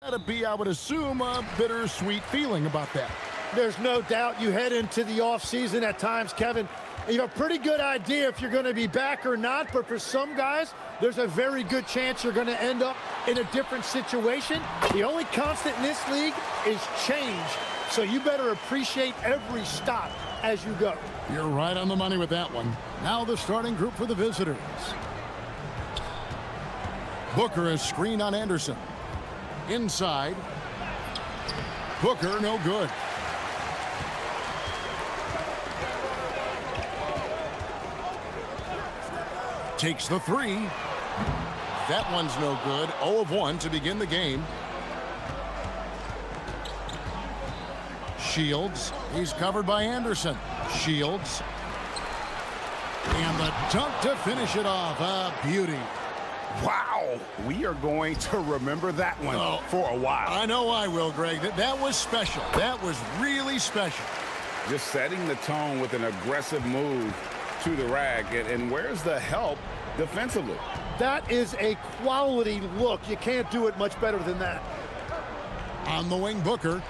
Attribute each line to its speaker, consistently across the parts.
Speaker 1: To be, I would assume, a bittersweet feeling about that.
Speaker 2: There's no doubt you head into the offseason at times, Kevin. You have a pretty good idea if you're going to be back or not, but for some guys, there's a very good chance you're going to end up in a different situation. The only constant in this league is change, so you better appreciate every stop as you go.
Speaker 1: You're right on the money with that one. Now the starting group for the visitors. Booker is screen on Anderson. Inside. Booker, no good. Takes the three. That one's no good. 0 of 1 to begin the game. Shields. He's covered by Anderson. Shields. And the dunk to finish it off. A beauty.
Speaker 3: Wow, we are going to remember that one for a while.
Speaker 1: I know I will, Greg. That was special. That was really special.
Speaker 3: Just setting the tone with an aggressive move to the rack. And where's the help defensively?
Speaker 2: That is a quality look. You can't do it much better than that.
Speaker 1: On the wing, Booker.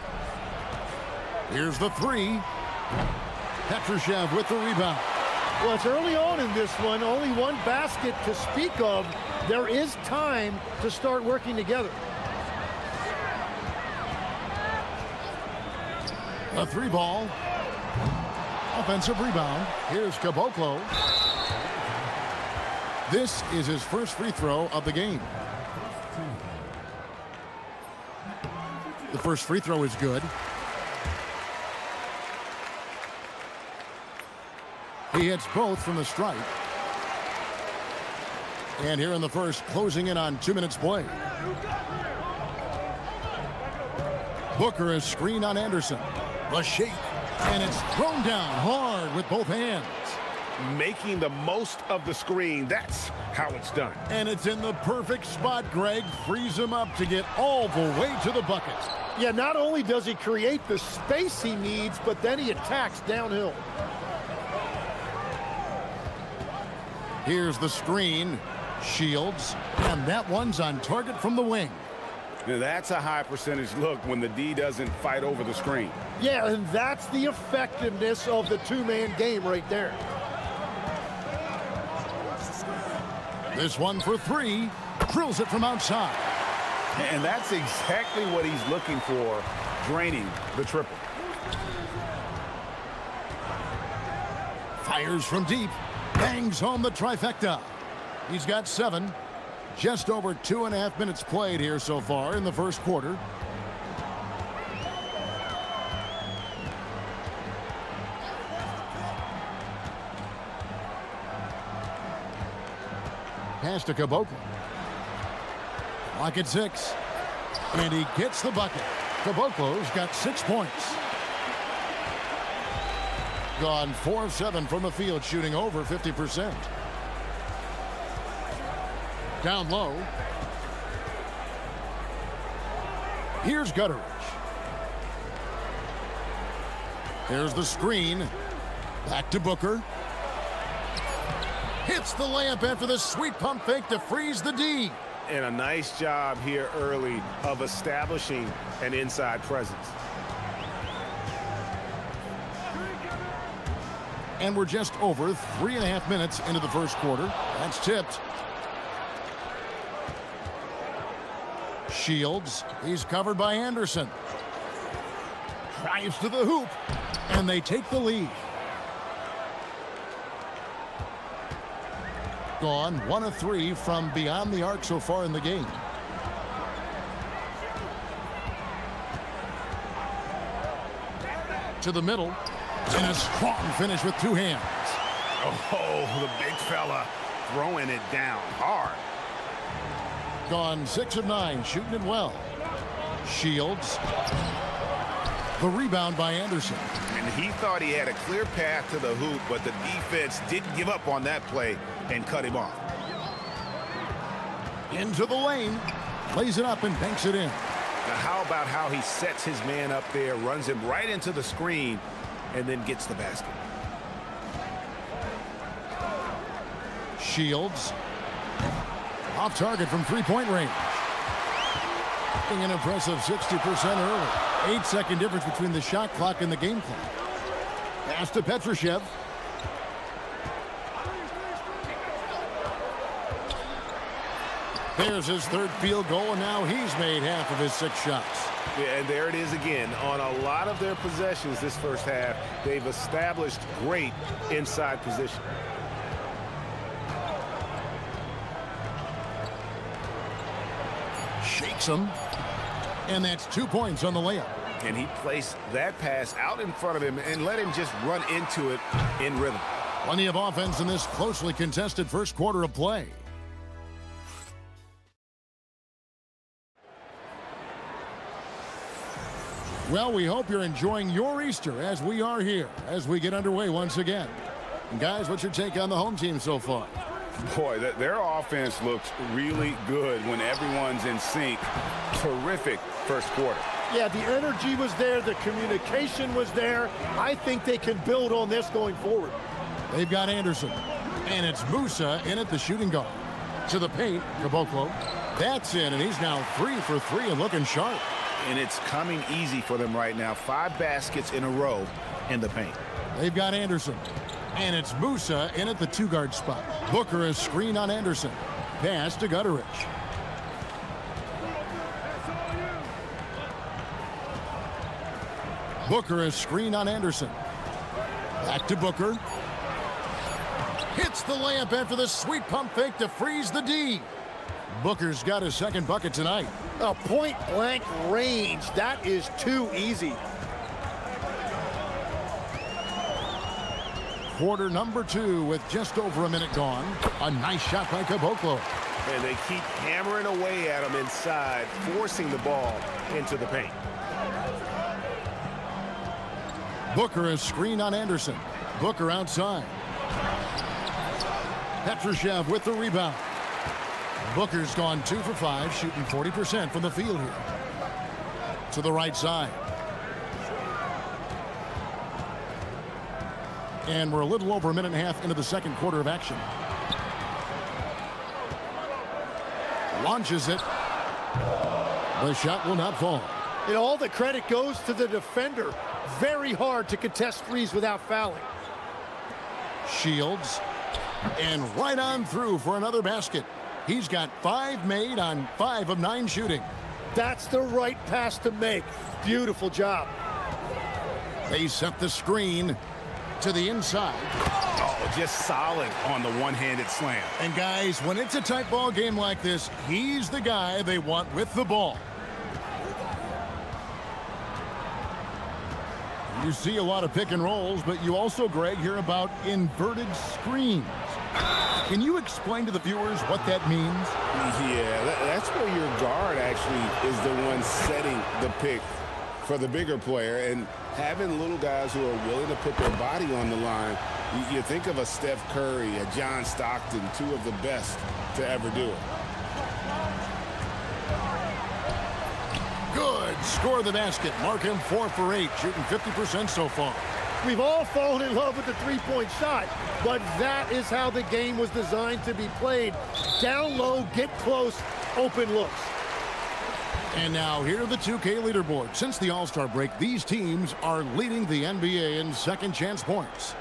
Speaker 1: Here's the three. Petrushev with the rebound.
Speaker 2: Well, it's early on in this one. Only one basket to speak of. There is time to start working together.
Speaker 1: A three ball. Offensive rebound. Here's Caboclo. This is his first free throw of the game. The first free throw is good. He hits both from the stripe. And here in the first, closing in on 2 minutes play. Booker is screened on Anderson. The shake. And it's thrown down hard with both hands.
Speaker 3: Making the most of the screen. That's how it's done.
Speaker 1: And it's in the perfect spot, Greg. Frees him up to get all the way to the bucket.
Speaker 2: Yeah, not only does he create the space he needs, but then he attacks downhill.
Speaker 1: Here's the screen. Shields. And that one's on target from the wing.
Speaker 3: Now that's a high percentage look when the D doesn't fight over the screen.
Speaker 2: Yeah, and that's the effectiveness of the two-man game right there.
Speaker 1: This one for three. Drills it from outside.
Speaker 3: And that's exactly what he's looking for, draining the triple.
Speaker 1: Fires from deep. Bangs home the trifecta. He's got 7. Just over 2.5 minutes played here so far in the first quarter. Pass to Caboclo. Clock at 6. And he gets the bucket. Caboclo's got 6 points. Gone 4 of 7 from the field, shooting over 50%. Down low. Here's Gutteridge. There's the screen. Back to Booker. Hits the layup after the sweet pump fake to freeze the D.
Speaker 3: And a nice job here early of establishing an inside presence.
Speaker 1: And we're just over 3.5 minutes into the first quarter. That's tipped. Shields. He's covered by Anderson. Drives to the hoop. And they take the lead. Gone 1 of 3 from beyond the arc so far in the game. To the middle. And a strong finish with 2 hands.
Speaker 3: Oh, the big fella throwing it down hard.
Speaker 1: Gone 6 of 9, shooting it well. Shields. The rebound by Anderson.
Speaker 3: And he thought he had a clear path to the hoop, but the defense didn't give up on that play and cut him off.
Speaker 1: Into the lane. Plays it up and banks it in.
Speaker 3: Now how about how he sets his man up there, runs him right into the screen, and then gets the basket.
Speaker 1: Shields. Off target from 3-point range. An impressive 60% early. 8-second difference between the shot clock and the game clock. Pass to Petrushev. There's his third field goal, and now he's made half of his 6 shots.
Speaker 3: Yeah, and there it is again. On a lot of their possessions this first half, they've established great inside position.
Speaker 1: Shakes him. And that's 2 points on the layup.
Speaker 3: And he placed that pass out in front of him and let him just run into it in rhythm.
Speaker 1: Plenty of offense in this closely contested first quarter of play. Well, we hope you're enjoying your Easter as we are here, as we get underway once again. And guys, what's your take on the home team so far?
Speaker 3: Boy, their offense looks really good when everyone's in sync. Terrific first quarter.
Speaker 2: Yeah, the energy was there. The communication was there. I think they can build on this going forward.
Speaker 1: They've got Anderson. And it's Musa in at the shooting guard. To the paint, Caboclo. That's in, and he's now 3 for 3 and looking sharp.
Speaker 3: And it's coming easy for them right now. 5 baskets in a row in the paint.
Speaker 1: They've got Anderson. And it's Musa in at the 2-guard spot. Booker is screen on Anderson. Pass to Gutterich. Booker is screen on Anderson. Back to Booker. Hits the layup after the sweet pump fake to freeze the D. Booker's got his second bucket tonight.
Speaker 2: A point-blank range. That is too easy.
Speaker 1: Quarter number 2 with just over a minute gone. A nice shot by Caboclo.
Speaker 3: And they keep hammering away at him inside, forcing the ball into the paint.
Speaker 1: Booker is screen on Anderson. Booker outside. Petrushev with the rebound. Booker's gone 2 for 5, shooting 40% from the field here. To the right side. And we're a little over a minute and a half into the second quarter of action. Launches it. The shot will not fall.
Speaker 2: And all the credit goes to the defender. Very hard to contest threes without fouling.
Speaker 1: Shields. And right on through for another basket. He's got 5 made on 5 of 9 shooting.
Speaker 2: That's the right pass to make. Beautiful job.
Speaker 1: They set the screen to the inside.
Speaker 3: Oh, just solid on the one-handed slam.
Speaker 1: And guys, when it's a tight ball game like this, he's the guy they want with the ball. You see a lot of pick and rolls, but you also, Greg, hear about inverted screens. Can you explain to the viewers what that means?
Speaker 3: Yeah, that's where your guard actually is the one setting the pick for the bigger player, and having little guys who are willing to put their body on the line. You think of a Steph Curry, a John Stockton, 2 of the best to ever do it.
Speaker 1: Good. Score the basket. Mark him 4 for 8, shooting 50% so far.
Speaker 2: We've all fallen in love with the three-point shot, but that is how the game was designed to be played. Down low, get close, open looks.
Speaker 1: And now here are the 2K leaderboard. Since the All-Star break, these teams are leading the NBA in second chance points.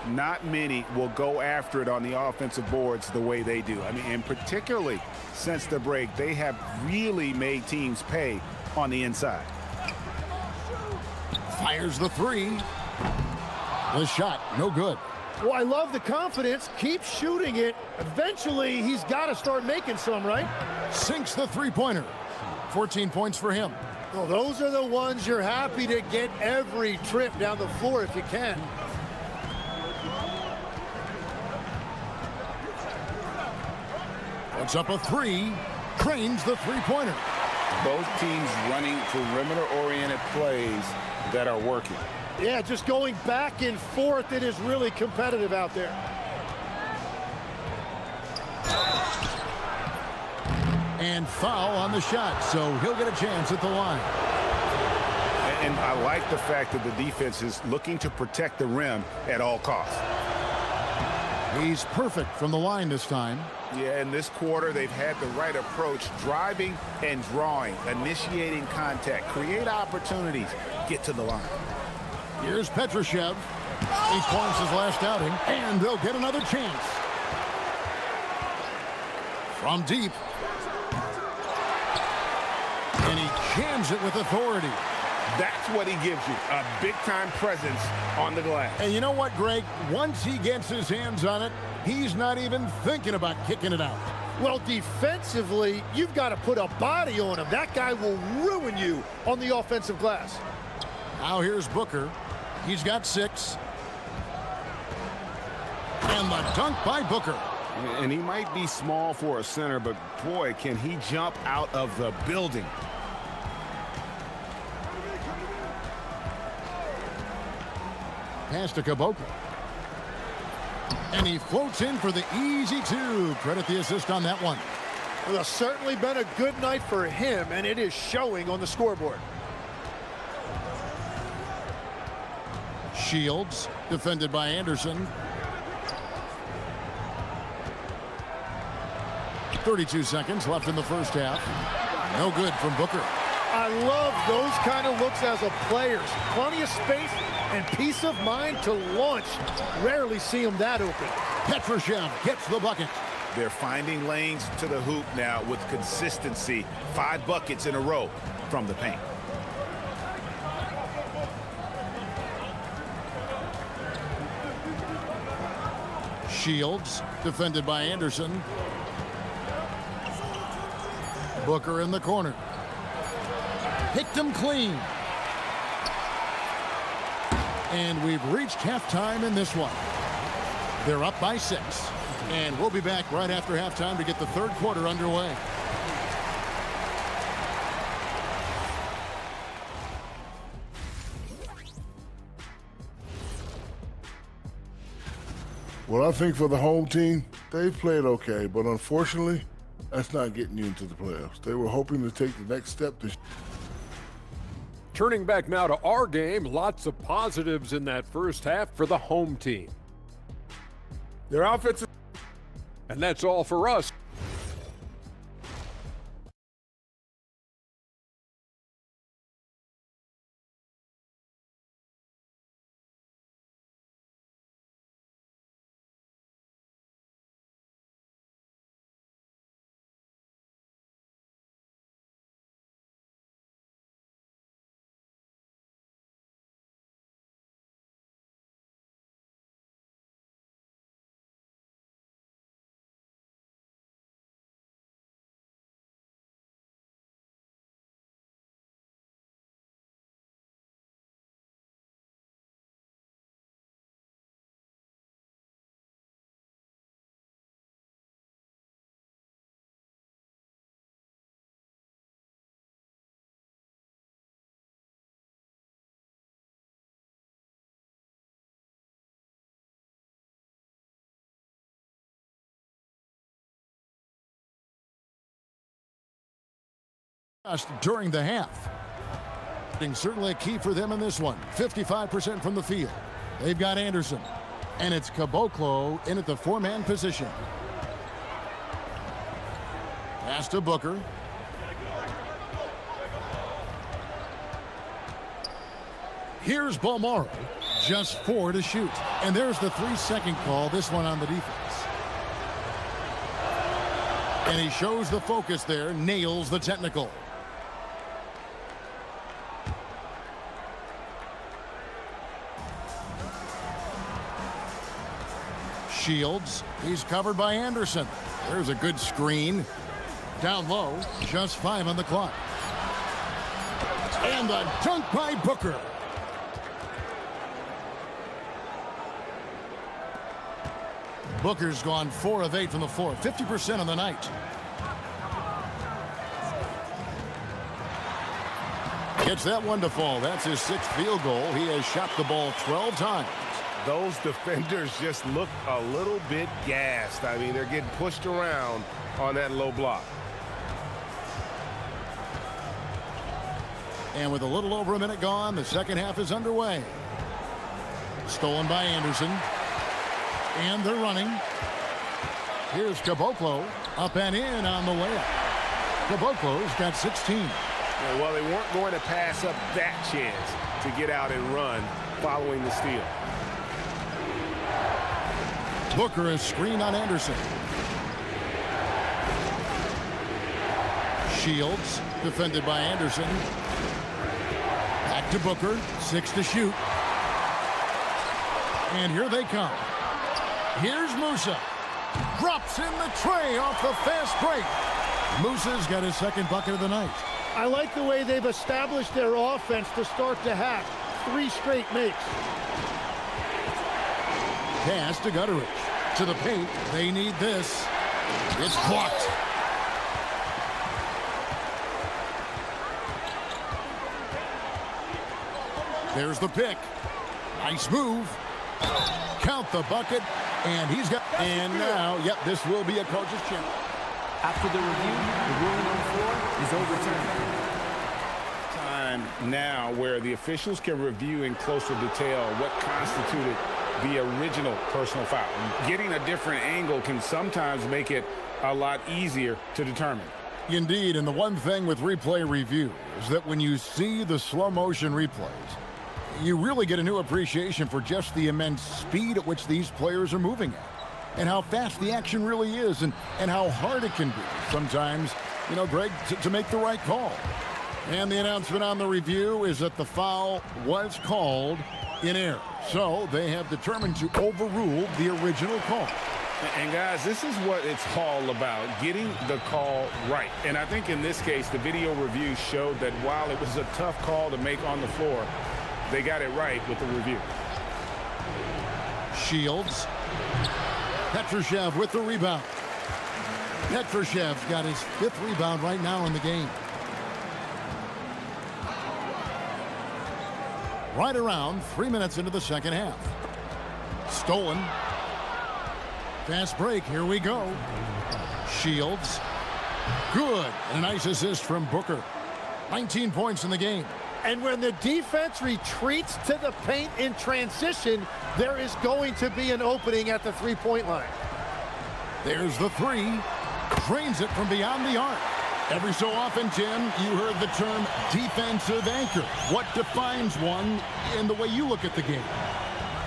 Speaker 3: Not many will go after it on the offensive boards the way they do. I mean, and particularly since the break, they have really made teams pay on the inside.
Speaker 1: Fires the 3. The shot, no good.
Speaker 2: Well, I love the confidence. Keep shooting it. Eventually, he's got to start making some, right?
Speaker 1: Sinks the three-pointer. 14 points for him.
Speaker 2: Well, those are the ones you're happy to get every trip down the floor if you can.
Speaker 1: Puts up a 3. Cranes the three-pointer.
Speaker 3: Both teams running perimeter-oriented plays that are working.
Speaker 2: Yeah, just going back and forth. It is really competitive out there.
Speaker 1: And foul on the shot, so he'll get a chance at the line.
Speaker 3: And I like the fact that the defense is looking to protect the rim at all costs.
Speaker 1: He's perfect from the line this time.
Speaker 3: Yeah, in this quarter, they've had the right approach, driving and drawing, initiating contact, create opportunities, get to the line.
Speaker 1: Here's Petrushev. He points his last outing, and they'll get another chance. From deep. And he jams it with authority.
Speaker 3: That's what he gives you, a big-time presence on the glass.
Speaker 1: And you know what, Greg? Once he gets his hands on it, he's not even thinking about kicking it out.
Speaker 2: Well, defensively, you've got to put a body on him. That guy will ruin you on the offensive glass.
Speaker 1: Now here's Booker. He's got 6. And the dunk by Booker.
Speaker 3: And he might be small for a center, but boy, can he jump out of the building.
Speaker 1: Pass to Caboclo. And he floats in for the easy 2. Credit the assist on that one.
Speaker 2: Well, it's certainly been a good night for him, and it is showing on the scoreboard.
Speaker 1: Shields, defended by Anderson. 32 seconds left in the first half. No good from Booker.
Speaker 2: I love those kind of looks as a player. Plenty of space and peace of mind to launch. Rarely see him that open.
Speaker 1: Petrushev gets the bucket.
Speaker 3: They're finding lanes to the hoop now with consistency. 5 buckets in a row from the paint.
Speaker 1: Shields, defended by Anderson. Booker in the corner. Picked him clean. And we've reached halftime in this one. They're up by 6. And we'll be back right after halftime to get the third quarter underway.
Speaker 4: Well, I think for the home team, they've played okay, but unfortunately, that's not getting you into the playoffs. They were hoping to take the next step this.
Speaker 5: Turning back now to our game, lots of positives in that first half for the home team.
Speaker 3: Their offensive.
Speaker 5: And that's all for us.
Speaker 1: During the half. Certainly a key for them in this one. 55% from the field. They've got Anderson. And it's Caboclo in at the 4-man position. Pass to Booker. Here's Balmaro. Just 4 to shoot. And there's the 3-second call, this one on the defense. And he shows the focus there, nails the technical. Shields, he's covered by Anderson. There's a good screen. Down low, just 5 on the clock. And the dunk by Booker. Booker's gone 4 of 8 from the floor, 50% on the night. Gets that one to fall. That's his 6th field goal. He has shot the ball 12 times.
Speaker 3: Those defenders just look a little bit gassed. I mean, they're getting pushed around on that low block.
Speaker 1: And with a little over a minute gone, the second half is underway. Stolen by Anderson. And they're running. Here's Caboclo up and in on the layup. Caboclo's got 16.
Speaker 3: Well, they weren't going to pass up that chance to get out and run following the steal.
Speaker 1: Booker is screen on Anderson. Shields defended by Anderson. Back to Booker, 6 to shoot. And here they come. Here's Musa. Drops in the tray off the fast break. Musa's got his second bucket of the night.
Speaker 2: I like the way they've established their offense to start the half. 3 straight makes.
Speaker 1: Pass to Gutteridge. To the paint. They need this. It's blocked. There's the pick. Nice move. Count the bucket. And he's got... And now, yep, this will be a coach's chip.
Speaker 6: After the review, the ruling on the floor is overturned.
Speaker 3: Time now where the officials can review in closer detail what constituted the original personal foul. Getting a different angle can sometimes make it a lot easier to determine.
Speaker 1: Indeed, and the one thing with replay review is that when you see the slow motion replays, you really get a new appreciation for just the immense speed at which these players are moving at, and how fast the action really is, and how hard it can be sometimes, you know, Greg, to make the right call. And the announcement on the review is that the foul was called in error. So they have determined to overrule the original call.
Speaker 3: And guys, this is what it's all about, getting the call right. And I think in this case, the video review showed that while it was a tough call to make on the floor, they got it right with the review.
Speaker 1: Shields. Petrushev with the rebound. Petrushev's got his 5th rebound right now in the game. Right around 3 minutes into the second half. Stolen. Fast break, here we go. Shields. Good. And a nice assist from Booker. 19 points in the game.
Speaker 2: And when the defense retreats to the paint in transition, there is going to be an opening at the three-point line.
Speaker 1: There's the 3. Drains it from beyond the arc. Every so often, Tim, you heard the term defensive anchor. What defines one in the way you look at the game?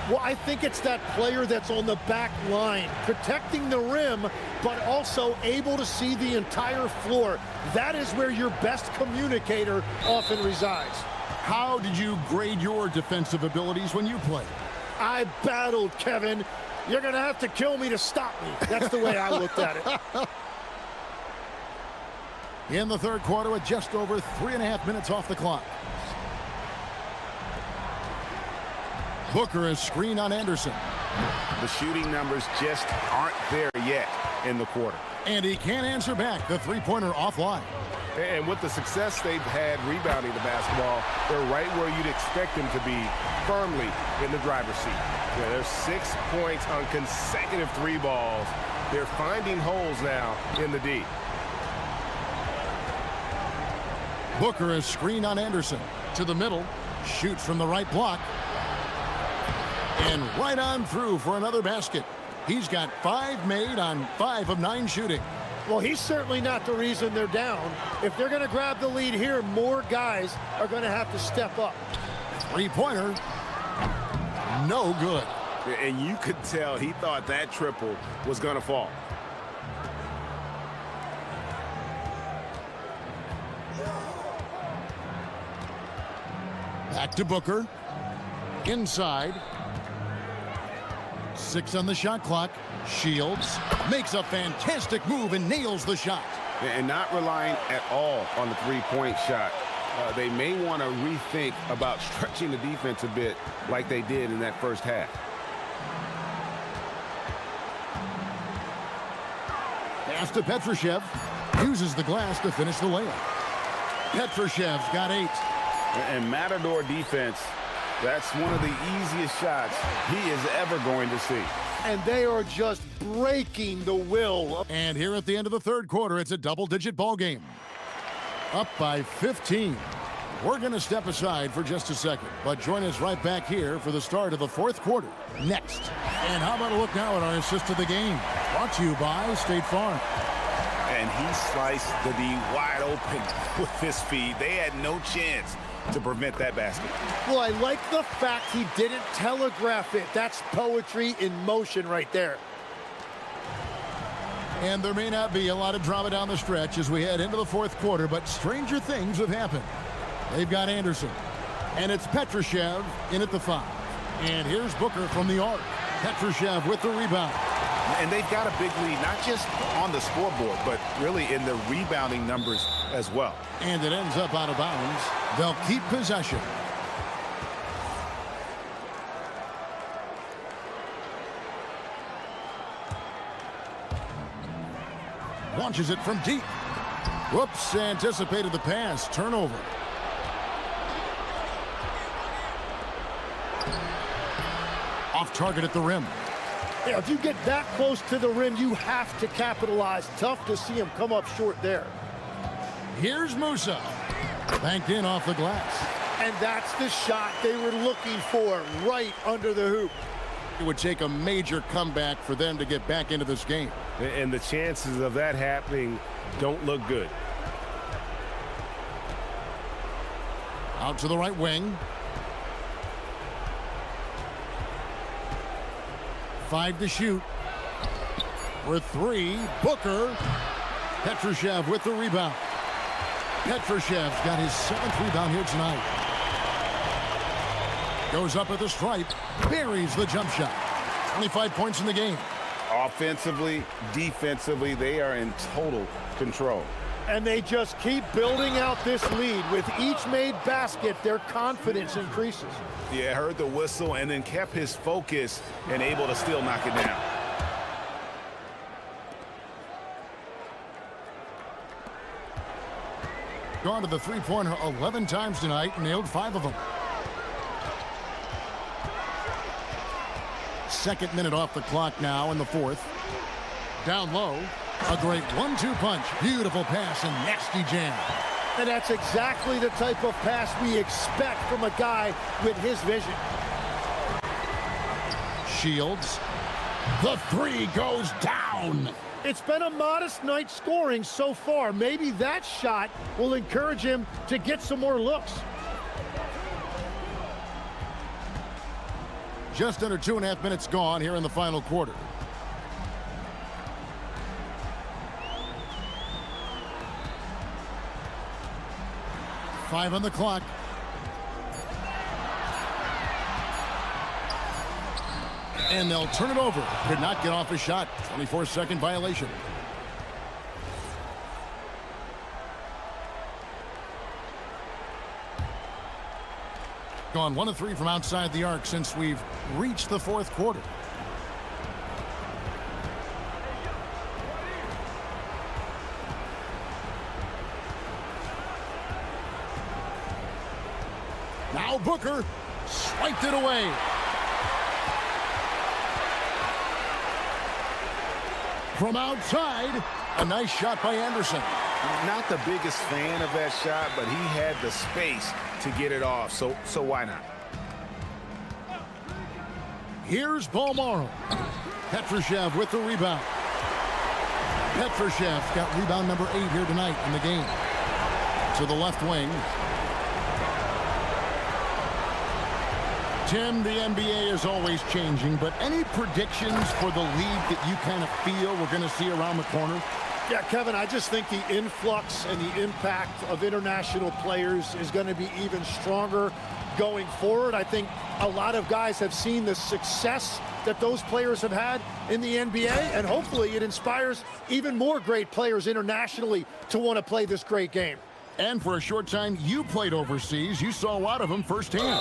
Speaker 2: Well, I think it's that player that's on the back line, protecting the rim, but also able to see the entire floor. That is where your best communicator often resides.
Speaker 1: How did you grade your defensive abilities when you played?
Speaker 2: I battled, Kevin. You're going to have to kill me to stop me. That's the way I looked at it.
Speaker 1: In the third quarter with just over 3.5 minutes off the clock. Booker is screen on Anderson.
Speaker 3: The shooting numbers just aren't there yet in the quarter.
Speaker 1: And he can't answer back. The three-pointer offline.
Speaker 3: And with the success they've had rebounding the basketball, they're right where you'd expect them to be, firmly in the driver's seat. Yeah, there's 6 points on consecutive 3 balls. They're finding holes now in the D.
Speaker 1: Booker is screen on Anderson. To the middle. Shoots from the right block. And right on through for another basket. He's got 5 made on 5 of 9 shooting.
Speaker 2: Well, he's certainly not the reason they're down. If they're going to grab the lead here, more guys are going to have to step up.
Speaker 1: Three-pointer. No good.
Speaker 3: And you could tell he thought that triple was going to fall.
Speaker 1: Back to Booker. Inside. 6 on the shot clock. Shields makes a fantastic move and nails the shot.
Speaker 3: And not relying at all on the three-point shot. They may want to rethink about stretching the defense a bit like they did in that first half.
Speaker 1: Pass to Petrushev. Uses the glass to finish the layup. Petrushev's got 8.
Speaker 3: And Matador defense, that's one of the easiest shots he is ever going to see.
Speaker 2: And they are just breaking the will.
Speaker 1: And here at the end of the third quarter, it's a double-digit ball game. Up by 15. We're going to step aside for just a second, but join us right back here for the start of the fourth quarter next. And how about a look now at our assist of the game? Brought to you by State Farm.
Speaker 3: And he sliced the D wide open with his speed. They had no chance to prevent that basket.
Speaker 2: Well, I like the fact he didn't telegraph it. That's poetry in motion right there.
Speaker 1: And there may not be a lot of drama down the stretch as we head into the fourth quarter, but stranger things have happened. They've got Anderson, and it's Petrushev in at the 5. And here's Booker from the arc. Petrushev with the rebound.
Speaker 3: And they've got a big lead, not just on the scoreboard, but really in the rebounding numbers as well.
Speaker 1: And it ends up out of bounds. They'll keep possession. Launches it from deep. Whoops, anticipated the pass. Turnover. Off target at the rim.
Speaker 2: Yeah, if you get that close to the rim, you have to capitalize. Tough to see him come up short there.
Speaker 1: Here's Musa. Banked in off the glass.
Speaker 2: And that's the shot they were looking for, right under the hoop.
Speaker 1: It would take a major comeback for them to get back into this game.
Speaker 3: And the chances of that happening don't look good.
Speaker 1: Out to the right wing. 5 to shoot. For 3, Booker. Petrushev with the rebound. Petrushev's got his 7th rebound here tonight. Goes up at the stripe. Buries the jump shot. 25 points in the game.
Speaker 3: Offensively, defensively, they are in total control.
Speaker 2: And they just keep building out this lead. With each made basket, their confidence increases.
Speaker 3: Yeah, heard the whistle and then kept his focus and able to still knock it down.
Speaker 1: Gone to the three-pointer 11 times tonight, nailed 5 of them. Second minute off the clock now in the fourth. Down low, a great 1-2 punch. Beautiful pass and nasty jam.
Speaker 2: And that's exactly the type of pass we expect from a guy with his vision.
Speaker 1: Shields. The 3 goes down.
Speaker 2: It's been a modest night scoring so far. Maybe that shot will encourage him to get some more looks.
Speaker 1: Just under 2.5 minutes gone here in the final quarter. Five on the clock. And they'll turn it over. Could not get off a shot. 24-second violation. Gone 1 of 3 from outside the arc since we've reached the fourth quarter. Now Booker swiped it away. From outside, a nice shot by Anderson.
Speaker 3: Not the biggest fan of that shot, but he had the space to get it off, so why not?
Speaker 1: Here's Balmaro. Petrushev with the rebound. Petrushev got rebound number 8 here tonight in the game. To the left wing. Tim, the NBA is always changing, but any predictions for the league that you kind of feel we're going to see around the corner?
Speaker 2: Yeah, Kevin, I just think the influx and the impact of international players is going to be even stronger going forward. I think a lot of guys have seen the success that those players have had in the NBA, and hopefully it inspires even more great players internationally to want to play this great game.
Speaker 1: And for a short time, you played overseas. You saw a lot of them firsthand.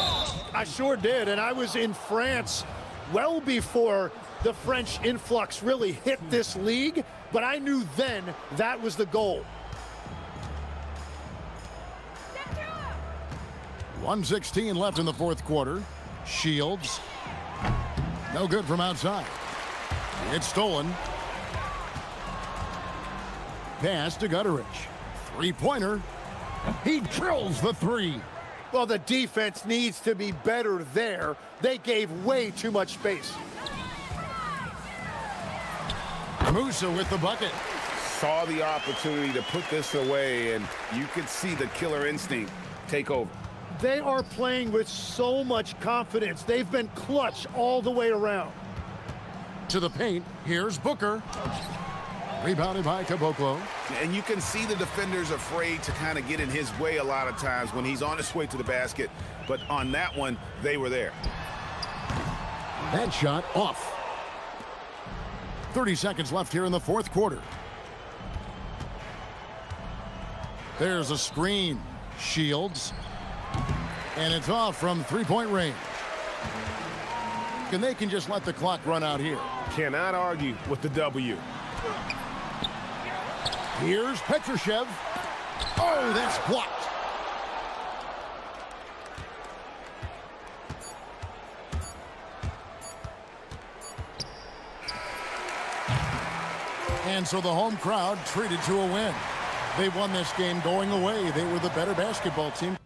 Speaker 2: I sure did, and I was in France well before the French influx really hit this league, but I knew then that was the goal.
Speaker 1: 1:16 left in the fourth quarter. Shields. No good from outside. It's stolen. Pass to Gutteridge. Three-pointer. He drills the 3.
Speaker 2: Well, the defense needs to be better there. They gave way too much space.
Speaker 1: Musa with the bucket.
Speaker 3: Saw the opportunity to put this away, and you could see the killer instinct take over.
Speaker 2: They are playing with so much confidence. They've been clutch all the way around.
Speaker 1: To the paint, here's Booker. Rebounded by Caboclo.
Speaker 3: And you can see the defenders afraid to kind of get in his way a lot of times when he's on his way to the basket. But on that one, they were there.
Speaker 1: That shot off. 30 seconds left here in the fourth quarter. There's a screen. Shields. And it's off from three-point range. And they can just let the clock run out here.
Speaker 3: Cannot argue with the W.
Speaker 1: Here's Petrushev. Oh, that's blocked. And so the home crowd treated to a win. They won this game going away. They were the better basketball team.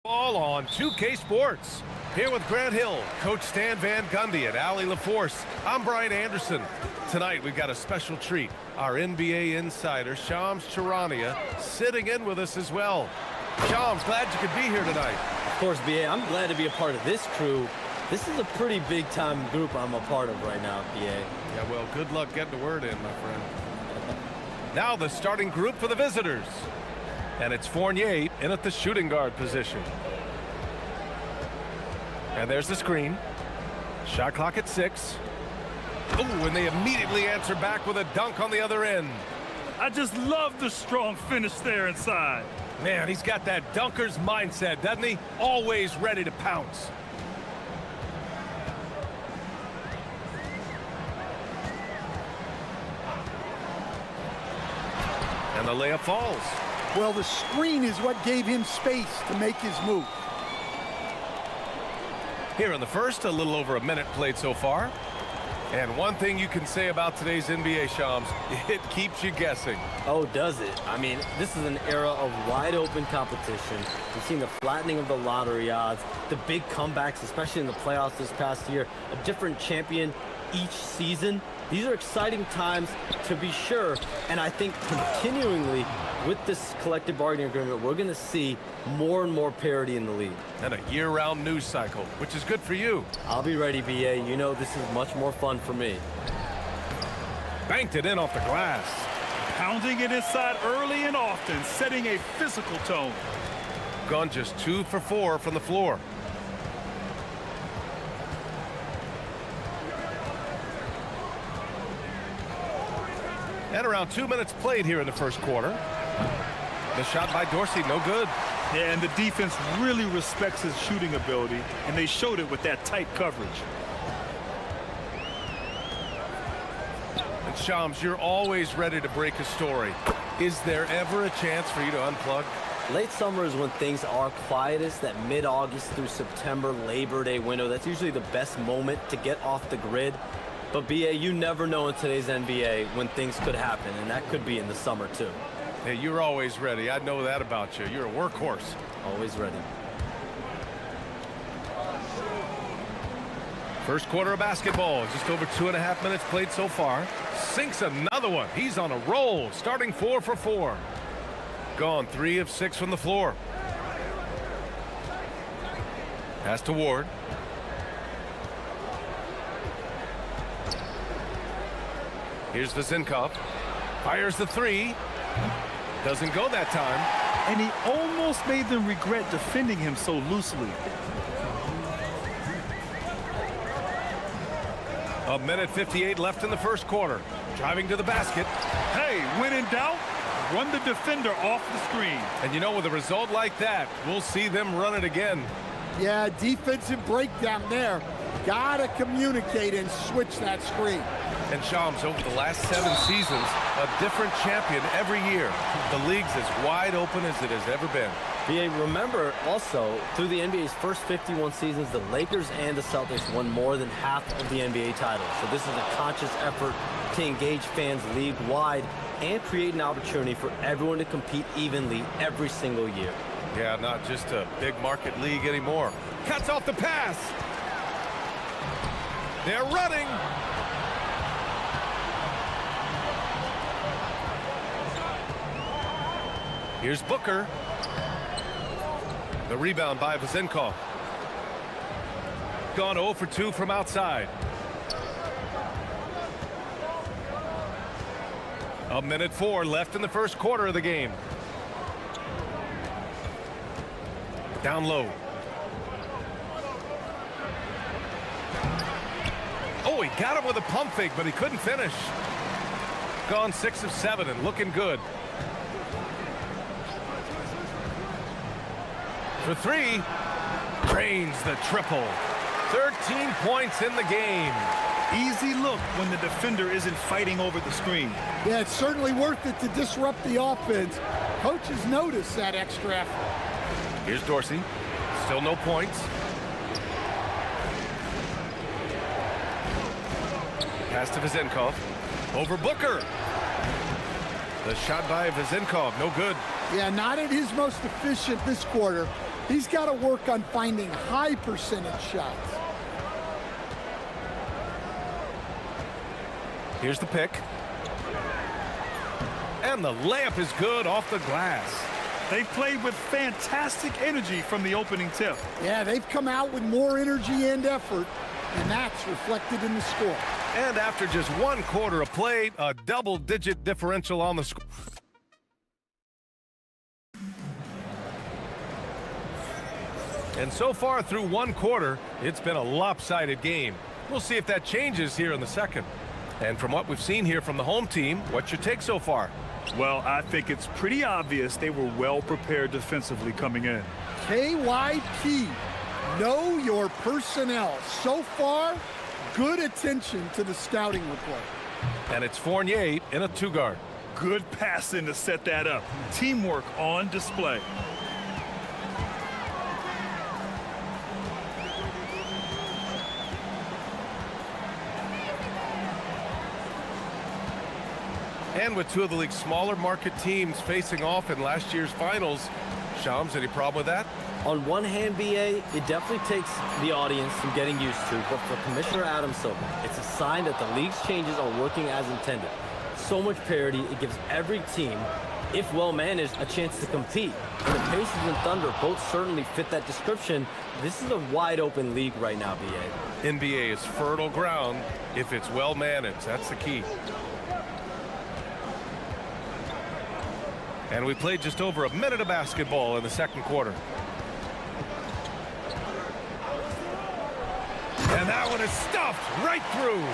Speaker 7: All on 2K Sports. Here with Grant Hill, Coach Stan Van Gundy, and Allie LaForce. I'm Brian Anderson. Tonight we've got a special treat. Our NBA insider, Shams Charania, sitting in with us as well. Shams, glad you could be here tonight.
Speaker 6: Of course, BA, I'm glad to be a part of this crew. This is a pretty big-time group I'm a part of right now, BA.
Speaker 7: Yeah, well, good luck getting the word in, my friend. Now the starting group for the visitors. And it's Fournier in at the shooting guard position. And there's the screen. Shot clock at 6. Oh, and they immediately answer back with a dunk on the other end.
Speaker 8: I just love the strong finish there inside.
Speaker 7: Man, he's got that dunker's mindset, doesn't he? Always ready to pounce. And the layup falls.
Speaker 2: Well, the screen is what gave him space to make his move.
Speaker 7: Here in the first, a little over a minute played so far. And one thing you can say about today's NBA, Shams, it keeps you guessing.
Speaker 6: Oh, does it? I mean, this is an era of wide-open competition. We've seen the flattening of the lottery odds, the big comebacks, especially in the playoffs this past year, a different champion each season. These are exciting times, to be sure, and I think continuingly with this collective bargaining agreement, we're going to see more and more parity in the league.
Speaker 7: And a year-round news cycle, which is good for you.
Speaker 6: I'll be ready, BA. You know this is much more fun for me.
Speaker 7: Banked it in off the glass.
Speaker 8: Pounding it inside early and often, setting a physical tone.
Speaker 7: Gone just 2 for 4 from the floor. And around 2 minutes played here in the first quarter. The shot by Dorsey, no good.
Speaker 8: Yeah, and the defense really respects his shooting ability, and they showed it with that tight coverage.
Speaker 7: And Shams, you're always ready to break a story. Is there ever a chance for you to unplug?
Speaker 6: Late summer is when things are quietest, that mid-August through September Labor Day window. That's usually the best moment to get off the grid. But, BA, you never know in today's NBA when things could happen, and that could be in the summer, too.
Speaker 7: Hey, you're always ready. I know that about you. You're a workhorse.
Speaker 6: Always ready.
Speaker 7: First quarter of basketball. Just over 2.5 minutes played so far. Sinks another one. He's on a roll, starting 4 for 4. Gone 3 of 6 from the floor. Pass to Ward. Here's Vezinkov. Fires the 3. Doesn't go that time.
Speaker 8: And he almost made them regret defending him so loosely.
Speaker 7: A minute 58 left in the first quarter. Driving to the basket.
Speaker 8: Hey, when in doubt, run the defender off the screen.
Speaker 7: And you know, with a result like that, we'll see them run it again.
Speaker 2: Yeah, defensive breakdown there. Gotta communicate and switch that screen.
Speaker 7: And Shams, over the last 7 seasons, a different champion every year. The league's as wide open as it has ever been.
Speaker 6: BA, remember also, through the NBA's first 51 seasons, the Lakers and the Celtics won more than half of the NBA titles. So this is a conscious effort to engage fans league-wide and create an opportunity for everyone to compete evenly every single year.
Speaker 7: Yeah, not just a big market league anymore. Cuts off the pass. They're running. Here's Booker. The rebound by Vezinkov. Gone 0 for 2 from outside. A minute 4 left in the first quarter of the game. Down low. Oh, he got him with a pump fake, but he couldn't finish. Gone 6 of 7 and looking good. For 3, drains the triple. 13 points in the game.
Speaker 8: Easy look when the defender isn't fighting over the screen.
Speaker 2: Yeah, it's certainly worth it to disrupt the offense. Coaches notice that extra effort.
Speaker 7: Here's Dorsey. Still no points. Pass to Vezinkov. Over Booker. The shot by Vezinkov, no good.
Speaker 2: Yeah, not at his most efficient this quarter.
Speaker 9: He's got to work on finding high percentage shots.
Speaker 7: Here's the pick. And the layup is good off the glass.
Speaker 8: They played with fantastic energy from the opening tip.
Speaker 9: Yeah, they've come out with more energy and effort, and that's reflected in the score.
Speaker 7: And after just 1 quarter of play, a double-digit differential on the score. And so far through 1 quarter, it's been a lopsided game. We'll see if that changes here in the second. And from what we've seen here from the home team, what's your take so far?
Speaker 8: Well, I think it's pretty obvious they were well prepared defensively coming in.
Speaker 9: KYP, know your personnel. So far, good attention to the scouting report.
Speaker 7: And it's Fournier in a 2-guard.
Speaker 8: Good passing to set that up. Teamwork on display.
Speaker 7: And with 2 of the league's smaller market teams facing off in last year's finals, Shams, any problem with that?
Speaker 6: On one hand, BA, it definitely takes the audience some getting used to, but for Commissioner Adam Silver, it's a sign that the league's changes are working as intended. So much parity, it gives every team, if well managed, a chance to compete. And the Pacers and Thunder both certainly fit that description. This is a wide open league right now, BA.
Speaker 7: NBA is fertile ground if it's well managed. That's the key. And we played just over a minute of basketball in the second quarter. And that one is stuffed right through.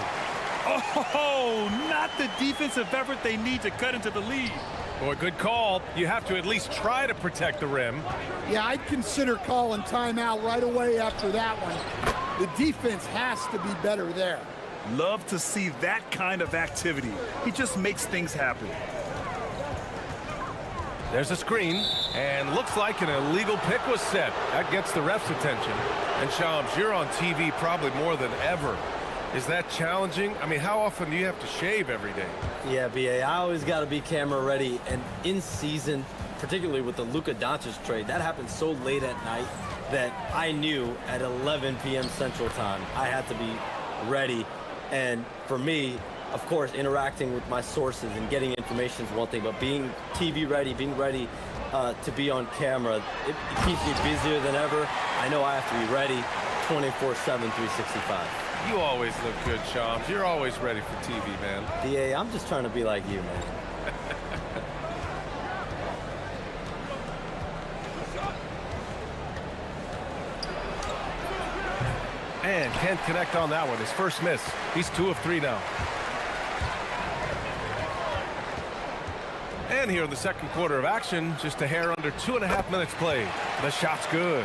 Speaker 8: Oh, not the defensive effort they need to cut into the lead.
Speaker 7: Boy, good call. You have to at least try to protect the rim.
Speaker 9: Yeah, I'd consider calling timeout right away after that one. The defense has to be better there.
Speaker 8: Love to see that kind of activity. He just makes things happen.
Speaker 7: There's a screen, and looks like an illegal pick was set. That gets the ref's attention. And Shams, you're on TV probably more than ever. Is that challenging? I mean, how often do you have to shave every day?
Speaker 6: Yeah, BA, I always got to be camera ready. And in season, particularly with the Luka Doncic trade, that happened so late at night that I knew at 11 p.m. Central Time I had to be ready. And for me, of course, interacting with my sources and getting information is one thing, but being TV ready, being ready to be on camera, it keeps me busier than ever. I know I have to be ready 24/7, 365.
Speaker 7: You always look good, Shams. You're always ready for TV, man.
Speaker 6: DA, I'm just trying to be like you, man.
Speaker 7: And can't connect on that one. His first miss. He's 2 of 3 now. And here in the second quarter of action, just a hair under 2.5 minutes played. The shot's good.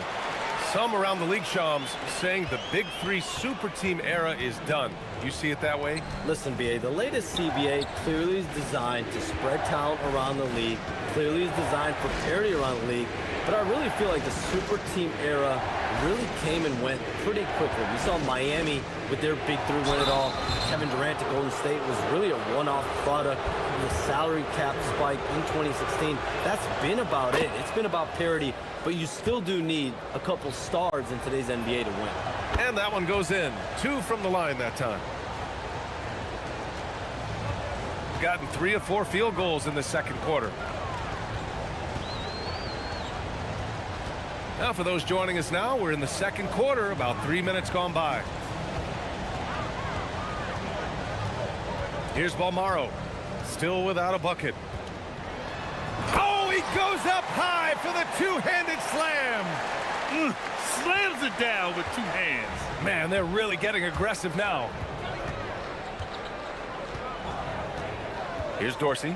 Speaker 7: Some around the league, Shams, saying the Big 3 super team era is done. You see it that way?
Speaker 6: Listen, BA, the latest CBA clearly is designed to spread talent around the league, clearly is designed for parity around the league, but I really feel like the super team era really came and went pretty quickly. We saw Miami with their Big 3 win it all. Kevin Durant to Golden State was really a one-off product. The salary cap spike in 2016, that's been about it. It's been about parity, but you still do need a couple stars in today's NBA to win.
Speaker 7: And that one goes in. 2 from the line that time. Gotten 3 of 4 field goals in the second quarter. Now, for those joining us now, we're in the second quarter, about 3 minutes gone by. Here's Balmaro, still without a bucket. Oh, he goes up high for the two-handed slam.
Speaker 8: Slams it down with 2 hands.
Speaker 7: Man, they're really getting aggressive now. Here's Dorsey.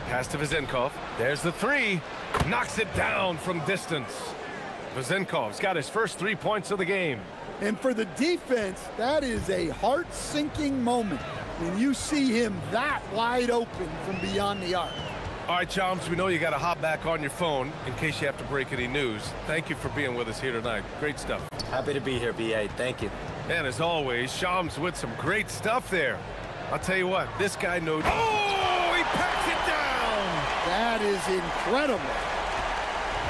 Speaker 7: Pass to Vezenkov. There's the 3. Knocks it down from distance. Vezenkov's got his first 3 points of the game.
Speaker 9: And for the defense, that is a heart-sinking moment when you see him that wide open from beyond the arc.
Speaker 7: All right, Shams, we know you got to hop back on your phone in case you have to break any news. Thank you for being with us here tonight. Great stuff.
Speaker 6: Happy to be here, BA. Thank you.
Speaker 7: And as always, Shams with some great stuff there. I'll tell you what, this guy knows. Oh, he packs it down!
Speaker 9: That is incredible.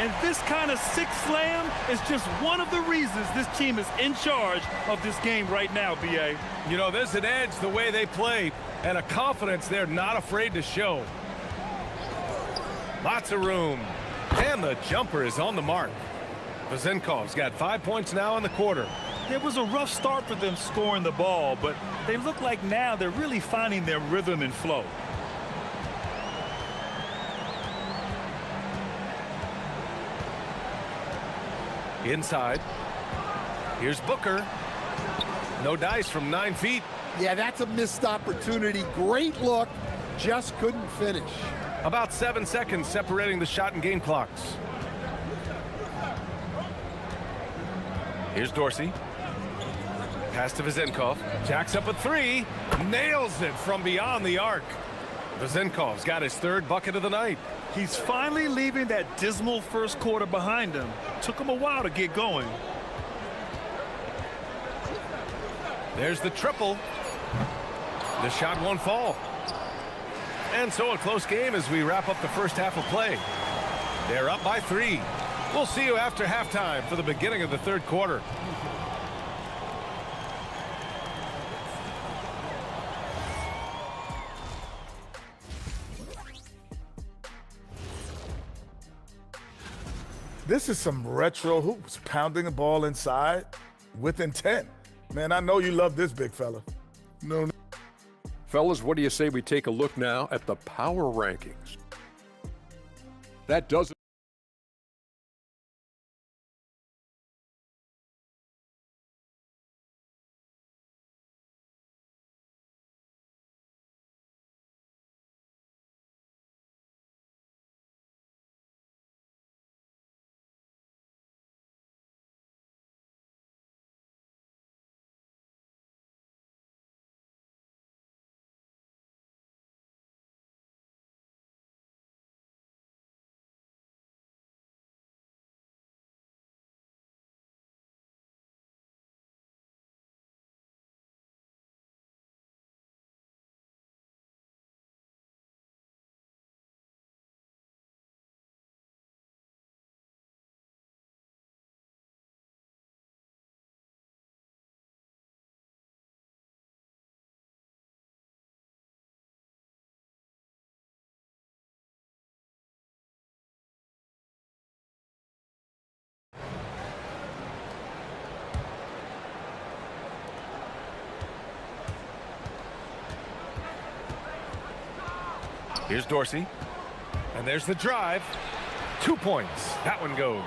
Speaker 8: And this kind of six slam is just one of the reasons this team is in charge of this game right now, B.A.
Speaker 7: You know, there's an edge the way they play and a confidence they're not afraid to show. Lots of room. And the jumper is on the mark. Vezenkov's got 5 points now in the quarter.
Speaker 8: It was a rough start for them scoring the ball, but they look like now they're really finding their rhythm and flow.
Speaker 7: Inside. Here's Booker. No dice from 9 feet.
Speaker 9: Yeah, that's a missed opportunity. Great look, just couldn't finish.
Speaker 7: About 7 seconds separating the shot and game clocks. Here's Dorsey. Pass to Vezenkov. Jacks up a three. Nails it from beyond the arc. Vezenkov's got his third bucket of the night.
Speaker 8: He's finally leaving that dismal first quarter behind him. Took him a while to get going.
Speaker 7: There's the triple. The shot won't fall. And so a close game as we wrap up the first half of play. They're up by 3. We'll see you after halftime for the beginning of the third quarter.
Speaker 10: This is some retro hoops, pounding the ball inside with intent. Man, I know you love this big fella.
Speaker 4: No,
Speaker 5: Fellas, what do you say we take a look now at the power rankings? That doesn't.
Speaker 7: Here's Dorsey. And there's the drive. 2 points. That one goes.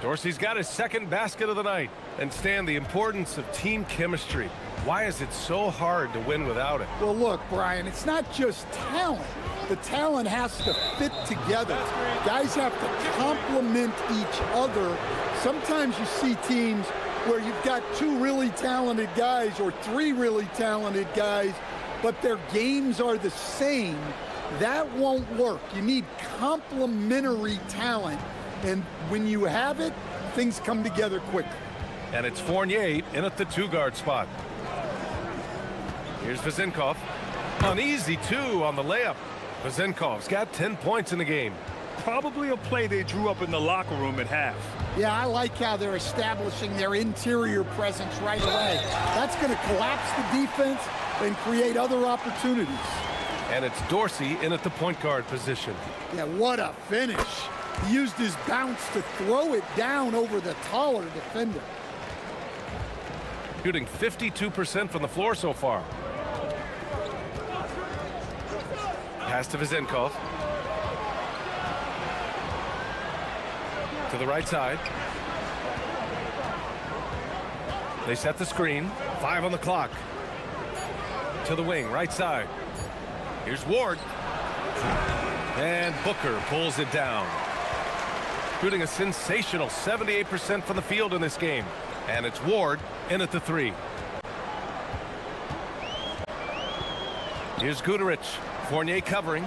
Speaker 7: Dorsey's got his second basket of the night. And Stan, the importance of team chemistry. Why is it so hard to win without it?
Speaker 9: Well, look, Brian, it's not just talent. The talent has to fit together. Guys have to complement each other. Sometimes you see teams where you've got 2 really talented guys or 3 really talented guys, but their games are the same. That won't work. You need complementary talent. And when you have it, things come together quickly.
Speaker 7: And it's Fournier in at the 2-guard spot. Here's Vezenkov. An easy 2 on the layup. Vezenkov's got 10 points in the game.
Speaker 8: Probably a play they drew up in the locker room at half.
Speaker 9: Yeah, I like how they're establishing their interior presence right away. That's going to collapse the defense and create other opportunities.
Speaker 7: And it's Dorsey in at the point guard position.
Speaker 9: Yeah, what a finish. He used his bounce to throw it down over the taller defender.
Speaker 7: Shooting 52% from the floor so far. Pass to Vezenkov. To the right side. They set the screen. 5 on the clock. To the wing, right side. Here's Ward. And Booker pulls it down. Shooting a sensational 78% from the field in this game. And it's Ward in at the 3. Here's Guterich. Fournier covering.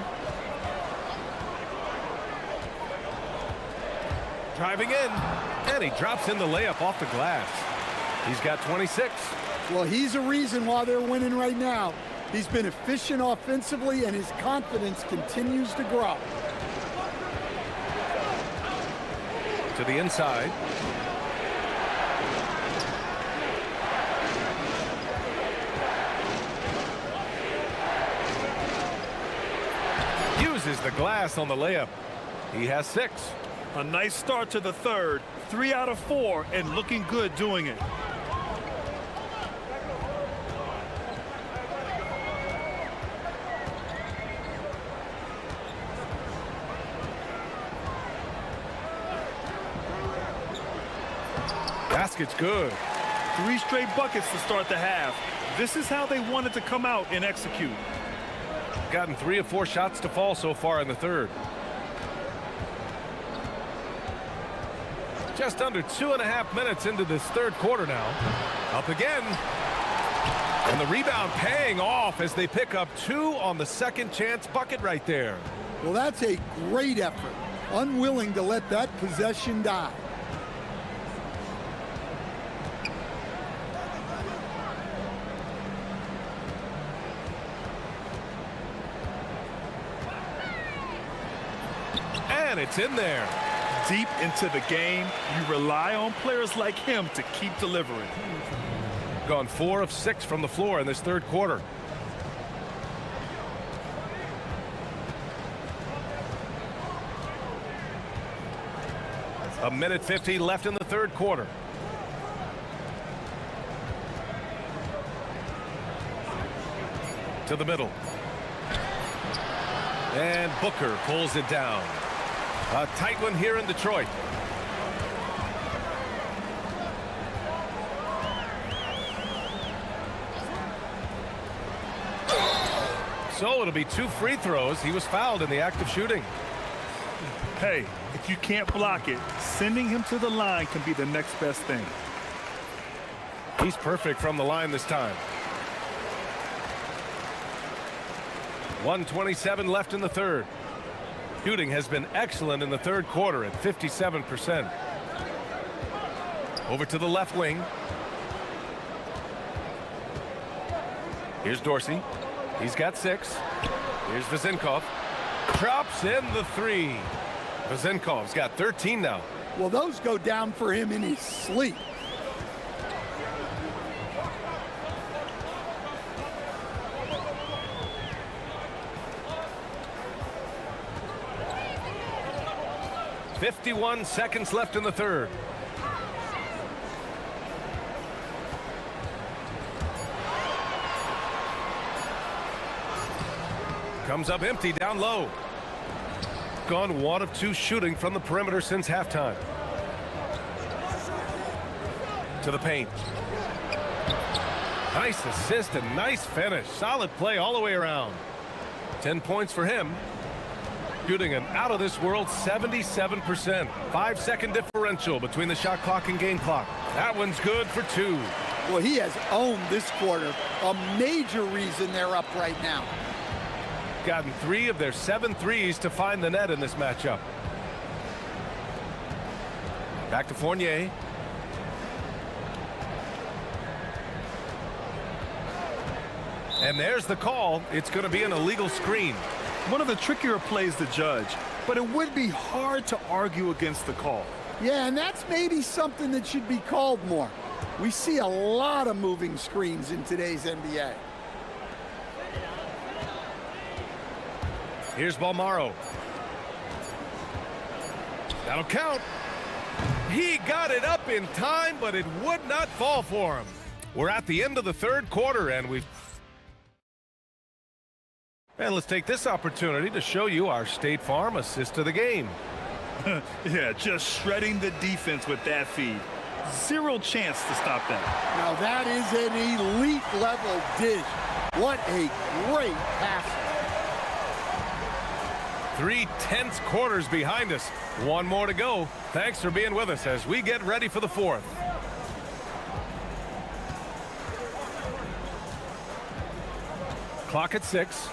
Speaker 7: Driving in. And he drops in the layup off the glass. He's got 26.
Speaker 9: Well, he's a reason why they're winning right now. He's been efficient offensively, and his confidence continues to grow.
Speaker 7: To the inside. Uses the glass on the layup. He has 6.
Speaker 8: A nice start to the third. 3 out of 4 and looking good doing it.
Speaker 7: Basket's good.
Speaker 8: 3 straight buckets to start the half. This is how they wanted to come out and execute.
Speaker 7: Gotten 3 of 4 shots to fall so far in the third. Just under 2.5 minutes into this third quarter now. Up again. And the rebound paying off as they pick up 2 on the second chance bucket right there.
Speaker 9: Well, that's a great effort. Unwilling to let that possession die.
Speaker 7: And it's in there.
Speaker 8: Deep into the game, you rely on players like him to keep delivering.
Speaker 7: Gone 4 of 6 from the floor in this third quarter. A minute 50 left in the third quarter. To the middle. And Booker pulls it down. A tight one here in Detroit. So it'll be 2 free throws. He was fouled in the act of shooting.
Speaker 8: Hey, if you can't block it, sending him to the line can be the next best thing.
Speaker 7: He's perfect from the line this time. 1:27 left in the third. Shooting has been excellent in the third quarter at 57%. Over to the left wing. Here's Dorsey. He's got 6. Here's Vezenkov. Drops in the 3. Vezenkov's got 13 now.
Speaker 9: Well, those go down for him in his sleep.
Speaker 7: .51 seconds left in the third. Comes up empty down low. Gone 1 of 2 shooting from the perimeter since halftime. To the paint. Nice assist and nice finish. Solid play all the way around. 10 points for him. Shooting an out-of-this-world 77%. 5-second differential between the shot clock and game clock. That one's good for 2.
Speaker 9: Well, he has owned this quarter. A major reason they're up right now.
Speaker 7: Gotten 3 of their 7 threes to find the net in this matchup. Back to Fournier. And there's the call. It's going to be an illegal screen.
Speaker 8: One of the trickier plays to judge, but it would be hard to argue against the call.
Speaker 9: Yeah, and that's maybe something that should be called more. We see a lot of moving screens in today's NBA.
Speaker 7: Here's Balmaro. That'll count. He got it up in time, but it would not fall for him. We're at the end of the third quarter, and let's take this opportunity to show you our State Farm assist of the game.
Speaker 8: Yeah, just shredding the defense with that feed. 0 chance to stop that.
Speaker 9: Now that is an elite level dish. What a great pass.
Speaker 7: 3 tense quarters behind us. 1 more to go. Thanks for being with us as we get ready for the fourth. Clock at 6.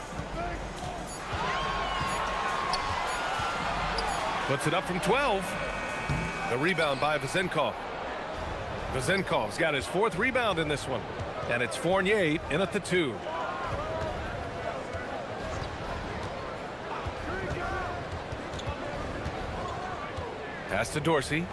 Speaker 7: Puts it up from 12. The rebound by Vezenkov. Vezenkov's got his 4th rebound in this one. And it's Fournier in at the 2. Pass to Dorsey.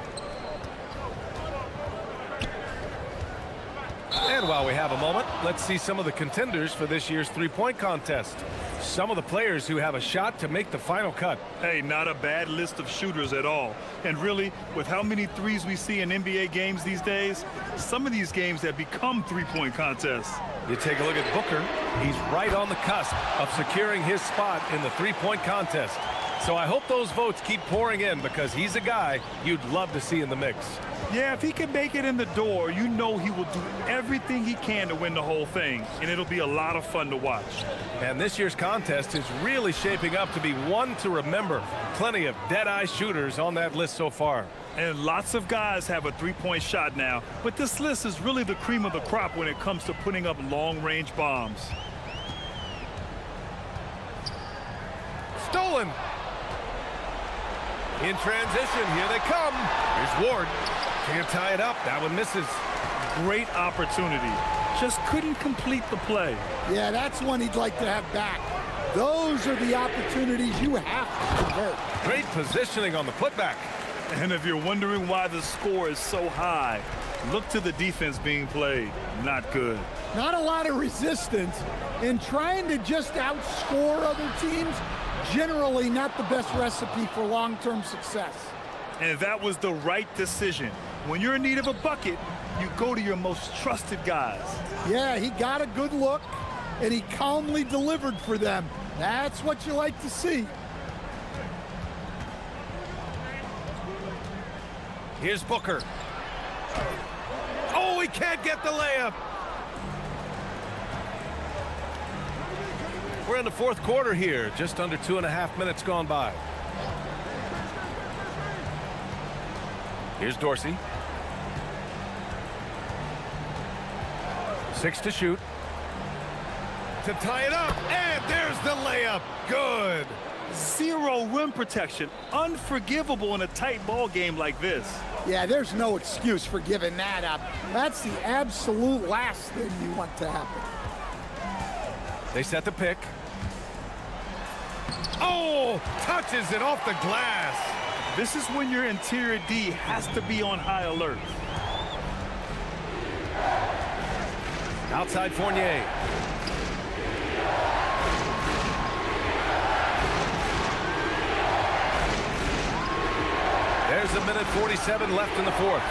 Speaker 7: And while we have a moment, let's see some of the contenders for this year's three-point contest. Some of the players who have a shot to make the final cut.
Speaker 8: Hey, not a bad list of shooters at all. And really, with how many threes we see in NBA games these days, some of these games have become three-point contests.
Speaker 7: You take a look at Booker. He's right on the cusp of securing his spot in the three-point contest. So I hope those votes keep pouring in because he's a guy you'd love to see in the mix.
Speaker 8: Yeah, if he can make it in the door, you know he will do everything he can to win the whole thing, and it'll be a lot of fun to watch.
Speaker 7: And this year's contest is really shaping up to be one to remember. Plenty of dead-eye shooters on that list so far.
Speaker 8: And lots of guys have a three-point shot now, but this list is really the cream of the crop when it comes to putting up long-range bombs.
Speaker 7: Stolen. In transition, here they come. Here's Ward. Can't tie it up. That one misses.
Speaker 8: Great opportunity. Just couldn't complete the play.
Speaker 9: Yeah, that's one he'd like to have back. Those are the opportunities you have to convert.
Speaker 7: Great positioning on the putback.
Speaker 8: And if you're wondering why the score is so high, look to the defense being played. Not good.
Speaker 9: Not a lot of resistance, and trying to just outscore other teams, generally not the best recipe for long-term success.
Speaker 8: And that was the right decision. When you're in need of a bucket, you go to your most trusted guys.
Speaker 9: Yeah, he got a good look, and he calmly delivered for them. That's what you like to see.
Speaker 7: Here's Booker. Oh, he can't get the layup. We're in the fourth quarter here, just under 2.5 minutes gone by. Here's Dorsey. 6 to shoot. To tie it up, and there's the layup. Good.
Speaker 8: Zero rim protection. Unforgivable in a tight ball game like this.
Speaker 9: Yeah, there's no excuse for giving that up. That's the absolute last thing you want to happen.
Speaker 7: They set the pick. Oh, touches it off the glass.
Speaker 8: This is when your interior D has to be on high alert.
Speaker 7: Outside Fournier. There's a minute 47 left in the fourth.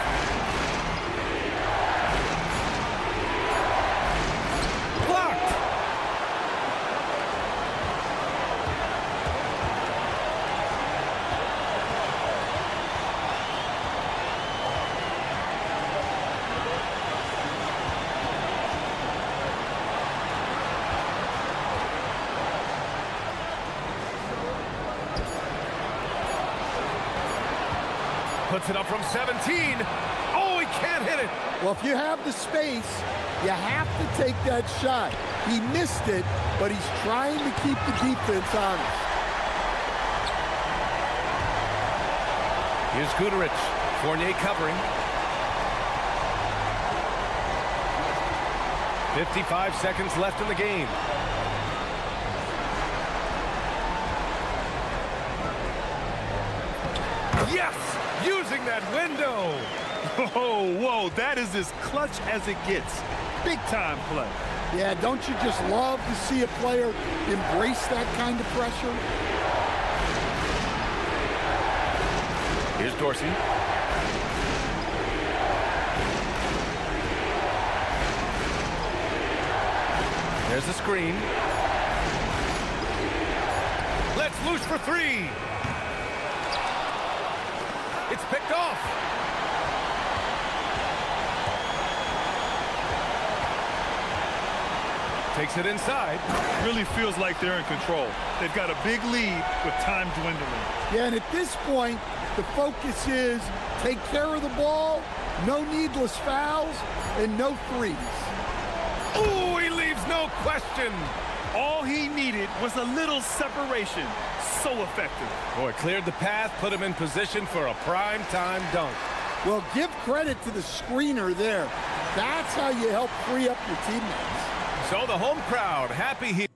Speaker 7: Blocked. Puts it up from 17. Oh, he can't hit it.
Speaker 9: Well, if you have the space, you have to take that shot. He missed it, but he's trying to keep the defense honest.
Speaker 7: Here's Guterich. Fournier covering. 55 seconds left in the game. Yes! Using that window.
Speaker 8: Oh, whoa, that is as clutch as it gets. Big time play.
Speaker 9: Yeah, don't you just love to see a player embrace that kind of pressure?
Speaker 7: Here's Dorsey. There's the screen. Let's loose for three. It's picked off. Takes it inside.
Speaker 8: Really feels like they're in control. They've got a big lead with time dwindling.
Speaker 9: Yeah, and at this point, the focus is take care of the ball, no needless fouls, and no threes.
Speaker 7: Ooh, he leaves no question.
Speaker 8: All he needed was a little separation. So effective.
Speaker 7: Boy, cleared the path, put him in position for a prime-time dunk.
Speaker 9: Well, give credit to the screener there. That's how you help free up your teammates.
Speaker 7: So the home crowd happy here.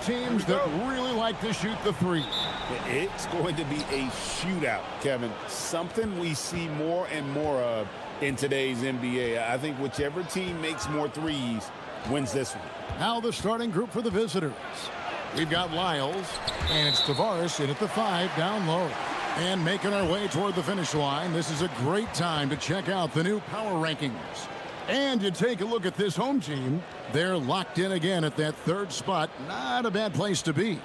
Speaker 1: teams that really like to shoot the three.
Speaker 3: It's going to be a shootout, Kevin. Something we see more and more of in today's NBA. I think whichever team makes more threes wins this one.
Speaker 1: Now the starting group for the visitors. We've got Lyles, and it's Tavares in at the 5 down low. And making our way toward the finish line, this is a great time to check out the new power rankings. And you take a look at this home team, they're locked in again at that 3rd spot. Not a bad place to be.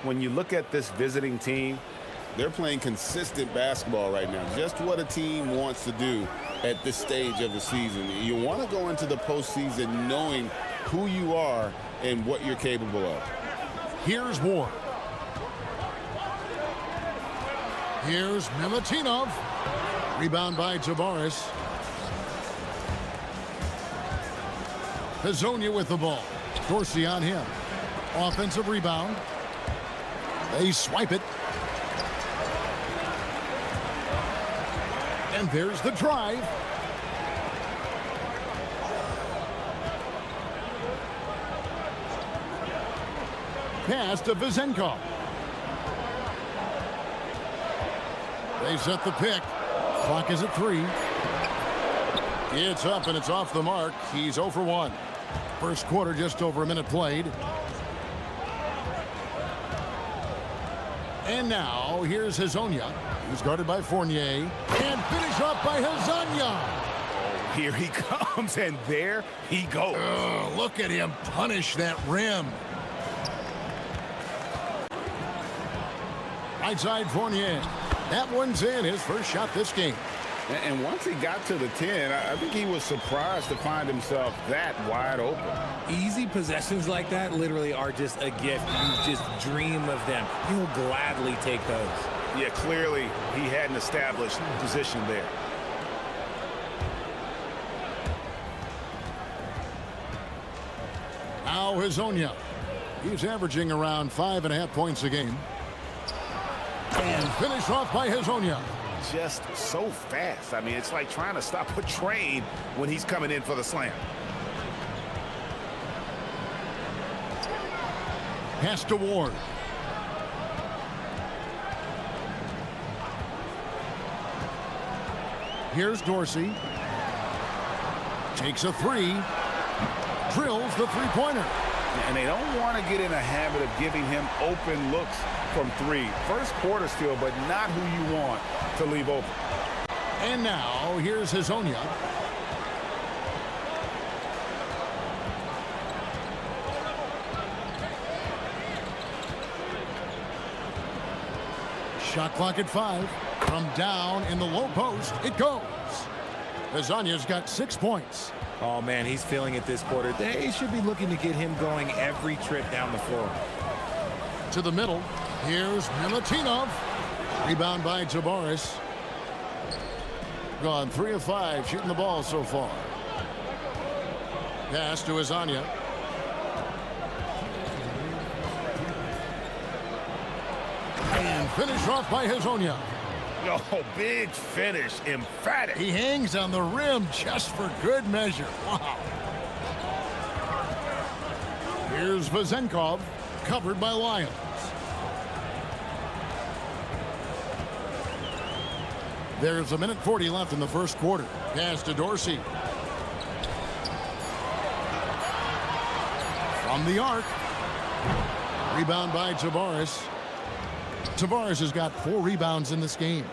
Speaker 3: When you look at this visiting team, they're playing consistent basketball right now. Just what a team wants to do at this stage of the season. You want to go into the postseason knowing who you are and what you're capable of.
Speaker 1: Here's Ward. Here's Milutinov. Rebound by Tavares. Hazonia with the ball. Dorsey on him. Offensive rebound. They swipe it. And there's the drive. Pass to Vezenkov. They set the pick. Clock is at 3. It's up and it's off the mark. He's 0 for 1. First quarter, just over a minute played. And now, here's Hazonia. He's guarded by Fournier. And finish off by Hazonia.
Speaker 3: Here he comes, and there he goes.
Speaker 1: Look at him punish that rim. Right side Fournier. That one's in, his first shot this game.
Speaker 3: And once he got to the 10, I think he was surprised to find himself that wide open.
Speaker 11: Easy possessions like that literally are just a gift. You just dream of them. He'll gladly take those.
Speaker 3: Yeah, clearly he had an established position there.
Speaker 1: Now Hazonia. He's averaging around 5.5 points a game. And finish off by Hazonia.
Speaker 3: Just so fast. I mean, it's like trying to stop a train when he's coming in for the slam.
Speaker 1: Pass to Ward. Here's Dorsey. Takes a 3. Drills the three-pointer.
Speaker 3: And they don't want to get in a habit of giving him open looks from 3. First quarter still, but not who you want to leave open.
Speaker 1: And now, here's Hazonia. Shot clock at 5. From down in the low post, it goes. Hazonia's got 6 points.
Speaker 11: Oh, man, he's feeling it this quarter. They should be looking to get him going every trip down the floor.
Speaker 1: To the middle. Here's Milutinov. Rebound by Tavares. Gone 3 of 5 shooting the ball so far. Pass to Hazonia. And finish off by Hazonia.
Speaker 3: Oh, big finish, emphatic.
Speaker 1: He hangs on the rim just for good measure. Wow. Here's Vezenkov, covered by Lyles. There's 1:40 left in the first quarter. Pass to Dorsey. From the arc. Rebound by Tavares. Tavares has got 4 rebounds in this game.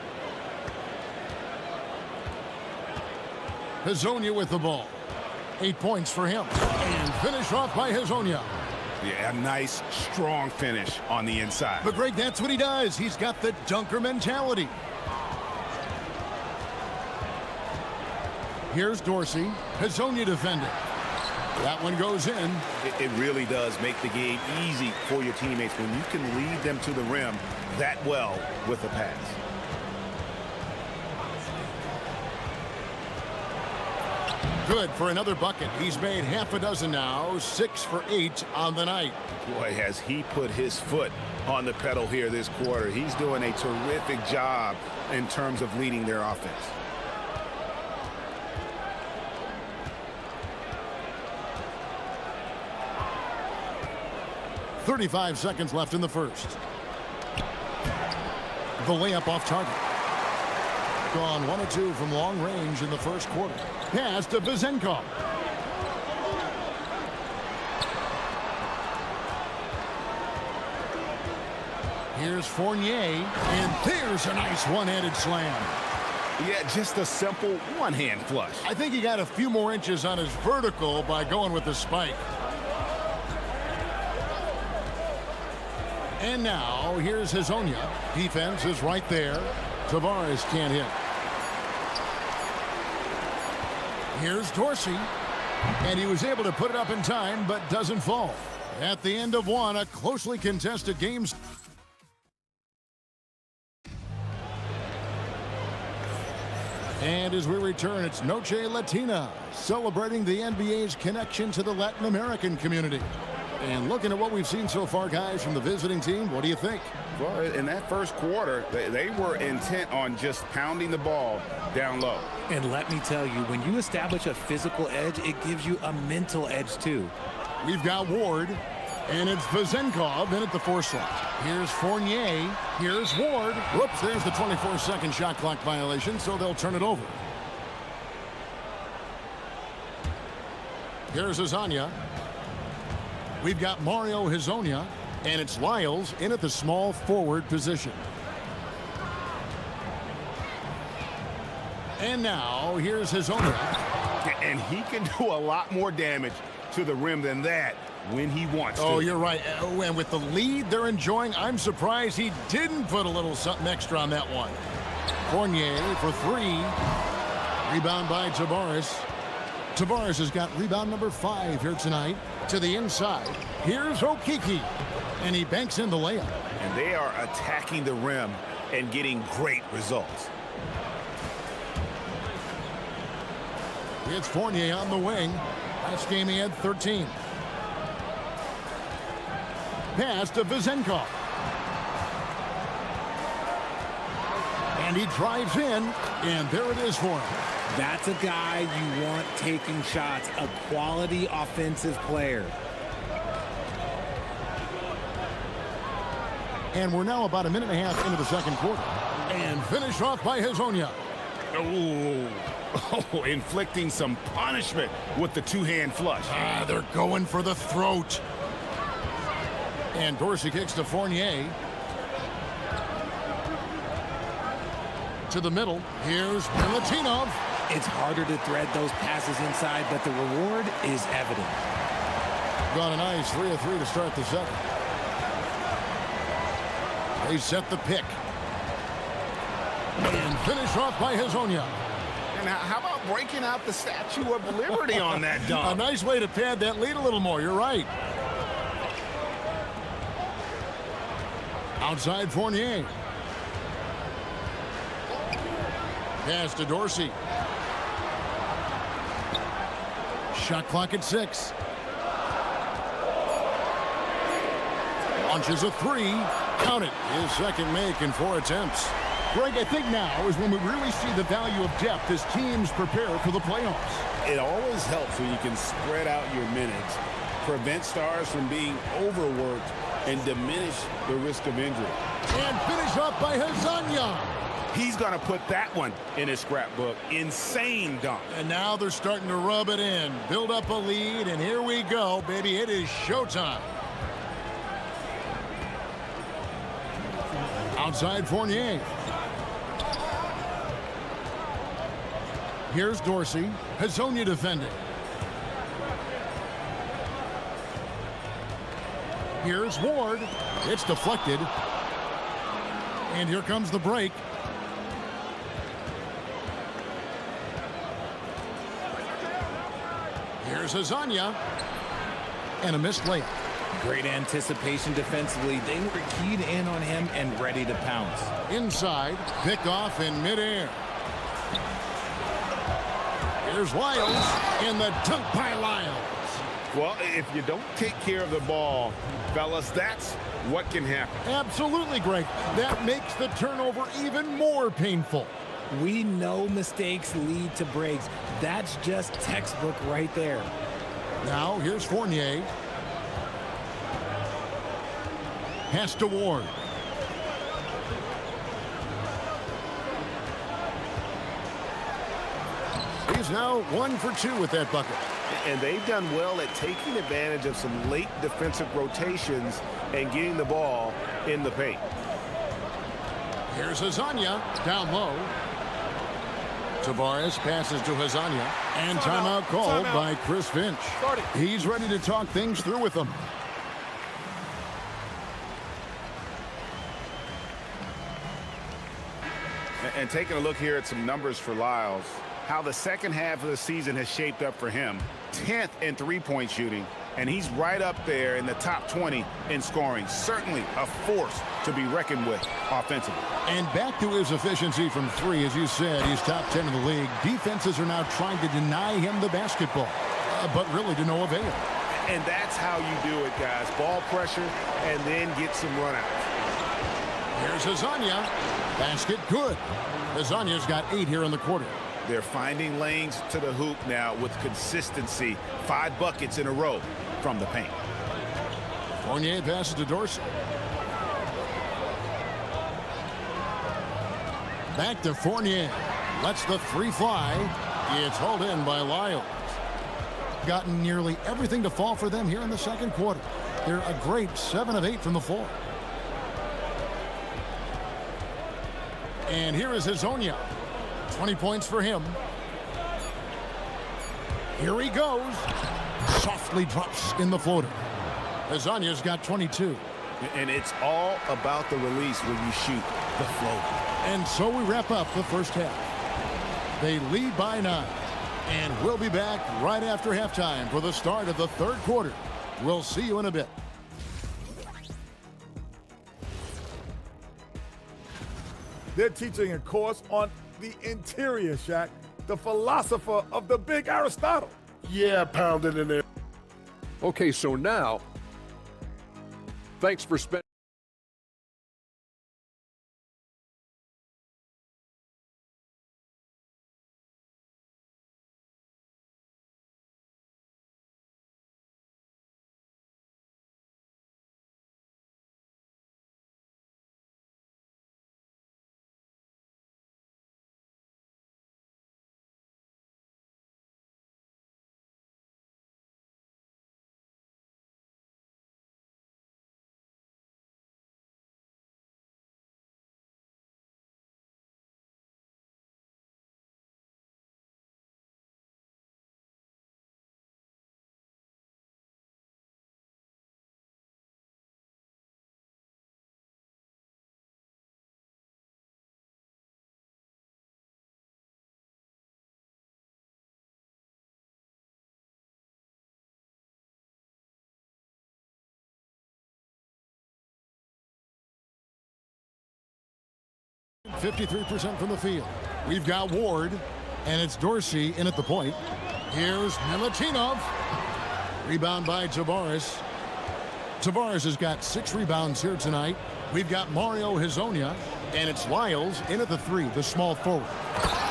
Speaker 1: Hazonia with the ball. 8 points for him. And finish off by Hazonia.
Speaker 3: Yeah, a nice, strong finish on the inside.
Speaker 1: But Greg, that's what he does. He's got the dunker mentality. Here's Dorsey. Hazonia defending. That one goes in.
Speaker 3: It really does make the game easy for your teammates when you can lead them to the rim that well with a pass.
Speaker 1: Good for another bucket. He's made half a dozen now. 6 for 8 on the night.
Speaker 3: Boy, has he put his foot on the pedal here this quarter. He's doing a terrific job in terms of leading their offense.
Speaker 1: 35 seconds left in the first. The layup off target. Gone 1 of 2 from long range in the first quarter. Pass to Vezenkov. Here's Fournier, and there's a nice one-handed slam.
Speaker 3: Yeah, just a simple one-hand flush.
Speaker 1: I think he got a few more inches on his vertical by going with the spike. And now, here's Hazonia. Defense is right there. Tavares can't hit. Here's Dorsey. And he was able to put it up in time, but doesn't fall. At the end of one, a closely contested game. And as we return, it's Noche Latina, celebrating the NBA's connection to the Latin American community. And looking at what we've seen so far, guys, from the visiting team, what do you think?
Speaker 3: Well, in that first quarter, they were intent on just pounding the ball down low.
Speaker 11: And let me tell you, when you establish a physical edge, it gives you a mental edge, too.
Speaker 1: We've got Ward, and it's Vezenkov in at the 4 slot. Here's Fournier. Here's Ward. Whoops, there's the 24-second shot clock violation, so they'll turn it over. Here's Hazonia. We've got Mario Hazonia, and it's Lyles in at the small forward position. And now, here's Hazonia.
Speaker 3: And he can do a lot more damage to the rim than that when he wants to.
Speaker 1: Oh, you're right. And with the lead they're enjoying, I'm surprised he didn't put a little something extra on that one. Fournier for 3. Rebound by Tavares. Tavares has got rebound number 5 here tonight. To the inside. Here's Okiki. And he banks in the layup.
Speaker 3: And they are attacking the rim and getting great results.
Speaker 1: It's Fournier on the wing. Last game he had 13. Pass to Vezenkov. And he drives in, and there it is for him.
Speaker 11: That's a guy you want taking shots, a quality offensive player.
Speaker 1: And we're now about a minute and a half into the second quarter. And finished off by Hazonia.
Speaker 3: Oh, inflicting some punishment with the two-hand flush.
Speaker 1: They're going for the throat. And Dorsey kicks to Fournier. To the middle. Here's Milutinov.
Speaker 11: It's harder to thread those passes inside, but the reward is evident.
Speaker 1: Got a nice 3 of 3 to start the second. They set the pick. And finish off by Hazonia.
Speaker 3: And how about breaking out the Statue of Liberty on that dunk?
Speaker 1: A nice way to pad that lead a little more. You're right. Outside Fournier. Pass to Dorsey. Shot clock at 6. Launches a 3. Count it. His second make in 4 attempts. Greg, I think now is when we really see the value of depth as teams prepare for the playoffs.
Speaker 3: It always helps when you can spread out your minutes, prevent stars from being overworked, and diminish the risk of injury.
Speaker 1: And finish up by Hazonia.
Speaker 3: He's going to put that one in his scrapbook. Insane dunk.
Speaker 1: And now they're starting to rub it in, build up a lead, and here we go, baby. It is showtime. Outside Fournier. Here's Dorsey. Hazonia defending. Here's Ward. It's deflected. And here comes the break. Here's Hazonia. And a missed layup.
Speaker 11: Great anticipation defensively. They were keyed in on him and ready to pounce.
Speaker 1: Inside. Pick off in midair. Here's Lyles. And the dunk by Lyles.
Speaker 3: Well, if you don't take care of the ball, fellas, that's what can happen.
Speaker 1: Absolutely, Greg. That makes the turnover even more painful.
Speaker 11: We know mistakes lead to breaks. That's just textbook right there.
Speaker 1: Now, here's Fournier. Pass to Ward. He's now 1 for 2 with that bucket.
Speaker 3: And they've done well at taking advantage of some late defensive rotations and getting the ball in the paint.
Speaker 1: Here's Hazanya down low. Tavares passes to Hazanya. And timeout called by Chris Finch. He's ready to talk things through with them.
Speaker 3: And taking a look here at some numbers for Lyles, how the second half of the season has shaped up for him. 10th in three-point shooting, and he's right up there in the top 20 in scoring. Certainly a force to be reckoned with offensively.
Speaker 1: And back to his efficiency from three, as you said, he's top 10 in the league. Defenses are now trying to deny him the basketball, but really to no avail.
Speaker 3: And that's how you do it, guys. Ball pressure and then get some runouts.
Speaker 1: Here's Hazanya. Basket good. Hazanya's got 8 here in the quarter.
Speaker 3: They're finding lanes to the hoop now with consistency. 5 buckets in a row from the paint.
Speaker 1: Fournier passes to Dorsey. Back to Fournier. Lets the three fly. It's hauled in by Lyles. Gotten nearly everything to fall for them here in the second quarter. They're a great 7 of 8 from the floor. And here is Hazanya. 20 points for him. Here he goes. Softly drops in the floater. Hazanya's got 22.
Speaker 3: And it's all about the release when you shoot the floater.
Speaker 1: And so we wrap up the first half. They lead by 9. And we'll be back right after halftime for the start of the third quarter. We'll see you in a bit.
Speaker 10: They're teaching a course on the interior, Shaq, the philosopher of the big Aristotle.
Speaker 4: Yeah, pounded in there.
Speaker 5: Okay, so now, thanks for spending.
Speaker 1: .53% from the field. We've got Ward, and it's Dorsey in at the point. Here's Milutinov. Rebound by Tavares. Tavares has got 6 rebounds here tonight. We've got Mario Hazanya, and it's Lyles in at the 3, the small forward.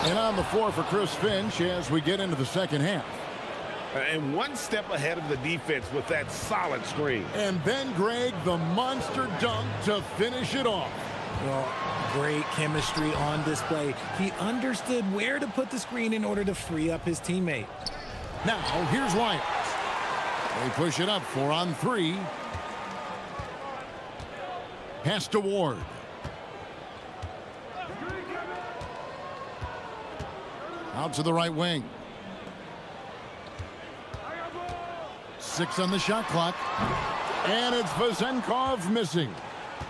Speaker 1: And on the floor for Chris Finch as we get into the second half.
Speaker 3: And one step ahead of the defense with that solid screen.
Speaker 1: And then Greg, the monster dunk to finish it off.
Speaker 11: Well, great chemistry on display. He understood where to put the screen in order to free up his teammate.
Speaker 1: Now, here's Lyles. They push it up 4 on 3. Pass to Ward. Out to the right wing. 6 on the shot clock. And it's Vazenkov missing.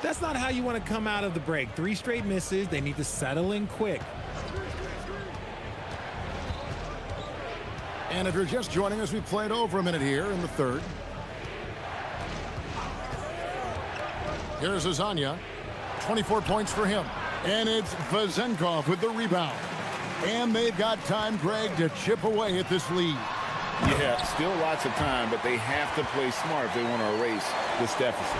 Speaker 11: That's not how you want to come out of the break. 3 straight misses. They need to settle in quick.
Speaker 1: And if you're just joining us, we played over a minute here in the third. Here's Hazanya. 24 points for him. And it's Vazenkov with the rebound. And they've got time, Greg, to chip away at this lead.
Speaker 3: Yeah, still lots of time, but they have to play smart if they want to erase this deficit.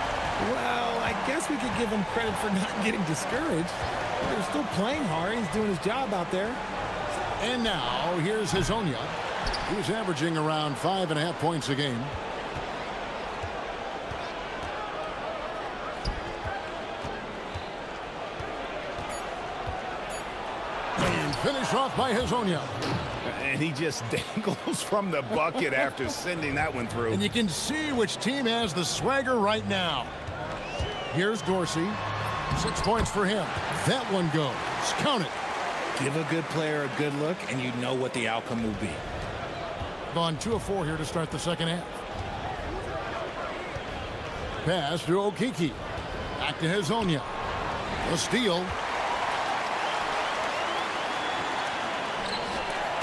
Speaker 11: Well, I guess we could give him credit for not getting discouraged. They're still playing hard. He's doing his job out there.
Speaker 1: And now, here's Hazanya. He's averaging around 5.5 points a game. Finish off by Hazonia.
Speaker 3: And he just dangles from the bucket after sending that one through.
Speaker 1: And you can see which team has the swagger right now. Here's Dorsey. 6 points for him. That one goes. Count it.
Speaker 11: Give a good player a good look, and you know what the outcome will be.
Speaker 1: Gone 2 of 4 here to start the second half. Pass to Okiki. Back to Hazonia. A steal.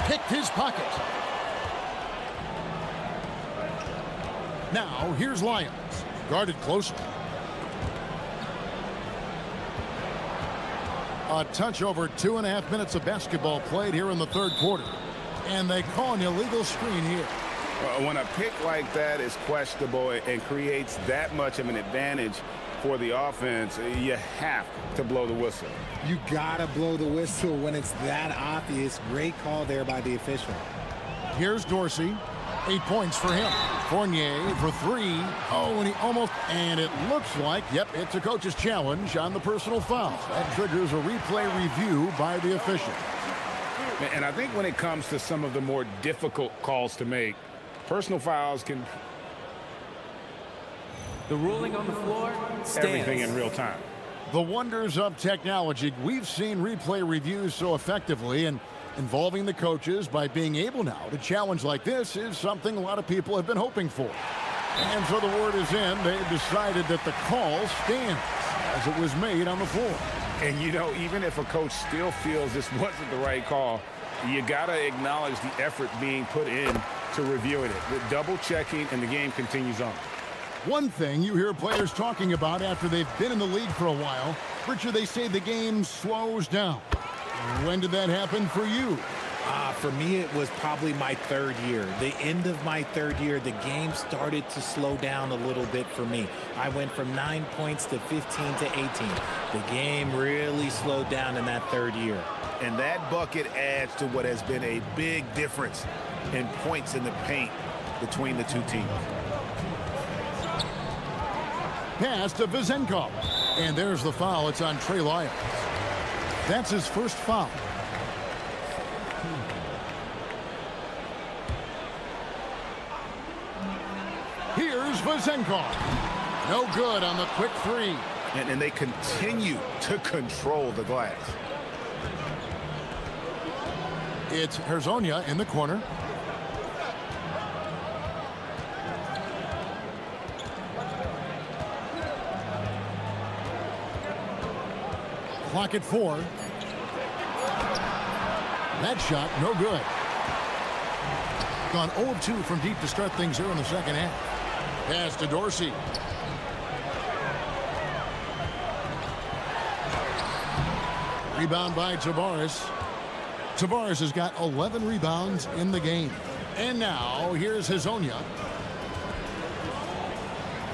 Speaker 1: Picked his pocket. Now, here's Lyons. Guarded closely. A touch over 2.5 minutes of basketball played here in the third quarter. And they call an illegal screen here.
Speaker 3: When a pick like that is questionable and creates that much of an advantage for the offense, you have to blow the whistle.
Speaker 11: You gotta blow the whistle when it's that obvious. Great call there by the official.
Speaker 1: Here's Dorsey. 8 points for him. Fournier for 3. Oh, and he almost, and it looks like, yep, it's a coach's challenge on the personal foul. That triggers a replay review by the official.
Speaker 3: And I think when it comes to some of the more difficult calls to make, personal fouls can...
Speaker 12: The ruling on the floor stands.
Speaker 3: Everything in real time.
Speaker 1: The wonders of technology. We've seen replay reviews so effectively, and involving the coaches by being able now to challenge like this is something a lot of people have been hoping for. And so the word is in. They've decided that the call stands as it was made on the floor.
Speaker 3: And, you know, even if a coach still feels this wasn't the right call, you got to acknowledge the effort being put in to reviewing it. The double checking, and the game continues on.
Speaker 1: One thing you hear players talking about after they've been in the league for a while, Richard, they say the game slows down. When did that happen for you?
Speaker 11: For me, it was probably my third year. The end of my third year, the game started to slow down a little bit for me. I went from 9 points to 15 to 18. The game really slowed down in that third year.
Speaker 3: And that bucket adds to what has been a big difference in points in the paint between the two teams.
Speaker 1: Pass to Vizenkov. And there's the foul. It's on Trey Lyons. That's his first foul. Here's Vizenkov. No good on the quick three.
Speaker 3: And they continue to control the glass.
Speaker 1: It's Hazonia in the corner. Clock at 4. That shot, no good. Gone 0 of 2 from deep to start things here in the second half. Pass to Dorsey. Rebound by Tavares. Tavares has got 11 rebounds in the game. And now, here's Hazonia.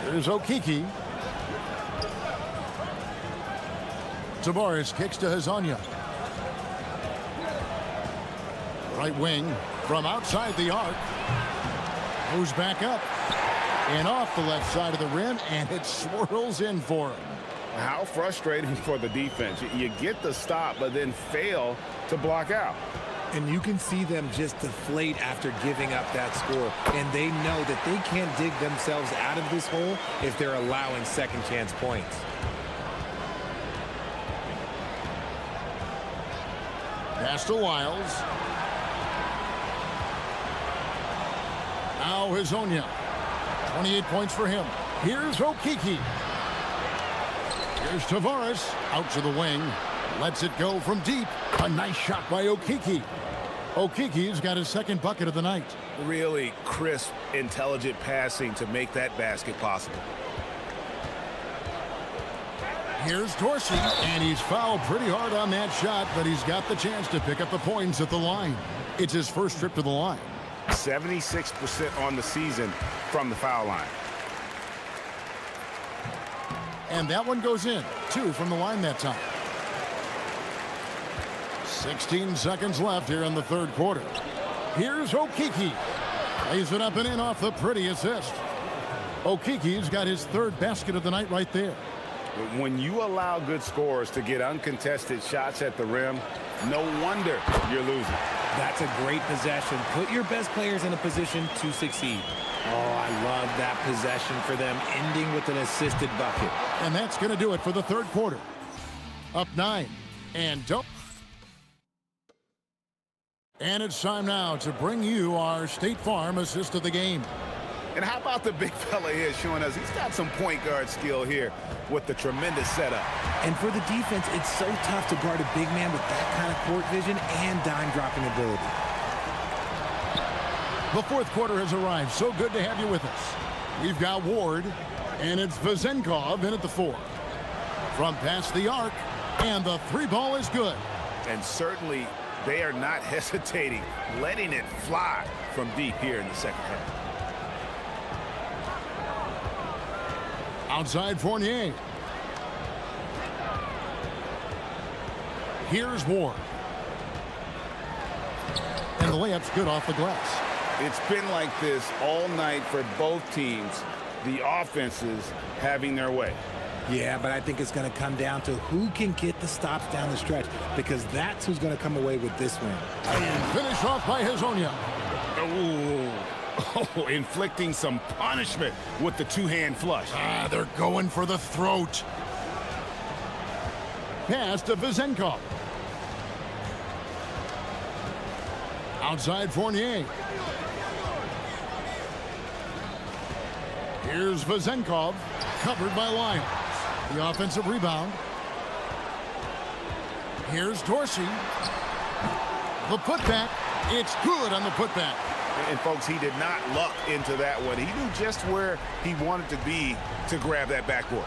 Speaker 1: Here's Okiki. Tavares kicks to Hazonia. Right wing from outside the arc. Goes back up. And off the left side of the rim, and it swirls in for him.
Speaker 3: How frustrating for the defense. You get the stop, but then fail to block out.
Speaker 11: And you can see them just deflate after giving up that score. And they know that they can't dig themselves out of this hole if they're allowing second chance points.
Speaker 1: Pass to Lyles. Now Hazonia. 28 points for him. Here's Okiki. Here's Tavares. Out to the wing. Lets it go from deep. A nice shot by Okiki. Okiki's got his second bucket of the night.
Speaker 3: Really crisp, intelligent passing to make that basket possible.
Speaker 1: Here's Dorsey, and he's fouled pretty hard on that shot, but he's got the chance to pick up the points at the line. It's his first trip to the line.
Speaker 3: 76% on the season from the foul line.
Speaker 1: And that one goes in. 2 from the line that time. 16 seconds left here in the third quarter. Here's Okiki. Lays it up and in off the pretty assist. Okiki's got his third basket of the night right there.
Speaker 3: When you allow good scorers to get uncontested shots at the rim, no wonder you're losing.
Speaker 11: That's a great possession. Put your best players in a position to succeed. Oh, I love that possession for them, ending with an assisted bucket.
Speaker 1: And that's going to do it for the third quarter. Up 9. And don't. And it's time now to bring you our State Farm assist of the game.
Speaker 3: And how about the big fella here showing us he's got some point guard skill here with the tremendous setup.
Speaker 11: And for the defense, it's so tough to guard a big man with that kind of court vision and dime-dropping ability.
Speaker 1: The fourth quarter has arrived. So good to have you with us. We've got Ward, and it's Vezenkov in at the 4. From past the arc, and the 3 ball is good.
Speaker 3: And certainly they are not hesitating, letting it fly from deep here in the second half.
Speaker 1: Outside Fournier. Here's Ward. And the layup's good off the glass.
Speaker 3: It's been like this all night for both teams, the offenses having their way.
Speaker 11: Yeah, but I think it's going to come down to who can get the stops down the stretch, because that's who's going to come away with this win.
Speaker 1: And finished off by Hezonja.
Speaker 3: Oh, inflicting some punishment with the two-hand flush.
Speaker 1: They're going for the throat. Pass to Vezenkov. Outside Fournier. Here's Vezenkov, covered by Lyons. The offensive rebound. Here's Dorsey. The putback. It's good on the putback.
Speaker 3: And folks, he did not luck into that one. He knew just where he wanted to be to grab that backboard.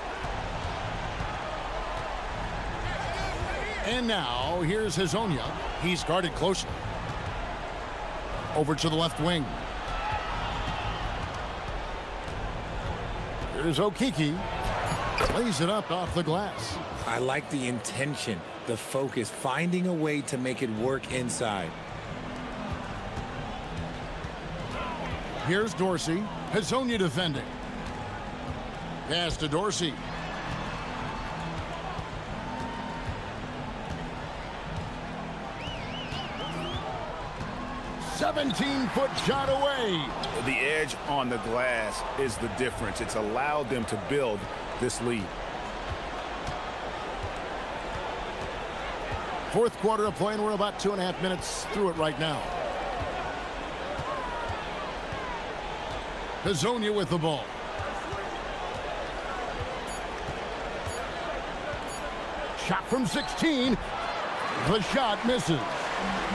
Speaker 1: And now, here's Hezonja. He's guarded closely. Over to the left wing. Here's Okiki. Lays it up off the glass.
Speaker 11: I like the intention, the focus, finding a way to make it work inside.
Speaker 1: Here's Dorsey. Hezonja defending. Pass to Dorsey. "17-foot shot away."
Speaker 3: The edge on the glass is the difference. It's allowed them to build this lead.
Speaker 1: Fourth quarter of play, and we're about 2.5 minutes through it right now. Hezonja with the ball. Shot from 16. The shot misses.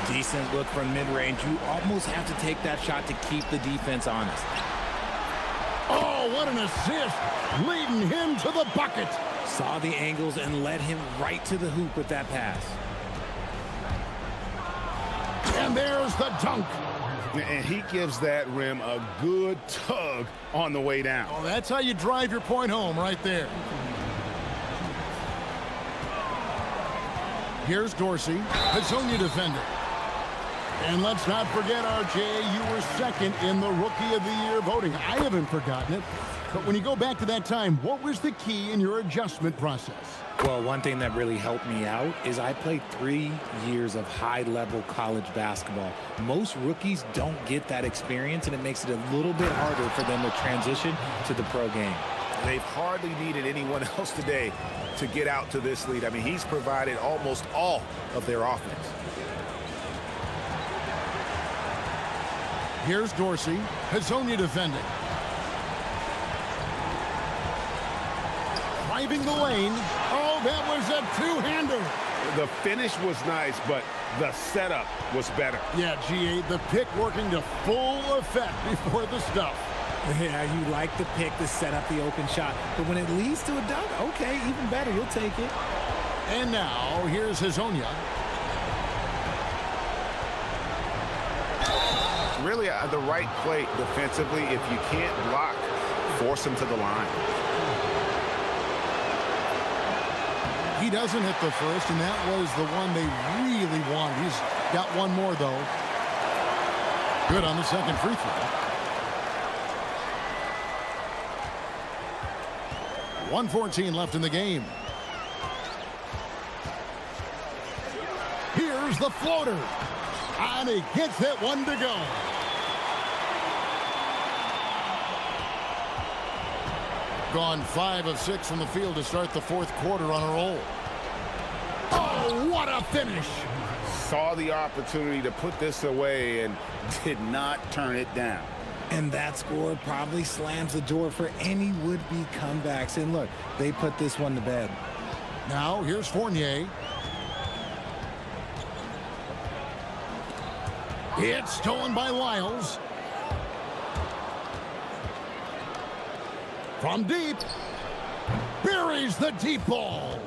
Speaker 11: Decent look from mid-range. You almost have to take that shot to keep the defense honest.
Speaker 1: Oh, what an assist. Leading him to the bucket.
Speaker 11: Saw the angles and led him right to the hoop with that pass.
Speaker 1: And there's the dunk.
Speaker 3: And he gives that rim a good tug on the way down.
Speaker 1: Oh, that's how you drive your point home right there. Here's Dorsey. Hezonja defender. And let's not forget, RJ, you were second in the Rookie of the Year voting. I haven't forgotten it. But when you go back to that time, what was the key in your adjustment process?
Speaker 11: Well, one thing that really helped me out is I played 3 years of high-level college basketball. Most rookies don't get that experience, and it makes it a little bit harder for them to transition to the pro game.
Speaker 3: They've hardly needed anyone else today to get out to this lead. I mean, he's provided almost all of their offense.
Speaker 1: Here's Dorsey. Hezonja defending. Driving the lane. Oh, that was a two-hander.
Speaker 3: The finish was nice, but the setup was better.
Speaker 1: Yeah, G.A., the pick working to full effect before the stuff.
Speaker 11: Yeah, you like the pick to set up the open shot, but when it leads to a dunk, okay, even better, you'll take it.
Speaker 1: And now, here's Hezonja.
Speaker 3: Really, the right play defensively. If you can't block, force him to the line.
Speaker 1: He doesn't hit the first, and that was the one they really wanted. He's got one more, though. Good on the second free throw. 1:14 left in the game. Here's the floater. And he gets it, one to go. Gone 5 of 6 from the field to start the fourth quarter on a roll. Oh, what a finish.
Speaker 3: Saw the opportunity to put this away and did not turn it down.
Speaker 11: And that score probably slams the door for any would-be comebacks. And look, they put this one to bed.
Speaker 1: Now, here's Fournier. It's stolen by Lyles. From deep, buries the deep ball.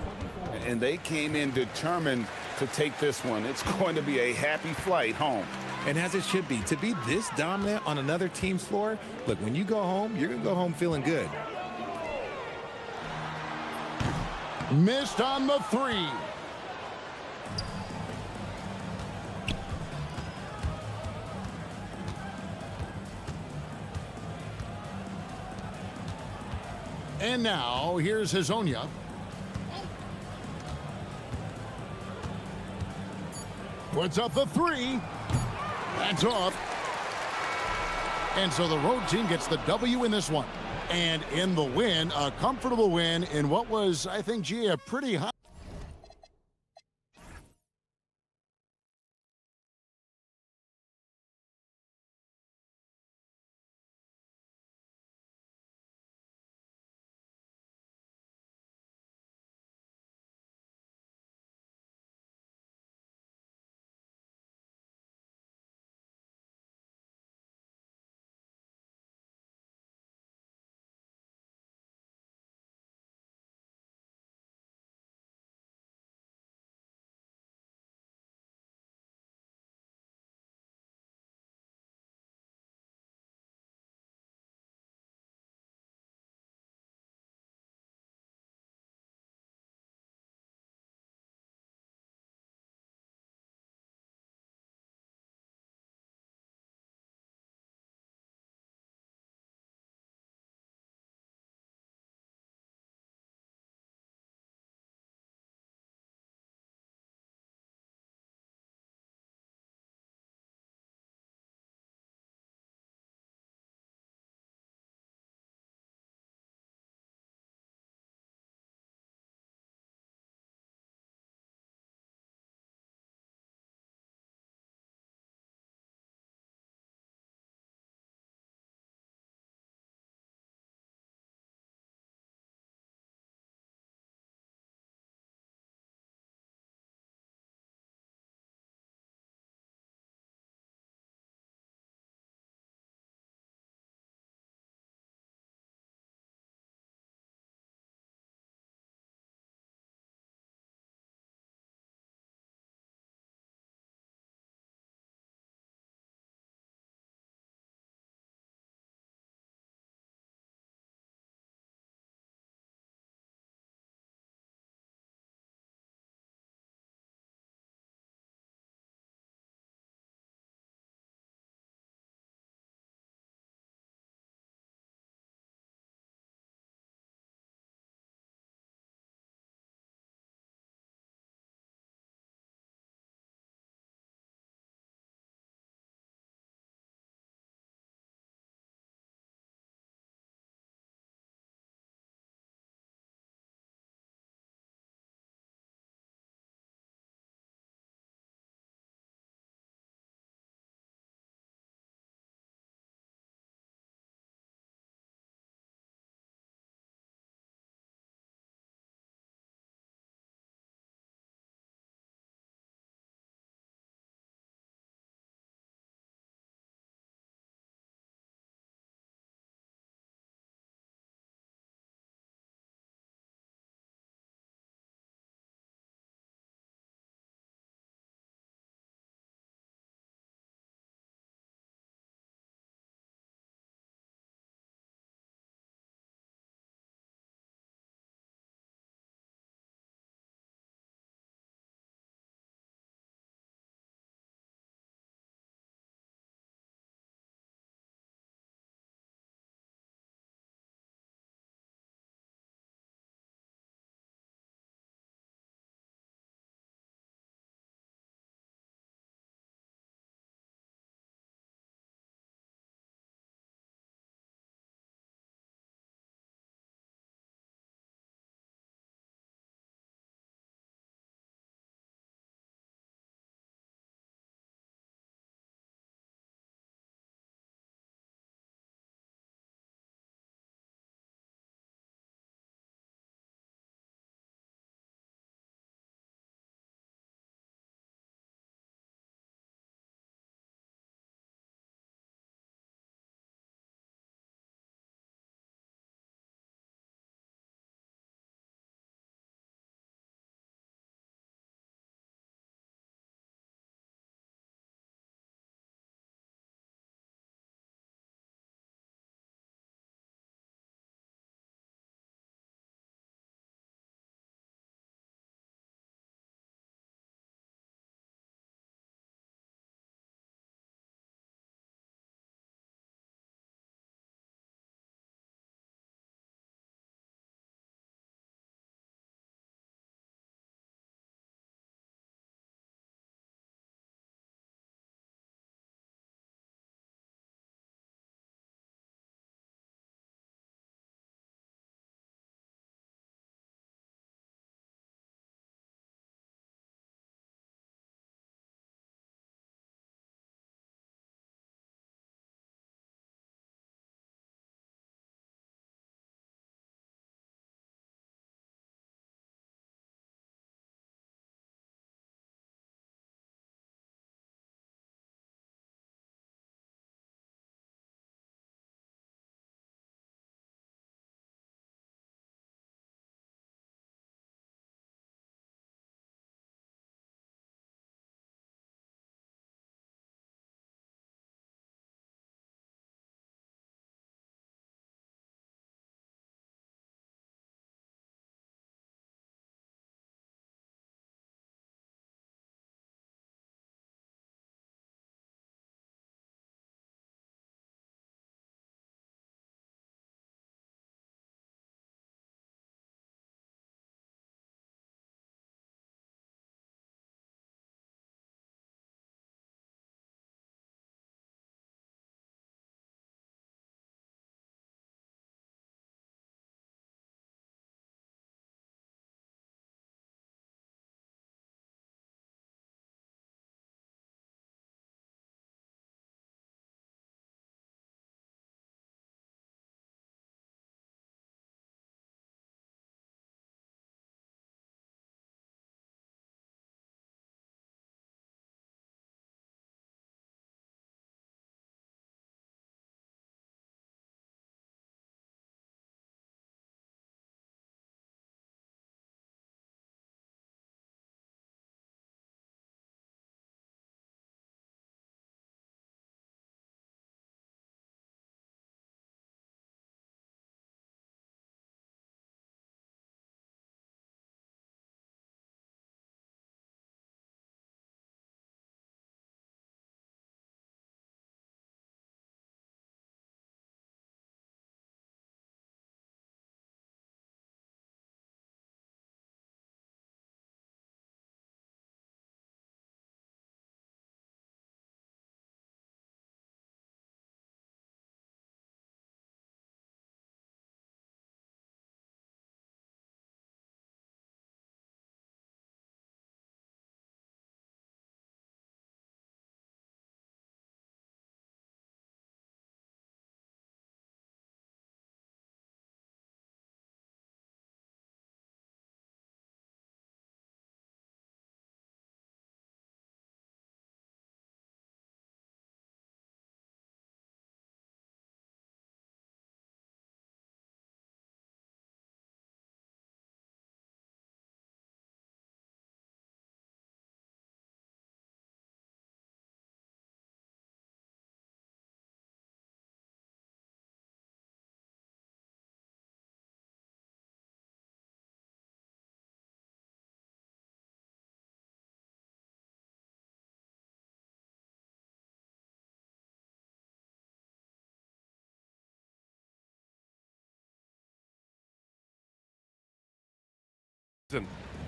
Speaker 3: And they came in determined to take this one. It's going to be a happy flight home.
Speaker 11: And as it should be, to be this dominant on another team's floor, look, when you go home, you're going to go home feeling good.
Speaker 1: Missed on the three. And now, here's Hazonia. Puts up the three. That's off. And so the road team gets the W in this one. And in the win, a comfortable win in what was, I think, a pretty high.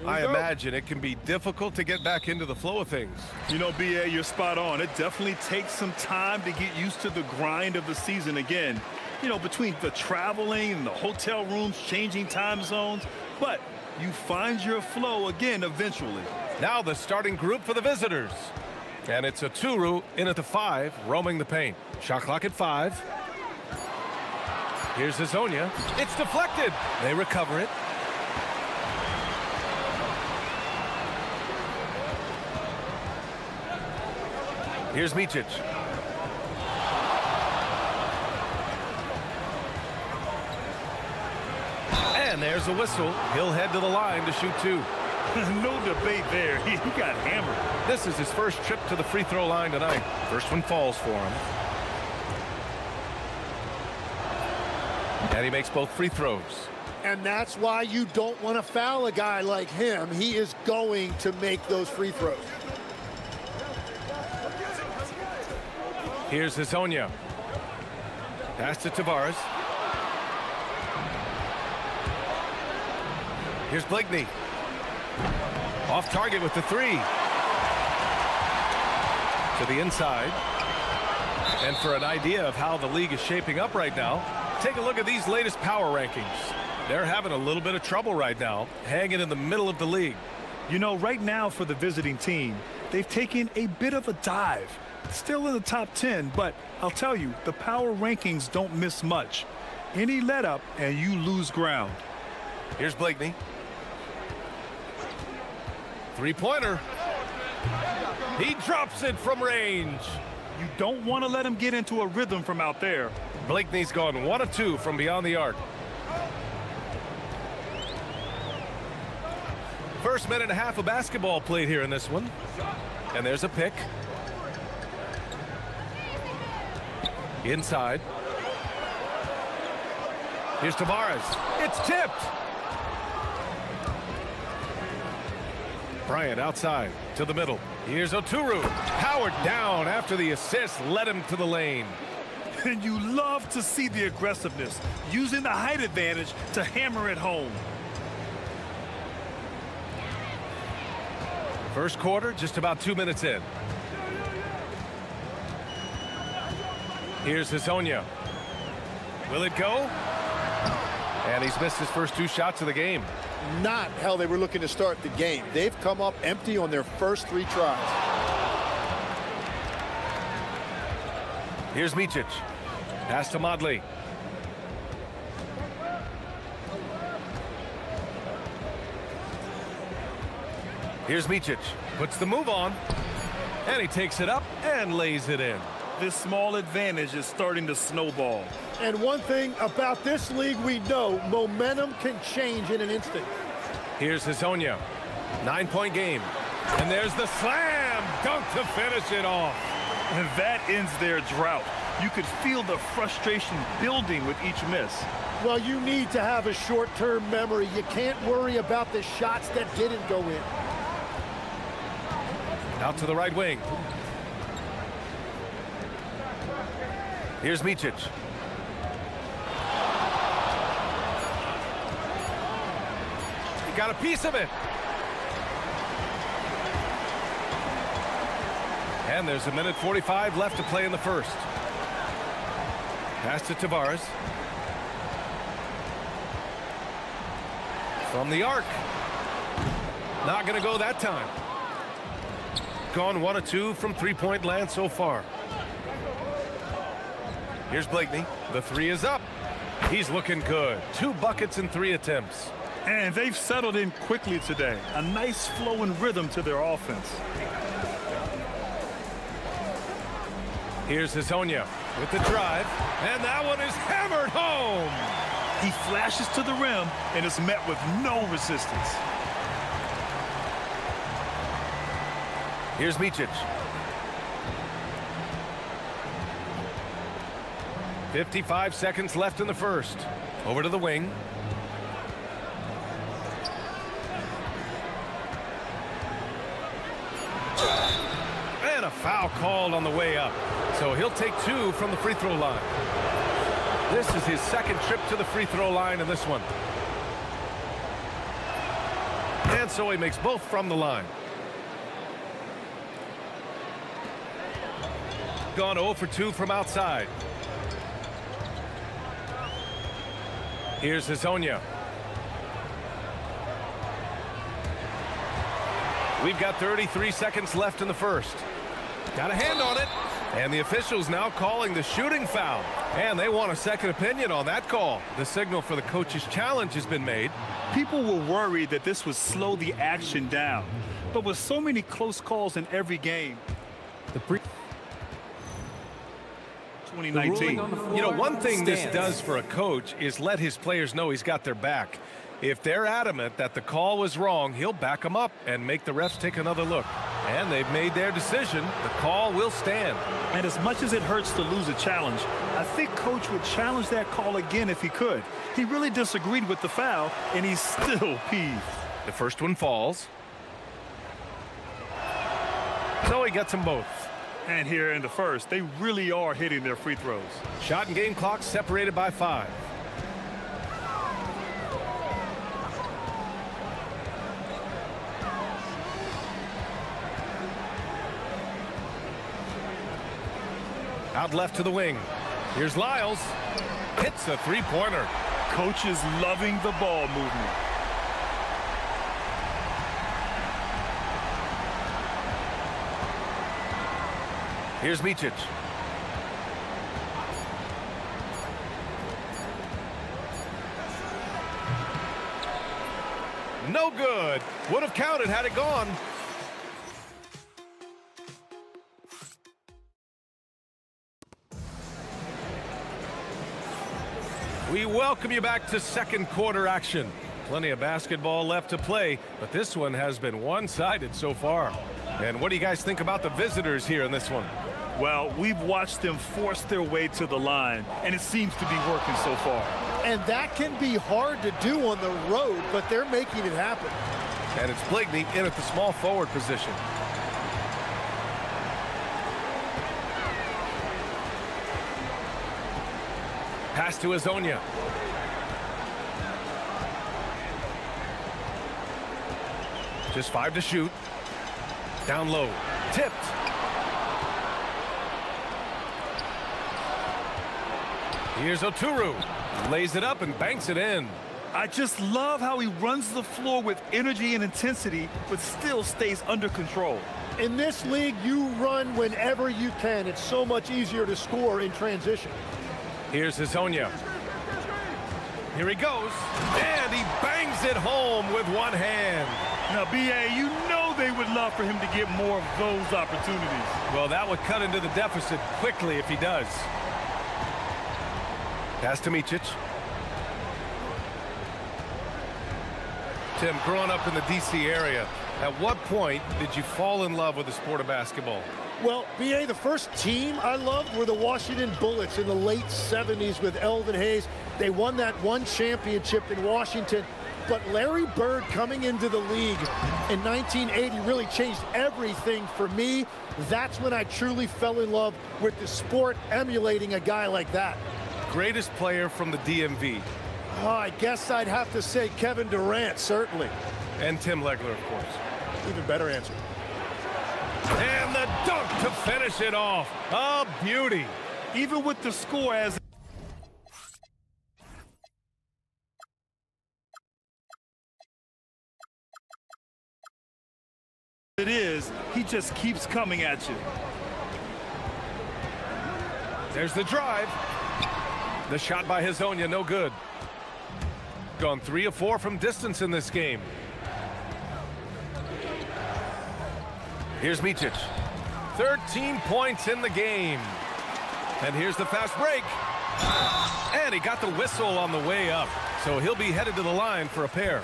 Speaker 7: I imagine it can be difficult to get back into the flow of things.
Speaker 8: You know, BA, you're spot on. It definitely takes some time to get used to the grind of the season again. You know, between the traveling and the hotel rooms, changing time zones. But you find your flow again eventually.
Speaker 7: Now the starting group for the visitors. And it's a Turu in at the 5, roaming the paint. Shot clock at 5. Here's Hazonia. It's deflected. They recover it. Here's Micic. And there's a whistle. He'll head to the line to shoot 2.
Speaker 8: No debate there. He got hammered.
Speaker 7: This is his first trip to the free throw line tonight. First one falls for him. And he makes both free throws.
Speaker 2: And that's why you don't want to foul a guy like him. He is going to make those free throws.
Speaker 7: Here's Hazonia. Pass to Tavares. Here's Blakeney. Off target with the 3. To the inside. And for an idea of how the league is shaping up right now, take a look at these latest power rankings. They're having a little bit of trouble right now, hanging in the middle of the league.
Speaker 8: You know, right now for the visiting team, they've taken a bit of a dive. Still in the top 10, but I'll tell you, the power rankings don't miss much. Any let up and you lose ground.
Speaker 7: Here's Blakeney. Three-pointer. He drops it from range.
Speaker 8: You don't want to let him get into a rhythm from out there.
Speaker 7: Blakeney's gone 1 of 2 from beyond the arc. First minute and a half of basketball played here in this one. And there's a pick. Inside. Here's Tavares. It's tipped. Bryant outside to the middle. Here's Oturu. Powered down after the assist led him to the lane.
Speaker 8: And you love to see the aggressiveness, using the height advantage to hammer it home.
Speaker 7: First quarter, just about 2 minutes in. Here's Hazonia. Will it go? And he's missed his first 2 shots of the game.
Speaker 2: Not how they were looking to start the game. They've come up empty on their first 3 tries.
Speaker 7: Here's Micic. Pass to Modley. Here's Micic. Puts the move on. And he takes it up and lays it in.
Speaker 8: This small advantage is starting to snowball.
Speaker 2: And one thing about this league we know, momentum can change in an instant.
Speaker 7: Here's Hazonia. 9-point game. And there's the slam dunk to finish it off.
Speaker 8: And that ends their drought. You could feel the frustration building with each miss.
Speaker 2: Well, you need to have a short-term memory. You can't worry about the shots that didn't go in.
Speaker 7: Out to the right wing. Here's Micic. He got a piece of it. And there's 1:45 left to play in the first. Pass to Tavares. From the arc. Not going to go that time. Gone 1 of 2 from 3-point land so far. Here's Blakeney. The 3 is up. He's looking good. 2 buckets in 3 attempts.
Speaker 8: And they've settled in quickly today. A nice flow and rhythm to their offense.
Speaker 7: Here's Hazonia with the drive. And that one is hammered home.
Speaker 8: He flashes to the rim and is met with no resistance.
Speaker 7: Here's Micic. 55 seconds left in the first. Over to the wing. And a foul called on the way up. So he'll take 2 from the free throw line. This is his second trip to the free throw line in this one. And so he makes both from the line. Gone 0 for 2 from outside. Here's Hazonia. We've got 33 seconds left in the first. Got a hand on it. And the officials now calling the shooting foul. And they want a second opinion on that call. The signal for the coach's challenge has been made.
Speaker 8: People were worried that this would slow the action down. But with so many close calls in every game, 2019.
Speaker 7: You know, one thing this does for a coach is let his players know he's got their back. If they're adamant that the call was wrong, he'll back them up and make the refs take another look. And they've made their decision. The call will stand.
Speaker 8: And as much as it hurts to lose a challenge, I think Coach would challenge that call again if he could. He really disagreed with the foul, and he's still peeved.
Speaker 7: The first one falls. So he gets them both.
Speaker 8: And here in the first, they really are hitting their free throws.
Speaker 7: Shot and game clock separated by 5. Out left to the wing. Here's Lyles. Hits a three-pointer.
Speaker 8: Coach is loving the ball movement.
Speaker 7: Here's Micic. No good. Would have counted had it gone. We welcome you back to second quarter action. Plenty of basketball left to play, but this one has been one-sided so far. And what do you guys think about the visitors here in this one?
Speaker 8: Well, we've watched them force their way to the line, and it seems to be working so far.
Speaker 2: And that can be hard to do on the road, but they're making it happen.
Speaker 7: And it's Blakeney in at the small forward position. Pass to Hazonia. Just 5 to shoot. Down low. Tipped. Here's Oturu. Lays it up and banks it in.
Speaker 8: I just love how he runs the floor with energy and intensity, but still stays under control.
Speaker 2: In this league, you run whenever you can. It's so much easier to score in transition.
Speaker 7: Here's Hazonia. Here he goes. And he bangs it home with one hand.
Speaker 8: Now, B.A., you know they would love for him to get more of those opportunities.
Speaker 7: Well, that would cut into the deficit quickly if he does. Pass to Micic. Tim, growing up in the D.C. area, at what point did you fall in love with the sport of basketball?
Speaker 2: Well, B.A., the first team I loved were the Washington Bullets in the late 70s with Elvin Hayes. They won that one championship in Washington. But Larry Bird coming into the league in 1980 really changed everything for me. That's when I truly fell in love with the sport, emulating a guy like that.
Speaker 7: Greatest player from the DMV?
Speaker 2: Oh, I guess I'd have to say Kevin Durant, certainly.
Speaker 7: And Tim Legler, of course.
Speaker 2: Even better answer.
Speaker 7: And the dunk to finish it off. A beauty.
Speaker 8: Even with the score as it is, he just keeps coming at you.
Speaker 7: There's the drive. The shot by Hazonia, no good. Gone 3 of 4 from distance in this game. Here's Micic. 13 points in the game. And here's the fast break. And he got the whistle on the way up. So he'll be headed to the line for a pair.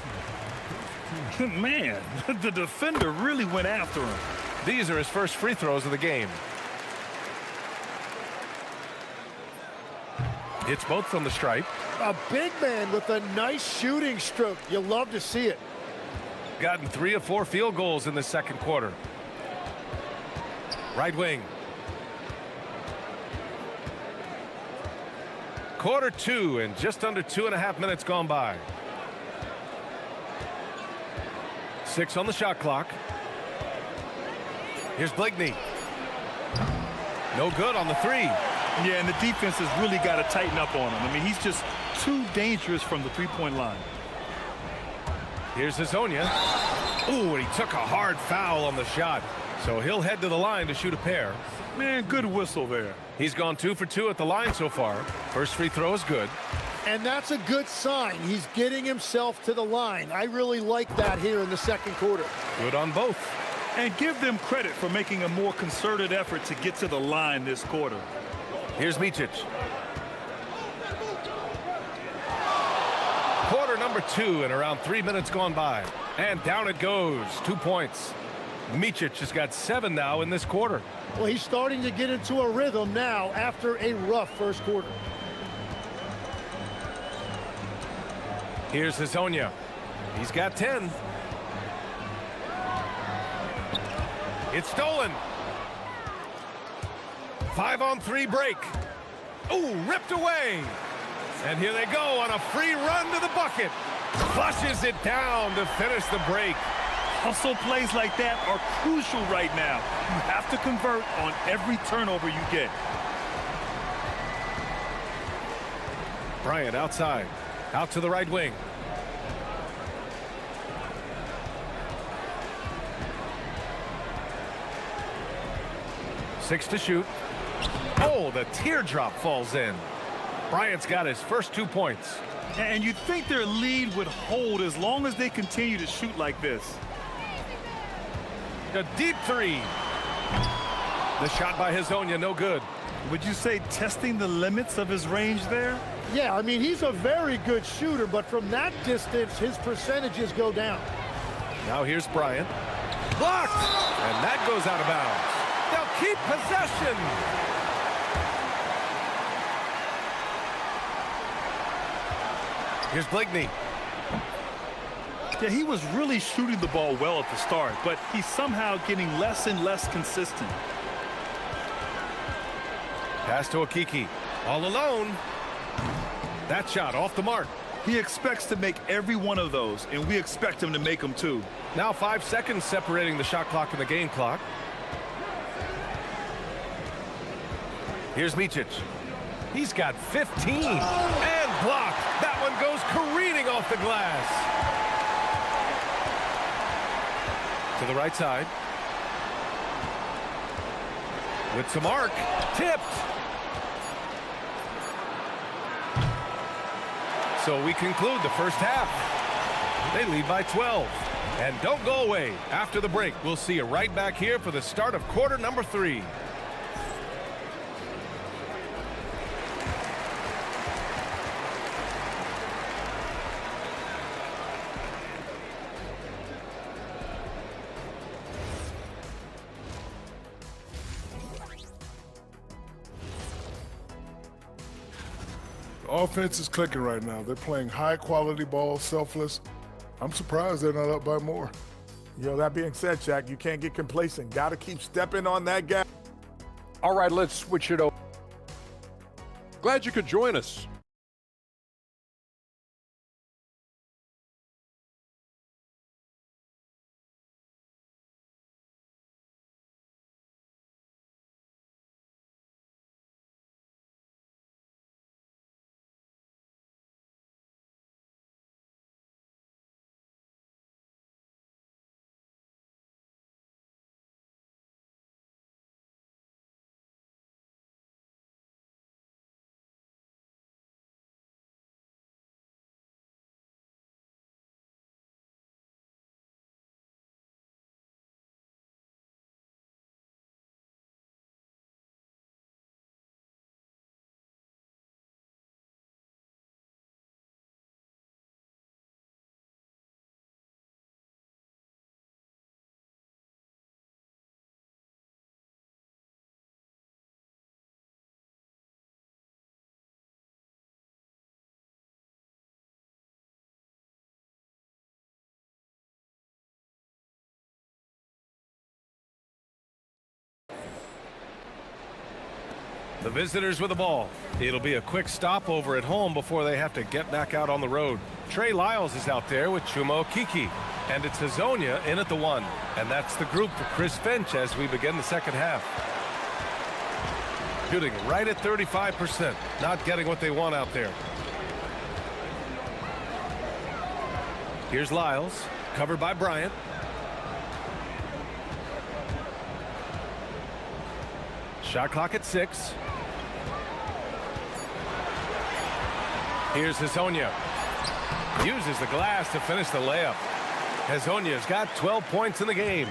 Speaker 8: Man, the defender really went after him.
Speaker 7: These are his first free throws of the game. It's both from the stripe.
Speaker 2: A big man with a nice shooting stroke. You love to see it.
Speaker 7: Gotten 3 of 4 field goals in the second quarter. Right wing. Quarter 2 and just under 2.5 minutes gone by. 6 on the shot clock. Here's Bligney. No good on the 3.
Speaker 8: Yeah, and the defense has really got to tighten up on him. I mean, he's just too dangerous from the three-point line.
Speaker 7: Here's Hazonia. Ooh, and he took a hard foul on the shot. So he'll head to the line to shoot a pair.
Speaker 8: Man, good whistle there.
Speaker 7: He's gone 2 for 2 at the line so far. First free throw is good.
Speaker 2: And that's a good sign. He's getting himself to the line. I really like that here in the second quarter.
Speaker 7: Good on both.
Speaker 8: And give them credit for making a more concerted effort to get to the line this quarter.
Speaker 7: Here's Micic. Quarter number 2 and around 3 minutes gone by. And down it goes. 2 points. Micic has got 7 now in this quarter.
Speaker 2: Well, he's starting to get into a rhythm now after a rough first quarter.
Speaker 7: Here's Hazonia. He's got 10. It's stolen. 5-on-3 break. Ooh, ripped away. And here they go on a free run to the bucket. Flushes it down to finish the break.
Speaker 8: Hustle plays like that are crucial right now. You have to convert on every turnover you get.
Speaker 7: Bryant outside. Out to the right wing. Six to shoot. Oh, the teardrop falls in. Bryant's got his first 2 points.
Speaker 8: And you'd think their lead would hold as long as they continue to shoot like this.
Speaker 7: A deep 3. The shot by Hazonia, no good.
Speaker 8: Would you say testing the limits of his range there?
Speaker 2: Yeah, I mean, he's a very good shooter, but from that distance, his percentages go down.
Speaker 7: Now here's Bryant. Blocked! And that goes out of bounds. They'll keep possession. Here's Bligney.
Speaker 8: Yeah, he was really shooting the ball well at the start, but he's somehow getting less and less consistent.
Speaker 7: Pass to Akiki. All alone. That shot off the mark.
Speaker 8: He expects to make every one of those, and we expect him to make them too.
Speaker 7: Now 5 seconds separating the shot clock and the game clock. Here's Micic. He's got 15. And blocked. That one goes careening off the glass. To the right side. With some arc. Tipped. So we conclude the first half. They lead by 12. And don't go away. After the break, we'll see you right back here for the start of quarter number 3.
Speaker 4: Offense is clicking right now. They're playing high-quality ball, selfless. I'm surprised they're not up by more.
Speaker 10: Yo, that being said, Shaq, you can't get complacent. Got to keep stepping on that gas.
Speaker 5: All right, let's switch it over. Glad you could join us.
Speaker 7: The visitors with the ball. It'll be a quick stopover at home before they have to get back out on the road. Trey Lyles is out there with Chuma Okeke. And it's Hazonia in at the 1. And that's the group for Chris Finch as we begin the second half. Shooting right at 35%. Not getting what they want out there. Here's Lyles, covered by Bryant. Shot clock at 6. Here's Hazonia. Uses the glass to finish the layup. Hazonia's got 12 points in the game.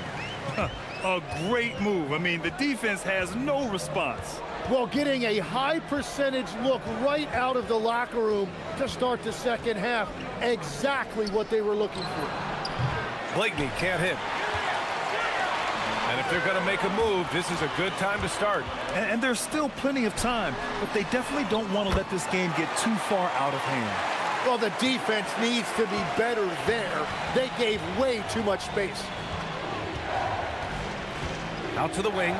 Speaker 8: A great move. I mean, the defense has no response.
Speaker 2: Well, getting a high percentage look right out of the locker room to start the second half. Exactly what they were looking for.
Speaker 7: Blakeney can't hit. And if they're going to make a move, this is a good time to start.
Speaker 8: And there's still plenty of time, but they definitely don't want to let this game get too far out of hand.
Speaker 2: Well, the defense needs to be better there. They gave way too much space.
Speaker 7: Out to the wing.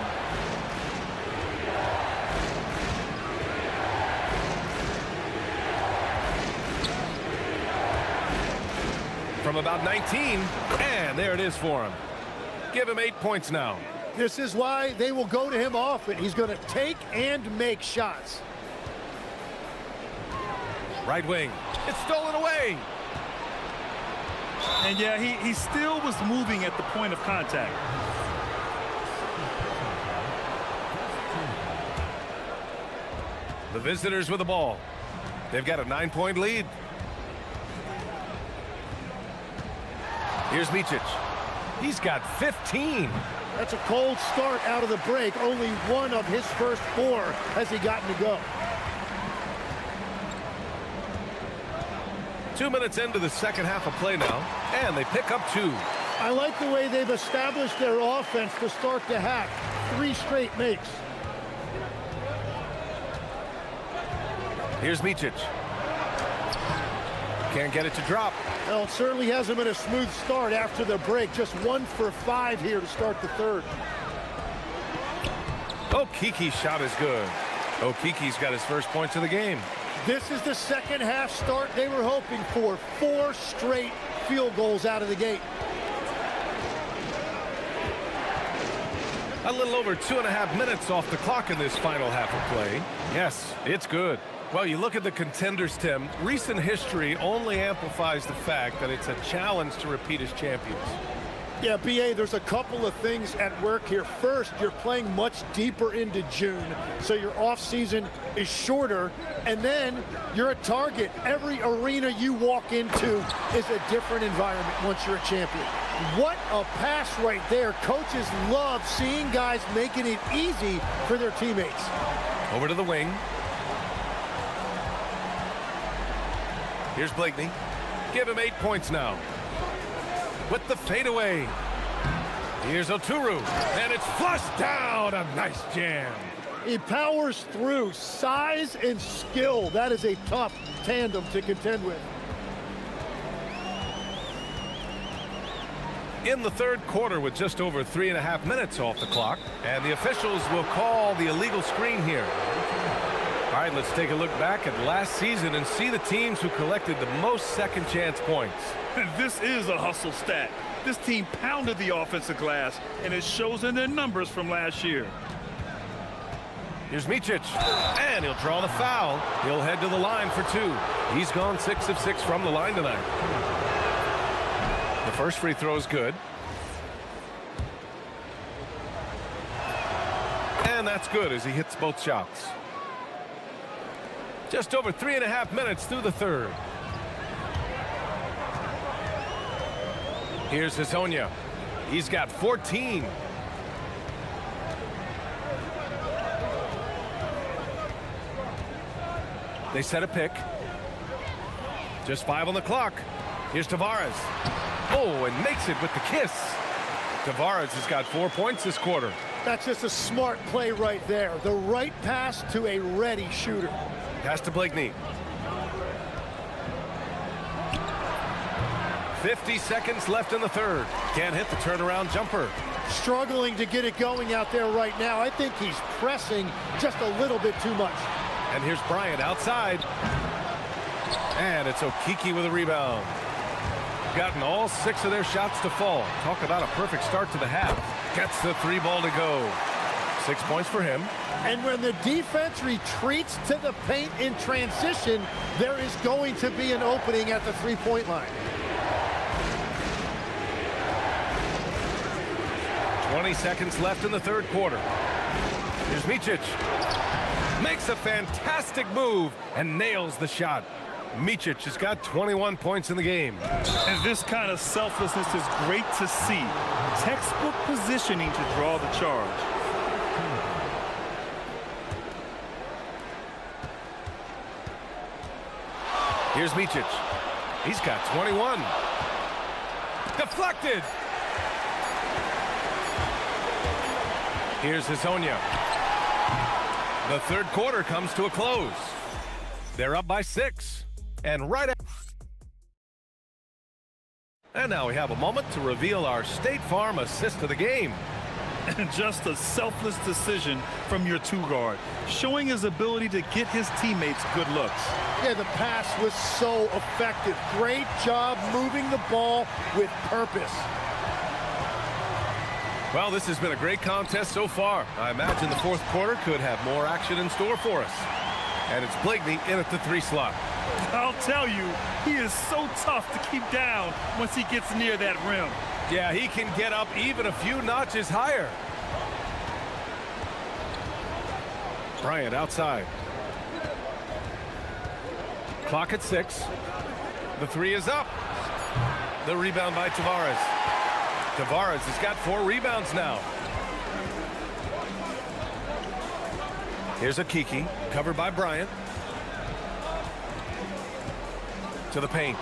Speaker 7: From about 19, and there it is for him. Give him 8 points now.
Speaker 2: This is why they will go to him often. He's going to take and make shots.
Speaker 7: Right wing. It's stolen away.
Speaker 8: And yeah, he still was moving at the point of contact.
Speaker 7: The visitors with the ball. They've got a 9-point lead. Here's Micic. He's got 15.
Speaker 2: That's a cold start out of the break. Only one of his first 4 has he gotten to go.
Speaker 7: 2 minutes into the second half of play now, and they pick up 2.
Speaker 2: I like the way they've established their offense to start the half. 3 straight makes.
Speaker 7: Here's Micic. Can't get it to drop.
Speaker 2: Well, it certainly hasn't been a smooth start after the break. Just 1 for 5 here to start the third.
Speaker 7: Okeke's shot is good. Okeke's got his first points of the game.
Speaker 2: This is the second half start they were hoping for. 4 straight field goals out of the gate.
Speaker 7: A little over 2.5 minutes off the clock in this final half of play. Yes, it's good. Well, you look at the contenders, Tim. Recent history only amplifies the fact that it's a challenge to repeat as champions.
Speaker 2: Yeah, BA, there's a couple of things at work here. First, you're playing much deeper into June, so your offseason is shorter, and then you're a target. Every arena you walk into is a different environment once you're a champion. What a pass right there. Coaches love seeing guys making it easy for their teammates.
Speaker 7: Over to the wing. Here's Blakeney. Give him 8 points now. With the fadeaway. Here's Oturu. And it's flushed down. A nice jam.
Speaker 2: He powers through. Size and skill. That is a tough tandem to contend with.
Speaker 7: In the third quarter with just over 3.5 minutes off the clock. And the officials will call the illegal screen here. All right, let's take a look back at last season and see the teams who collected the most second chance points.
Speaker 8: This is a hustle stat. This team pounded the offensive glass, and it shows in their numbers from last year.
Speaker 7: Here's Micic, and he'll draw the foul. He'll head to the line for 2. He's gone 6 of 6 from the line tonight. The first free throw is good. And that's good as he hits both shots. Just over 3.5 minutes through the third. Here's Hazonia. He's got 14. They set a pick. Just 5 on the clock. Here's Tavares. Oh, and makes it with the kiss. Tavares has got 4 points this quarter.
Speaker 2: That's just a smart play right there. The right pass to a ready shooter.
Speaker 7: Pass to Blakeney. 50 seconds left in the third. Can't hit the turnaround jumper.
Speaker 2: struggling to get it going out there right now. I think he's pressing just a little bit too much.
Speaker 7: And here's Bryant outside. And it's Okiki with a rebound. Gotten all 6 of their shots to fall. Talk about a perfect start to the half. Gets the 3 ball to go. 6 points for him.
Speaker 2: And when the defense retreats to the paint in transition, there is going to be an opening at the three-point line.
Speaker 7: 20 seconds left in the third quarter. Here's Micic. Makes a fantastic move and nails the shot. Micic has got 21 points in the game.
Speaker 8: And this kind of selflessness is great to see. Textbook positioning to draw the charge.
Speaker 7: Here's Micic. He's got 21. Deflected. Here's Hezonja. The third quarter comes to a close. They're up by 6. And now we have a moment to reveal our State Farm assist of the game.
Speaker 8: And just a selfless decision from your 2-guard, showing his ability to get his teammates good looks.
Speaker 2: Yeah, the pass was so effective. Great job moving the ball with purpose.
Speaker 7: Well, this has been a great contest so far. I imagine the fourth quarter could have more action in store for us. And it's Blakeney in at the 3 slot.
Speaker 8: I'll tell you, he is so tough to keep down once he gets near that rim.
Speaker 7: Yeah, he can get up even a few notches higher. Bryant outside. Clock at 6. The 3 is up. The rebound by Tavares. Tavares has got 4 rebounds now. Here's Okiki, covered by Bryant. To the paint.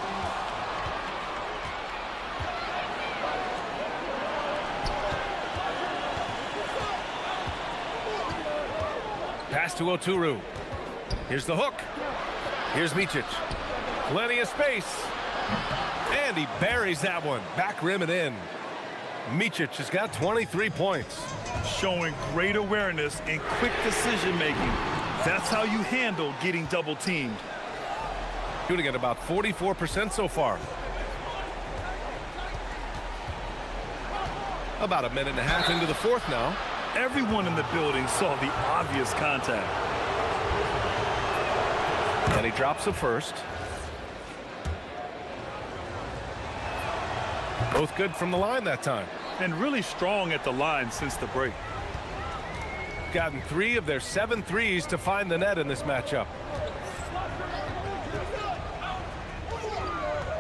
Speaker 7: Pass to Oturu. Here's the hook. Here's Micic. Plenty of space. And he buries that one. Back rim and in. Micic has got 23 points.
Speaker 8: Showing great awareness and quick decision-making. That's how you handle getting double-teamed.
Speaker 7: Shooting at about 44% so far. About a minute and a half into the fourth now.
Speaker 8: Everyone in the building saw the obvious contact.
Speaker 7: And he drops the first. Both good from the line that time.
Speaker 8: And really strong at the line since the break.
Speaker 7: Gotten 3 of their 7 threes to find the net in this matchup.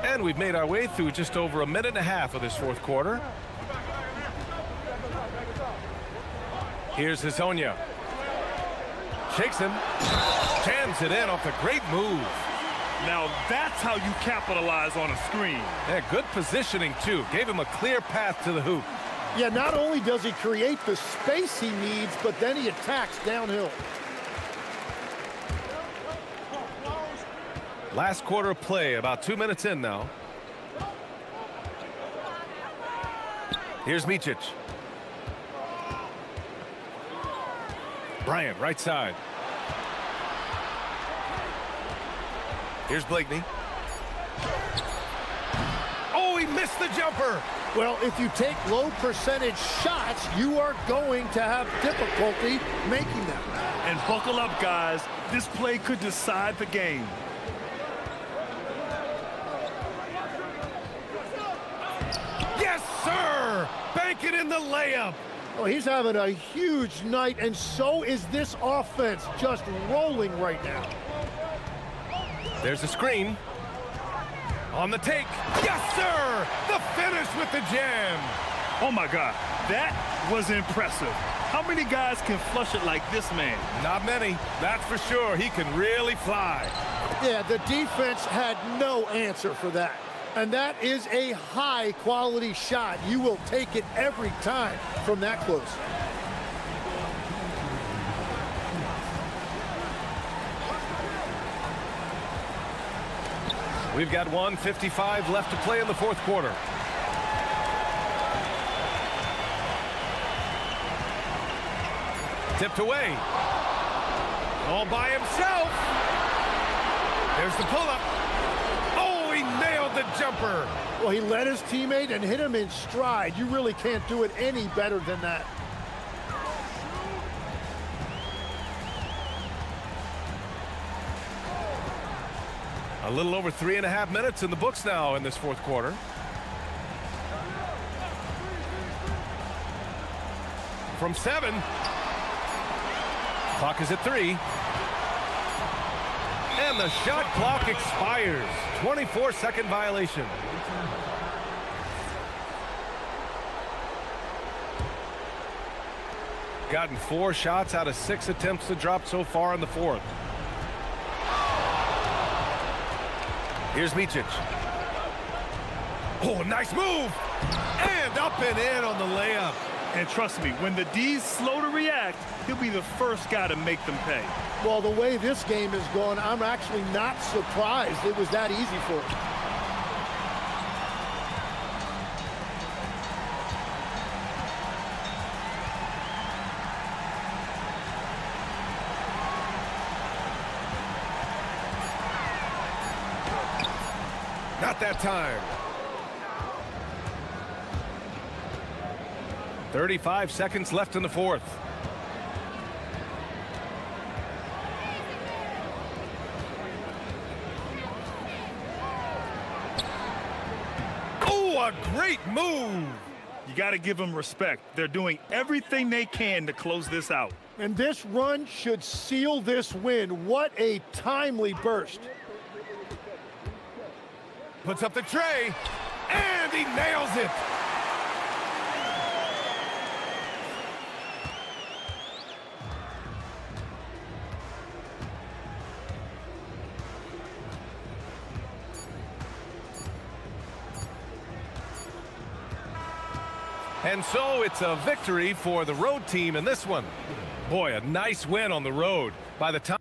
Speaker 7: And we've made our way through just over a minute and a half of this fourth quarter. Here's Hezonja. Shakes him. Jams it in off a great move.
Speaker 8: Now that's how you capitalize on a screen.
Speaker 7: Yeah, good positioning, too. Gave him a clear path to the hoop.
Speaker 2: Yeah, not only does he create the space he needs, but then he attacks downhill.
Speaker 7: Last quarter of play, about 2 minutes in now. Here's Micic. Bryant, right side. Here's Blakeney. Oh, he missed the jumper.
Speaker 2: Well, if you take low percentage shots, you are going to have difficulty making them.
Speaker 8: And buckle up, guys. This play could decide the game.
Speaker 7: Yes, sir! Bank it in the layup.
Speaker 2: Oh, he's having a huge night, and so is this offense, just rolling right now.
Speaker 7: There's a screen. On the take. Yes, sir! The finish with the jam.
Speaker 8: Oh, my God. That was impressive. How many guys can flush it like this man?
Speaker 7: Not many. That's for sure. He can really fly.
Speaker 2: Yeah, the defense had no answer for that. And that is a high-quality shot. You will take it every time from that close.
Speaker 7: We've got 1:55 left to play in the fourth quarter. Tipped away. All by himself. There's the pull-up. Oh, he nailed the jumper.
Speaker 2: Well, he led his teammate and hit him in stride. You really can't do it any better than that.
Speaker 7: A little over 3.5 minutes in the books now in this fourth quarter. From 7. Clock is at 3. And the shot clock expires. 24-second violation. Gotten 4 shots out of 6 attempts to drop so far in the fourth. Here's Micic. Oh, nice move. And up and in on the layup.
Speaker 8: And trust me, when the D's slow to react, he'll be the first guy to make them pay.
Speaker 2: Well, the way this game is going, I'm actually not surprised it was that easy for him.
Speaker 7: Not that time. 35 seconds left in the fourth. Oh, a great move.
Speaker 8: You got to give them respect. They're doing everything they can to close this out.
Speaker 2: And this run should seal this win. What a timely burst.
Speaker 7: Puts up the tray, and he nails it. And so it's a victory for the road team in this one. Boy, a nice win on the road. By the time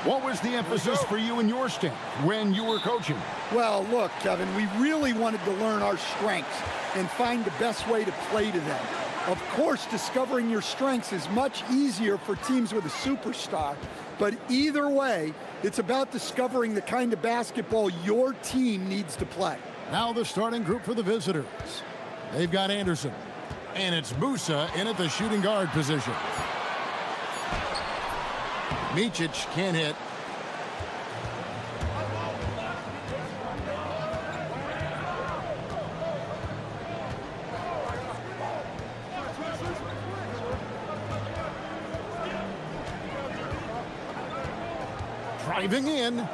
Speaker 1: What was the emphasis for you and your staff when you were coaching?
Speaker 9: Well, look, Kevin, we really wanted to learn our strengths and find the best way to play to them. Of course, discovering your strengths is much easier for teams with a superstar, but either way, it's about discovering the kind of basketball your team needs to play.
Speaker 1: Now the starting group for the visitors. They've got Anderson, and it's Musa in at the shooting guard position. Micic can't hit. Driving in.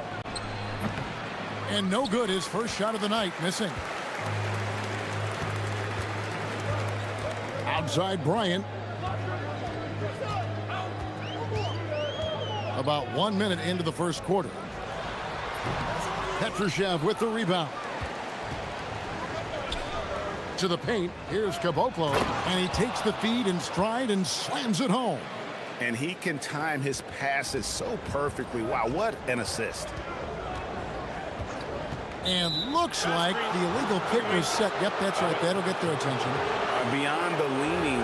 Speaker 1: And no good, his first shot of the night, missing. Outside Bryant. About 1 minute into the first quarter. Petrushev with the rebound. To the paint, here's Caboclo, and he takes the feed in stride and slams it home.
Speaker 3: And he can time his passes so perfectly. Wow, what an assist.
Speaker 1: And looks like the illegal kick was set. Yep, that's right. That'll get their attention.
Speaker 3: Beyond the leaning,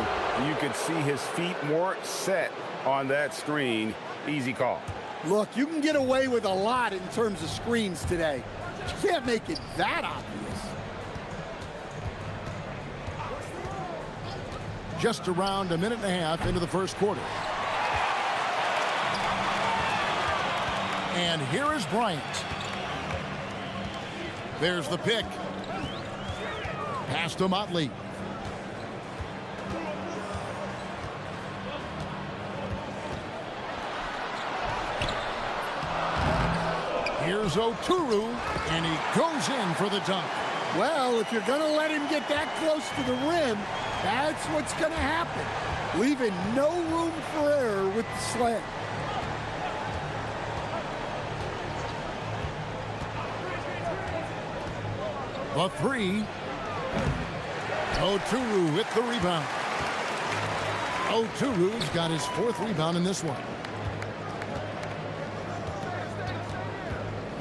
Speaker 3: you could see his feet weren't set on that screen. Easy call.
Speaker 9: Look, you can get away with a lot in terms of screens today. You can't make it that obvious.
Speaker 1: Just around a minute and a half into the first quarter. And here is Bryant. There's the pick. Pass to Motley. Here's Oturu, and he goes in for the dunk.
Speaker 9: Well, if you're going to let him get that close to the rim, that's what's going to happen. Leaving no room for error with the slam.
Speaker 1: A three. Oturu with the rebound. Oturu's got his fourth rebound in this one.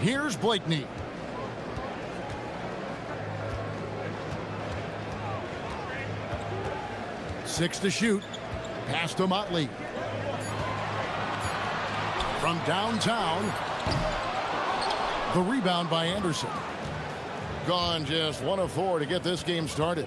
Speaker 1: Here's Blakeney. Six to shoot. Pass to Motley. From downtown. The rebound by Anderson. Gone just 1 of 4 to get this game started.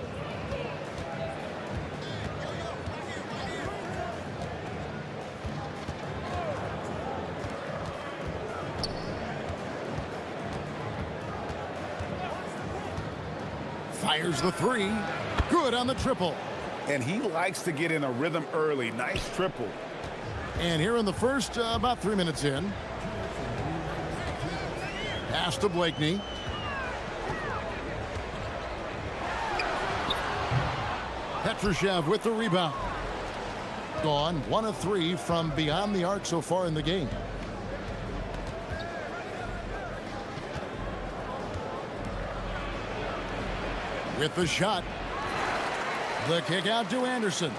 Speaker 1: Fires the three. Good on the triple.
Speaker 10: And he likes to get in a rhythm early. Nice triple.
Speaker 1: And here in the first, about 3 minutes in. Pass to Blakeney. Petrushev with the rebound. Gone 1 of 3 from beyond the arc so far in the game. With the shot. The kick out to Anderson.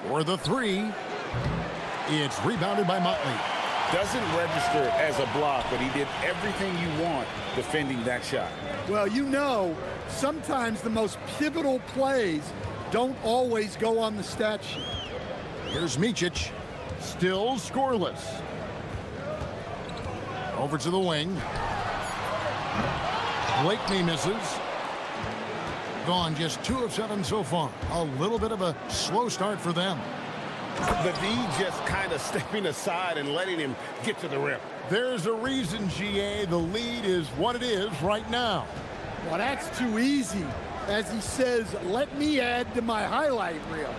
Speaker 1: For the three. It's rebounded by Motley.
Speaker 10: Doesn't register as a block, but he did everything you want defending that shot.
Speaker 9: Well, you know, sometimes the most pivotal plays don't always go on the stat sheet.
Speaker 1: Here's Micic. Still scoreless. Over to the wing. Blakeney misses. Gone just 2 of 7 so far. A little bit of a slow start for them.
Speaker 3: The D just kind of stepping aside and letting him get to the rim.
Speaker 1: There's a reason, GA, the lead is what it is right now.
Speaker 9: Well, that's too easy. As he says, let me add to my highlight reel.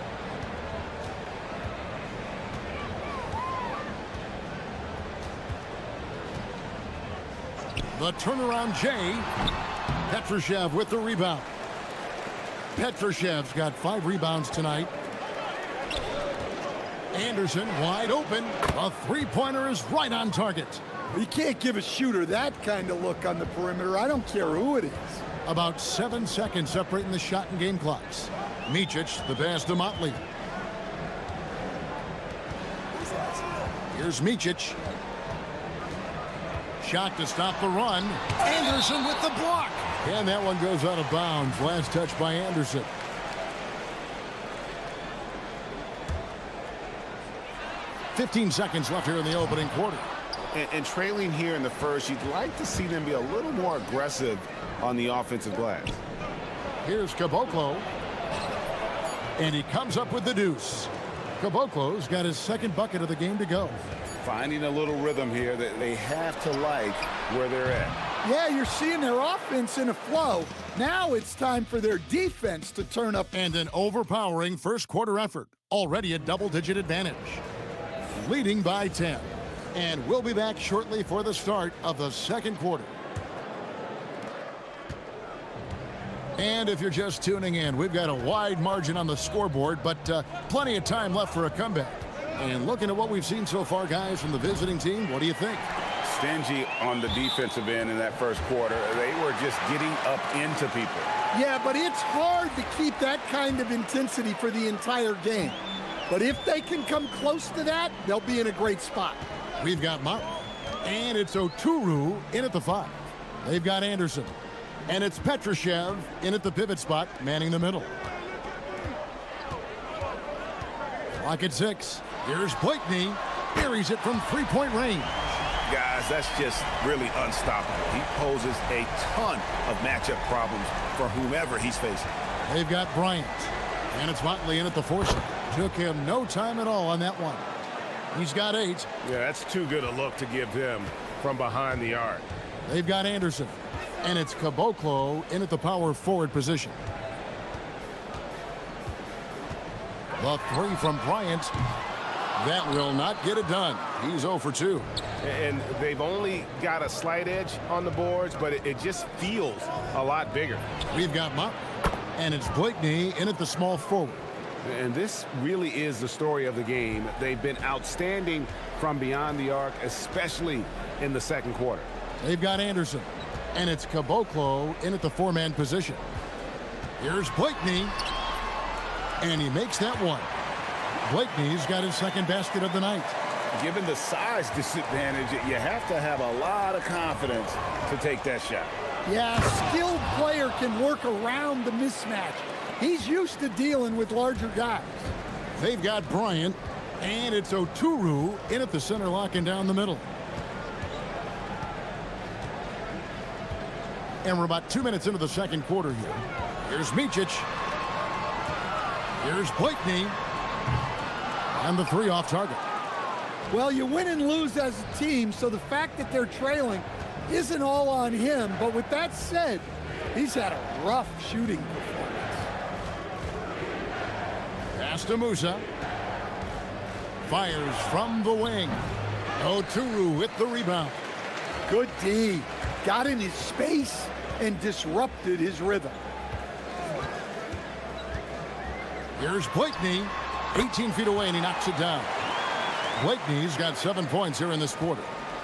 Speaker 1: The turnaround Jay. Petrushev with the rebound. Petrushev's got 5 rebounds tonight. Anderson wide open. A three-pointer is right on target.
Speaker 9: You can't give a shooter that kind of look on the perimeter. I don't care who it is.
Speaker 1: About 7 seconds separating the shot and game clocks. Micic, the pass to Motley. Here's Micic. Shot to stop the run. Anderson with the block. And that one goes out of bounds. Last touch by Anderson. "15 seconds left here in the opening quarter."
Speaker 3: And trailing here in the first, you'd like to see them be a little more aggressive on the offensive glass.
Speaker 1: Here's Caboclo. And he comes up with the deuce. Caboclo's got his second bucket of the game to go.
Speaker 3: Finding a little rhythm here that they have to like where they're at.
Speaker 9: Yeah, you're seeing their offense in a flow. Now it's time for their defense to turn up.
Speaker 1: And an overpowering first quarter effort. Already a double-digit advantage. Leading by 10. And we'll be back shortly for the start of the second quarter. And if you're just tuning in, we've got a wide margin on the scoreboard, but plenty of time left for a comeback. And looking at what we've seen so far, guys, from the visiting team, what do you think?
Speaker 3: Stingy on the defensive end in that first quarter. They were just getting up into people.
Speaker 9: Yeah, but it's hard to keep that kind of intensity for the entire game. But if they can come close to that, they'll be in a great spot.
Speaker 1: We've got Martin, and it's Oturu in at the 5. They've got Anderson, and it's Petrushev in at the pivot spot, manning the middle. Clock at 6. Here's Blakeney. Buries it from three-point range.
Speaker 3: Guys, that's just really unstoppable. He poses a ton of matchup problems for whomever he's facing.
Speaker 1: They've got Bryant, and it's Motley in at the 4 spot. Took him no time at all on that one. He's got 8.
Speaker 3: Yeah, that's too good a look to give him from behind the arc.
Speaker 1: They've got Anderson, and it's Caboclo in at the power forward position. The 3 from Bryant. That will not get it done. He's 0 for 2.
Speaker 3: And they've only got a slight edge on the boards, but it just feels a lot bigger.
Speaker 1: We've got Motley, and it's Blakeney in at the small forward.
Speaker 3: And this really is the story of the game. They've been outstanding from beyond the arc, especially in the second quarter.
Speaker 1: They've got Anderson, and it's Caboclo in at the 4-man position. Here's Blakeney, and he makes that one. Blakeney's got his second basket of the night.
Speaker 3: Given the size disadvantage, you have to have a lot of confidence to take that shot.
Speaker 9: Yeah, a skilled player can work around the mismatch. He's used to dealing with larger guys.
Speaker 1: They've got Bryant, and it's Oturu in at the center, locking down the middle. And we're about 2 minutes into the second quarter here. Here's Micic. Here's Blakeney. And the 3 off target.
Speaker 9: Well, you win and lose as a team, so the fact that they're trailing isn't all on him. But with that said, he's had a rough shooting performance.
Speaker 1: Pass to Musa. Fires from the wing. Oturu with the rebound.
Speaker 9: Good D. Got in his space and disrupted his rhythm.
Speaker 1: Here's Blakeney. 18 feet away, and he knocks it down. Blakeney's got 7 points here in this quarter.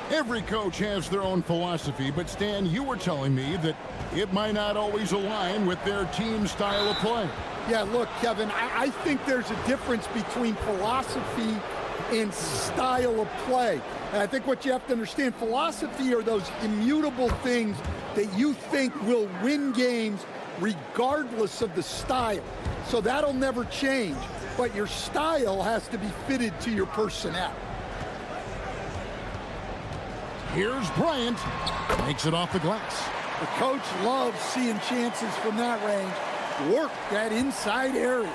Speaker 1: Every coach has their own philosophy, but Stan, you were telling me that it might not always align with their team style of play.
Speaker 9: Yeah, look, Kevin, I think there's a difference between philosophy and style of play. And I think what you have to understand, philosophy are those immutable things that you think will win games regardless of the style. So that'll never change. But your style has to be fitted to your personnel.
Speaker 1: Here's Bryant. Makes it off the glass.
Speaker 9: The coach loves seeing chances from that range. Work that inside area.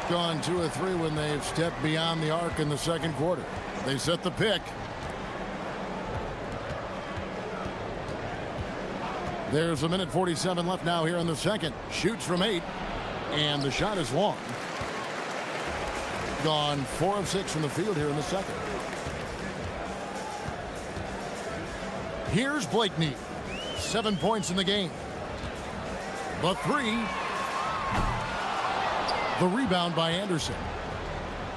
Speaker 1: Gone 2 or 3 when they've stepped beyond the arc in the second quarter. They set the pick. There's 1:47 left now here in the second. Shoots from 8. And the shot is long. Gone 4 of 6 from the field here in the second. Here's Blakeney. 7 points in the game. The 3. The rebound by Anderson.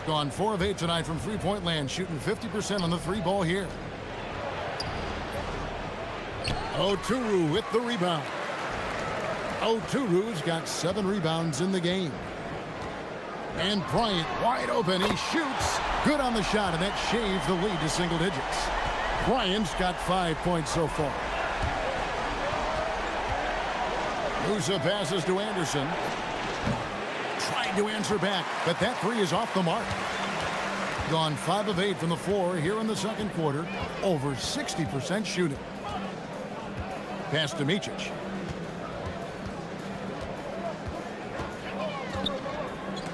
Speaker 1: Gone 4 of 8 tonight from three-point land, shooting 50% on the 3 ball here. Oturu with the rebound. Oturu's got 7 rebounds in the game. And Bryant wide open. He shoots. Good on the shot, and that shaves the lead to single digits. Bryant's got 5 points so far. Musa passes to Anderson. Tried to answer back, but that three is off the mark. Gone 5 of 8 from the floor here in the second quarter. Over 60% shooting. Pass to Micic.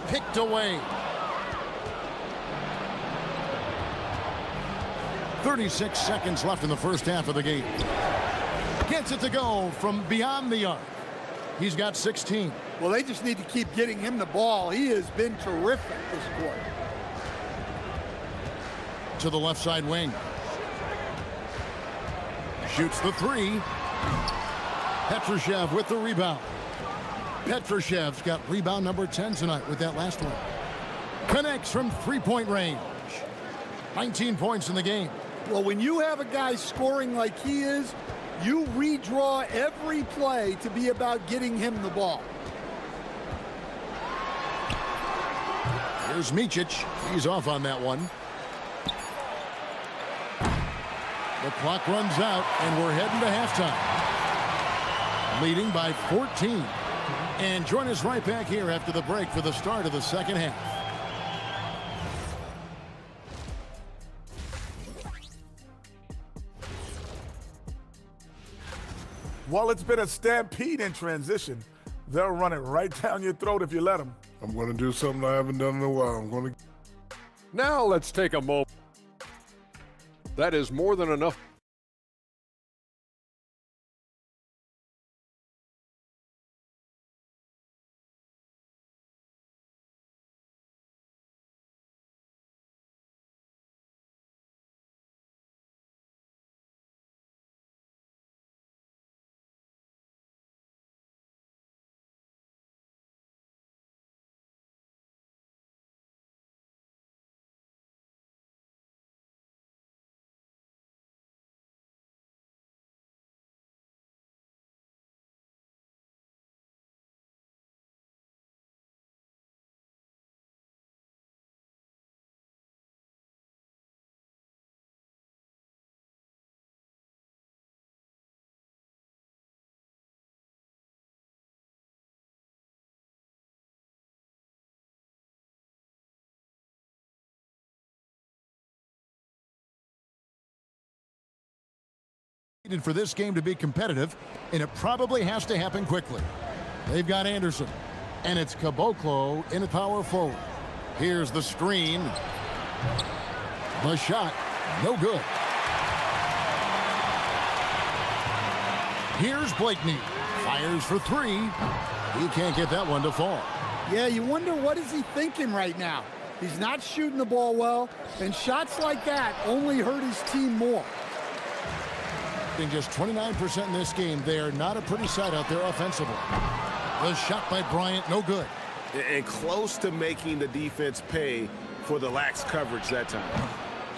Speaker 1: Picked away. 36 seconds left in the first half of the game. Gets it to go from beyond the arc. He's got 16.
Speaker 9: Well, they just need to keep getting him the ball. He has been terrific this quarter.
Speaker 1: To the left side wing. Shoots the three. Petrushev with the rebound. Petrushev's got rebound number 10 tonight with that last one. Connects from three-point range. 19 points in the game.
Speaker 9: Well, when you have a guy scoring like he is, you redraw every play to be about getting him the ball.
Speaker 1: Here's Micic. He's off on that one. The clock runs out, and we're heading to halftime. Leading by 14. And join us right back here after the break for the start of the second half.
Speaker 10: While it's been a stampede in transition, they'll run it right down your throat if you let them.
Speaker 4: I'm going to do something I haven't done in a while. I'm going to...
Speaker 5: Now let's take a moment. That is more than enough.
Speaker 1: For this game to be competitive, and it probably has to happen quickly. They've got Anderson, and it's Caboclo in a power forward. Here's the screen. The shot, no good. Here's Blakeney, fires for three. He can't get that one to fall.
Speaker 9: Yeah, you wonder what is he thinking right now. He's not shooting the ball well, and shots like that only hurt his team more.
Speaker 1: Just 29% in this game. They are not a pretty sight out there offensively. The shot by Bryant, no good.
Speaker 3: And close to making the defense pay for the lax coverage that time.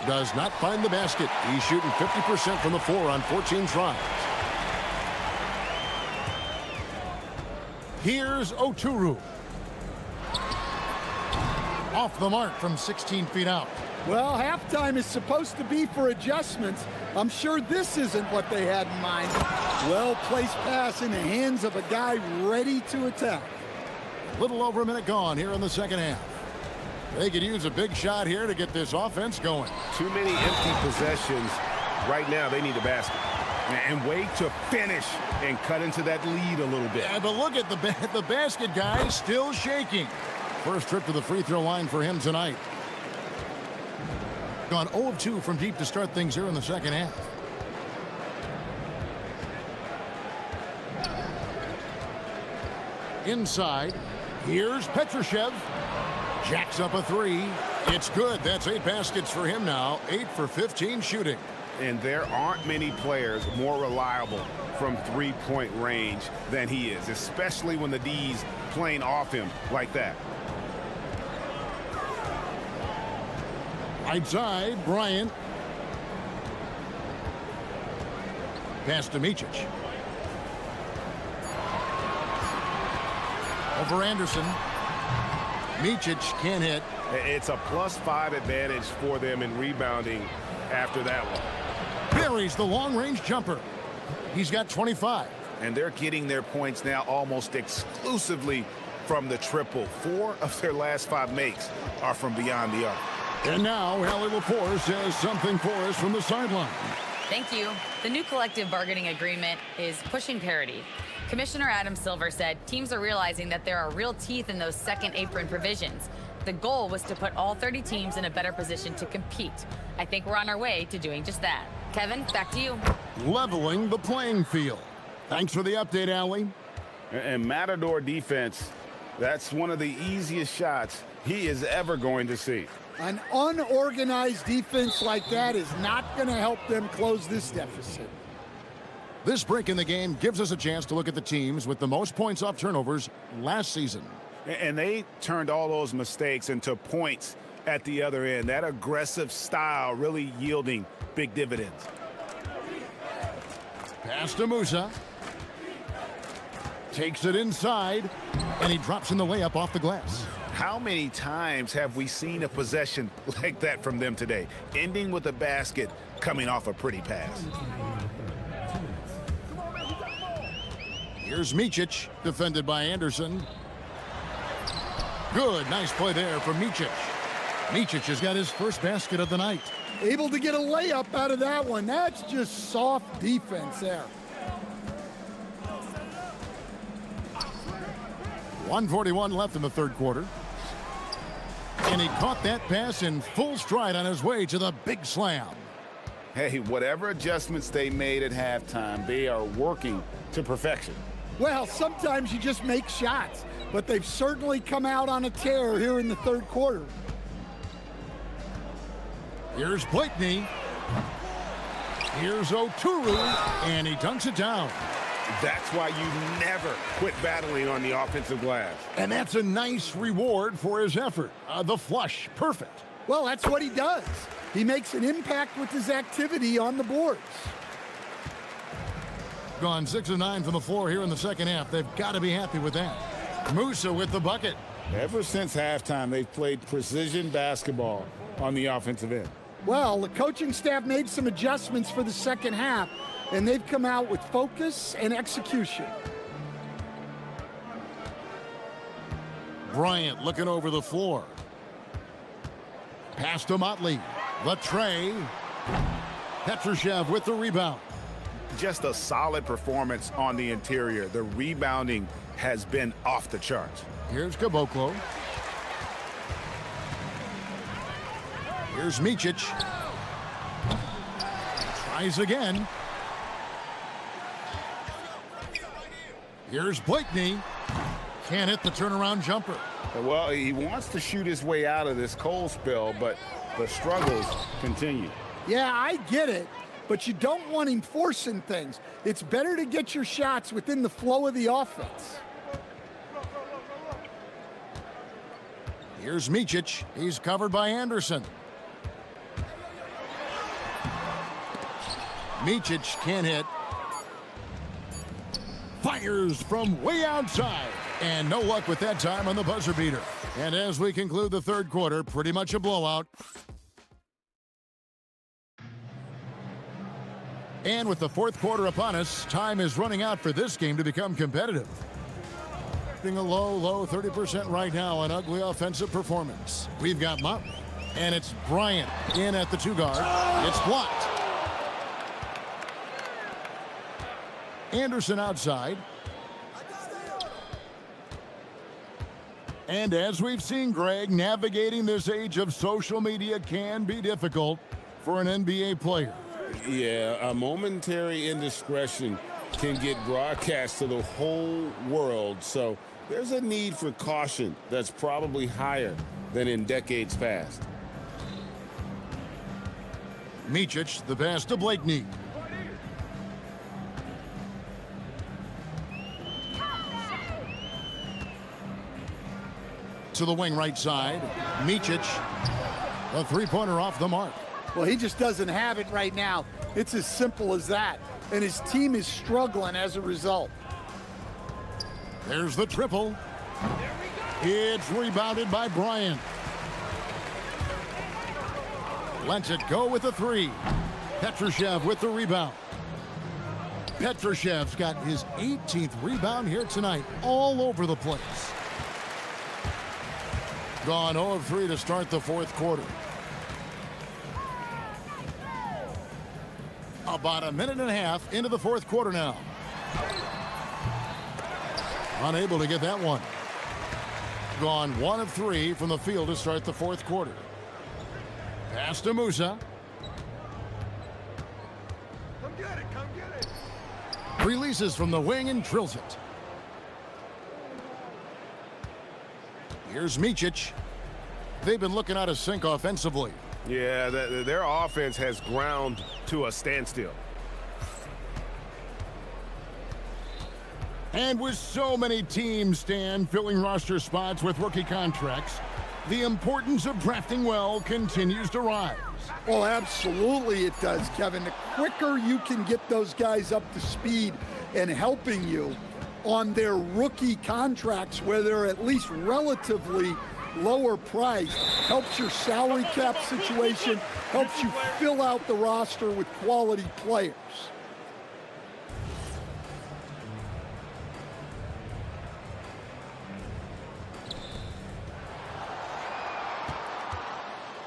Speaker 1: Does not find the basket. He's shooting 50% from the floor on 14 tries. Here's Oturu. Off the mark from 16 feet out.
Speaker 9: Well, halftime is supposed to be for adjustments. I'm sure this isn't what they had in mind. Well-placed pass in the hands of a guy ready to attack.
Speaker 1: Little over a minute gone here in the second half. They could use a big shot here to get this offense going.
Speaker 3: Too many empty possessions. Right now, they need a basket. And wait to finish and cut into that lead a little bit.
Speaker 1: Yeah, but look at the basket guy still shaking. First trip to the free throw line for him tonight. Gone 0 of 2 from deep to start things here in the second half. Inside, here's Petrushev. Jacks up a three. It's good. That's 8 baskets for him now. 8 for 15 shooting.
Speaker 3: And there aren't many players more reliable from three-point range than he is, especially when the D's playing off him like that.
Speaker 1: Right side, Bryant. Pass to Micic. Over Anderson. Micic can't hit.
Speaker 3: It's a +5 advantage for them in rebounding after that one.
Speaker 1: Buries the long-range jumper. He's got 25.
Speaker 10: And they're getting their points now almost exclusively from the triple. 4 of their last 5 makes are from beyond the arc.
Speaker 1: And now, Hallie Laforce has something for us from the sideline.
Speaker 13: Thank you. The new collective bargaining agreement is pushing parity. Commissioner Adam Silver said teams are realizing that there are real teeth in those second apron provisions. The goal was to put all 30 teams in a better position to compete. I think we're on our way to doing just that. Kevin, back to you.
Speaker 1: Leveling the playing field. Thanks for the update, Allie.
Speaker 3: And Matador defense, that's one of the easiest shots he is ever going to see.
Speaker 9: An unorganized defense like that is not going to help them close this deficit.
Speaker 1: This break in the game gives us a chance to look at the teams with the most points off turnovers last season.
Speaker 3: And they turned all those mistakes into points at the other end. That aggressive style really yielding big dividends.
Speaker 1: Pass to Musa. Takes it inside, and he drops in the layup off the glass.
Speaker 10: How many times have we seen a possession like that from them today, ending with a basket coming off a pretty pass?
Speaker 1: Here's Micic, defended by Anderson. Good, nice play there from Micic. Micic has got his first basket of the night.
Speaker 9: Able to get a layup out of that one. That's just soft defense there.
Speaker 1: 1:41 left in the third quarter. And he caught that pass in full stride on his way to the big slam.
Speaker 3: Hey, whatever adjustments they made at halftime, they are working to perfection.
Speaker 9: Well, sometimes you just make shots, but they've certainly come out on a tear here in the third quarter.
Speaker 1: Here's Blakeney. Here's Oturu, and he dunks it down.
Speaker 3: That's why you never quit battling on the offensive glass.
Speaker 1: And that's a nice reward for his effort. The flush, perfect.
Speaker 9: Well, that's what he does. He makes an impact with his activity on the boards.
Speaker 1: Gone 6 of 9 from the floor here in the second half. They've got to be happy with that. Musa with the bucket.
Speaker 3: Ever since halftime, they've played precision basketball on the offensive end.
Speaker 9: Well, the coaching staff made some adjustments for the second half, and they've come out with focus and execution.
Speaker 1: Bryant looking over the floor. Pass to Motley. The tray. Petrushev with the rebound.
Speaker 10: Just a solid performance on the interior. The rebounding has been off the charts.
Speaker 1: Here's Caboclo. Here's Micic. Tries again. Here's Blakeney. Can't hit the turnaround jumper.
Speaker 3: Well, he wants to shoot his way out of this cold spell, but the struggles continue.
Speaker 9: Yeah, I get it, but you don't want him forcing things. It's better to get your shots within the flow of the offense.
Speaker 1: Here's Micic. He's covered by Anderson. Micic can't hit. Fires from way outside. And no luck with that time on the buzzer beater. And as we conclude the third quarter, pretty much a blowout. And with the fourth quarter upon us, time is running out for this game to become competitive. A low 30% right now, an ugly offensive performance. We've got Motley, and it's Bryant in at the 2-guard. It's blocked. Anderson outside. And as we've seen, Greg, navigating this age of social media can be difficult for an NBA player.
Speaker 3: Yeah, a momentary indiscretion can get broadcast to the whole world, so there's a need for caution that's probably higher than in decades past.
Speaker 1: Micic, the pass to Blakeney. To the wing right side. Micic, a three-pointer off the mark.
Speaker 9: Well, he just doesn't have it right now. It's as simple as that. And his team is struggling as a result.
Speaker 1: There's the triple. It's rebounded by Bryant. Lets it go with a three. Petrushev with the rebound. Petrushev's got his 18th rebound here tonight, all over the place. Gone 0 of 3 to start the fourth quarter. About a minute and a half into the fourth quarter now. Unable to get that one. Gone 1 of 3 from the field to start the fourth quarter. Pass to Musa.
Speaker 2: Come get it, come get it.
Speaker 1: Releases from the wing and drills it. Here's Micic. They've been looking out of sync offensively.
Speaker 3: Yeah, their offense has ground to a standstill.
Speaker 1: And with so many teams, Stan, filling roster spots with rookie contracts, the importance of drafting well continues to rise.
Speaker 9: Well, absolutely it does, Kevin. The quicker you can get those guys up to speed and helping you on their rookie contracts where they're at least relatively lower priced, helps your salary cap situation, helps you fill out the roster with quality players.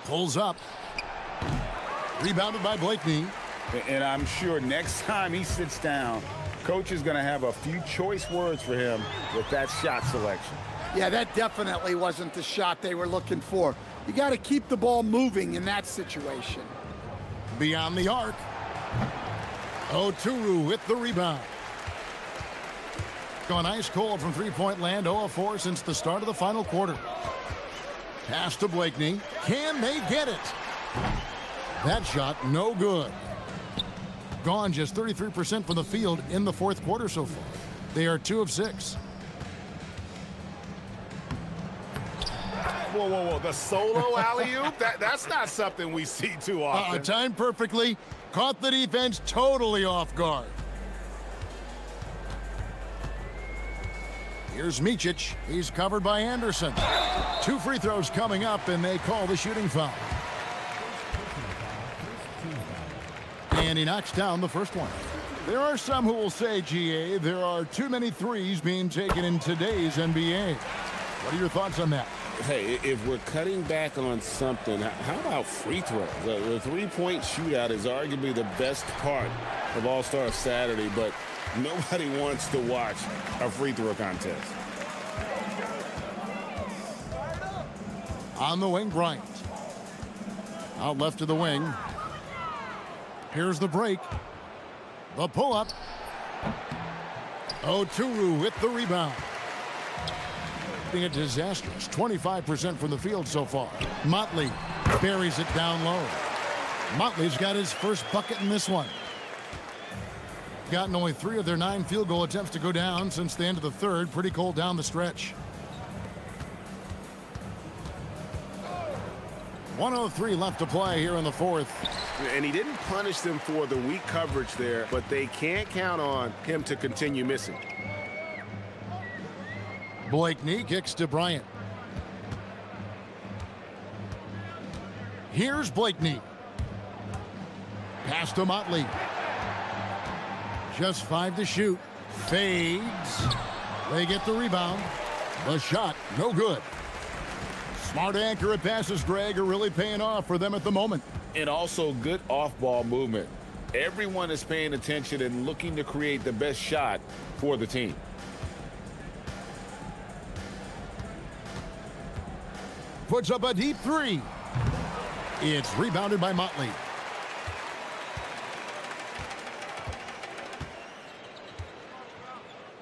Speaker 1: Pulls up. Rebounded by Blakeney.
Speaker 10: And I'm sure next time he sits down, coach is going to have a few choice words for him with that shot selection.
Speaker 9: Yeah, that definitely wasn't the shot they were looking for. You got to keep the ball moving in that situation.
Speaker 1: Beyond the arc. Oturu with the rebound. Gone ice cold from three-point land, 0 of 4 since the start of the final quarter. Pass to Blakeney. Can they get it? That shot, no good. Gone just 33% from the field in the fourth quarter so far. They are 2 of 6.
Speaker 3: Whoa, whoa, whoa. The solo alley-oop? That's not something we see too often.
Speaker 1: Timed perfectly. Caught the defense totally off guard. Here's Micic. He's covered by Anderson. 2 free throws coming up, and they call the shooting foul. And he knocks down the first one. There are some who will say, GA, there are too many threes being taken in today's NBA. What are your thoughts on that?
Speaker 3: Hey, if we're cutting back on something, how about free throws? The three-point shootout is arguably the best part of All-Star Saturday, but nobody wants to watch a free throw contest.
Speaker 1: On the wing, Bryant. Out left to the wing. Here's the break. The pull-up. Oturu with the rebound. Being a disastrous 25% from the field so far. Motley buries it down low. Motley's got his first bucket in this one. Gotten only 3 of their 9 field goal attempts to go down since the end of the third. Pretty cold down the stretch. 1:03 left to play here in the fourth.
Speaker 3: And he didn't punish them for the weak coverage there, but they can't count on him to continue missing.
Speaker 1: Blakeney kicks to Bryant. Here's Blakeney. Pass to Motley. Just 5 to shoot. Fades. They get the rebound. The shot, no good. Smart accurate passes, Greg, are really paying off for them at the moment.
Speaker 3: And also good off-ball movement. Everyone is paying attention and looking to create the best shot for the team.
Speaker 1: Puts up a deep 3. It's rebounded by Motley.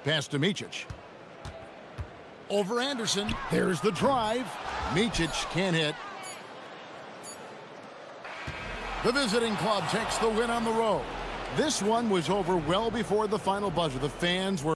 Speaker 1: Pass to Micic. Over Anderson. There's the drive. Micic can't hit. The visiting club takes the win on the road. This one was over well before the final buzzer. The fans were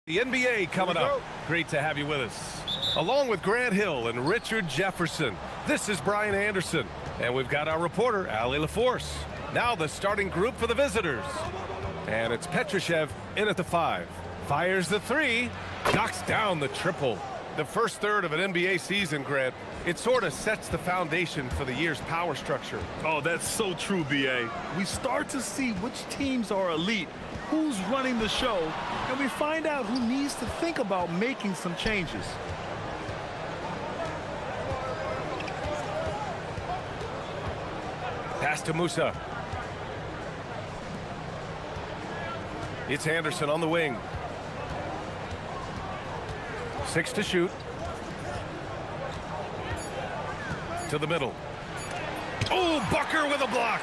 Speaker 7: The NBA coming up. Great to have you with us. Along with Grant Hill and Richard Jefferson, this is Brian Anderson. And we've got our reporter, Ali LaForce. Now the starting group for the visitors. And it's Petrushev in at the 5. Fires the 3, knocks down the triple. The first third of an NBA season, Grant, it sort of sets the foundation for the year's power structure.
Speaker 8: Oh, that's so true, B.A. We start to see which teams are elite, who's running the show, and we find out who needs to think about making some changes.
Speaker 7: Pass to Musa. It's Anderson on the wing. 6 to shoot. To the middle. Oh, Bucker with a block.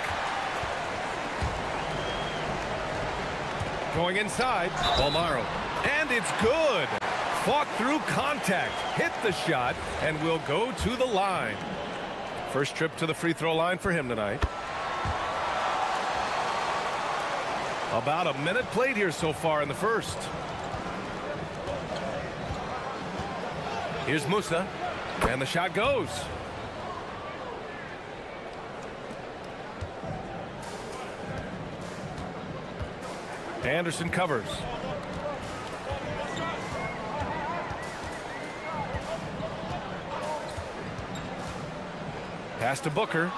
Speaker 7: Going inside, Balmaro. And it's good. Fought through contact, hit the shot, and will go to the line. First trip to the free throw line for him tonight. About a minute played here so far in the first. Here's Musa, and the shot goes. Anderson covers. Pass to Booker.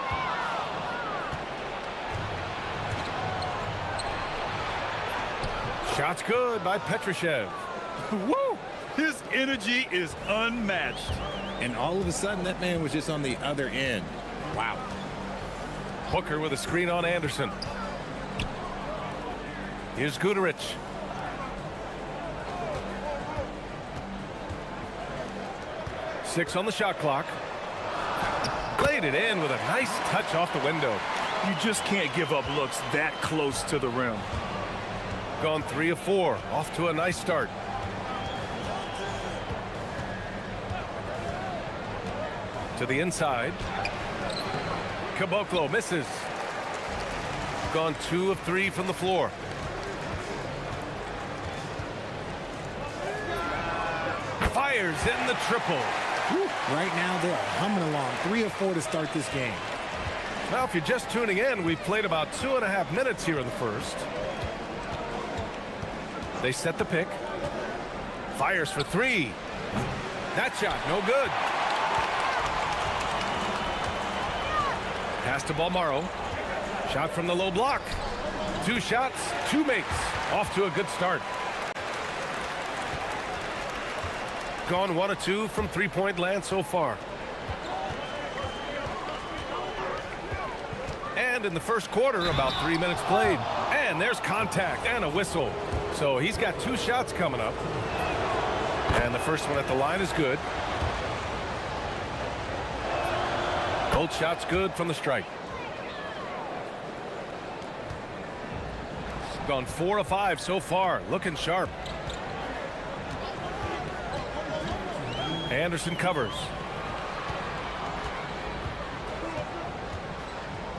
Speaker 7: Shot's good by Petrushev.
Speaker 8: Woo! His energy is unmatched.
Speaker 11: And all of a sudden, that man was just on the other end. Wow.
Speaker 7: Booker with a screen on Anderson. Here's Gudarich. Six on the shot clock. Laid it in with a nice touch off the window.
Speaker 8: You just can't give up looks that close to the rim.
Speaker 7: Gone 3 of 4. Off to a nice start. To the inside. Caboclo misses. Gone 2 of 3 from the floor. Fires in the triple.
Speaker 11: Whew. Right now they're humming along. 3 of 4 to start this game.
Speaker 7: Now, if you're just tuning in, we've played about 2.5 minutes here in the first. They set the pick. Fires for 3. That shot, no good. Pass to Balmaro. Shot from the low block. 2 shots, 2 makes. Off to a good start. Gone 1 of 2 from three-point land so far. And in the first quarter, about 3 minutes played. And there's contact and a whistle. So he's got 2 shots coming up. And the first one at the line is good. Both shots good from the strike. Gone 4 of 5 so far. Looking sharp. Anderson covers.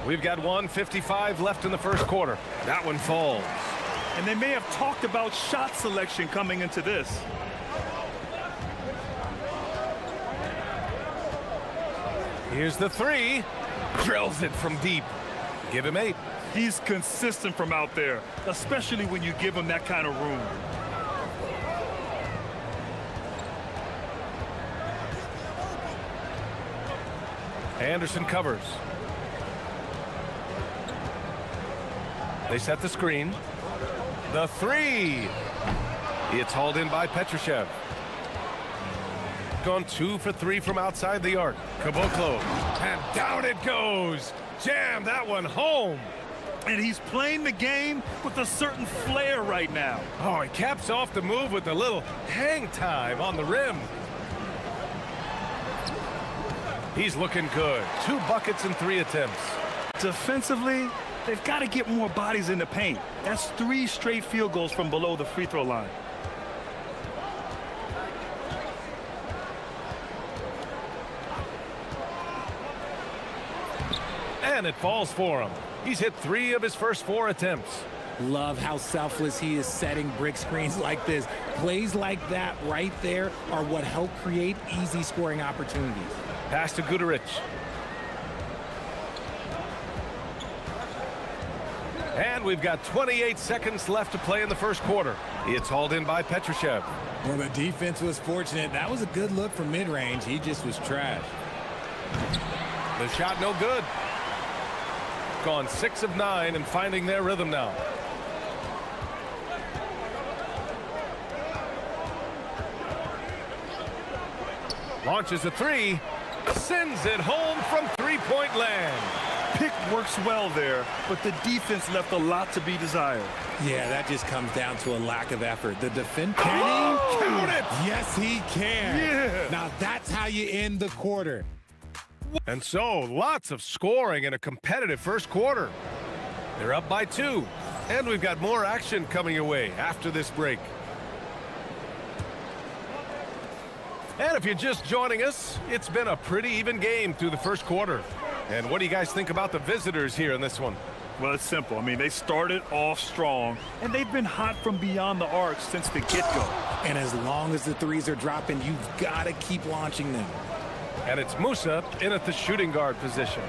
Speaker 7: We've got 1:55 left in the first quarter. That one falls.
Speaker 8: And they may have talked about shot selection coming into this.
Speaker 7: Here's the 3. Drills it from deep. Give him 8.
Speaker 8: He's consistent from out there, especially when you give him that kind of room.
Speaker 7: Anderson covers. They set the screen. The 3. It's hauled in by Petrushev. Gone 2 for 3 from outside the arc. Caboclo. And down it goes. Jam that one home.
Speaker 8: And he's playing the game with a certain flair right now.
Speaker 7: Oh, he caps off the move with a little hang time on the rim. He's looking good. 2 buckets and 3 attempts.
Speaker 8: Defensively, they've got to get more bodies in the paint. That's 3 straight field goals from below the free throw line.
Speaker 7: And it falls for him. He's hit 3 of his first 4 attempts.
Speaker 11: Love how selfless he is setting brick screens like this. Plays like that right there are what help create easy scoring opportunities.
Speaker 7: Pass to Guduric. And we've got 28 seconds left to play in the first quarter. It's hauled in by Petrushev.
Speaker 11: Well, the defense was fortunate. That was a good look from mid-range. He just was trash.
Speaker 7: The shot no good. Gone 6 of 9 and finding their rhythm now. Launches a three. Sends it home from three-point land.
Speaker 8: Pick works well there, but the defense left a lot to be desired.
Speaker 11: Yeah, that just comes down to a lack of effort. The defense
Speaker 7: can he count it?
Speaker 11: Yes, he can.
Speaker 7: Yeah.
Speaker 11: Now that's how you end the quarter.
Speaker 7: And so, lots of scoring in a competitive first quarter. They're up by 2. And we've got more action coming your way after this break. And if you're just joining us, it's been a pretty even game through the first quarter. And what do you guys think about the visitors here in this one?
Speaker 8: Well, it's simple. I mean, they started off strong, and they've been hot from beyond the arc since the get-go.
Speaker 11: And as long as the threes are dropping, you've got to keep launching them.
Speaker 7: And it's Musa in at the shooting guard position.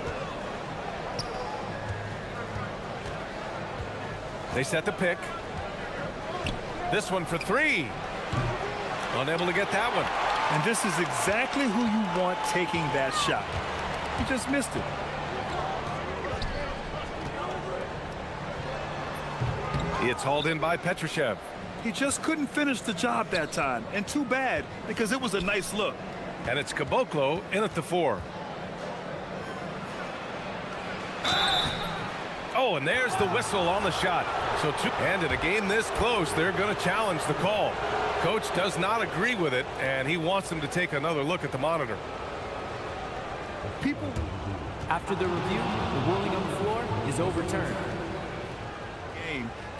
Speaker 7: They set the pick. This one for 3. Unable to get that one.
Speaker 8: And this is exactly who you want taking that shot. He just missed it.
Speaker 7: It's hauled in by Petrushev.
Speaker 8: He just couldn't finish the job that time. And too bad, because it was a nice look.
Speaker 7: And it's Caboclo in at the 4. Oh, and there's the whistle on the shot. So and in a game this close, they're going to challenge the call. Coach does not agree with it, and he wants them to take another look at the monitor.
Speaker 8: People.
Speaker 12: After the review, the ruling on the floor is overturned.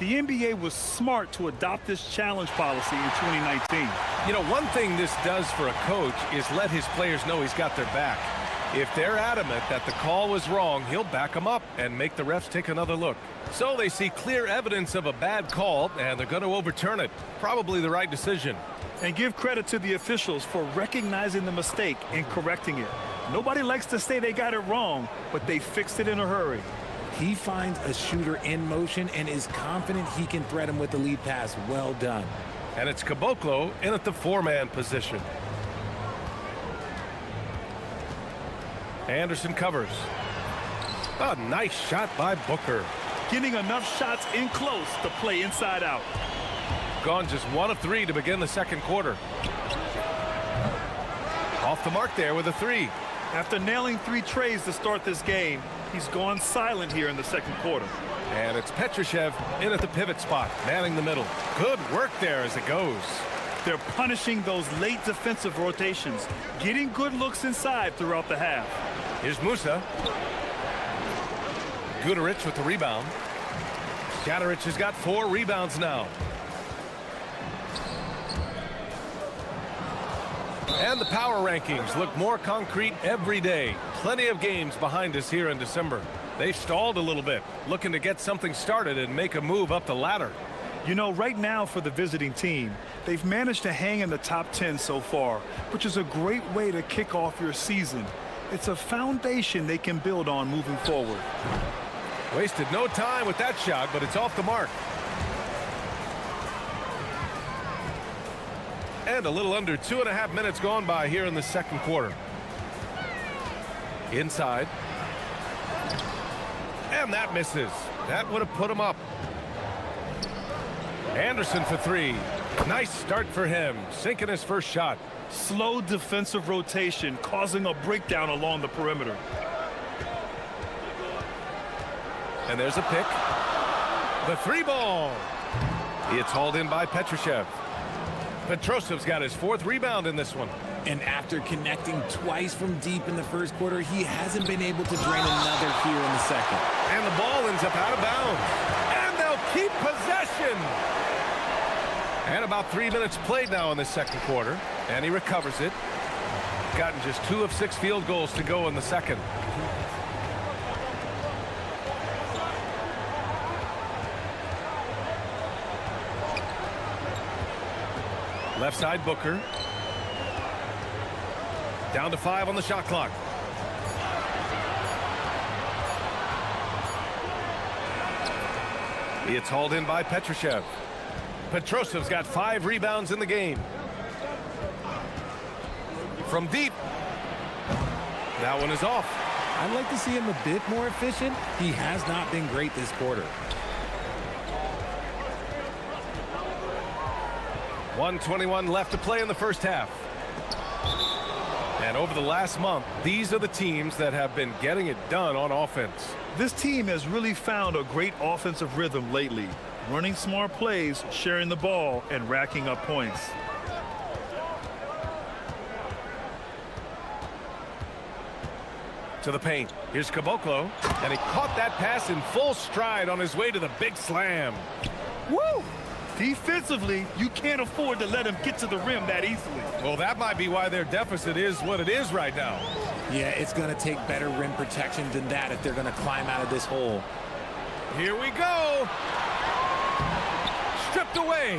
Speaker 8: The NBA was smart to adopt this challenge policy in 2019.
Speaker 7: You know, one thing this does for a coach is let his players know he's got their back. If they're adamant that the call was wrong, he'll back them up and make the refs take another look. So they see clear evidence of a bad call, and they're going to overturn it. Probably the right decision.
Speaker 8: And give credit to the officials for recognizing the mistake and correcting it. Nobody likes to say they got it wrong, but they fixed it in a hurry.
Speaker 11: He finds a shooter in motion and is confident he can thread him with the lead pass. Well done.
Speaker 7: And it's Caboclo in at the 4-man position. Anderson covers. A nice shot by Booker.
Speaker 8: Getting enough shots in close to play inside out.
Speaker 7: Gone just 1 of 3 to begin the second quarter. Off the mark there with a 3.
Speaker 8: After nailing 3 trays to start this game, he's gone silent here in the second quarter.
Speaker 7: And it's Petrushev in at the pivot spot, manning the middle. Good work there as it goes.
Speaker 8: They're punishing those late defensive rotations, getting good looks inside throughout the half.
Speaker 7: Here's Musa. Guduric with the rebound. Guduric has got 4 rebounds now. And the power rankings look more concrete every day. Plenty of games behind us here in December. They've stalled a little bit, looking to get something started and make a move up the ladder.
Speaker 8: You know, right now for the visiting team, they've managed to hang in the top 10 so far, which is a great way to kick off your season. It's a foundation they can build on moving forward.
Speaker 7: Wasted no time with that shot, but it's off the mark. And a little under 2.5 minutes gone by here in the second quarter. Inside. And that misses. That would have put him up. Anderson for 3. Nice start for him, sinking his first shot.
Speaker 8: Slow defensive rotation causing a breakdown along the perimeter.
Speaker 7: And there's a pick. The 3-ball. It's hauled in by Petrushev. Petrosev's got his 4th rebound in this one.
Speaker 11: And after connecting twice from deep in the first quarter, he hasn't been able to drain another here in the second.
Speaker 7: And the ball ends up out of bounds. And they'll keep possession. And about 3 minutes played now in the second quarter. And he recovers it. Gotten just 2 of 6 field goals to go in the second. Left side Booker. Down to 5 on the shot clock. It's hauled in by Petrushev. Petrosev's got 5 rebounds in the game. From deep. That one is off.
Speaker 11: I'd like to see him a bit more efficient. He has not been great this quarter.
Speaker 7: 1:21 left to play in the first half. And over the last month, these are the teams that have been getting it done on offense.
Speaker 8: This team has really found a great offensive rhythm lately, running smart plays, sharing the ball, and racking up points.
Speaker 7: To the paint. Here's Caboclo, and he caught that pass in full stride on his way to the big slam.
Speaker 8: Woo! Defensively, you can't afford to let him get to the rim that easily.
Speaker 7: Well, that might be why their deficit is what it is right now.
Speaker 11: Yeah, it's going to take better rim protection than that if they're going to climb out of this hole.
Speaker 7: Here we go. Stripped away.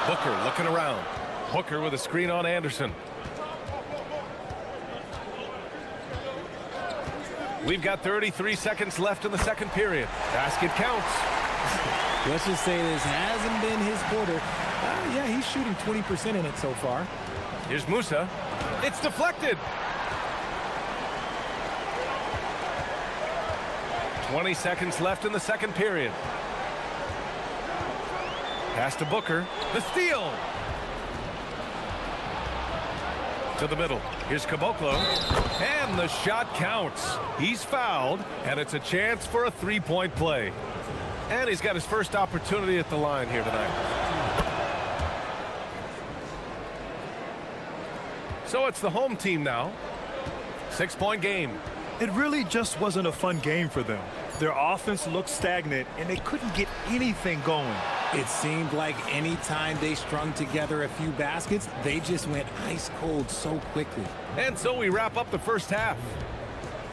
Speaker 7: Booker looking around. Booker with a screen on Anderson. We've got 33 seconds left in the second period. Basket counts.
Speaker 11: Let's just say this hasn't been his quarter. Yeah, he's shooting 20% in it so far.
Speaker 7: Here's Musa. It's deflected. 20 seconds left in the second period. Pass to Booker. The steal. To the middle. Here's Caboclo. And the shot counts. He's fouled, and it's a chance for a three-point play. And he's got his first opportunity at the line here tonight. So it's the home team now. 6-point game.
Speaker 8: It really just wasn't a fun game for them. Their offense looked stagnant, and they couldn't get anything going.
Speaker 11: It seemed like any time they strung together a few baskets, they just went ice cold so quickly.
Speaker 7: And so we wrap up the first half.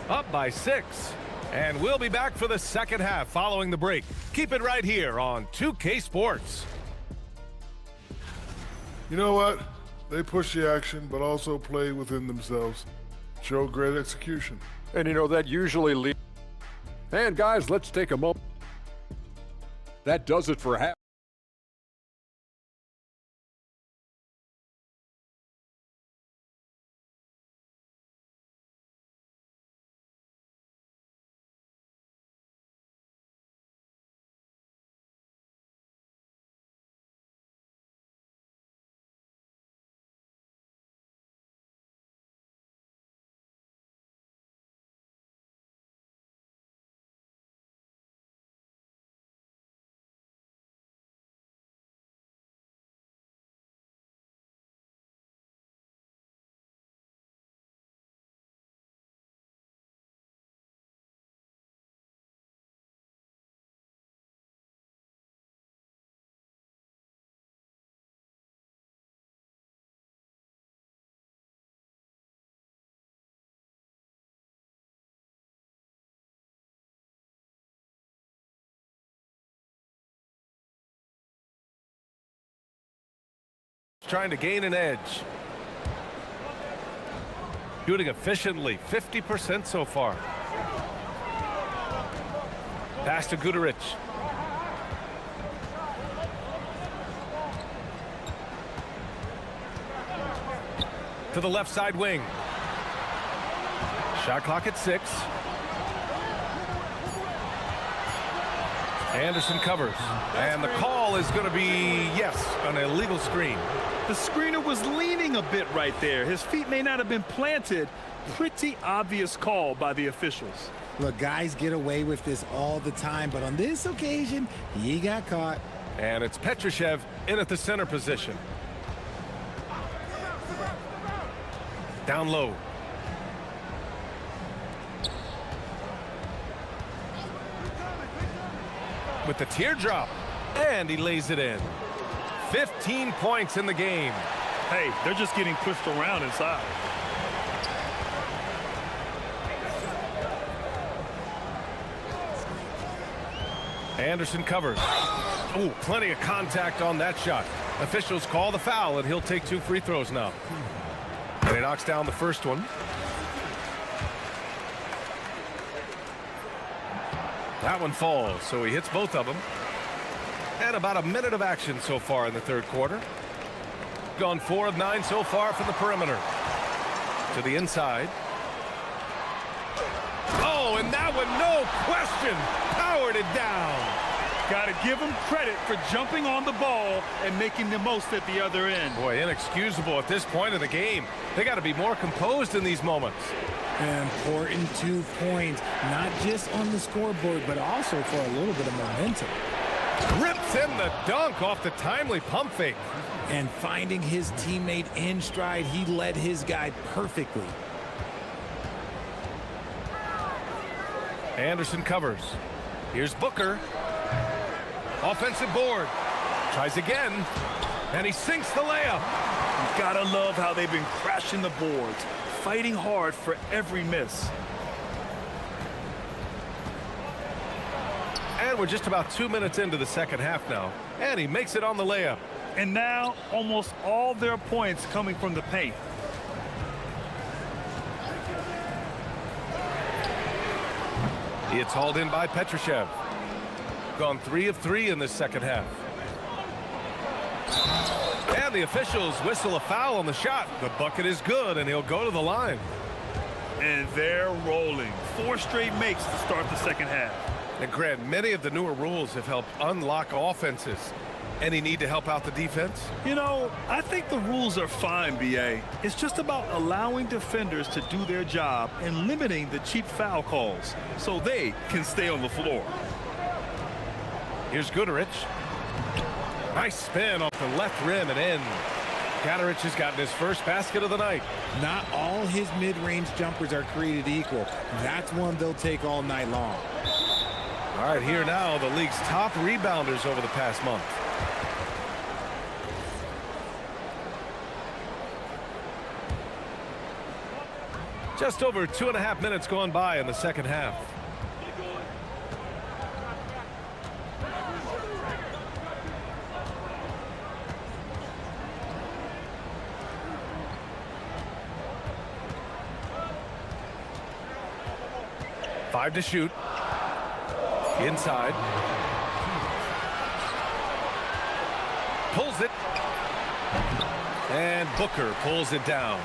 Speaker 7: Up by 6. And we'll be back for the second half following the break. Keep it right here on 2K Sports.
Speaker 4: You know what? They push the action, but also play within themselves. Show great execution.
Speaker 5: And you know, that usually leads. And guys, let's take a moment. That does it for half.
Speaker 7: Trying to gain an edge. Shooting efficiently, 50% so far. Pass to Guduric. To the left side wing. Shot clock at 6. Anderson covers. And the call is going to be, yes, an illegal screen.
Speaker 8: The screener was leaning a bit right there. His feet may not have been planted. Pretty obvious call by the officials.
Speaker 11: Look, guys get away with this all the time, but on this occasion, he got caught.
Speaker 7: And it's Petrushev in at the center position. Down low. With the teardrop. And he lays it in. 15 points in the game.
Speaker 8: Hey, they're just getting pushed around inside.
Speaker 7: Anderson covers. Oh, plenty of contact on that shot. Officials call the foul, and he'll take 2 free throws now. And he knocks down the first one. That one falls, so he hits both of them. And about a minute of action so far in the third quarter. Gone 4 of 9 so far from the perimeter. To the inside. Oh, and that one, no question, powered it down.
Speaker 8: Got to give him credit for jumping on the ball and making the most at the other end.
Speaker 7: Boy, inexcusable at this point of the game. They got to be more composed in these moments.
Speaker 11: An important 2 points, not just on the scoreboard, but also for a little bit of momentum.
Speaker 7: Rips in the dunk off the timely pump fake.
Speaker 11: And finding his teammate in stride, he led his guy perfectly.
Speaker 7: Anderson covers. Here's Booker. Offensive board. Tries again. And he sinks the layup.
Speaker 8: You gotta love how they've been crashing the boards, fighting hard for every miss.
Speaker 7: And we're just about 2 minutes into the second half now. And he makes it on the layup.
Speaker 8: And now almost all their points coming from the paint.
Speaker 7: It's hauled in by Petrushev. Gone 3 of 3 in this second half. And the officials whistle a foul on the shot. The bucket is good, and he'll go to the line.
Speaker 8: And they're rolling. 4 straight makes to start the second half.
Speaker 7: And Grant, many of the newer rules have helped unlock offenses. Any need to help out the defense?
Speaker 8: You know, I think the rules are fine, B.A. It's just about allowing defenders to do their job and limiting the cheap foul calls so they can stay on the floor.
Speaker 7: Here's Goodrich. Nice spin off the left rim and in. Goodrich has gotten his first basket of the night.
Speaker 11: Not all his mid-range jumpers are created equal. That's one they'll take all night long.
Speaker 7: All right, here now, the league's top rebounders over the past month. Just over 2.5 minutes gone by in the second half. Five to shoot. Inside. Pulls it. And Booker pulls it down.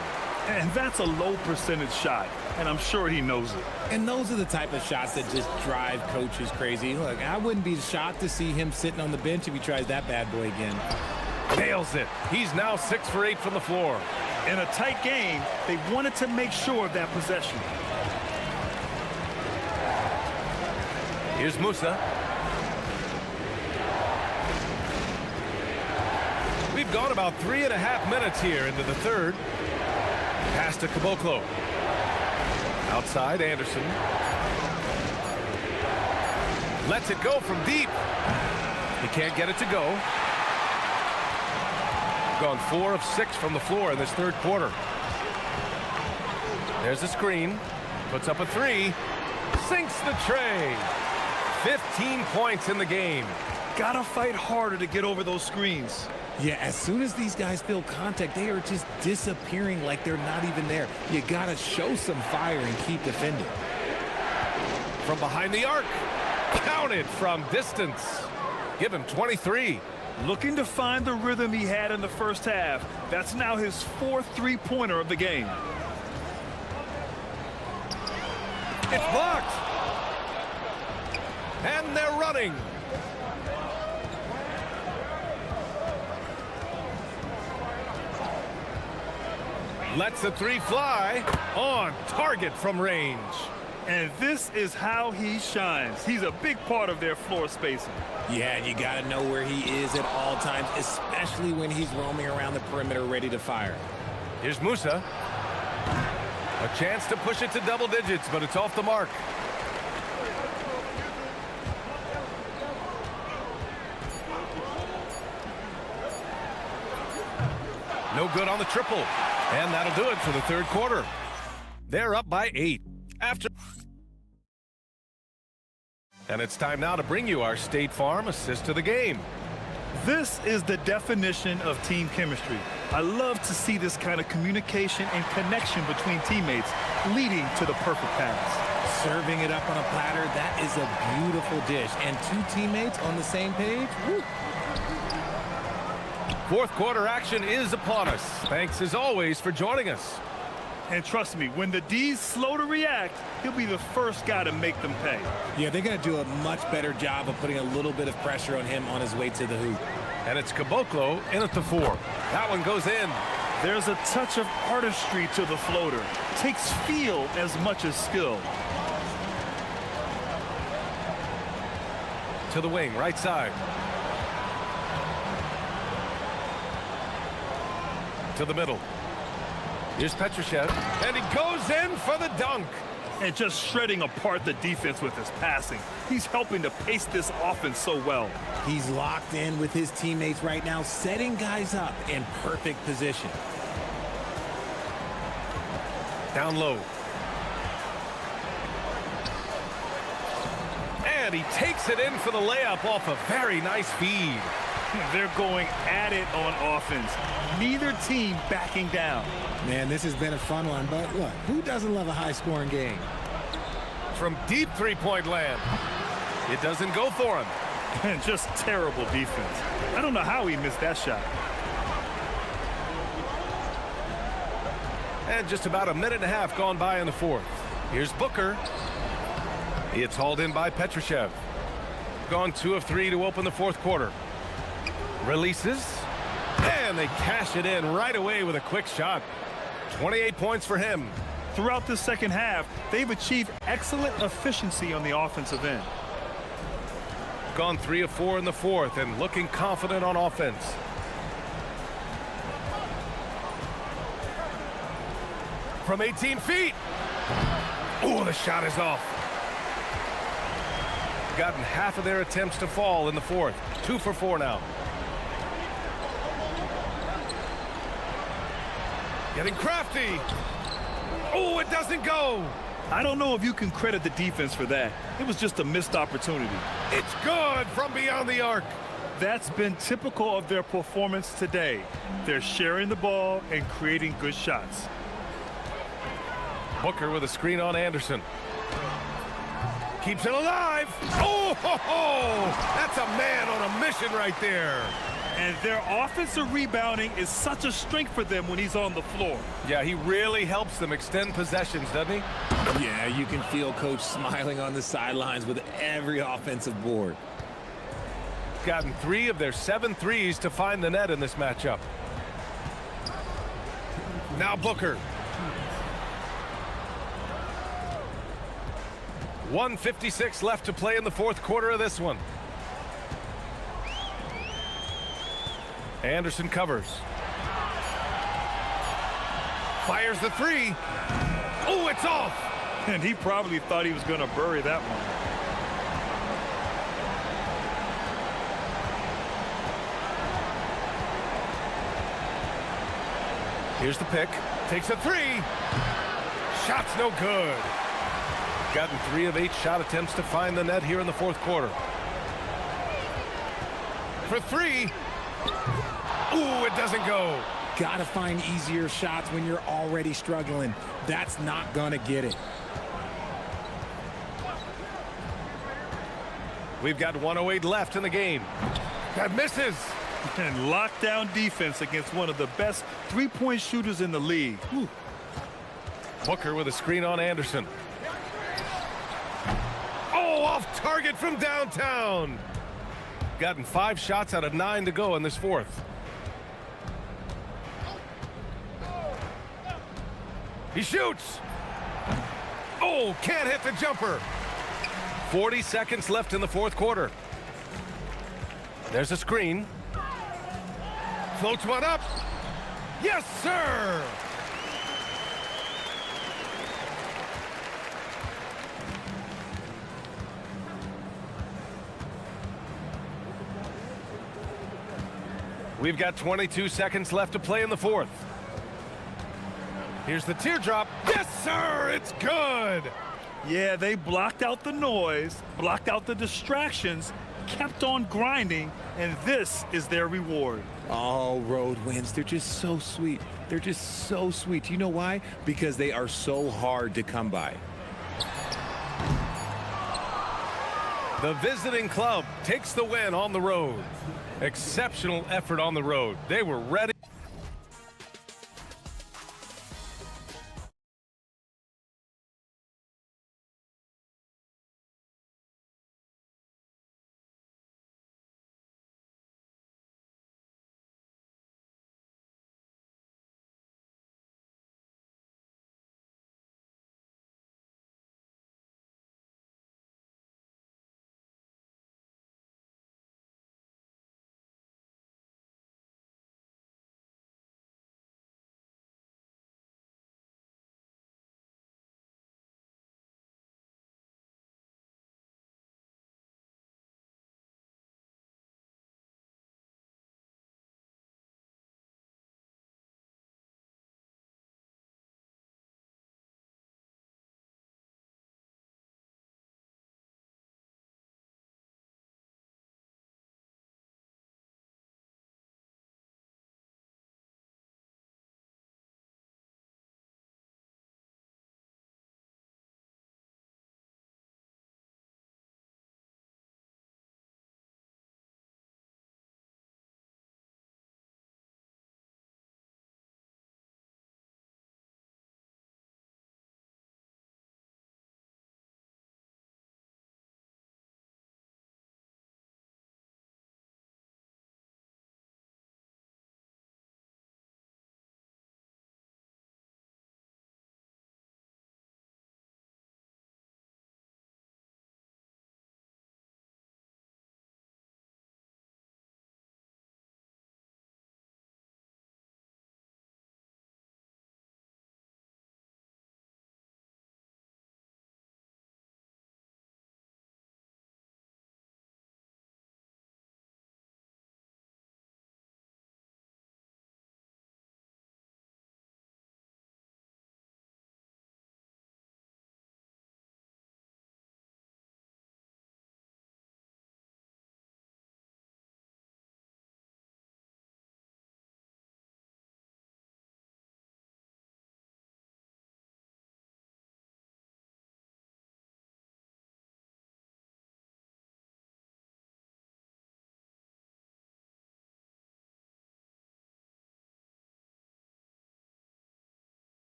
Speaker 8: And that's a low percentage shot, and I'm sure he knows it.
Speaker 11: And those are the type of shots that just drive coaches crazy. Look, I wouldn't be shocked to see him sitting on the bench if he tries that bad boy again.
Speaker 7: Nails it. He's now 6 for 8 from the floor.
Speaker 8: In a tight game, they wanted to make sure of that possession.
Speaker 7: Here's Musa. We've gone about 3.5 minutes here into the third. Pass to Caboclo. Outside, Anderson. Lets it go from deep. He can't get it to go. Gone 4 of 6 from the floor in this third quarter. There's the screen. Puts up a 3. Sinks the tray. 15 points in the game.
Speaker 8: Gotta fight harder to get over those screens.
Speaker 11: Yeah, as soon as these guys feel contact, they are just disappearing like they're not even there. You gotta show some fire and keep defending.
Speaker 7: From behind the arc. Counted from distance. Give him 23.
Speaker 8: Looking to find the rhythm he had in the first half. That's now his 4th three-pointer of the game.
Speaker 7: It's blocked. And they're running. Lets the 3 fly. On target from range.
Speaker 8: And this is how he shines. He's a big part of their floor spacing.
Speaker 11: Yeah, and you got to know where he is at all times, especially when he's roaming around the perimeter ready to fire.
Speaker 7: Here's Musa. A chance to push it to double digits, but it's off the mark. No good on the triple. And that'll do it for the third quarter. They're up by 8. After And it's time now to bring you our State Farm assist to the game.
Speaker 8: This is the definition of team chemistry. I love to see this kind of communication and connection between teammates leading to the perfect pass.
Speaker 11: Serving it up on a platter, that is a beautiful dish. And two teammates on the same page. Woo.
Speaker 7: Fourth quarter action is upon us. Thanks as always for joining us.
Speaker 8: And trust me, when the D's slow to react, he'll be the first guy to make them pay.
Speaker 11: Yeah, they're going to do a much better job of putting a little bit of pressure on him on his way to the hoop.
Speaker 7: And it's Caboclo in at the 4. That one goes in.
Speaker 8: There's a touch of artistry to the floater. Takes feel as much as skill.
Speaker 7: To the wing, right side. To the middle. Here's Petrushev, and he goes in for the dunk.
Speaker 8: And just shredding apart the defense with his passing. He's helping to pace this offense so well.
Speaker 11: He's locked in with his teammates right now, setting guys up in perfect position.
Speaker 7: Down low. And he takes it in for the layup off a very nice feed.
Speaker 8: They're going at it on offense. Neither team backing down.
Speaker 11: Man, this has been a fun one, but look, who doesn't love a high-scoring game?
Speaker 7: From deep three-point land. It doesn't go for him.
Speaker 8: And just terrible defense. I don't know how he missed that shot.
Speaker 7: And just about a minute and a half gone by in the fourth. Here's Booker. It's hauled in by Petrushev. Gone 2 of 3 to open the fourth quarter. Releases. And they cash it in right away with a quick shot. 28 points for him.
Speaker 8: Throughout the second half, they've achieved excellent efficiency on the offensive end.
Speaker 7: Gone 3 of 4 in the fourth and looking confident on offense. From 18 feet. Oh, the shot is off. Gotten half of their attempts to fall in the fourth. 2 for 4 now. Getting crafty. Oh, it doesn't go.
Speaker 8: I don't know if you can credit the defense for that. It was just a missed opportunity.
Speaker 7: It's good from beyond the arc.
Speaker 8: That's been typical of their performance today. They're sharing the ball and creating good shots.
Speaker 7: Booker with a screen on Anderson. Keeps it alive. Oh, ho, ho. That's a man on a mission right there.
Speaker 8: And their offensive rebounding is such a strength for them when he's on the floor.
Speaker 7: Yeah, he really helps them extend possessions, doesn't he?
Speaker 11: Yeah, you can feel Coach smiling on the sidelines with every offensive board.
Speaker 7: Gotten 3 of their 7 threes to find the net in this matchup. Now Booker. 1:56 left to play in the fourth quarter of this one. Anderson covers. Fires the 3. Oh, it's off.
Speaker 8: And he probably thought he was going to bury that one.
Speaker 7: Here's the pick. Takes a 3. Shot's no good. Gotten 3 of 8 shot attempts to find the net here in the fourth quarter. For 3. Ooh, it doesn't go.
Speaker 11: Gotta find easier shots when you're already struggling. That's not gonna get it.
Speaker 7: We've got 1:08 left in the game. That misses.
Speaker 8: And lockdown defense against one of the best three-point shooters in the league. Whew.
Speaker 7: Booker with a screen on Anderson. Oh, off target from downtown. Gotten 5 shots out of 9 to go in this fourth. He shoots. Oh, can't hit the jumper. 40 seconds left in the fourth quarter. There's a screen. Floats one up. Yes, sir. We've got 22 seconds left to play in the fourth. Here's the teardrop. Yes, sir. It's good.
Speaker 8: Yeah, they blocked out the noise, blocked out the distractions, kept on grinding, and this is their reward.
Speaker 11: Oh, road wins. They're just so sweet. They're just so sweet. You know why? Because they are so hard to come by.
Speaker 7: The visiting club takes the win on the road. Exceptional effort on the road. They were ready.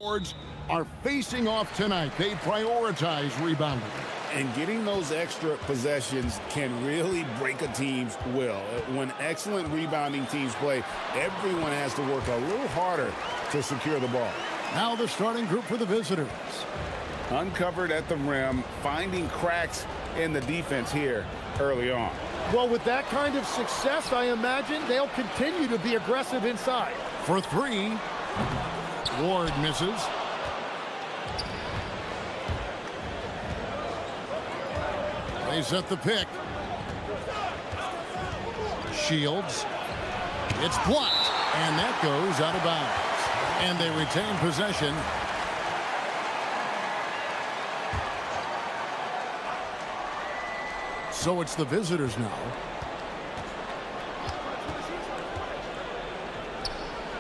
Speaker 1: Boards are facing off tonight. They prioritize rebounding.
Speaker 3: And getting those extra possessions can really break a team's will. When excellent rebounding teams play, everyone has to work a little harder to secure the ball.
Speaker 1: Now the starting group for the visitors.
Speaker 3: Uncovered at the rim, finding cracks in the defense here early on.
Speaker 2: Well, with that kind of success, I imagine they'll continue to be aggressive inside.
Speaker 1: For three, Ward misses. They set the pick. Shields. It's blocked, and that goes out of bounds. And they retain possession. So it's the visitors now.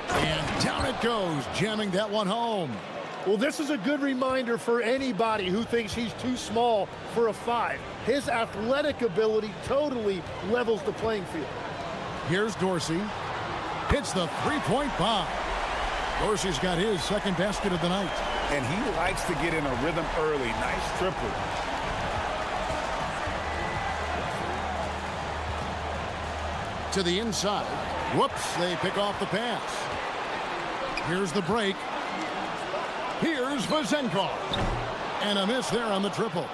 Speaker 1: And down it goes, jamming that one home.
Speaker 2: Well, this is a good reminder for anybody who thinks he's too small for a 5. His athletic ability totally levels the playing field.
Speaker 1: Here's Dorsey. Hits the three-point bomb. Dorsey's got his second basket of the night.
Speaker 10: And he likes to get in a rhythm early. Nice triple.
Speaker 1: To the inside. Whoops, they pick off the pass. Here's the break. Here's Vazenkov. And a miss there on the triple.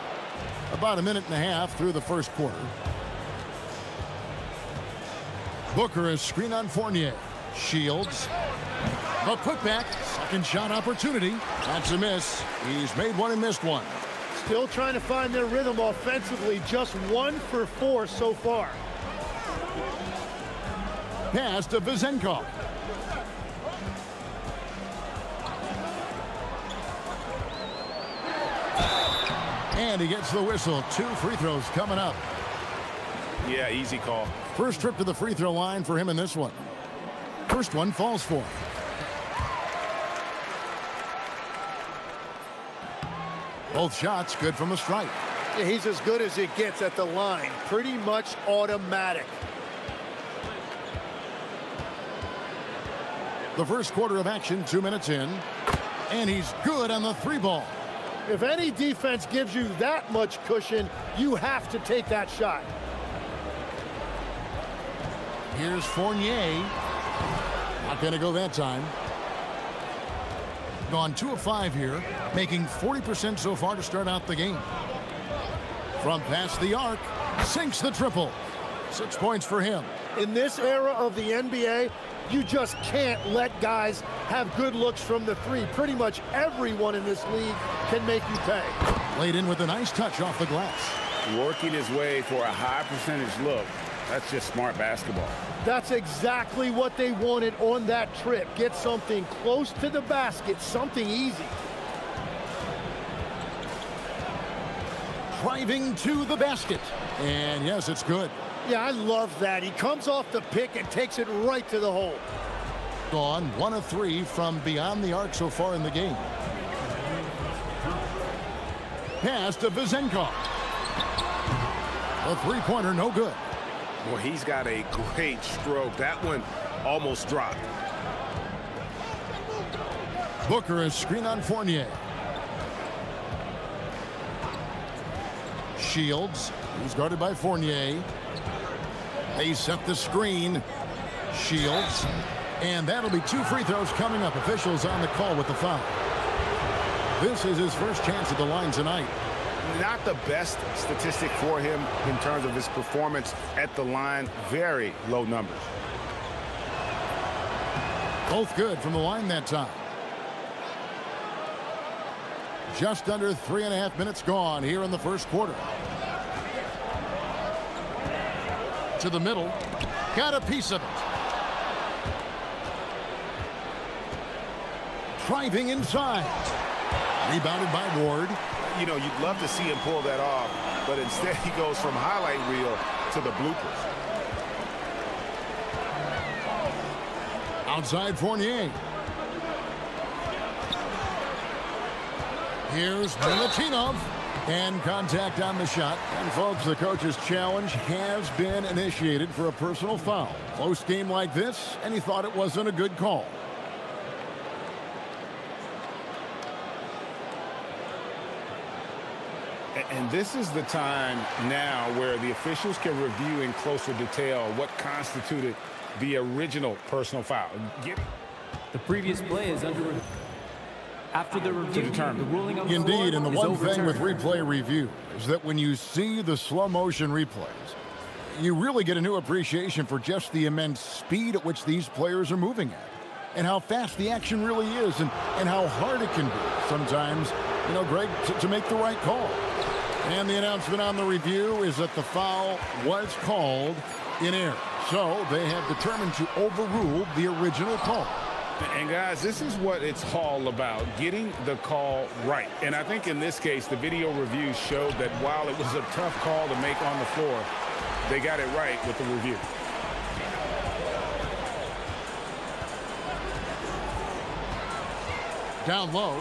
Speaker 1: About a minute and a half through the first quarter. Booker is screen on Fournier. Shields. A putback. Second shot opportunity. That's a miss. He's made one and missed one.
Speaker 2: Still trying to find their rhythm offensively. Just 1 for 4 so far.
Speaker 1: Pass to Vazenkov. And he gets the whistle. 2 free throws coming up.
Speaker 10: Yeah, easy call.
Speaker 1: First trip to the free throw line for him in this one. First one falls for him. Both shots good from the stripe.
Speaker 2: Yeah, he's as good as it gets at the line. Pretty much automatic.
Speaker 1: The first quarter of action, 2 minutes in. And he's good on the 3-ball.
Speaker 2: If any defense gives you that much cushion, you have to take that shot.
Speaker 1: Here's Fournier. Not going to go that time. Gone 2 of 5 here, making 40% so far to start out the game. From past the arc, sinks the triple. 6 points for him.
Speaker 2: In this era of the NBA, you just can't let guys have good looks from the 3. Pretty much everyone in this league can make you pay.
Speaker 1: Laid in with a nice touch off the glass.
Speaker 3: Working his way for a high percentage look. That's just smart basketball.
Speaker 2: That's exactly what they wanted on that trip. Get something close to the basket, something easy.
Speaker 1: Driving to the basket. And yes, it's good.
Speaker 2: Yeah, I love that. He comes off the pick and takes it right to the hole.
Speaker 1: Gone 1 of 3 from beyond the arc so far in the game. Pass to Vazenkov. A 3-pointer, no good.
Speaker 3: Well, he's got a great stroke. That one almost dropped.
Speaker 1: Booker is screen on Fournier. Shields. He's guarded by Fournier. They set the screen. Shields. And that'll be 2 free throws coming up. Officials on the call with the foul. This is his first chance at the line tonight.
Speaker 3: Not the best statistic for him in terms of his performance at the line. Very low numbers.
Speaker 1: Both good from the line that time. Just under 3.5 minutes gone here in the first quarter. To the middle. Got a piece of it. Driving inside. Rebounded by Ward.
Speaker 3: You know, you'd love to see him pull that off, but instead he goes from highlight reel to the bloopers.
Speaker 1: Outside Fournier. Here's Milutinov. And contact on the shot. And folks, the coach's challenge has been initiated for a personal foul. Close game like this, and he thought it wasn't a good call.
Speaker 3: And this is the time now where the officials can review in closer detail what constituted the original personal foul.
Speaker 12: The previous play is under review. After the review, the ruling on the floor
Speaker 1: Indeed, and the
Speaker 12: is
Speaker 1: one thing with
Speaker 12: overturned.
Speaker 1: replay review is that when you see the slow motion replays, you really get a new appreciation for just the immense speed at which these players are moving at, and how fast the action really is, and how hard it can be sometimes, you know, Greg, to make the right call. And the announcement on the review is that the foul was called in error. So they have determined to overrule the original call.
Speaker 3: And guys, this is what it's all about, getting the call right. And I think in this case, the video review showed that while it was a tough call to make on the floor, they got it right with the review.
Speaker 1: Down low.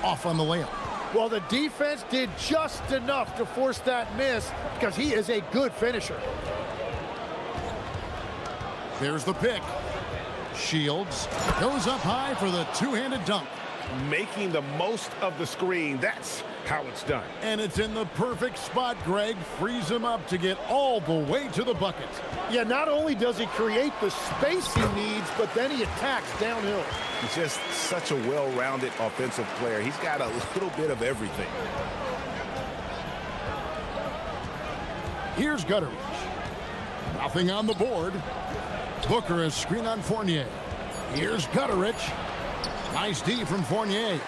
Speaker 1: Off on the layup.
Speaker 2: Well, the defense did just enough to force that miss because he is a good finisher.
Speaker 1: There's the pick. Shields goes up high for the two-handed dunk.
Speaker 3: Making the most of the screen, that's how it's done.
Speaker 1: And it's in the perfect spot, Greg. Frees him up to get all the way to the bucket.
Speaker 2: Yeah, not only does he create the space he needs, but then he attacks downhill.
Speaker 10: He's just such a well-rounded offensive player. He's got a little bit of everything.
Speaker 1: Here's Gutteridge. Nothing on the board. Booker is screen on Fournier. Here's Gutteridge. Nice D from Fournier.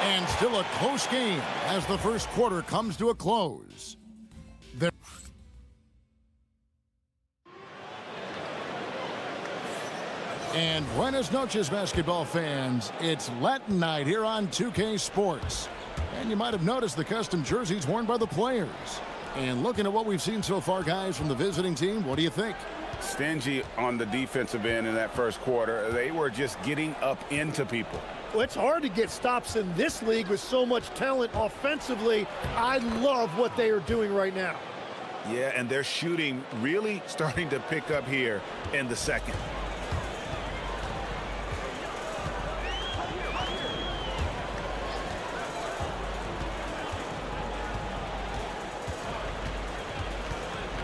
Speaker 1: And still a close game as the first quarter comes to a close. And buenas noches, basketball fans. It's Latin night here on 2K Sports. And you might have noticed the custom jerseys worn by the players. And looking at what we've seen so far, guys, from the visiting team, what do you think?
Speaker 3: Stingy on the defensive end in that first quarter. They were just getting up into people.
Speaker 2: Well, it's hard to get stops in this league with so much talent offensively. I love what they are doing right now.
Speaker 10: Yeah, and their shooting really starting to pick up here in the second.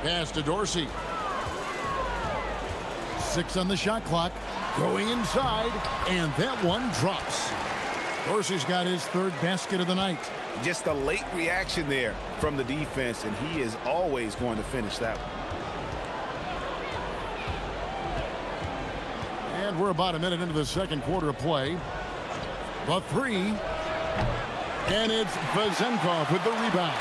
Speaker 1: Pass to Dorsey. 6 on the shot clock. Going inside, and that one drops. Dorsey's got his third basket of the night.
Speaker 10: Just a late reaction there from the defense, and he is always going to finish that one.
Speaker 1: And we're about a minute into the second quarter of play. The three. And it's Vezenkov with the rebound.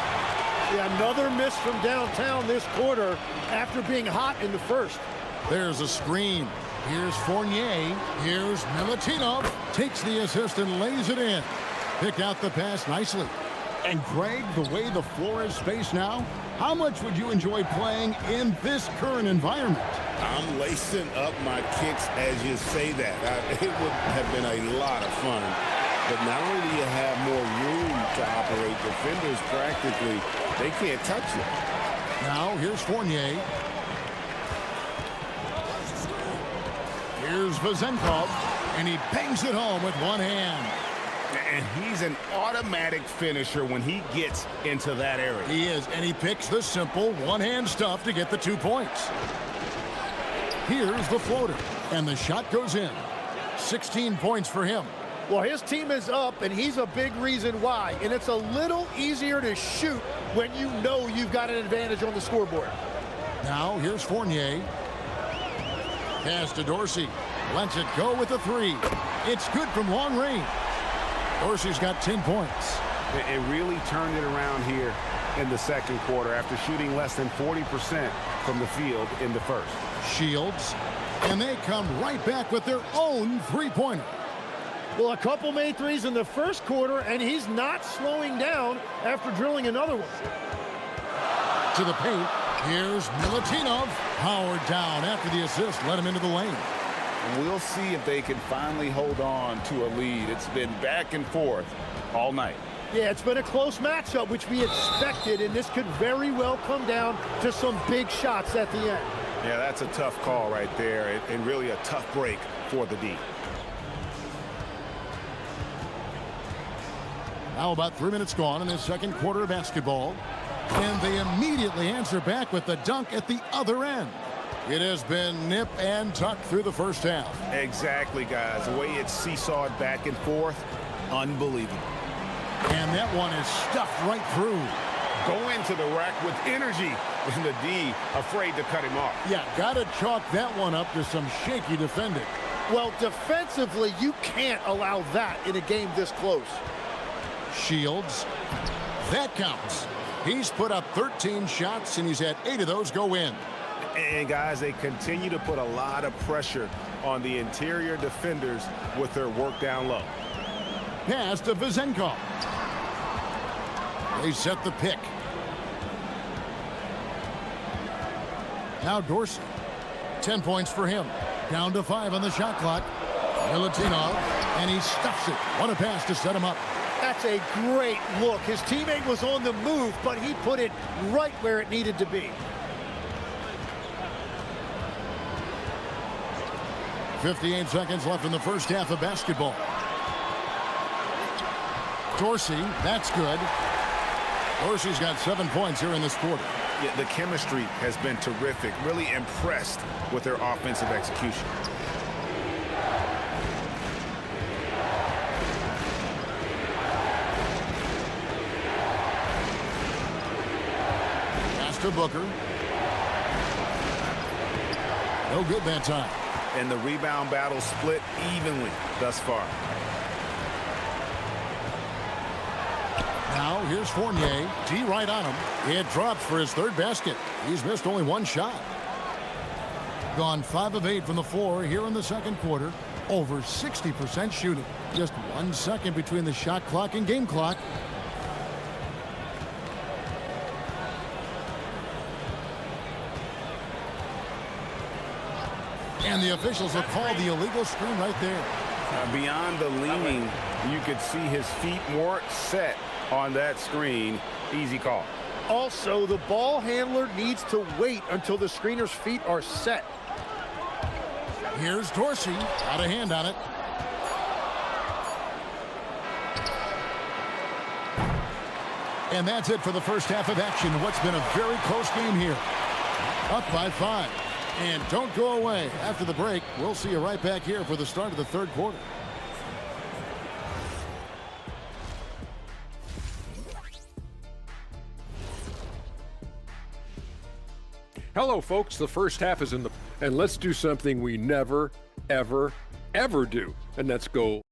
Speaker 2: Yeah, another miss from downtown this quarter after being hot in the first.
Speaker 1: There's a screen. Here's Fournier. Here's Milutinov. Takes the assist and lays it in. Pick out the pass nicely. And Greg, the way the floor is spaced now, how much would you enjoy playing in this current environment?
Speaker 3: I'm lacing up my kicks as you say that. It would have been a lot of fun. But not only do you have more room to operate, defenders practically, they can't touch you.
Speaker 1: Now, here's Fournier. Here's Vezenkov, and he bangs it home with one hand.
Speaker 3: And he's an automatic finisher when he gets into that area.
Speaker 1: He is, and he picks the simple one-hand stuff to get the 2 points. Here's the floater, and the shot goes in. 16 points for him.
Speaker 2: Well, his team is up, and he's a big reason why. And it's a little easier to shoot when you know you've got an advantage on the scoreboard.
Speaker 1: Now, here's Fournier. Pass to Dorsey. Lets it go with the three. It's good from long range. Dorsey's got 10 points.
Speaker 3: It really turned it around here in the second quarter after shooting less than 40% from the field in the first.
Speaker 1: Shields, and they come right back with their own three-pointer.
Speaker 2: Well, a couple made threes in the first quarter, and he's not slowing down after drilling another one.
Speaker 1: To the paint, here's Milutinov. Powered down after the assist led him into the lane.
Speaker 3: We'll see if they can finally hold on to a lead. It's been back and forth all night.
Speaker 2: Yeah, it's been a close matchup, which we expected, and this could very well come down to some big shots at the end.
Speaker 10: Yeah, that's a tough call right there, and really a tough break for the D.
Speaker 1: Now about 3 minutes gone in this second quarter of basketball. And they immediately answer back with the dunk at the other end. It has been nip and tuck through the first half.
Speaker 10: Exactly, guys. The way it's seesawed back and forth, unbelievable.
Speaker 1: And that one is stuffed right through.
Speaker 3: Go into the rack with energy, and the D afraid to cut him off.
Speaker 1: Yeah, got to chalk that one up to some shaky defending.
Speaker 2: Well, defensively, you can't allow that in a game this close.
Speaker 1: Shields. That counts. He's put up 13 shots, and he's had 8 of those go in.
Speaker 10: And, guys, they continue to put a lot of pressure on the interior defenders with their work down low.
Speaker 1: Pass to Vizenkov. They set the pick. Now Dorsey. 10 points for him. Down to 5 on the shot clock. Milutinov, and he stuffs it. What a pass to set him up.
Speaker 2: That's a great look. His teammate was on the move, but he put it right where it needed to be.
Speaker 1: 58 seconds left in the first half of basketball. Dorsey, that's good. Dorsey's got 7 points here in this quarter.
Speaker 10: Yeah, the chemistry has been terrific. Really impressed with their offensive execution.
Speaker 1: Pass to Booker. No good that time.
Speaker 10: And the rebound battle split evenly thus far.
Speaker 1: Now here's Fournier. D right on him. It drops for his third basket. He's missed only 1 shot. Gone 5 of 8 from the floor here in the second quarter. Over 60% shooting. Just 1 second between the shot clock and game clock. And the officials will call the illegal screen right there.
Speaker 3: Beyond the leaning, you could see his feet weren't set on that screen. Easy call.
Speaker 2: Also, the ball handler needs to wait until the screener's feet are set.
Speaker 1: Here's Dorsey. Got a hand on it. And that's it for the first half of action. What's been a very close game here. Up by 5. And don't go away. After the break, we'll see you right back here for the start of the third quarter.
Speaker 5: Hello, folks. The first half is in the... And let's do something we never, ever, ever do. And that's go...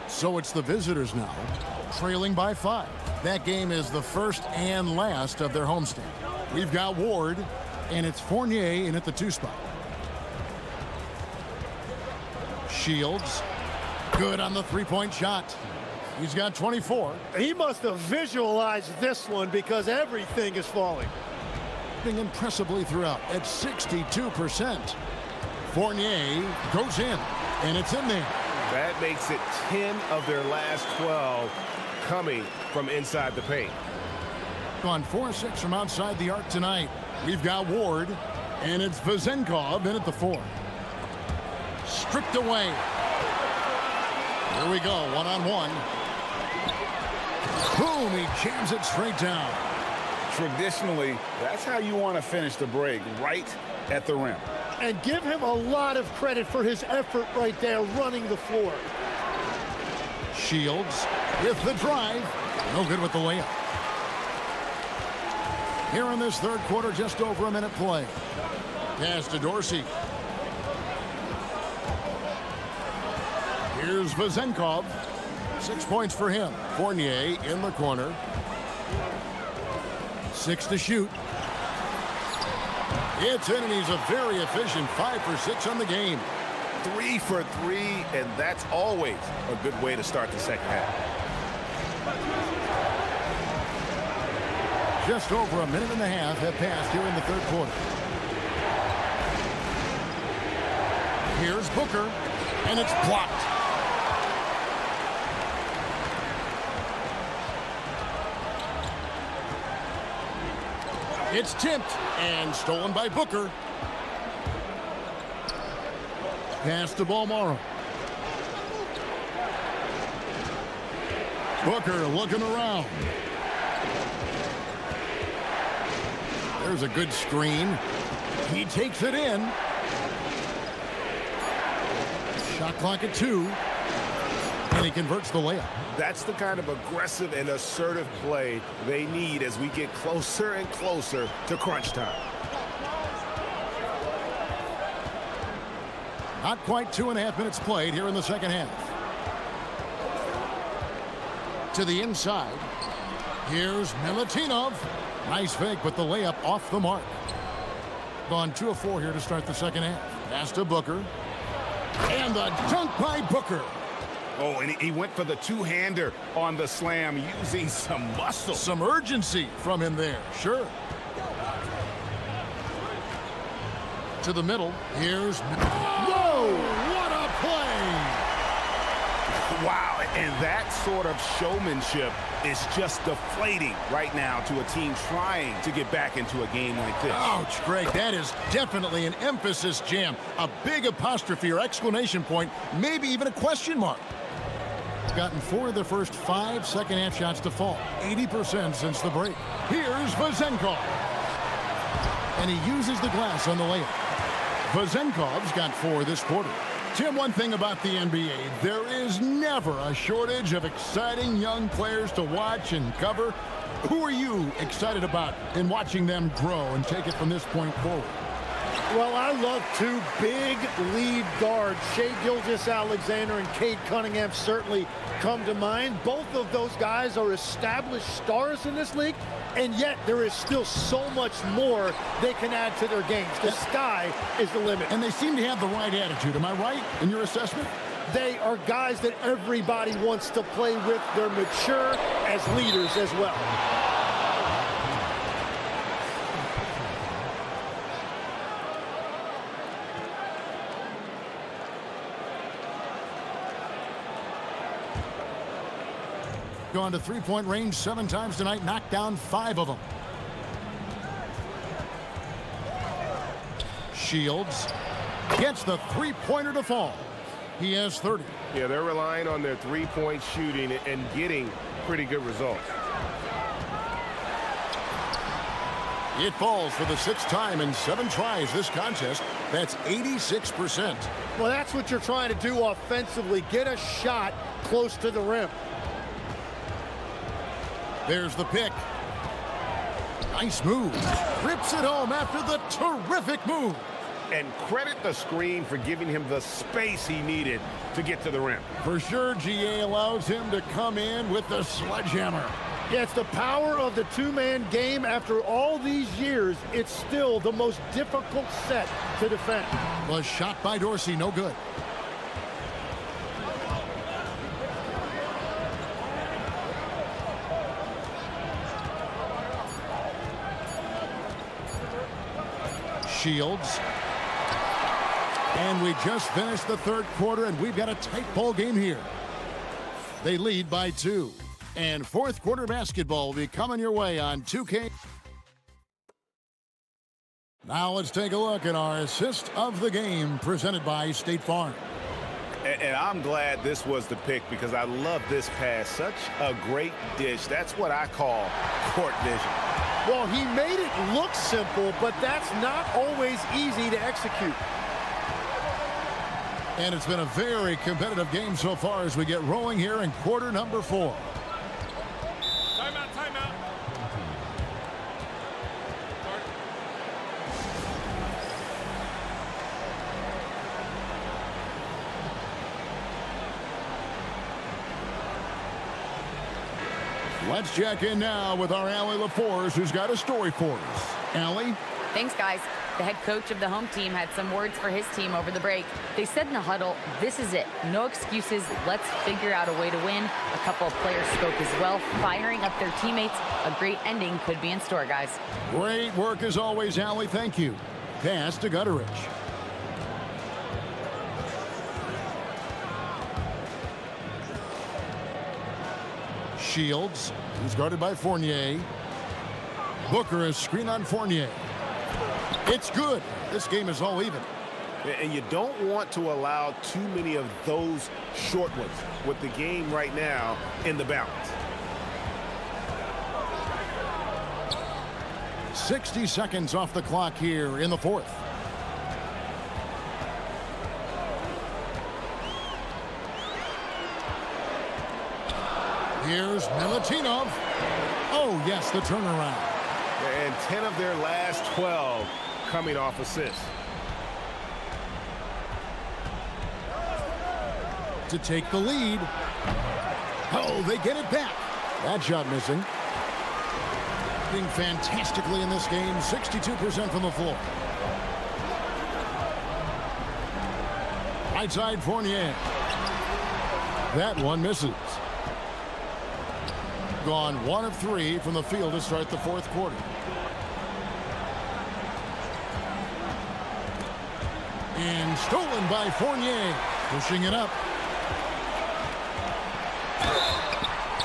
Speaker 1: So it's the visitors now, trailing by 5. That game is the first and last of their homestand. We've got Ward, and it's Fournier in at the 2 spot. Shields, good on the 3-point shot. He's got 24.
Speaker 2: He must have visualized this one because everything is falling.
Speaker 1: Impressively throughout at 62%. Fournier goes in, and it's in there.
Speaker 3: That makes it 10 of their last 12 coming from inside the paint.
Speaker 1: Gone 4-6 from outside the arc tonight. We've got Ward, and it's Vizenkov in at the 4. Stripped away. Here we go, 1-on-1. Boom, he jams it straight down.
Speaker 3: Traditionally, that's how you want to finish the break, right at the rim.
Speaker 2: And give him a lot of credit for his effort right there running the floor.
Speaker 1: Shields with the drive. No good with the layup. Here in this third quarter, just over a minute play. Pass to Dorsey. Here's Vazenkov. 6 points for him. Fournier in the corner. 6 to shoot. It's in, and he's a very efficient 5 for 6 on the game.
Speaker 10: 3 for 3, and that's always a good way to start the second half.
Speaker 1: Just over a minute and a half have passed here in the third quarter. Here's Booker, and it's blocked. It's tipped and stolen by Booker. Pass to Balmaro. Booker looking around. There's a good screen. He takes it in. Shot clock at 2. And he converts the layup.
Speaker 10: That's the kind of aggressive and assertive play they need as we get closer and closer to crunch time.
Speaker 1: Not quite 2.5 minutes played here in the second half. To the inside. Here's Milutinov. Nice fake, but the layup off the mark. Gone 2 of 4 here to start the second half. Pass to Booker. And the dunk by Booker.
Speaker 10: Oh, and he went for the two-hander on the slam, using some muscle.
Speaker 1: Some urgency from him there, sure. To the middle, here's... Whoa, what a play!
Speaker 10: Wow, and that sort of showmanship is just deflating right now to a team trying to get back into a game like this.
Speaker 1: Ouch, Greg, that is definitely an emphasis jam. A big apostrophe or exclamation point, maybe even a question mark. Gotten 4 of the first 5 second-half shots to fall. 80% since the break. Here's Vazenkov. And he uses the glass on the layup. Vazenkov's got 4 this quarter. Tim, one thing about the NBA, there is never a shortage of exciting young players to watch and cover. Who are you excited about in watching them grow and take it from this point forward?
Speaker 2: Well, I love 2 big lead guards. Shai Gilgeous-Alexander and Cade Cunningham certainly come to mind. Both of those guys are established stars in this league, and yet there is still so much more they can add to their games. The sky is the limit.
Speaker 1: And they seem to have the right attitude. Am I right in your assessment?
Speaker 2: They are guys that everybody wants to play with. They're mature as leaders as well.
Speaker 1: Gone to three-point range 7 times tonight, knocked down 5 of them. Shields gets the three-pointer to fall. He has 30.
Speaker 3: Yeah, they're relying on their three-point shooting and getting pretty good results.
Speaker 1: It falls for the 6th time in 7 tries this contest. That's 86%.
Speaker 2: Well, that's what you're trying to do offensively. Get a shot close to the rim.
Speaker 1: There's the pick. Nice move. Rips it home after the terrific move.
Speaker 3: And credit the screen for giving him the space he needed to get to the rim.
Speaker 1: For sure, GA allows him to come in with the sledgehammer.
Speaker 2: Yeah, it's the power of the 2-man game. After all these years, it's still the most difficult set to defend.
Speaker 1: Was shot by Dorsey, no good. Shields. And we just finished the third quarter, and we've got a tight ball game here. They lead by 2. And fourth quarter basketball will be coming your way on 2K. Now let's take a look at our assist of the game presented by State Farm.
Speaker 10: And I'm glad this was the pick because I love this pass. Such a great dish. That's what I call court vision.
Speaker 2: Well, he made it look simple, but that's not always easy to execute.
Speaker 1: And it's been a very competitive game so far as we get rolling here in quarter number 4.
Speaker 7: Timeout, timeout.
Speaker 1: Let's check in now with our Allie LaForce, who's got a story for us. Allie?
Speaker 13: Thanks, guys. The head coach of the home team had some words for his team over the break. They said in the huddle, this is it. No excuses. Let's figure out a way to win. A couple of players spoke as well, firing up their teammates. A great ending could be in store, guys.
Speaker 1: Great work as always, Allie. Thank you. Pass to Gutterich. Shields. He's guarded by Fournier. Booker is screen on Fournier. It's good. This game is all even.
Speaker 10: And you don't want to allow too many of those short ones with the game right now in the balance.
Speaker 1: 60 seconds off the clock here in the 4th. Here's Milutinov. Oh, yes, the turnaround.
Speaker 10: And 10 of their last 12 coming off assists.
Speaker 1: To take the lead. Oh, they get it back. That shot missing. Doing fantastically in this game, 62% from the floor. Right side, Fournier. That one misses. Gone 1 of 3 from the field to start the 4th quarter. And stolen by Fournier. Pushing it up.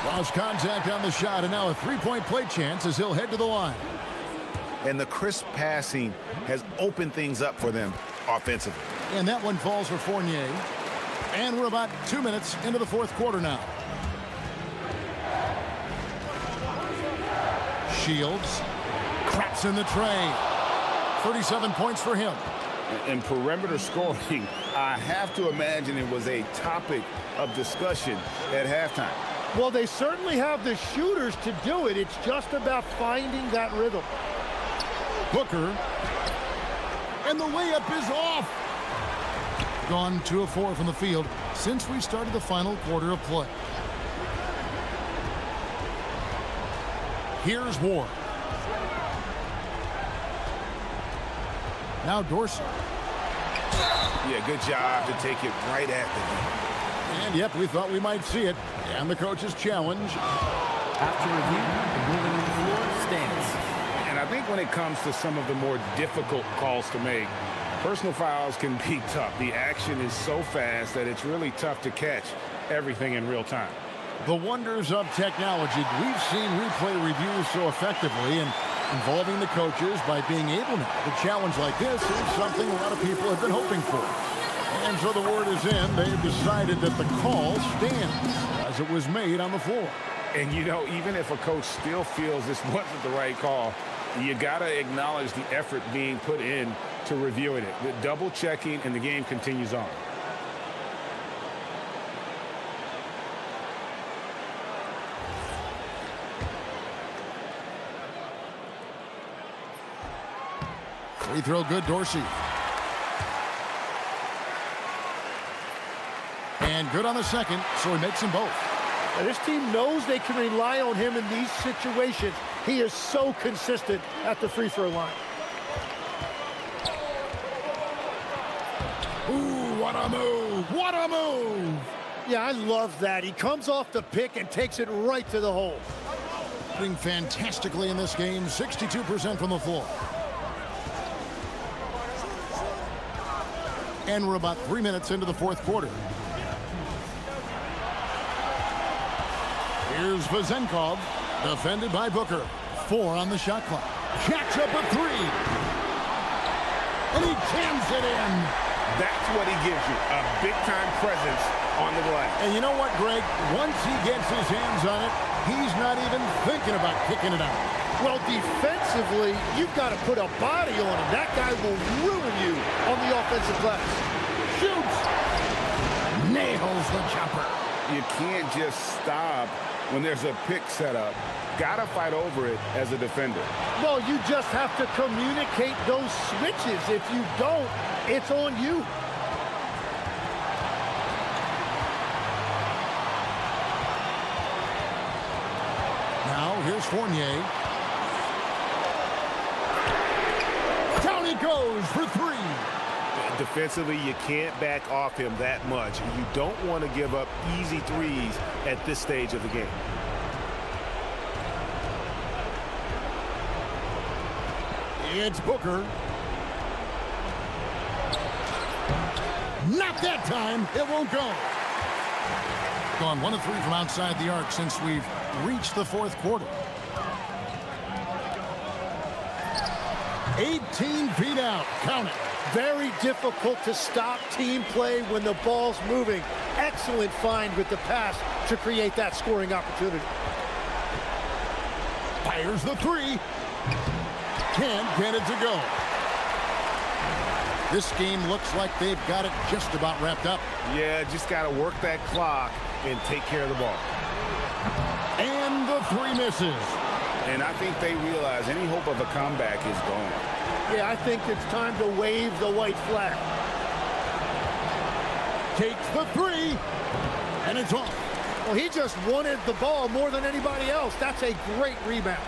Speaker 1: Lost contact on the shot, and now a three-point play chance as he'll head to the line.
Speaker 10: And the crisp passing has opened things up for them offensively.
Speaker 1: And that one falls for Fournier. And we're about 2 minutes into the 4th quarter now. Shields craps in the tray. 37 points for him.
Speaker 10: And perimeter scoring, I have to imagine it was a topic of discussion at halftime.
Speaker 2: Well, they certainly have the shooters to do it. It's just about finding that rhythm.
Speaker 1: Booker. And the layup is off. Gone 2 of 4 from the field since we started the final quarter of play. Here's Ward. Now Dorsey.
Speaker 10: Yeah, good job to take it right at them.
Speaker 1: And yep, we thought we might see it. And the coach's challenge.
Speaker 12: After review, the ruling on the floor stands.
Speaker 10: And I think when it comes to some of the more difficult calls to make, personal fouls can be tough. The action is so fast that it's really tough to catch everything in real time.
Speaker 1: The wonders of technology. We've seen replay reviews so effectively and involving the coaches by being able to challenge like this is something a lot of people have been hoping for. And so the word is in. They've decided that the call stands as it was made on the floor.
Speaker 10: And, you know, even if a coach still feels this wasn't the right call, you got to acknowledge the effort being put in to reviewing it. The double checking, and the game continues on.
Speaker 1: Free throw good, Dorsey. And good on the second, so he makes them both.
Speaker 2: Now, this team knows they can rely on him in these situations. He is so consistent at the free throw line.
Speaker 1: Ooh, what a move! What a move!
Speaker 2: Yeah, I love that. He comes off the pick and takes it right to the hole.
Speaker 1: Doing fantastically in this game, 62% from the floor. And we're about 3 minutes into the 4th quarter. Here's Vazenkov, defended by Booker. 4 on the shot clock. Jacks up a 3. And he jams it in.
Speaker 10: That's what he gives you, a big-time presence on the glass.
Speaker 1: And you know what, Greg? Once he gets his hands on it, he's not even thinking about kicking it out.
Speaker 2: Well, defensively, you've got to put a body on him. That guy will ruin you on the offensive glass. Shoots.
Speaker 1: Nails the jumper.
Speaker 3: You can't just stop when there's a pick set up. Gotta fight over it as a defender.
Speaker 2: Well, you just have to communicate those switches. If you don't, it's on you.
Speaker 1: Now, here's Fournier. Down he goes for three.
Speaker 7: Defensively, you can't back off him that much. You don't want to give up easy threes at this stage of the game.
Speaker 1: It's Booker. Not that time. It won't go. Gone 1 of 3 from outside the arc since we've reached the fourth quarter. 18 feet out. Count it.
Speaker 2: Very difficult to stop team play when the ball's moving. Excellent find with the pass to create that scoring opportunity.
Speaker 1: Fires the three. Can't get it to go. This game looks like they've got it just about wrapped up.
Speaker 7: Yeah, just got to work that clock and take care of the ball.
Speaker 1: And the three misses.
Speaker 3: And I think they realize any hope of a comeback is gone.
Speaker 2: Yeah, I think it's time to wave the white flag.
Speaker 1: Takes the three, and it's off.
Speaker 2: Well, he just wanted the ball more than anybody else. That's a great rebound.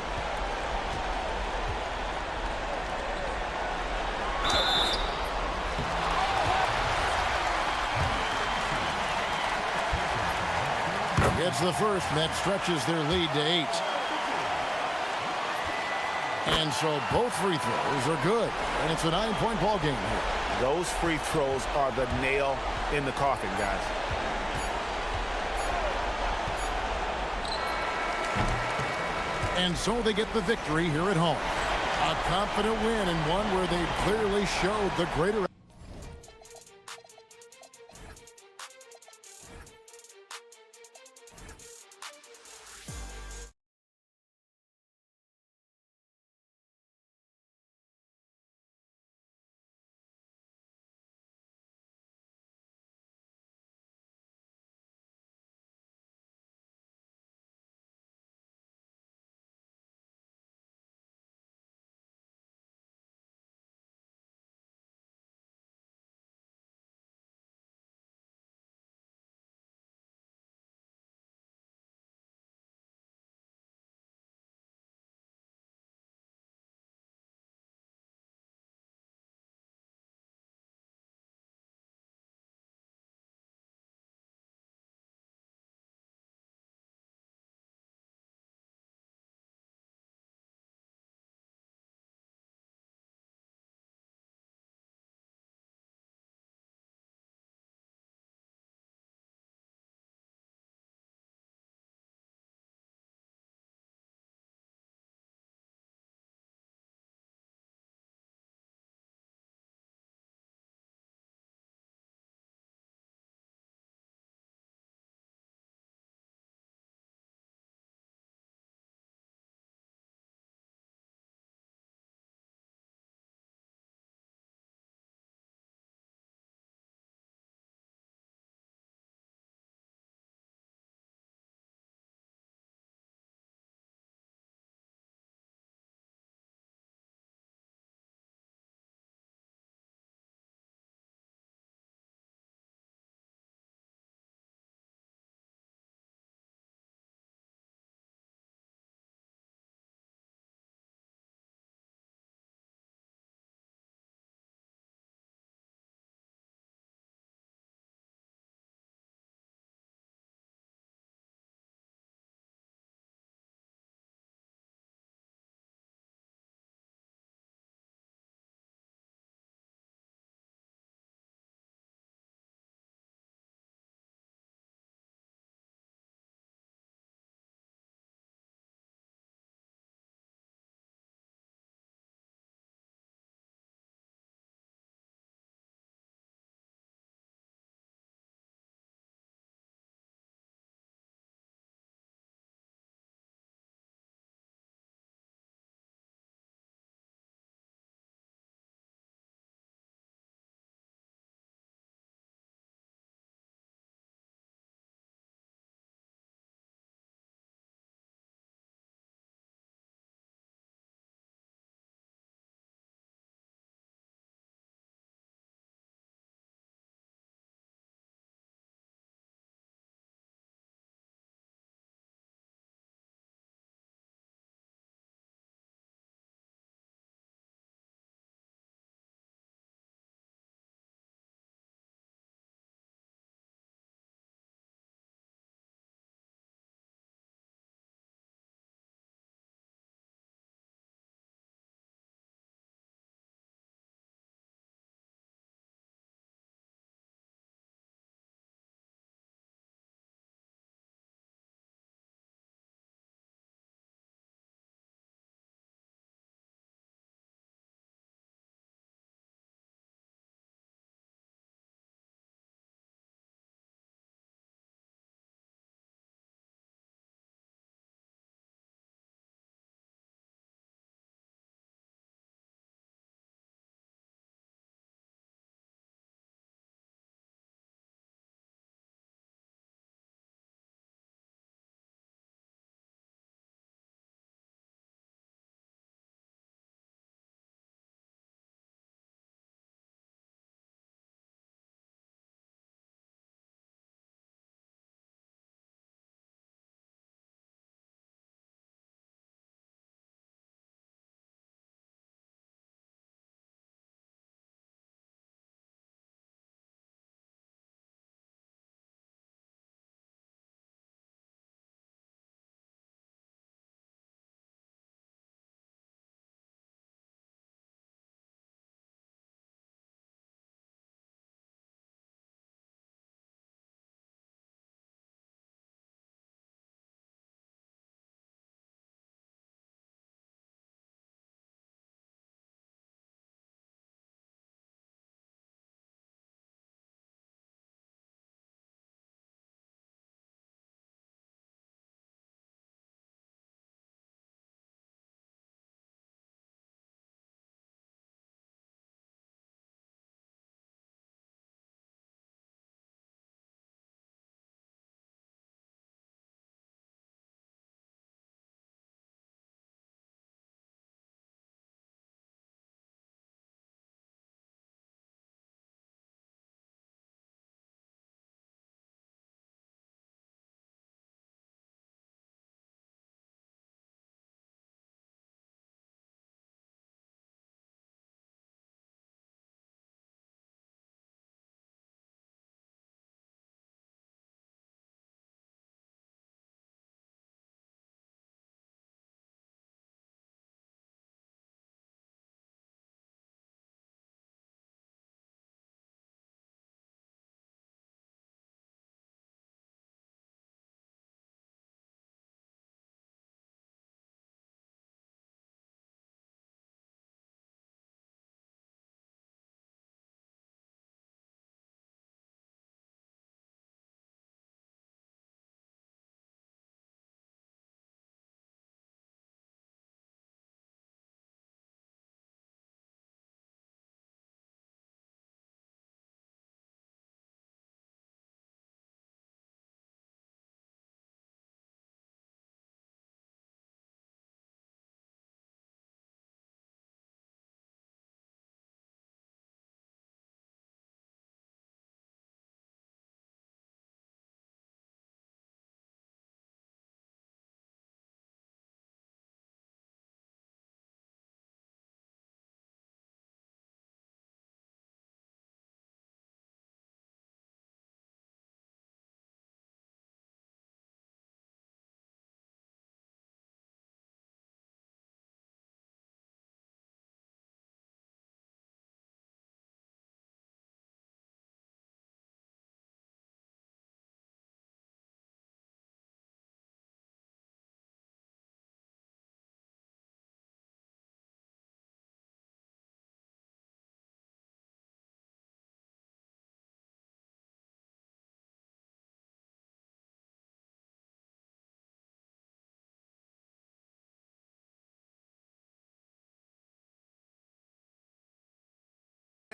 Speaker 1: Gets the first, and that stretches their lead to 8. And so both free throws are good. And it's a 9-point ball game here.
Speaker 7: Those free throws are the nail in the coffin, guys.
Speaker 1: And so they get the victory here at home. A confident win and one where they clearly showed the greater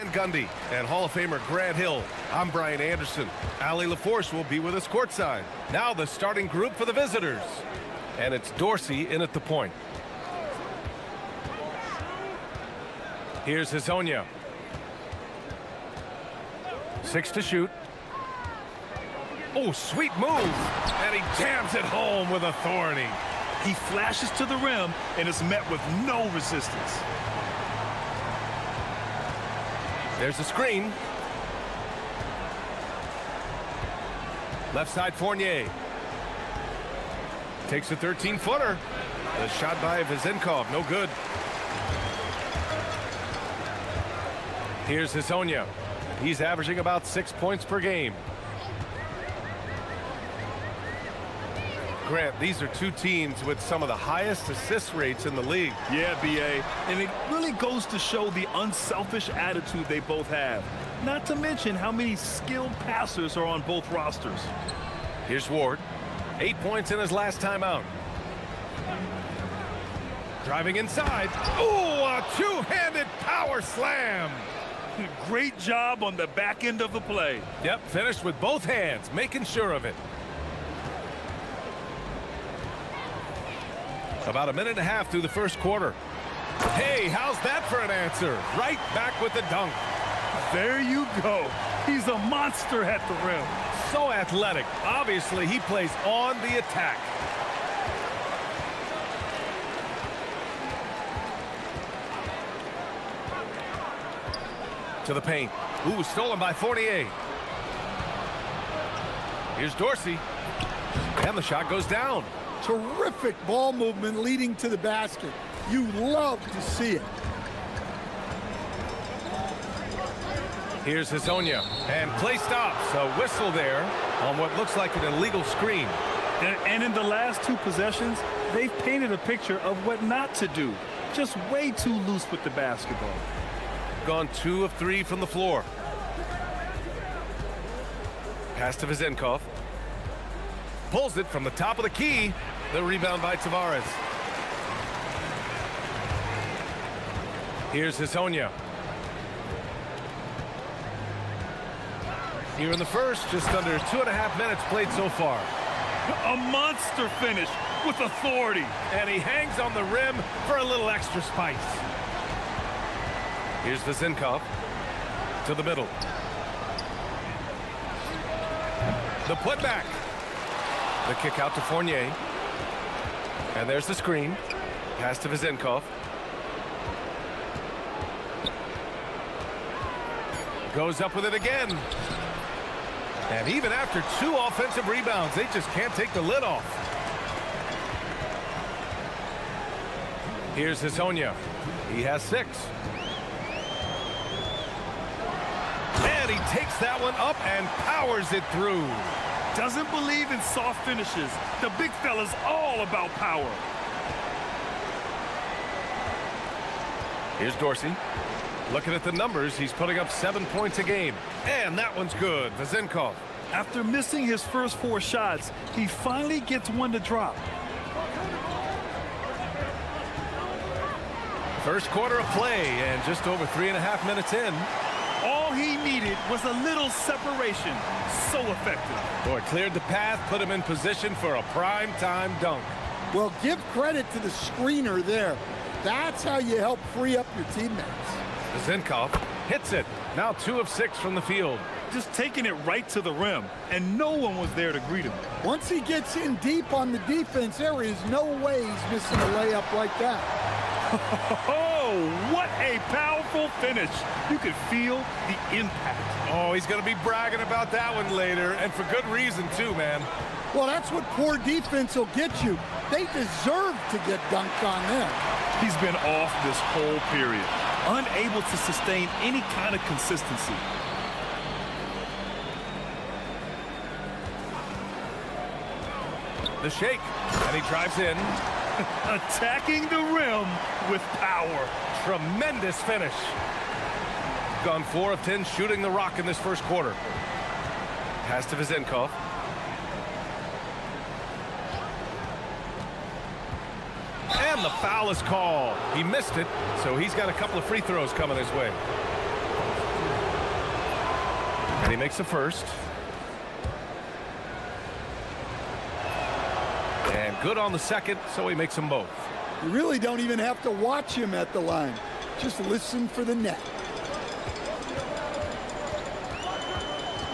Speaker 7: Gundy and Hall of Famer Grant Hill. I'm Brian Anderson. Allie LaForce will be with us courtside. Now the starting group for the visitors. And it's Dorsey in at the point. Here's Hezonja. 6 to shoot. Oh, sweet move. And he jams it home with authority.
Speaker 8: He flashes to the rim and is met with no resistance.
Speaker 7: There's a screen. Left side Fournier. Takes a 13-footer. The shot by Vezenkov, no good. Here's Hezonja. He's averaging about 6 points per game. Grant, these are two teams with some of the highest assist rates in the league.
Speaker 8: Yeah, B.A. And it really goes to show the unselfish attitude they both have. Not to mention how many skilled passers are on both rosters.
Speaker 7: Here's Ward. 8 points in his last time out. Driving inside. Ooh, a two-handed power slam.
Speaker 8: Great job on the back end of the play.
Speaker 7: Yep, finished with both hands, making sure of it. About a minute and a half through the first quarter. Hey, how's that for an answer? Right back with the dunk.
Speaker 8: There you go. He's a monster at the rim.
Speaker 7: So athletic. Obviously, he plays on the attack. To the paint. Ooh, stolen by Fournier. Here's Dorsey. And the shot goes down.
Speaker 9: Terrific ball movement leading to the basket. You love to see it.
Speaker 7: Here's Hezonja. And play stops. A whistle there on what looks like an illegal screen.
Speaker 8: And in the last two possessions, they've painted a picture of what not to do. Just way too loose with the basketball.
Speaker 7: Gone 2 of 3 from the floor. Pass to Vezenkov. Pulls it from the top of the key. The rebound by Tavares. Here's Hezonja. Here in the first, just under 2.5 minutes played so far.
Speaker 8: A monster finish with authority.
Speaker 7: And he hangs on the rim for a little extra spice. Here's Vezenkov to the middle. The putback. The kick out to Fournier. And there's the screen. Pass to Vezenkov. Goes up with it again. And even after 2 offensive rebounds, they just can't take the lid off. Here's Hezonja. He has 6. And he takes that one up and powers it through.
Speaker 8: Doesn't believe in soft finishes. The big fella's all about power.
Speaker 7: Here's Dorsey. Looking at the numbers, he's putting up 7 points a game. And that one's good. Vezenkov.
Speaker 8: After missing his first 4 shots, he finally gets one to drop.
Speaker 7: First quarter of play and just over 3.5 minutes in.
Speaker 8: All he needed was a little separation. So effective.
Speaker 7: Boy, cleared the path, put him in position for a prime-time dunk.
Speaker 9: Well, give credit to the screener there. That's how you help free up your teammates.
Speaker 7: Vezenkov hits it. Now 2 of 6 from the field.
Speaker 8: Just taking it right to the rim, and no one was there to greet him.
Speaker 9: Once he gets in deep on the defense, there is no way he's missing a layup like that.
Speaker 8: Oh, what a powerful finish. You could feel the impact.
Speaker 7: Oh, he's going to be bragging about that one later, and for good reason, too, man.
Speaker 9: Well, that's what poor defense will get you. They deserve to get dunked on them.
Speaker 8: He's been off this whole period, unable to sustain any kind of consistency.
Speaker 7: The shake, and he drives in.
Speaker 8: Attacking the rim with power.
Speaker 7: Tremendous finish. Gone 4 of 10 shooting the rock in this first quarter. Pass to Vezenkov. And the foul is called. He missed it, so he's got a couple of free throws coming his way. he makes the first. And good on the second, so he makes them both.
Speaker 9: You really don't even have to watch him at the line. Just listen for the net.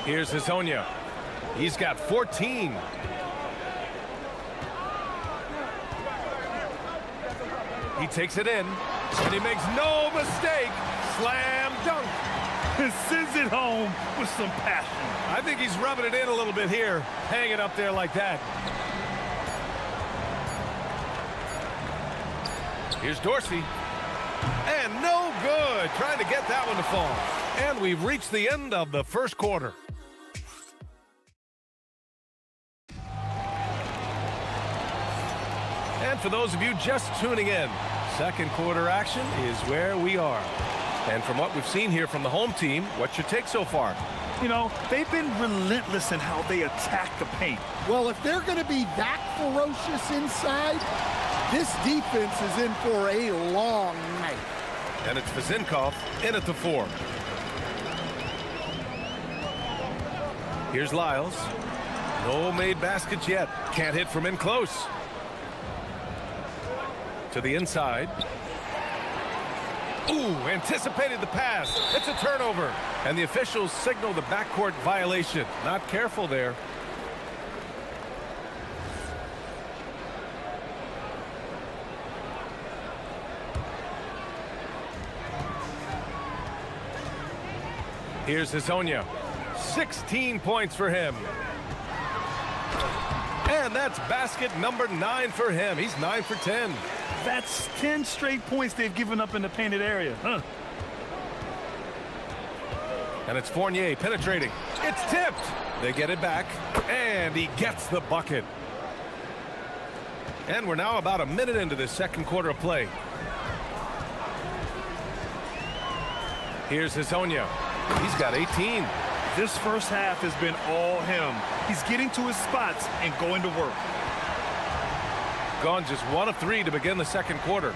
Speaker 7: Here's Hazonia. He's got 14. He takes it in, and he makes no mistake. Slam dunk.
Speaker 8: And sends it home with some passion.
Speaker 7: I think he's rubbing it in a little bit here, hanging up there like that. Here's Dorsey. And no good. Trying to get that one to fall. And we've reached the end of the first quarter. And for those of you just tuning in, second quarter action is where we are. And from what we've seen here from the home team, what's your take so far?
Speaker 8: You know, they've been relentless in how they attack the paint.
Speaker 9: Well, if they're going to be that ferocious inside, this defense is in for a long night.
Speaker 7: And it's Vezinkov in at the 4. Here's Lyles. No made baskets yet. Can't hit from in close. To the inside. Ooh, anticipated the pass. It's a turnover. And the officials signal the backcourt violation. Not careful there. Here's Hazonia. 16 points for him. And that's basket number 9 for him. He's 9 for 10.
Speaker 8: That's 10 straight points they've given up in the painted area. Huh?
Speaker 7: And it's Fournier penetrating. It's tipped. They get it back. And he gets the bucket. And we're now about a minute into this second quarter of play. Here's Hazonia. He's got 18.
Speaker 8: This first half has been all him. He's getting to his spots and going to work.
Speaker 7: Gone just 1 of 3 to begin the second quarter.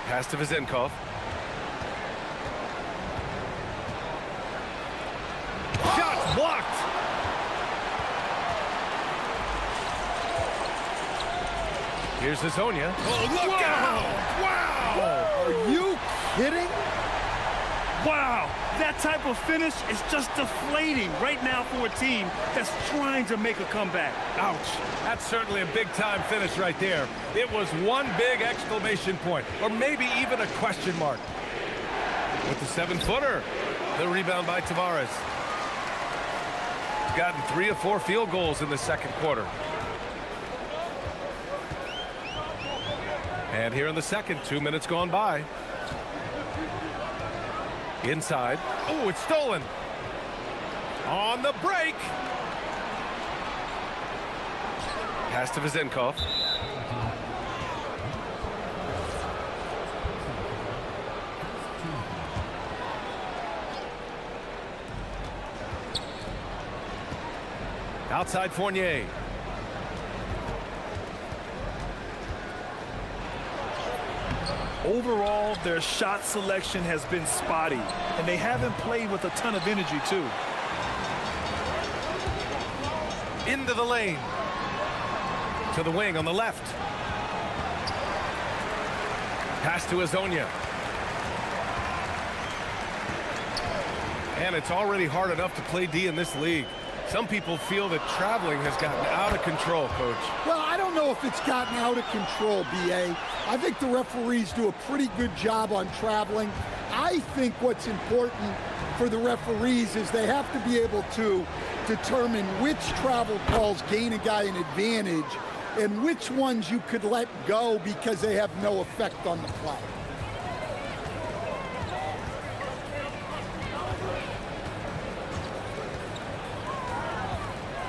Speaker 7: Pass to Vezinkov. Shots blocked. Here's Hazonia. Oh, look out! Wow!
Speaker 9: Are you kidding?
Speaker 8: Wow, that type of finish is just deflating right now for a team that's trying to make a comeback.
Speaker 7: Ouch. That's certainly a big-time finish right there. It was one big exclamation point, or maybe even a question mark. With the 7-footer, the rebound by Tavares. Gotten 3 of 4 field goals in the second quarter. And here in the second, 2 minutes gone by. Inside. Oh, it's stolen. On the break. Pass to Vezinkov. Outside Fournier.
Speaker 8: Overall, their shot selection has been spotty, and they haven't played with a ton of energy, too.
Speaker 7: Into the lane. To the wing on the left. Pass to Hazonia. And it's already hard enough to play D in this league. Some people feel that traveling has gotten out of control, Coach.
Speaker 9: Well, I don't know if it's gotten out of control, B.A. I think the referees do a pretty good job on traveling. I think what's important for the referees is they have to be able to determine which travel calls gain a guy an advantage and which ones you could let go because they have no effect on the play.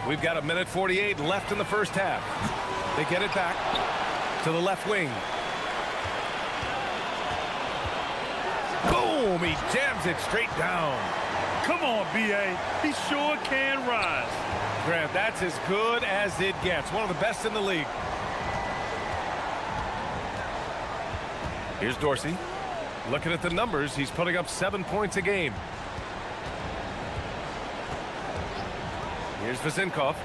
Speaker 7: We've got 1:48 left in the first half. They get it back to the left wing. Boom! He jams it straight down.
Speaker 8: Come on, B.A. He sure can rise.
Speaker 7: Grant, that's as good as it gets. One of the best in the league. Here's Dorsey. Looking at the numbers, he's putting up 7 points a game. Here's Vazinkov.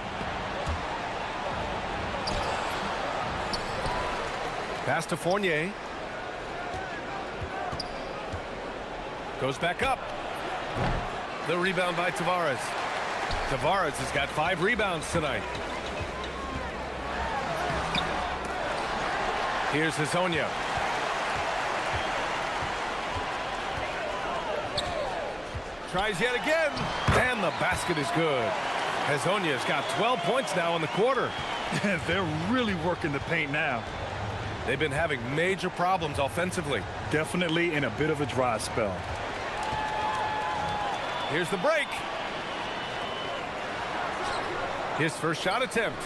Speaker 7: Pass to Fournier. Goes back up. The rebound by Tavares. Tavares has got 5 rebounds tonight. Here's Hazonia. Tries yet again, and the basket is good. Hazonia's got 12 points now in the quarter.
Speaker 8: They're really working the paint now.
Speaker 7: They've been having major problems offensively.
Speaker 8: Definitely in a bit of a dry spell.
Speaker 7: Here's the break. His first shot attempt.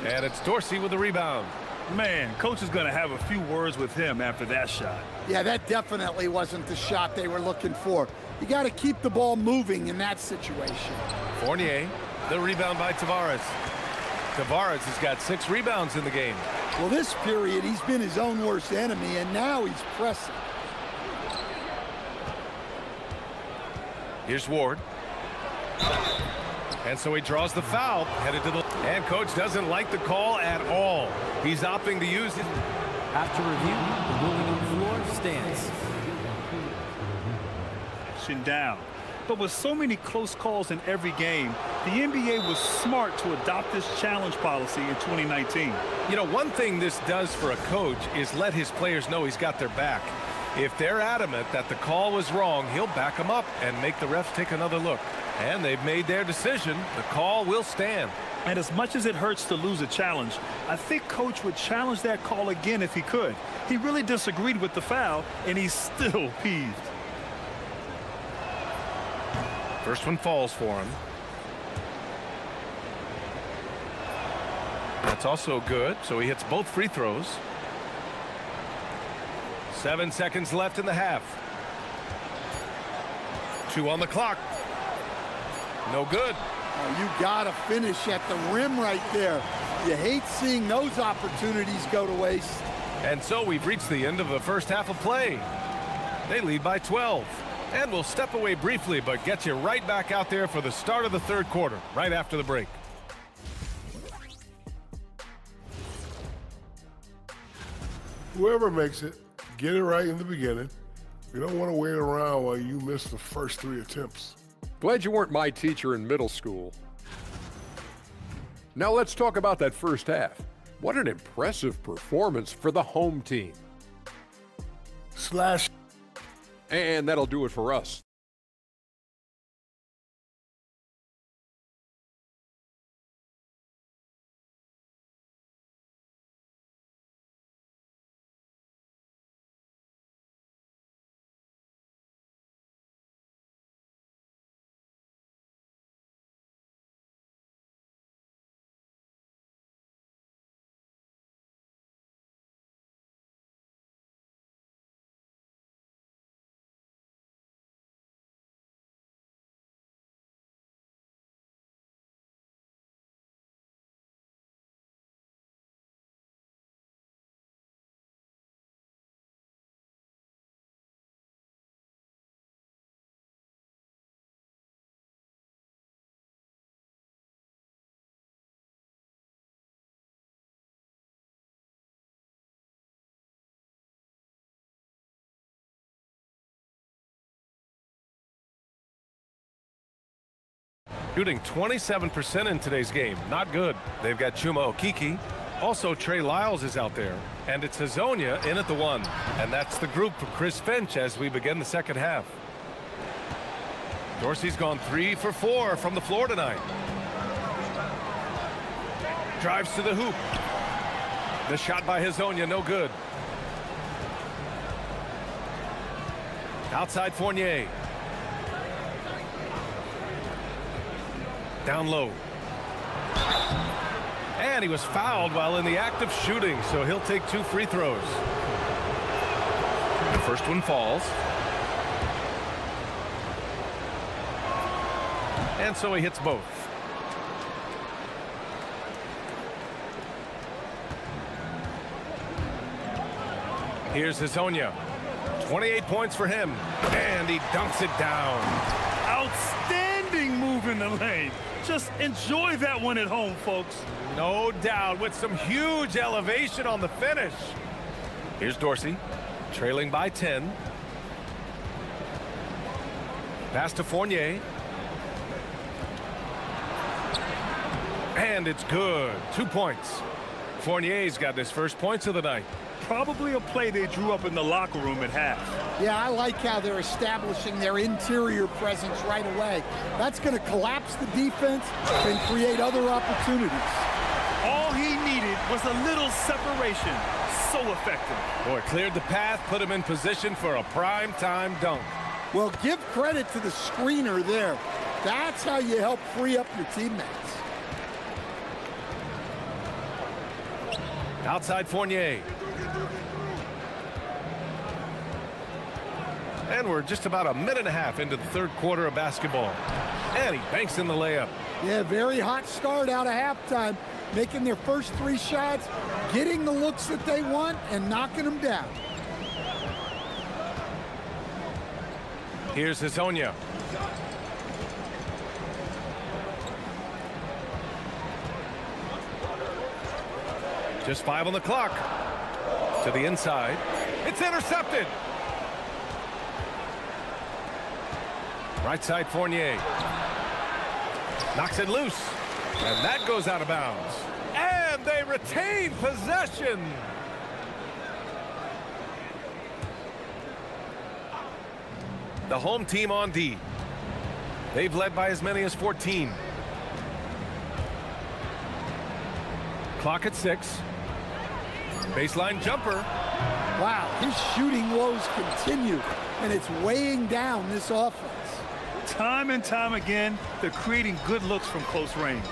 Speaker 7: And it's Dorsey with the rebound.
Speaker 8: Man, coach is going to have a few words with him after that shot.
Speaker 9: Yeah, that definitely wasn't the shot they were looking for. You got to keep the ball moving in that situation.
Speaker 7: Fournier, the rebound by Tavares. Tavares has got 6 rebounds in the game.
Speaker 9: Well, this period, he's been his own worst enemy, and now he's pressing.
Speaker 7: Here's Ward. And so he draws the foul, headed to the... And coach doesn't like the call at all. He's opting to use it.
Speaker 12: After review, the ruling on the floor stands.
Speaker 8: Down. But with so many close calls in every game, the NBA was smart to adopt this challenge policy in 2019.
Speaker 7: You know, one thing this does for a coach is let his players know he's got their back. If they're adamant that the call was wrong, he'll back them up and make the refs take another look. And they've made their decision. The call will stand.
Speaker 8: And as much as it hurts to lose a challenge, I think coach would challenge that call again if he could. He really disagreed with the foul, and he's still peeved.
Speaker 7: First one falls for him. That's also good, so he hits both free throws. 7 seconds left in the half. 2 on the clock. No good.
Speaker 9: Oh, you gotta finish at the rim right there. You hate seeing those opportunities go to waste.
Speaker 7: And so we've reached the end of the first half of play. They lead by 12. And we'll step away briefly, but get you right back out there for the start of the third quarter, right after the break.
Speaker 4: Whoever makes it, get it right in the beginning. You don't want to wait around while you miss the first 3 attempts.
Speaker 5: Glad you weren't my teacher in middle school. Now let's talk about that first half. What an impressive performance for the home team.
Speaker 4: Slash.
Speaker 5: And that'll do it for us.
Speaker 7: Shooting 27% in today's game. Not good. They've got Chuma Okeke. Also, Trey Lyles is out there. And it's Hazonia in at the 1. And that's the group for Chris Finch as we begin the second half. Dorsey's gone 3 for 4 from the floor tonight. Drives to the hoop. The shot by Hazonia, no good. Outside Fournier. Down low. And he was fouled while in the act of shooting, so he'll take 2 free throws. The first one falls. And so he hits both. Here's Hazonia. 28 points for him. And he dunks it down.
Speaker 8: Outstanding move in the lane. Just enjoy that one at home, folks.
Speaker 7: No doubt, with some huge elevation on the finish. Here's Dorsey, trailing by 10. Pass to Fournier. And it's good. 2 points. Fournier's got his first points of the night.
Speaker 8: Probably a play they drew up in the locker room at half.
Speaker 9: Yeah, I like how they're establishing their interior presence right away. That's going to collapse the defense and create other opportunities.
Speaker 8: All he needed was a little separation. So effective.
Speaker 7: Boy, cleared the path, put him in position for a prime-time dunk.
Speaker 9: Well, give credit to the screener there. That's how you help free up your teammates.
Speaker 7: Outside Fournier. And we're just about a minute and a half into the third quarter of basketball. And he banks in the layup.
Speaker 9: Yeah, very hot start out of halftime. Making their first 3 shots, getting the looks that they want, and knocking them down.
Speaker 7: Here's Hezonja. Just 5 on the clock. To the inside. It's intercepted. Right side Fournier. Knocks it loose. And that goes out of bounds. And they retain possession. The home team on D. They've led by as many as 14. Clock at 6. Baseline jumper.
Speaker 9: Wow, his shooting woes continue, and it's weighing down this offense.
Speaker 8: Time and time again, they're creating good looks from close range.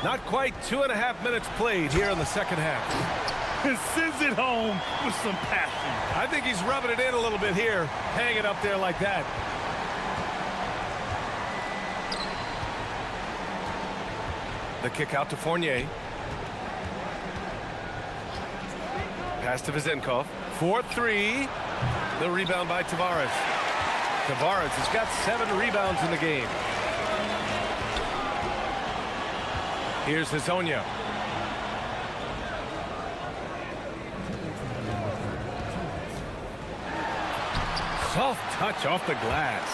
Speaker 7: Not quite 2.5 minutes played here in the second half.
Speaker 8: And sends it home with some passion.
Speaker 7: I think he's rubbing it in a little bit here. Hang it up there like that. The kick out to Fournier. Pass to Vezenkov. 4-3. The rebound by Tavares. Tavares has got 7 rebounds in the game. Here's Hezonja. Soft touch off the glass.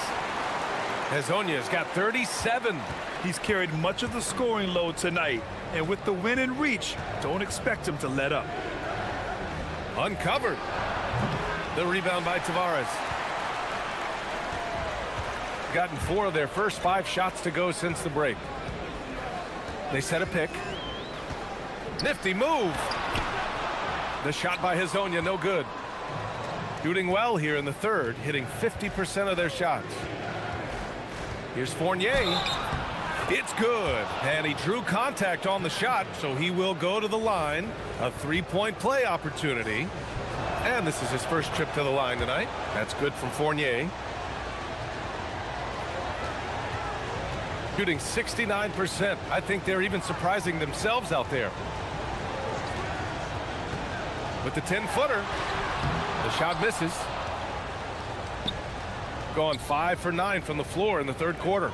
Speaker 7: Hezonja's got 37.
Speaker 8: He's carried much of the scoring load tonight. And with the win in reach, don't expect him to let up.
Speaker 7: Uncovered. The rebound by Tavares. Gotten 4 of their first 5 shots to go since the break. They set a pick. Nifty move. The shot by Hezonja, no good. Shooting well here in the third, hitting 50% of their shots. Here's Fournier. It's good. And he drew contact on the shot, so he will go to the line. A 3-point play opportunity. And this is his first trip to the line tonight. That's good from Fournier. Shooting 69%. I think they're even surprising themselves out there. With the 10-footer. The shot misses. Gone 5 for 9 from the floor in the third quarter.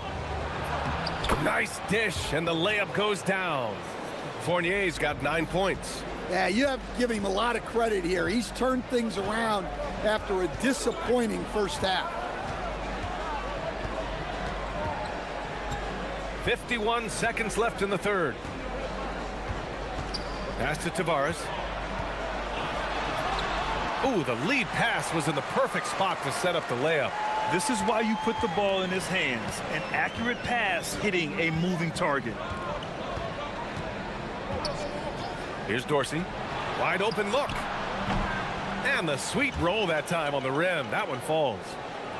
Speaker 7: Nice dish, and the layup goes down. Fournier's got 9 points.
Speaker 9: Yeah, you have to give him a lot of credit here. He's turned things around after a disappointing first half.
Speaker 7: 51 seconds left in the third. Pass to Tavares. Ooh, the lead pass was in the perfect spot to set up the layup.
Speaker 8: This is why you put the ball in his hands. An accurate pass hitting a moving target.
Speaker 7: Here's Dorsey. Wide open look. And the sweet roll that time on the rim. That one falls.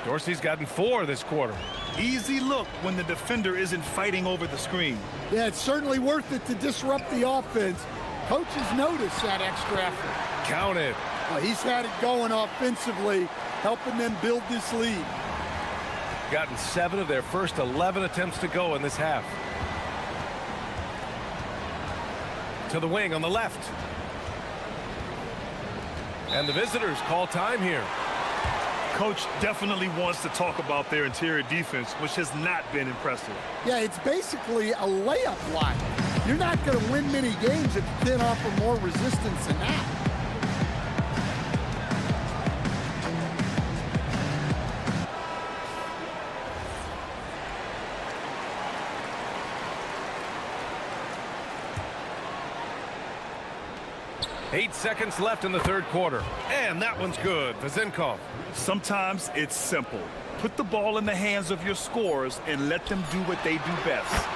Speaker 7: Dorsey's gotten 4 this quarter.
Speaker 8: Easy look when the defender isn't fighting over the screen.
Speaker 9: Yeah, it's certainly worth it to disrupt the offense. Coaches notice that extra effort.
Speaker 7: Count it.
Speaker 9: Well, he's had it going offensively, helping them build this lead.
Speaker 7: Gotten 7 of their first 11 attempts to go in this half. To the wing on the left. And the visitors call time here.
Speaker 8: Coach definitely wants to talk about their interior defense, which has not been impressive.
Speaker 9: Yeah, it's basically a layup line. You're not going to win many games if you can't offer more resistance than that.
Speaker 7: Eight seconds left in the third quarter. And that one's good. Vazenkov.
Speaker 8: Sometimes it's simple. Put the ball in the hands of your scorers and let them do what they do best.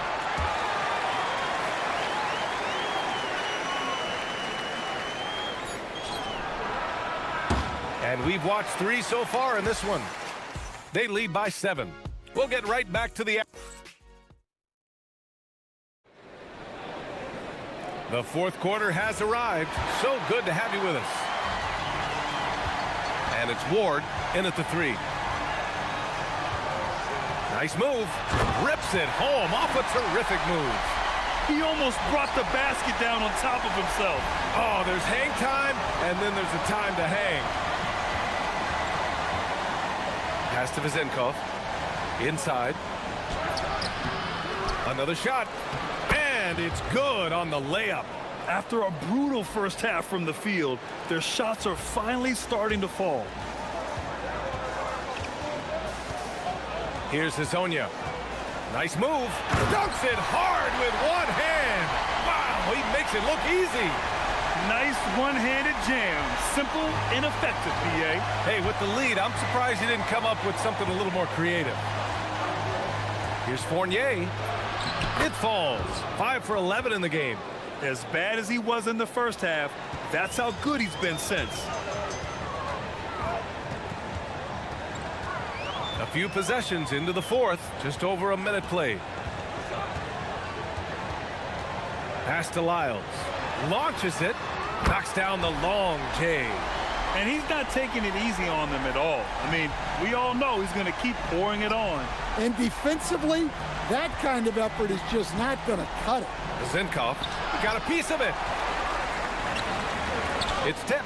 Speaker 7: And we've watched 3 so far in this one. They lead by 7. We'll get right back to the... The fourth quarter has arrived. So good to have you with us. And it's Ward in at the 3. Nice move. Rips it home off a terrific move.
Speaker 8: He almost brought the basket down on top of himself.
Speaker 7: Oh, there's hang time, and then there's a time to hang. Pass to Vazenkov. Inside. Another shot. And it's good on the layup.
Speaker 8: After a brutal first half from the field, their shots are finally starting to fall.
Speaker 7: Here's Hazonia. Nice move. Dunks it hard with one hand. Wow, he makes it look easy.
Speaker 8: Nice one-handed jam. Simple and effective, PA.
Speaker 7: Hey, with the lead, I'm surprised he didn't come up with something a little more creative. Here's Fournier. It falls. 5 for 11 in the game.
Speaker 8: As bad as he was in the first half, that's how good he's been since.
Speaker 7: A few possessions into the fourth. Just over a minute played. Pass to Lyles. Launches it. Knocks down the long J.
Speaker 8: And he's not taking it easy on them at all. I mean, we all know he's going to keep pouring it on.
Speaker 9: And defensively, that kind of effort is just not going to cut it.
Speaker 7: Vazenkov got a piece of it. It's tipped.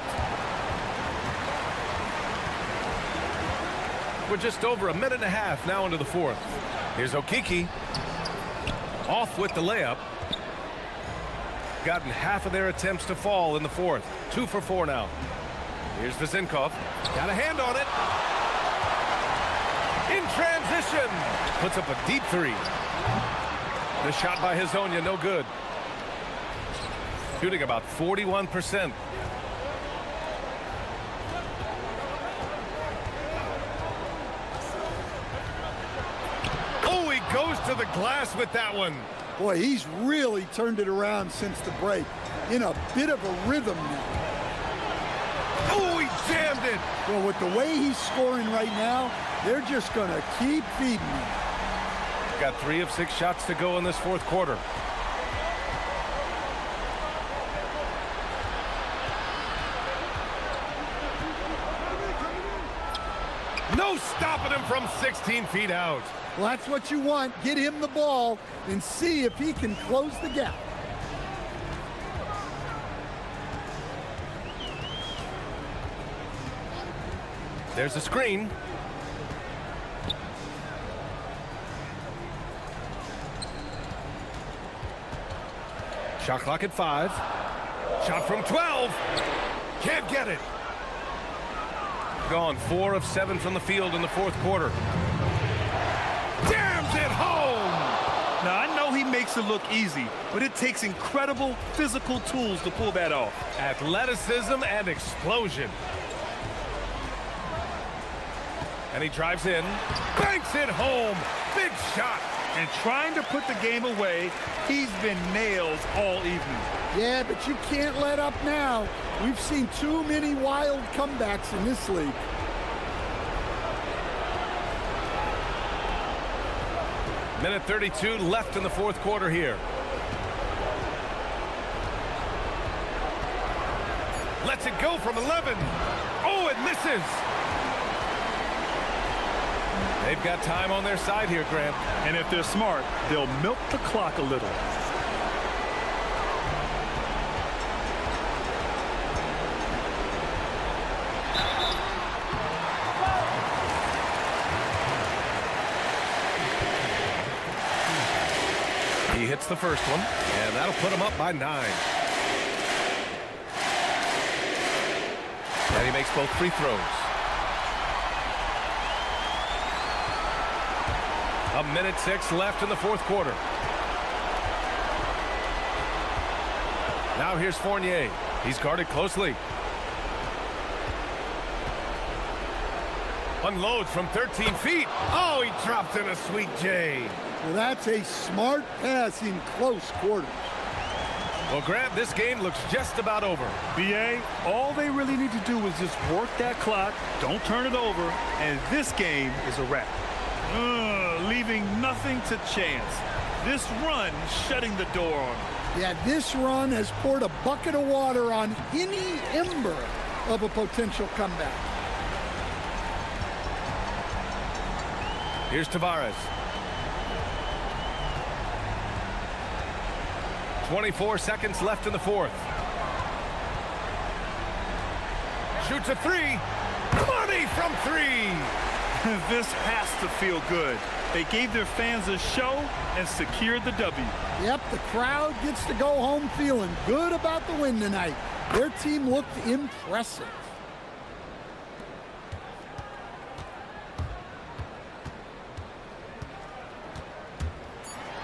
Speaker 7: We're just over a minute and a half now into the fourth. Here's Okiki. Off with the layup. Gotten half of their attempts to fall in the fourth. 2 for 4 now. Here's Vazenkov. Got a hand on it. In transition. Puts up a deep 3. The shot by Hazonia, no good. Shooting about 41%. Oh, he goes to the glass with that one.
Speaker 9: Boy, he's really turned it around since the break. In a bit of a rhythm now.
Speaker 7: Oh, he jammed it.
Speaker 9: Well, with the way he's scoring right now, they're just going to keep feeding him.
Speaker 7: Got 3 of 6 shots to go in this fourth quarter. No stopping him from 16 feet out.
Speaker 9: Well, that's what you want. Get him the ball and see if he can close the gap.
Speaker 7: There's a screen. Shot clock at 5. Shot from 12. Can't get it. Gone 4 of 7 from the field in the fourth quarter. Jams it home.
Speaker 8: Now, I know he makes it look easy, but it takes incredible physical tools to pull that off.
Speaker 7: Athleticism and explosion. And he drives in. Banks it home. Big shot.
Speaker 8: And trying to put the game away, he's been nails all evening.
Speaker 9: Yeah, but you can't let up now. We've seen too many wild comebacks in this league.
Speaker 7: Minute 32 left in the fourth quarter here. Lets it go from 11. Oh, it misses. They've got time on their side here, Grant.
Speaker 8: And if they're smart, they'll milk the clock a little.
Speaker 7: Gets the first one, and that'll put him up by 9. And he makes both free throws. A minute 6 left in the fourth quarter. Now here's Fournier. He's guarded closely. Unloads from 13 feet. Oh, he dropped in a sweet J.
Speaker 9: Well, that's a smart pass in close quarters.
Speaker 7: Well, Grant, this game looks just about over.
Speaker 8: BA, all they really need to do is just work that clock, don't turn it over, and this game is a wrap. Leaving nothing to chance. This run shutting the door on them.
Speaker 9: Yeah, this run has poured a bucket of water on any ember of a potential comeback.
Speaker 7: Here's Tavares. 24 seconds left in the fourth. Shoots a 3. Money from 3.
Speaker 8: This has to feel good. They gave their fans a show and secured the W.
Speaker 9: Yep, the crowd gets to go home feeling good about the win tonight. Their team looked impressive.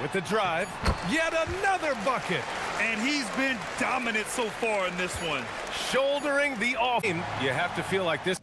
Speaker 7: With the drive, yet another bucket.
Speaker 8: And he's been dominant so far in this one.
Speaker 7: Shouldering the off. You have to feel like this.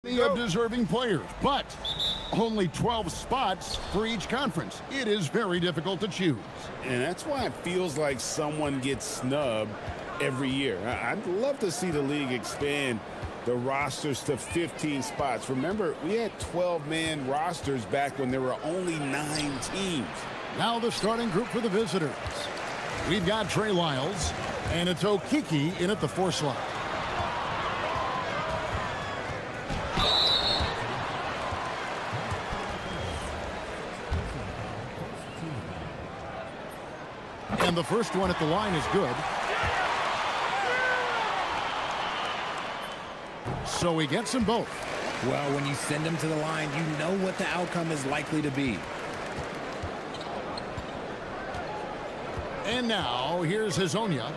Speaker 1: Of deserving players, but only 12 spots for each conference. It is very difficult to choose.
Speaker 3: And that's why it feels like someone gets snubbed every year. I'd love to see the league expand the rosters to 15 spots. Remember, we had 12-man rosters back when there were only 9 teams.
Speaker 1: Now the starting group for the visitors. We've got Trey Lyles, and it's Okiki in at the 4 slot. And the first one at the line is good. So he gets them both.
Speaker 11: Well, when you send them to the line, you know what the outcome is likely to be.
Speaker 1: And now, here's Hazonia.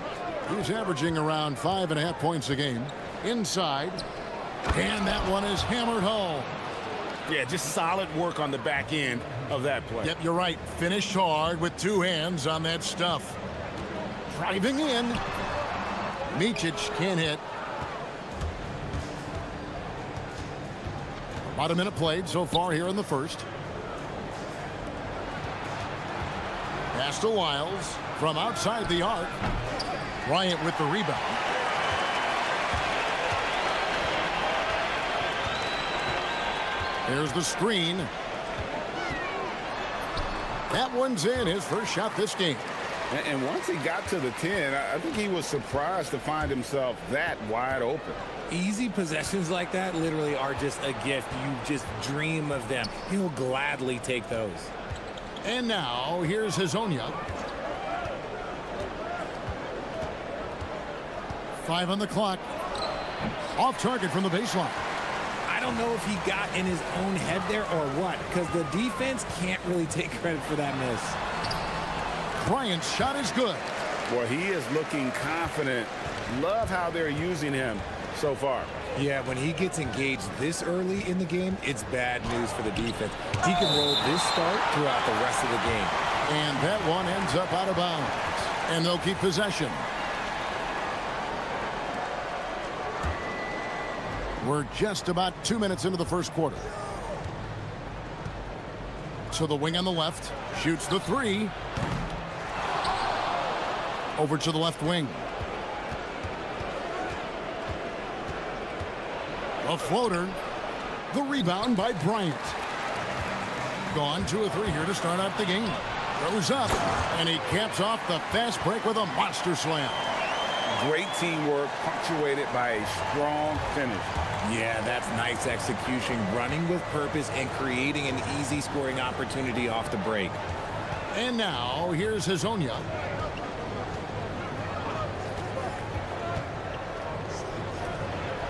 Speaker 1: He's averaging around 5.5 points a game. Inside. And that one is hammered home.
Speaker 3: Yeah, just solid work on the back end of that play.
Speaker 1: Yep, you're right. Finished hard with 2 hands on that stuff. Driving in. Micic can't hit. About a minute played so far here in the first. Pass to Lyles from outside the arc. Bryant with the rebound. Here's the screen. That one's in, his first shot this game.
Speaker 3: And once he got to the 10, I think he was surprised to find himself that wide open.
Speaker 11: Easy possessions like that literally are just a gift. You just dream of them. He'll gladly take those.
Speaker 1: And now, here's Hazonia. 5 on the clock. Off target from the baseline.
Speaker 11: I don't know if he got in his own head there or what, because the defense can't really take credit for that miss.
Speaker 1: Bryant's shot is good.
Speaker 3: Well, he is looking confident. Love how they're using him so far.
Speaker 11: Yeah, when he gets engaged this early in the game, it's bad news for the defense. He can roll this start throughout the rest of the game.
Speaker 1: And that one ends up out of bounds. And they'll keep possession. We're just about 2 minutes into the first quarter. So the wing on the left shoots the 3. Over to the left wing. A floater. The rebound by Bryant. Gone 2 of 3 here to start out the game. Throws up, and he caps off the fast break with a monster slam.
Speaker 3: Great teamwork, punctuated by a strong finish.
Speaker 11: Yeah, that's nice execution, running with purpose and creating an easy scoring opportunity off the break.
Speaker 1: And now, here's Hazonia.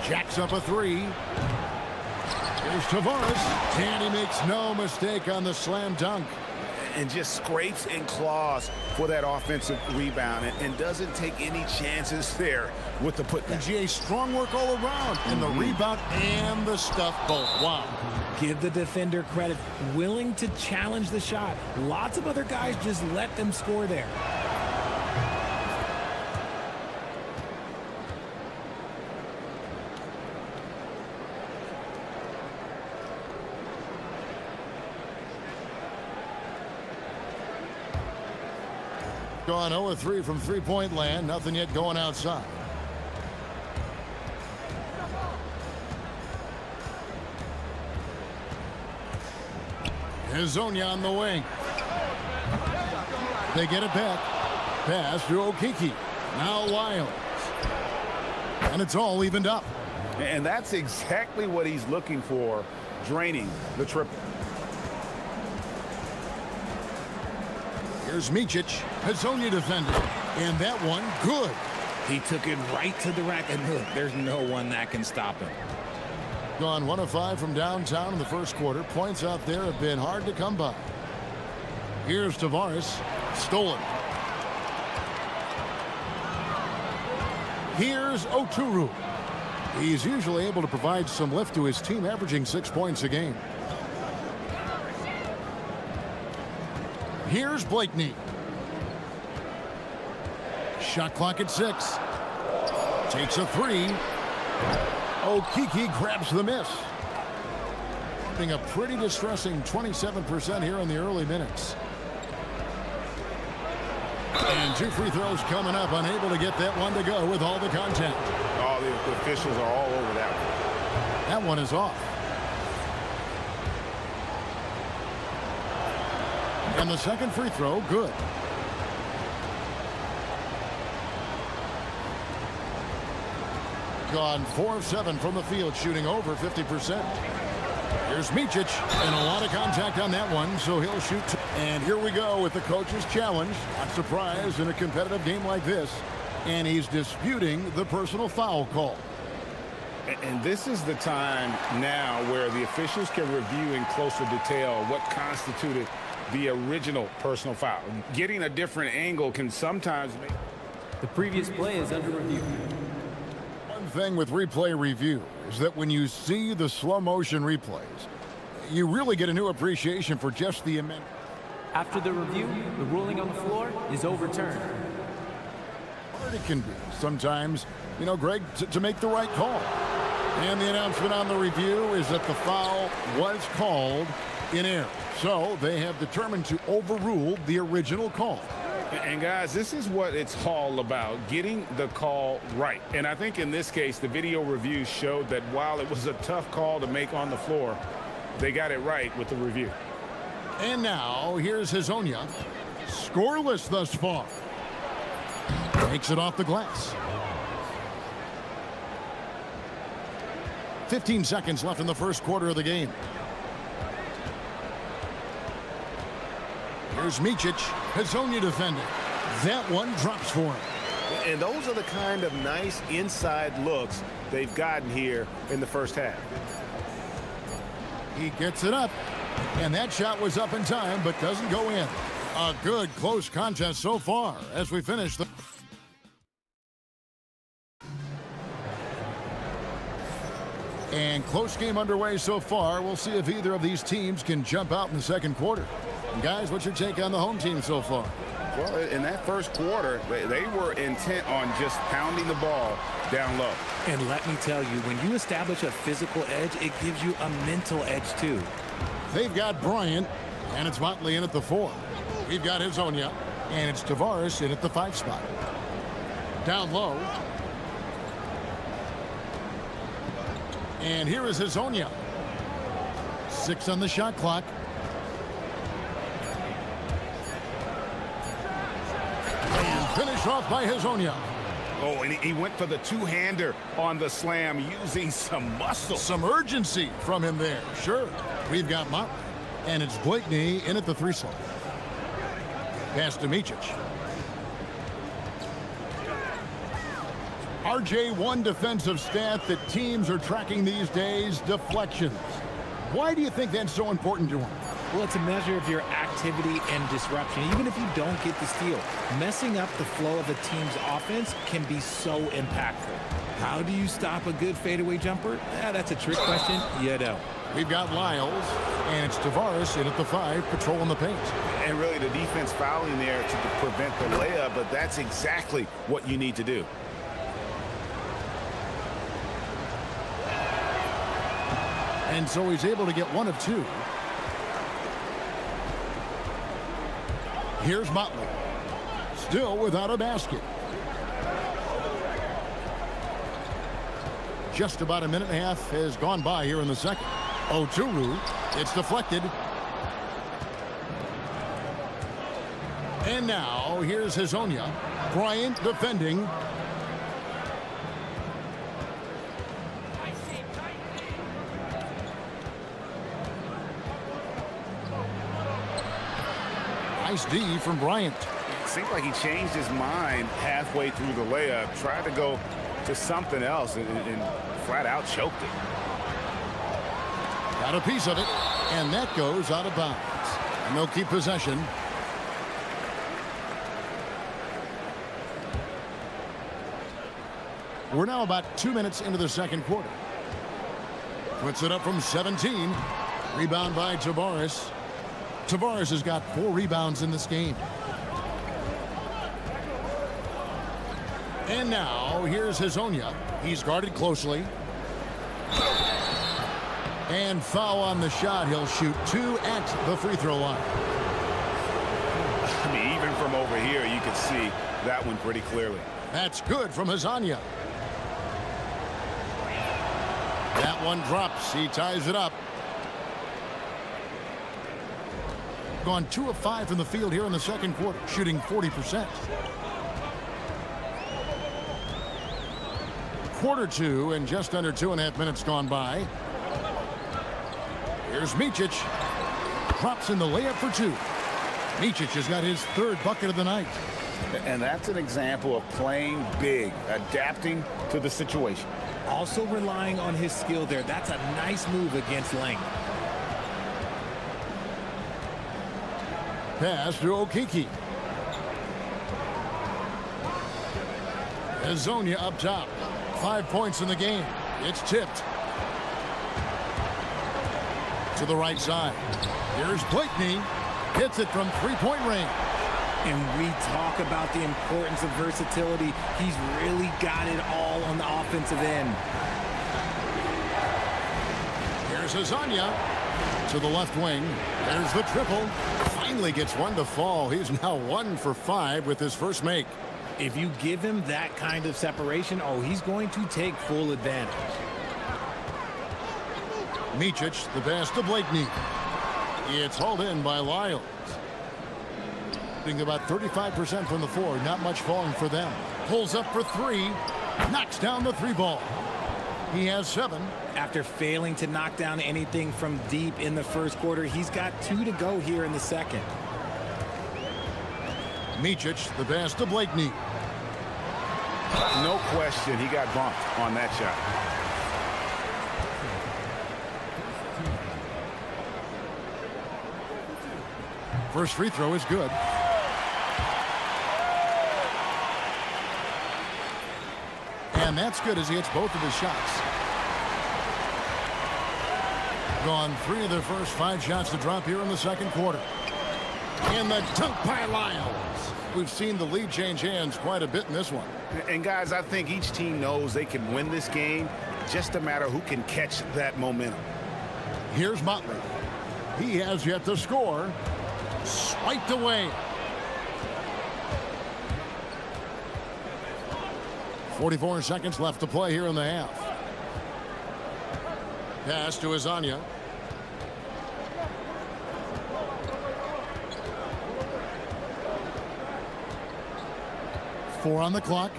Speaker 1: Jacks up a 3. Here's Tavares, and he makes no mistake on the slam dunk.
Speaker 3: And just scrapes and claws for that offensive rebound and doesn't take any chances there with the putback.
Speaker 1: GA, strong work all around in the rebound and the stuff both. Wow.
Speaker 11: Give the defender credit, willing to challenge the shot. Lots of other guys just let them score there.
Speaker 1: Gone 0-3 from three-point land. Nothing yet going outside. Hazonia on the wing. They get it back. Pass to Okiki. Now Lyles. And it's all evened up.
Speaker 3: And that's exactly what he's looking for, draining the triple.
Speaker 1: Here's Micic, Hazonia defender, and that one, good.
Speaker 11: He took it right to the rack, and look, there's no one that can stop him.
Speaker 1: Gone 1 of 5 from downtown in the first quarter. Points out there have been hard to come by. Here's Tavares, stolen. Here's Oturu. He's usually able to provide some lift to his team, averaging 6 points a game. Here's Blakeney. Shot clock at 6. Takes a 3. Okiki grabs the miss. Being a pretty distressing 27% here in the early minutes. And 2 free throws coming up, unable to get that one to go with all the contact.
Speaker 3: All the officials are all over that one.
Speaker 1: That one is off. And the second free throw, good. Gone 4 of 7 from the field, shooting over 50%. Here's Micic, and a lot of contact on that one, so he'll shoot. And here we go with the coach's challenge. Not surprised in a competitive game like this. And he's disputing the personal foul call.
Speaker 10: And this is the time now where the officials can review in closer detail what constituted the original personal foul. Getting a different angle can sometimes make...
Speaker 12: The previous play is under review.
Speaker 1: One thing with replay review is that when you see the slow motion replays, you really get a new appreciation for just the immense.
Speaker 12: After the review, the ruling on the floor is overturned.
Speaker 1: Hard it can be sometimes, you know, Greg, to make the right call. And the announcement on the review is that the foul was called in error. So they have determined to overrule the original call.
Speaker 10: And guys, this is what it's all about, getting the call right. And I think in this case, the video review showed that while it was a tough call to make on the floor, they got it right with the review.
Speaker 1: And now, here's Hazonia. Scoreless thus far. Takes it off the glass. 15 seconds left in the first quarter of the game. Here's Micic. Hazonia defending. That one drops for him.
Speaker 3: And those are the kind of nice inside looks they've gotten here in the first half.
Speaker 1: He gets it up. And that shot was up in time, but doesn't go in. A good close contest so far as we finish the... And close game underway so far. We'll see if either of these teams can jump out in the second quarter. And guys, what's your take on the home team so far?
Speaker 3: Well, in that first quarter, they were intent on just pounding the ball down low.
Speaker 11: And let me tell you, when you establish a physical edge, it gives you a mental edge too.
Speaker 1: They've got Bryant, and it's Motley in at the 4. We've got Hazonia, and it's Tavares in at the 5 spot. Down low. And here is Hazonia. 6 on the shot clock. And finished off by Hazonia.
Speaker 10: Oh, and he went for the two-hander on the slam using some muscle.
Speaker 1: Some urgency from him there. Sure. We've got Motley, and it's Blakeney in at the 3 slot. Pass to Micic. RJ, one defensive stat that teams are tracking these days, deflections. Why do you think that's so important to them?
Speaker 11: Well, it's a measure of your activity and disruption. Even if you don't get the steal, messing up the flow of a team's offense can be so impactful. How do you stop a good fadeaway jumper? That's a trick question. You know.
Speaker 1: We've got Lyles, and it's Tavares in at the 5, patrolling the paint.
Speaker 3: And really the defense fouling there to prevent the layup, but that's exactly what you need to do.
Speaker 1: And so he's able to get 1 of 2. Here's Motley. Still without a basket. Just about a minute and a half has gone by here in the second. Oturu, it's deflected. And now here's Hazonia. Bryant defending. Nice D from Bryant.
Speaker 3: It seemed like he changed his mind halfway through the layup, tried to go to something else, and flat out choked it.
Speaker 1: Got a piece of it, and that goes out of bounds. And they'll keep possession. We're now about 2 minutes into the second quarter. Puts it up from 17. Rebound by Tavares. Tavares has got 4 rebounds in this game. And now here's Hazonia. He's guarded closely. And foul on the shot. He'll shoot 2 at the free throw line.
Speaker 10: I mean, even from over here, you can see that one pretty clearly.
Speaker 1: That's good from Hazanya. That one drops. He ties it up. Gone 2 of 5 from the field here in the second quarter, shooting 40%. Quarter 2 and just under 2.5 minutes gone by. Here's Micic. Drops in the layup for 2. Micic has got his 3rd bucket of the night.
Speaker 10: And that's an example of playing big, adapting to the situation.
Speaker 11: Also relying on his skill there. That's a nice move against length.
Speaker 1: Pass to Okiki. Azonia up top. 5 points in the game. It's tipped. To the right side. Here's Blakeney. Hits it from 3-point range.
Speaker 11: And we talk about the importance of versatility. He's really got it all on the offensive end.
Speaker 1: Here's Azania to the left wing. There's the triple. Finally gets one to fall. He's now 1 for 5 with his first make.
Speaker 11: If you give him that kind of separation, oh, he's going to take full advantage.
Speaker 1: Micic, the pass to Blakeney. It's hauled in by Lyles. Shooting about 35% from the floor. Not much falling for them. Pulls up for 3. Knocks down the 3 ball. He has 7.
Speaker 11: After failing to knock down anything from deep in the first quarter, he's got 2 to go here in the second.
Speaker 1: Micic, the pass to Blakeney.
Speaker 10: No question, he got bumped on that shot.
Speaker 1: First free throw is good. And that's good as he hits both of his shots. Gone 3 of their first 5 shots to drop here in the second quarter. And the dunk by Lyles. We've seen the lead change hands quite a bit in this one.
Speaker 10: And guys, I think each team knows they can win this game. Just a matter who can catch that momentum.
Speaker 1: Here's Motley. He has yet to score. Swiped away. 44 seconds left to play here in the half. Pass to Azania. Four on the clock.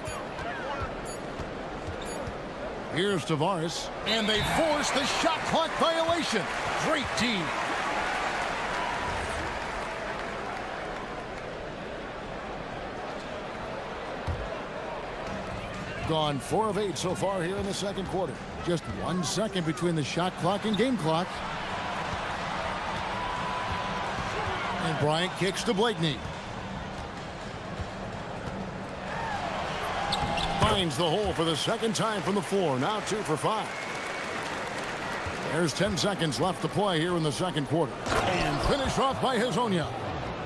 Speaker 1: Here's Tavares. And they force the shot clock violation. Great team. Gone 4 of 8 so far here in the second quarter. Just 1 second between the shot clock and game clock. And Bryant kicks to Blakeney. Finds the hole for the second time from the floor. Now 2 for 5. There's 10 seconds left to play here in the second quarter. And finished off by Hazonia.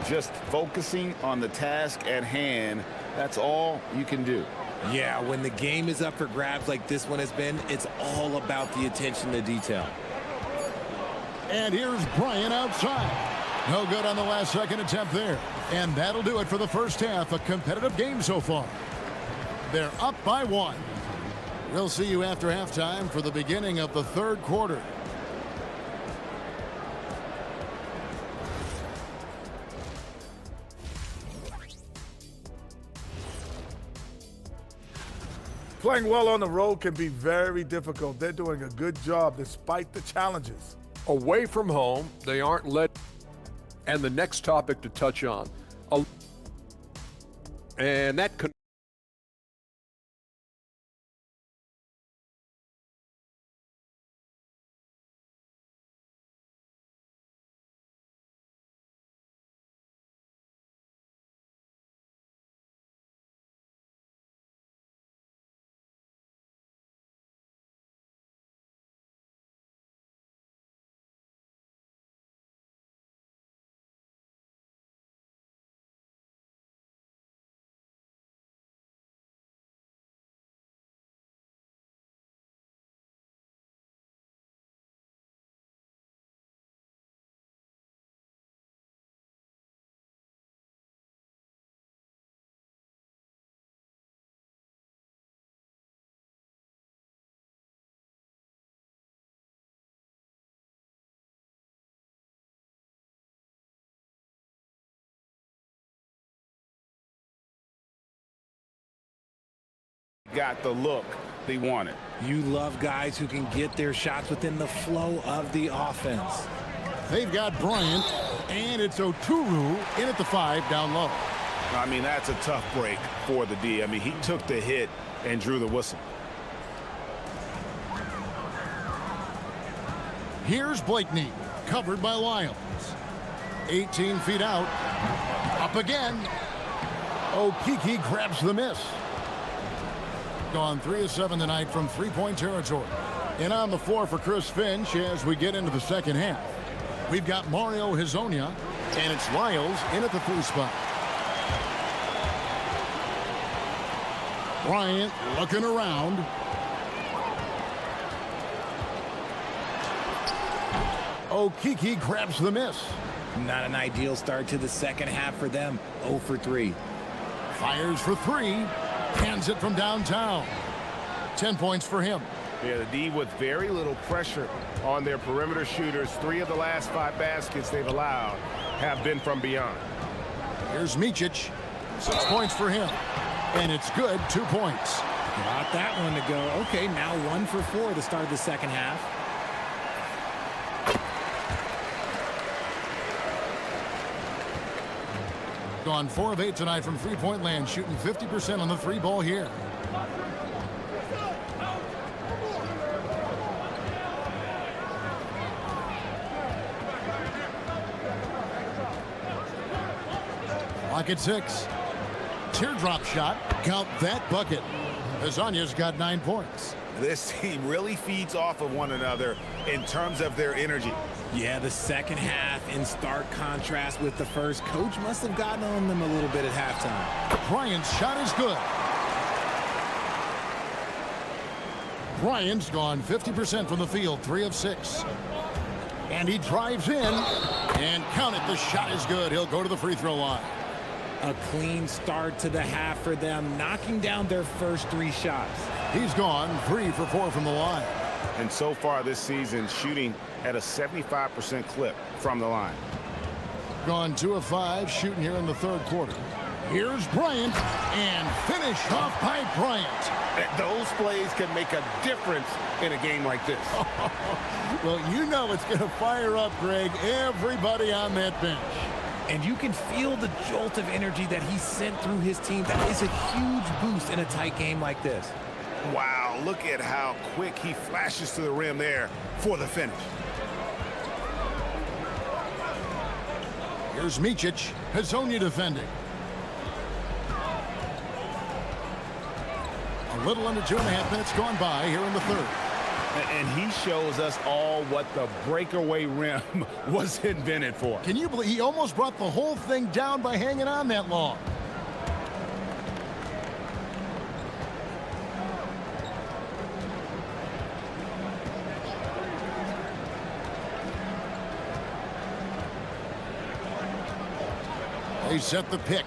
Speaker 10: Just focusing on the task at hand. That's all you can do.
Speaker 11: Yeah, when the game is up for grabs like this one has been, it's all about the attention to detail.
Speaker 1: And here's Bryant outside. No good on the last second attempt there. And that'll do it for the first half. A competitive game so far. They're up by 1. We'll see you after halftime for the beginning of the third quarter.
Speaker 14: Playing well on the road can be very difficult. They're doing a good job despite the challenges.
Speaker 5: Away from home, they aren't led. And the next topic to touch on. And that
Speaker 10: got the look they wanted.
Speaker 11: You love guys who can get their shots within the flow of the offense.
Speaker 1: They've got Bryant, and it's Oturu in at the 5 down low.
Speaker 10: I mean, that's a tough break for the D. I mean, he took the hit and drew the whistle.
Speaker 1: Here's Blakeney, covered by Lyles. 18 feet out. Up again. Okiki grabs the miss. Gone 3 of 7 tonight from three-point territory. And on the floor for Chris Finch as we get into the second half. We've got Mario Hezonja, and it's Lyles in at the 3 spot. Bryant looking around. Okiki grabs the miss.
Speaker 11: Not an ideal start to the second half for them. 0 for 3.
Speaker 1: Fires for 3. Hands it from downtown. 10 points for him.
Speaker 3: Yeah, the D with very little pressure on their perimeter shooters. 3 of the last 5 baskets they've allowed have been from beyond.
Speaker 1: Here's Micic. 6 points for him. And it's good. 2 points.
Speaker 11: Got that one to go. Okay, now 1 for 4 to start the second half.
Speaker 1: Gone 4 of 8 tonight from three-point land, shooting 50% on the 3 ball here. Clock at 6. Teardrop shot. Count that bucket. Hezonja's got 9 points.
Speaker 10: This team really feeds off of one another in terms of their energy.
Speaker 11: Yeah, the second half in stark contrast with the first. Coach must have gotten on them a little bit at halftime.
Speaker 1: Bryant's shot is good. Bryant's gone 50% from the field, 3 of 6. And he drives in, and count it, the shot is good. He'll go to the free throw line.
Speaker 11: A clean start to the half for them, knocking down their first 3 shots.
Speaker 1: He's gone 3 for 4 from the line.
Speaker 10: And so far this season, shooting at a 75% clip from the line.
Speaker 1: Gone 2 of 5, shooting here in the third quarter. Here's Bryant, and finish off by Bryant.
Speaker 3: Those plays can make a difference in a game like this.
Speaker 1: Well, you know it's going to fire up, Greg, everybody on that bench.
Speaker 11: And you can feel the jolt of energy that he sent through his team. That is a huge boost in a tight game like this.
Speaker 10: Wow, look at how quick he flashes to the rim there for the finish.
Speaker 1: Here's Micic, Hezonja defending. A little under 2.5 minutes gone by here in the third.
Speaker 3: And he shows us all what the breakaway rim was invented for.
Speaker 1: Can you believe he almost brought the whole thing down by hanging on that long? They set the pick.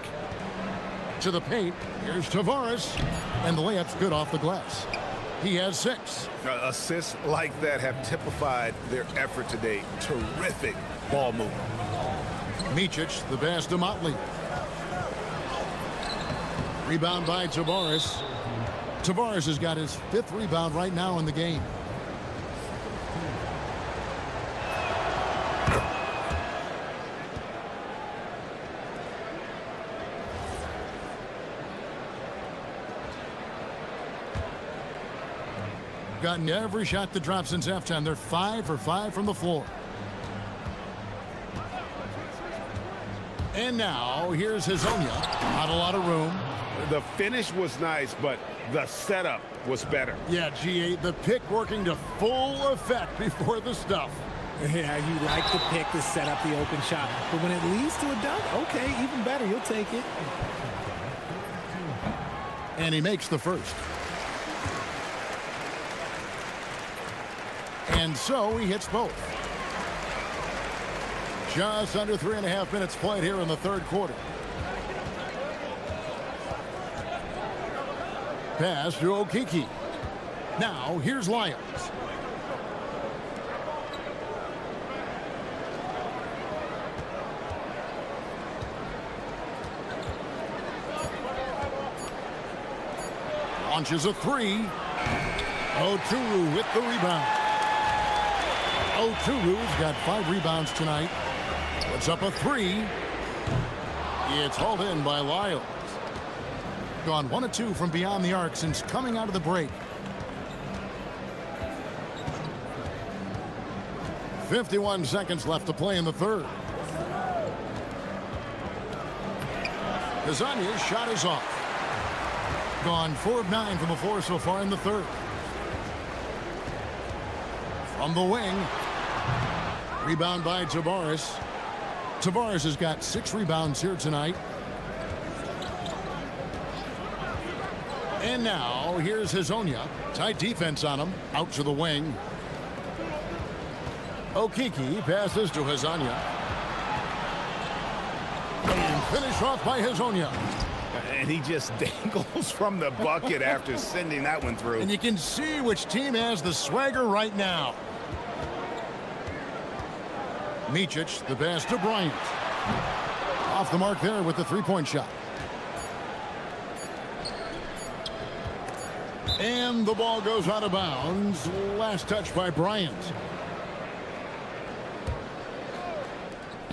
Speaker 1: To the paint. Here's Tavares. And the layup's good off the glass. He has 6.
Speaker 3: Assists like that have typified their effort today. Terrific ball movement.
Speaker 1: Micic, the pass to Motley. Rebound by Tavares. Tavares has got his 5th rebound right now in the game. Gotten every shot that dropped since halftime. They're 5 for 5 from the floor. And now here's Hezonja. Not a lot of room.
Speaker 3: The finish was nice, but the setup was better.
Speaker 1: Yeah, G8, the pick working to full effect before the stuff.
Speaker 11: Yeah, you like the pick to set up the open shot. But when it leads to a dunk, okay, even better. You'll take it.
Speaker 1: And he makes the first. And so he hits both. Just under 3.5 minutes played here in the third quarter. Pass to Okiki. Now here's Lyles. Launches a three. Oturu with the rebound. Oturu's got 5 rebounds tonight. Puts up a three. It's hauled in by Lyles. Gone 1 of 2 from beyond the arc since coming out of the break. 51 seconds left to play in the third. Kazanya's shot is off. Gone 4 of 9 from the floor so far in the third. From the wing. Rebound by Tavares. Tavares has got 6 rebounds here tonight. And now here's Hazonia. Tight defense on him. Out to the wing. Okiki passes to Hazonia. And finished off by Hazonia.
Speaker 10: And he just dangles from the bucket after sending that one through.
Speaker 1: And you can see which team has the swagger right now. Micic, the pass to Bryant. Off the mark there with the three-point shot. And the ball goes out of bounds. Last touch by Bryant.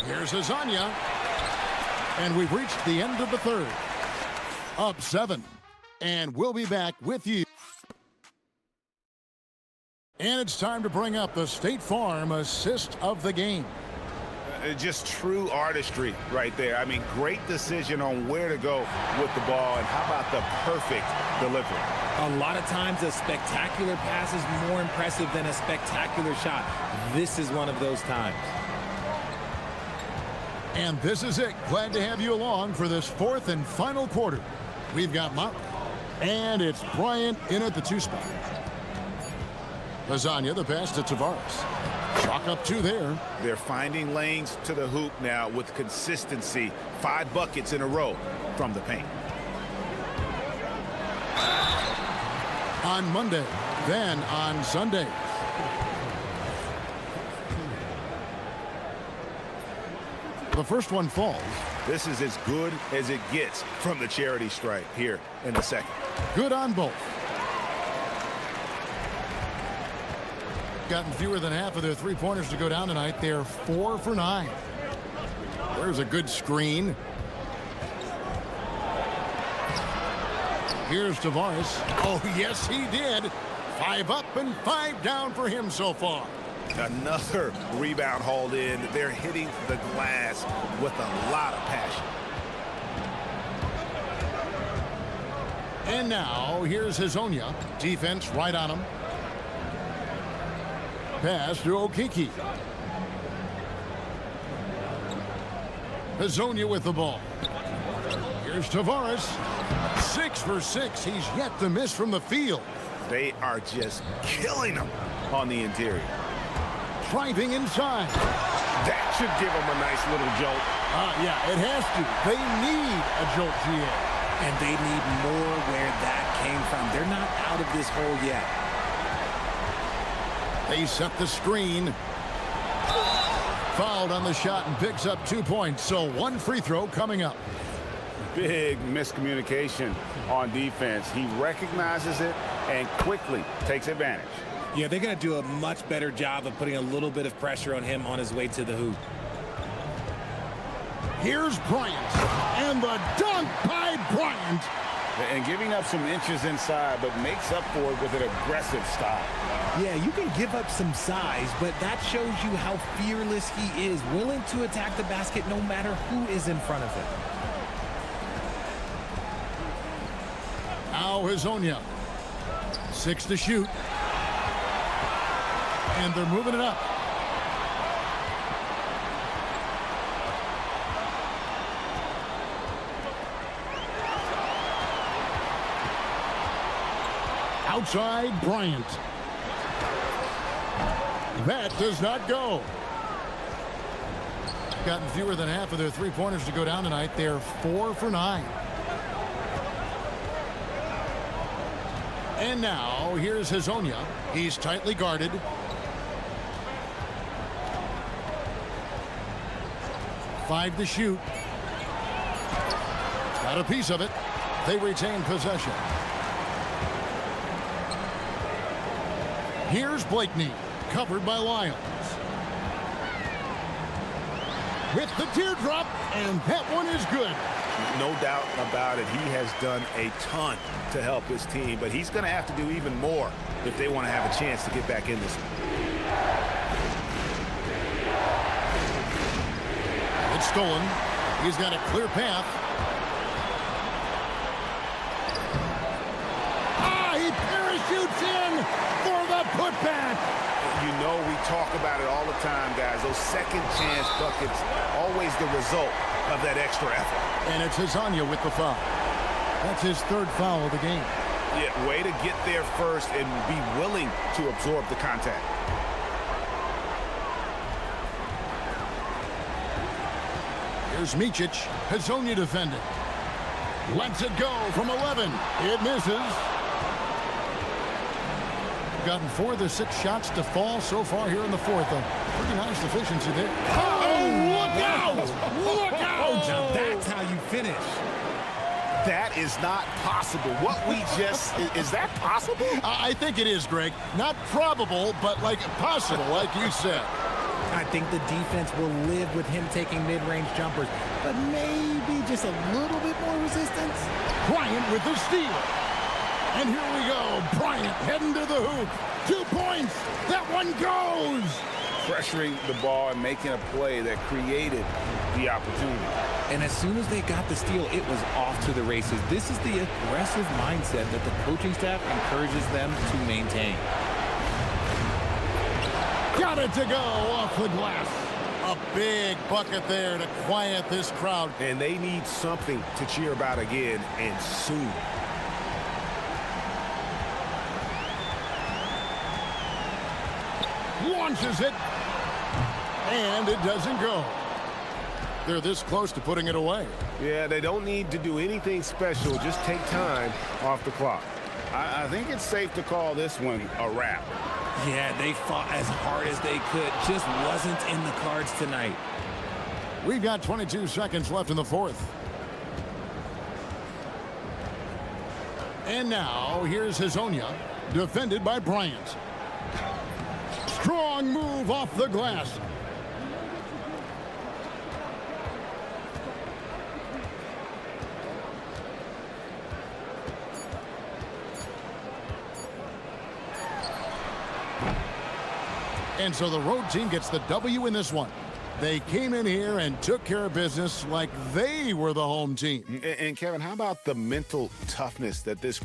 Speaker 1: Here's Hazonia. And we've reached the end of the third. Up 7. And we'll be back with you. And it's time to bring up the State Farm assist of the game.
Speaker 10: Just true artistry right there. I mean, great decision on where to go with the ball, and how about the perfect delivery?
Speaker 11: A lot of times a spectacular pass is more impressive than a spectacular shot. This is one of those times.
Speaker 1: And this is it. Glad to have you along for this 4th and final quarter. We've got Mountain, and it's Bryant in at the 2 spot. Lasagna, the pass to Tavares. Chalk up 2 there.
Speaker 10: They're finding lanes to the hoop now with consistency. 5 buckets in a row from the paint.
Speaker 1: On Monday, then on Sunday. The first one falls.
Speaker 10: This is as good as it gets from the charity stripe here in the second.
Speaker 1: Good on both. Gotten fewer than half of their three-pointers to go down tonight. They're 4 for 9. There's a good screen. Here's Tavares. Oh, yes, he did. 5 up and 5 down for him so far.
Speaker 10: Another rebound hauled in. They're hitting the glass with a lot of passion.
Speaker 1: And now, here's Hazonia. Defense right on him. Pass to Okiki. Hazonia with the ball. Here's Tavares. 6 for 6. He's yet to miss from the field.
Speaker 10: They are just killing him on the interior.
Speaker 1: Driving inside.
Speaker 10: That should give him a nice little jolt.
Speaker 1: Yeah, it has to. They need a jolt, GA.
Speaker 11: And they need more where that came from. They're not out of this hole yet.
Speaker 1: They set the screen. Fouled on the shot and picks up 2 points. So 1 free throw coming up.
Speaker 10: Big miscommunication on defense. He recognizes it and quickly takes advantage.
Speaker 11: Yeah, they're going to do a much better job of putting a little bit of pressure on him on his way to the hoop.
Speaker 1: Here's Bryant. And the dunk by Bryant.
Speaker 10: And giving up some inches inside, but makes up for it with an aggressive style.
Speaker 11: Yeah, you can give up some size, but that shows you how fearless he is, willing to attack the basket no matter who is in front of him.
Speaker 1: Now Hazonia. 6 to shoot. And they're moving it up. Outside Bryant. That does not go. Gotten fewer than half of their three-pointers to go down tonight. They're 4 for 9. And now here's Hazonia. He's tightly guarded. Five to shoot. Got a piece of it. They retain possession. Here's Blakeney, covered by Lyles. With the teardrop, and that one is good.
Speaker 10: No doubt about it. He has done a ton to help his team, but he's going to have to do even more if they want to have a chance to get back in this one.
Speaker 1: It's stolen. He's got a clear path. He parachutes in for the putback.
Speaker 10: You know we talk about it all the time, guys. Those second chance buckets, always the result of that extra effort.
Speaker 1: And it's Hezonja with the foul. That's his third foul of the game.
Speaker 10: Yeah, way to get there first and be willing to absorb the contact.
Speaker 1: Here's Micic. Hezonja defending. Lets it go from 11. It misses. Gotten 4 of the 6 shots to fall so far here in the fourth. A pretty nice efficiency there. Oh, look out! Look out!
Speaker 11: Now that's how you finish.
Speaker 10: That is not possible. What we just, is that possible?
Speaker 1: I think it is, Greg. Not probable, but like possible, like you said.
Speaker 11: I think the defense will live with him taking mid-range jumpers, but maybe just a little bit more resistance.
Speaker 1: Bryant with the steal. And here we go. Bryant heading to the hoop. 2 points. That one goes.
Speaker 10: Pressuring the ball and making a play that created the opportunity.
Speaker 11: And as soon as they got the steal, it was off to the races. This is the aggressive mindset that the coaching staff encourages them to maintain.
Speaker 1: Got it to go off the glass. A big bucket there to quiet this crowd.
Speaker 10: And they need something to cheer about again, and soon.
Speaker 1: Launches it. And it doesn't go. They're this close to putting it away.
Speaker 10: Yeah, they don't need to do anything special. Just take time off the clock. I think it's safe to call this one a wrap.
Speaker 11: Yeah, they fought as hard as they could. Just wasn't in the cards tonight.
Speaker 1: We've got 22 seconds left in the fourth. And now, here's Hezonja, defended by Bryant. Strong move off the glass. And so the road team gets the W in this one. They came in here and took care of business like they were the home team.
Speaker 10: And Kevin, how about the mental toughness that this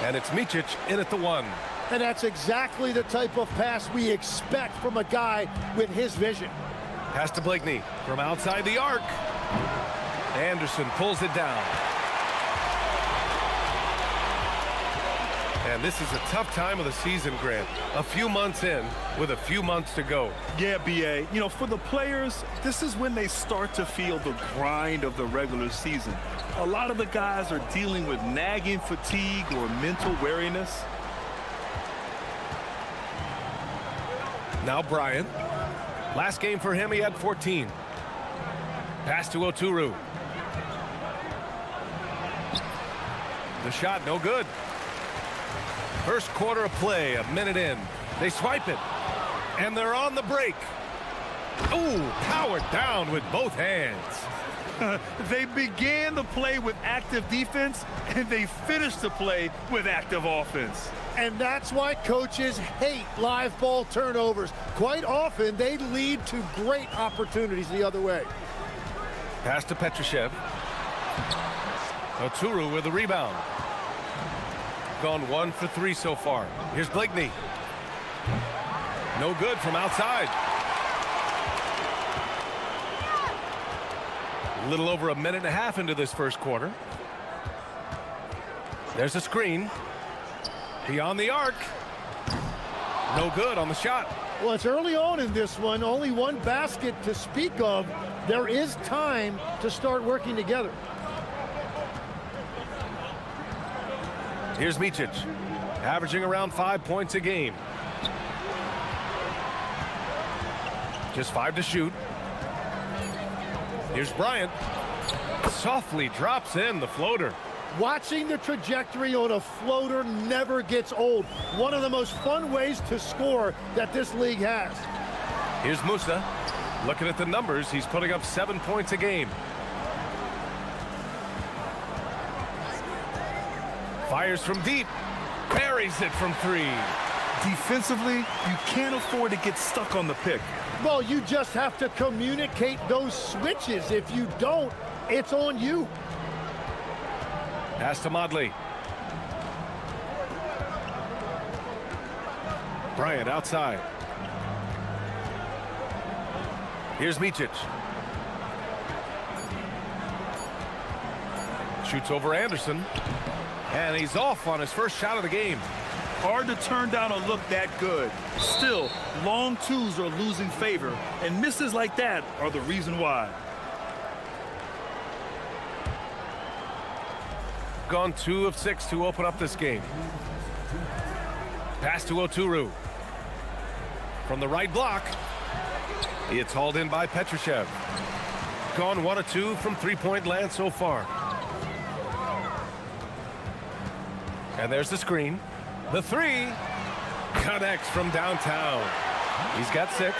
Speaker 7: And it's Micic in at the 1.
Speaker 2: And that's exactly the type of pass we expect from a guy with his vision.
Speaker 7: Pass to Blakeney from outside the arc. Anderson pulls it down. And this is a tough time of the season, Grant. A few months in with a few months to go.
Speaker 8: Yeah, BA. You know, for the players, this is when they start to feel the grind of the regular season. A lot of the guys are dealing with nagging fatigue or mental weariness.
Speaker 7: Now Bryant. Last game for him, he had 14. Pass to Oturu. The shot, no good. First quarter of play, a minute in. They swipe it, and they're on the break. Ooh, powered down with both hands.
Speaker 8: They began the play with active defense, and they finished the play with active offense.
Speaker 2: And that's why coaches hate live ball turnovers. Quite often, they lead to great opportunities the other way.
Speaker 7: Pass to Petrushev. Oturu with the rebound. Gone 1 for 3 so far. Here's Blakeney. No good from outside. A little over a minute and a half into this first quarter. There's a screen. Beyond the arc. No good on the shot.
Speaker 2: Well, it's early on in this one. Only one basket to speak of. There is time to start working together.
Speaker 7: Here's Micic, averaging around 5 points a game. Just 5 to shoot. Here's Bryant. Softly drops in the floater.
Speaker 2: Watching the trajectory on a floater never gets old. One of the most fun ways to score that this league has.
Speaker 7: Here's Musa. Looking at the numbers, he's putting up 7 points a game. Fires from deep. Buries it from 3.
Speaker 8: Defensively, you can't afford to get stuck on the pick.
Speaker 2: Well, you just have to communicate those switches. If you don't, it's on you.
Speaker 7: Pass to Modley. Bryant outside. Here's Micic. Shoots over Anderson. And he's off on his first shot of the game.
Speaker 8: Hard to turn down a look that good. Still, long twos are losing favor, and misses like that are the reason why.
Speaker 7: Gone 2 of 6 to open up this game. Pass to Oturu. From the right block. It's hauled in by Petrushev. Gone 1 of 2 from three-point land so far. And there's the screen. The 3 connects from downtown. He's got 6.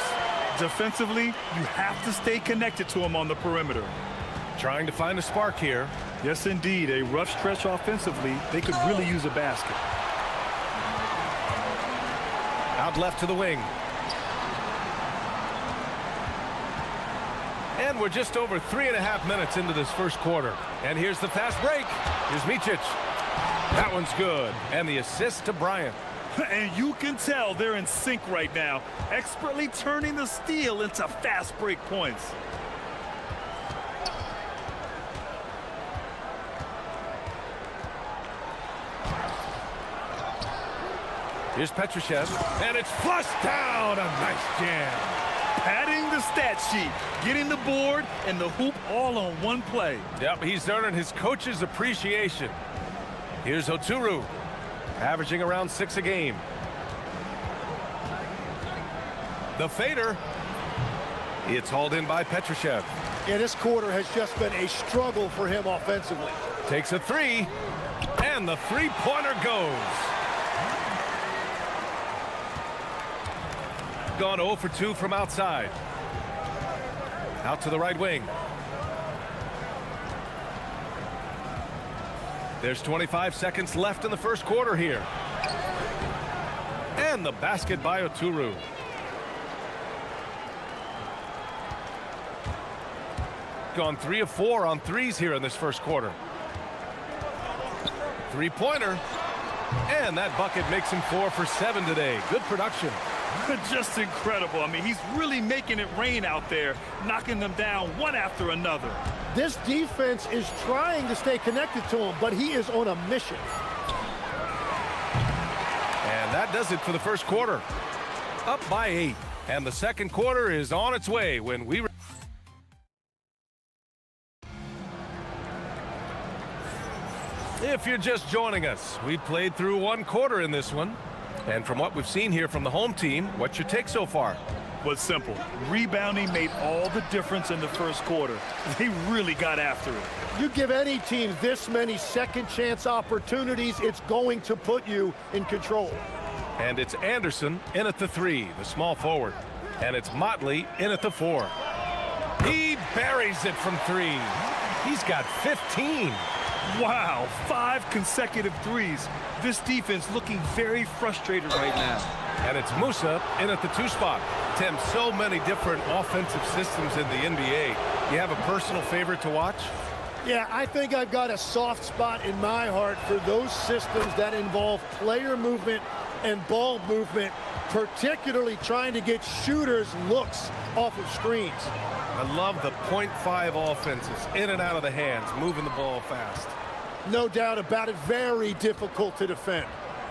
Speaker 8: Defensively, you have to stay connected to him on the perimeter.
Speaker 7: Trying to find a spark here.
Speaker 8: Yes, indeed. A rough stretch offensively. They could really use a basket.
Speaker 7: Out left to the wing. And we're just over 3.5 minutes into this first quarter. And here's the fast break. Here's Micic. That one's good. And the assist to Bryant.
Speaker 8: And you can tell they're in sync right now, expertly turning the steal into fast break points.
Speaker 7: Here's Petrushev, and it's flushed down. A nice jam.
Speaker 8: Padding the stat sheet, getting the board and the hoop all on one play.
Speaker 7: Yep, he's earning his coach's appreciation. Here's Oturu, averaging around 6 a game. The fader. It's hauled in by Petrushev.
Speaker 2: Yeah, this quarter has just been a struggle for him offensively.
Speaker 7: Takes a 3, and the three-pointer goes. Gone 0 for 2 from outside. Out to the right wing. There's 25 seconds left in the first quarter here. And the basket by Oturu. Gone 3 of 4 on threes here in this first quarter. Three-pointer. And that bucket makes him 4 for 7 today. Good production.
Speaker 8: Just incredible. I mean, he's really making it rain out there, knocking them down one after another.
Speaker 2: This defense is trying to stay connected to him, but he is on a mission.
Speaker 7: And that does it for the first quarter. Up by 8. And the second quarter is on its way when we... If you're just joining us, we played through one quarter in this one. And from what we've seen here from the home team, what's your take so far?
Speaker 8: Was simple. Rebounding made all the difference in the first quarter. They really got after it.
Speaker 2: You give any team this many second chance opportunities, it's going to put you in control.
Speaker 7: And it's Anderson in at the 3, the small forward. And it's Motley in at the 4. He buries it from 3. He's got 15.
Speaker 8: Wow, 5 consecutive threes. This defense looking very frustrated right now.
Speaker 7: And it's Musa in at the 2 spot. Tim, so many different offensive systems in the NBA. You have a personal favorite to watch?
Speaker 2: Yeah, I think I've got a soft spot in my heart for those systems that involve player movement and ball movement, particularly trying to get shooters looks off of screens.
Speaker 7: I love the .5 offenses, in and out of the hands, moving the ball fast.
Speaker 2: No doubt about it, very difficult to defend.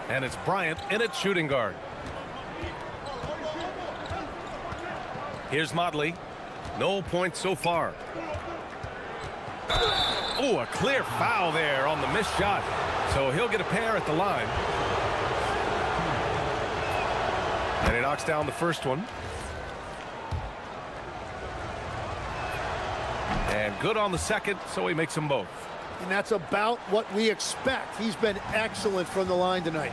Speaker 7: And it's Bryant in at shooting guard. Here's Motley. No points so far. Oh, a clear foul there on the missed shot. So he'll get a pair at the line. And he knocks down the first one. And good on the second, so he makes them both.
Speaker 2: And that's about what we expect. He's been excellent from the line tonight.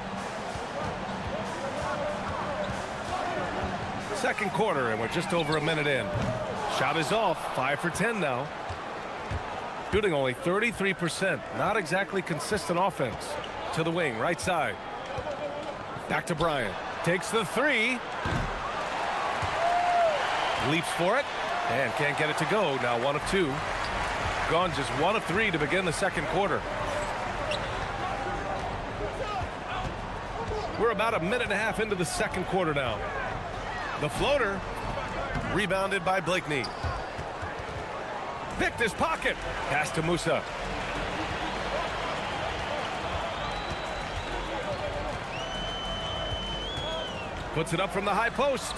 Speaker 7: Second quarter, and we're just over a minute in. Shot is off, 5 for 10 now. Shooting only 33%. Not exactly consistent offense. To the wing, right side. Back to Bryant. Takes the 3. Leaps for it. And can't get it to go. Now 1 of 2. Gone just 1 of 3 to begin the second quarter. We're about a minute and a half into the second quarter now. The floater. Rebounded by Blakeney. Picked his pocket. Pass to Musa. Puts it up from the high post.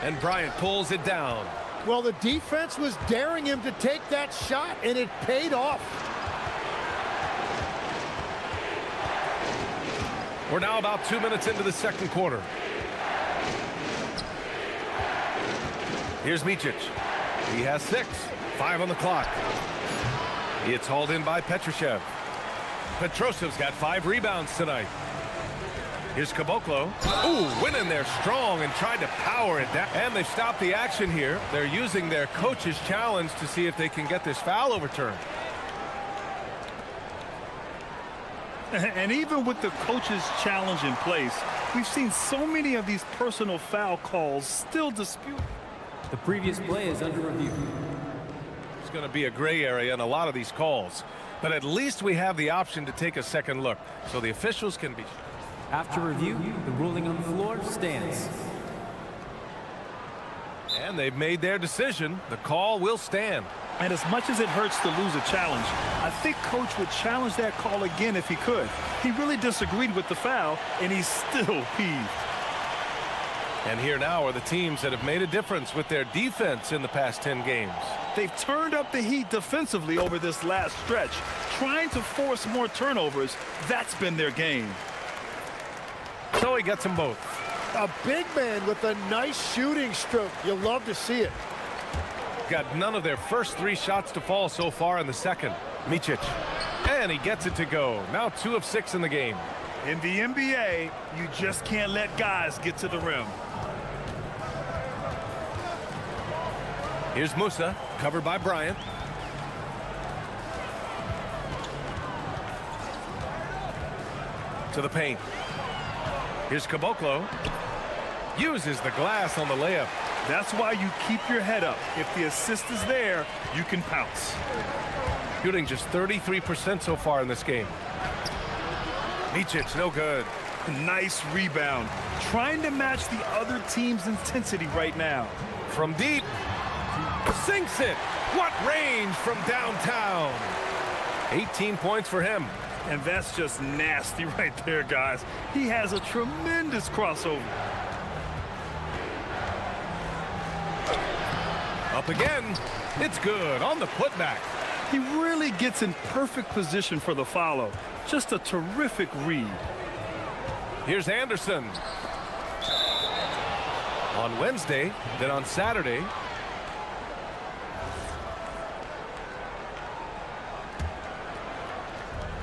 Speaker 7: And Bryant pulls it down.
Speaker 2: Well, the defense was daring him to take that shot, and it paid off.
Speaker 7: We're now about 2 minutes into the second quarter. Here's Micic. He has 6. 5 on the clock. It's hauled in by Petrushev. Petrosev's got 5 rebounds tonight. Here's Caboclo. Ooh, went in there strong and tried to power it down. And they stopped the action here. They're using their coach's challenge to see if they can get this foul overturned.
Speaker 8: And even with the coach's challenge in place, we've seen so many of these personal foul calls still disputed.
Speaker 12: The previous play is under review.
Speaker 7: It's going to be a gray area in a lot of these calls. But at least we have the option to take a second look, so the officials can be...
Speaker 12: After review, the ruling on the floor stands.
Speaker 7: And they've made their decision. The call will stand.
Speaker 8: And as much as it hurts to lose a challenge, I think Coach would challenge that call again if he could. He really disagreed with the foul, and he's still peeved.
Speaker 7: And here now are the teams that have made a difference with their defense in the past 10 games.
Speaker 8: They've turned up the heat defensively over this last stretch, trying to force more turnovers. That's been their game.
Speaker 7: So he gets them both.
Speaker 2: A big man with a nice shooting stroke. You'll love to see it.
Speaker 7: Got none of their first 3 shots to fall so far in the second. Micic. And he gets it to go. Now 2 of 6 in the game.
Speaker 8: In the NBA, you just can't let guys get to the rim.
Speaker 7: Here's Musa, covered by Bryant. To the paint. Here's Caboclo. Uses the glass on the layup.
Speaker 8: That's why you keep your head up. If the assist is there, you can pounce.
Speaker 7: Shooting just 33% so far in this game. Micic, no good.
Speaker 8: Nice rebound. Trying to match the other team's intensity right now.
Speaker 7: From deep. Sinks it. What range from downtown. 18 points for him.
Speaker 8: And that's just nasty right there, guys. He has a tremendous crossover.
Speaker 7: Up again. It's good on the putback.
Speaker 8: He really gets in perfect position for the follow. Just a terrific read.
Speaker 7: Here's Anderson. On Wednesday, then on Saturday.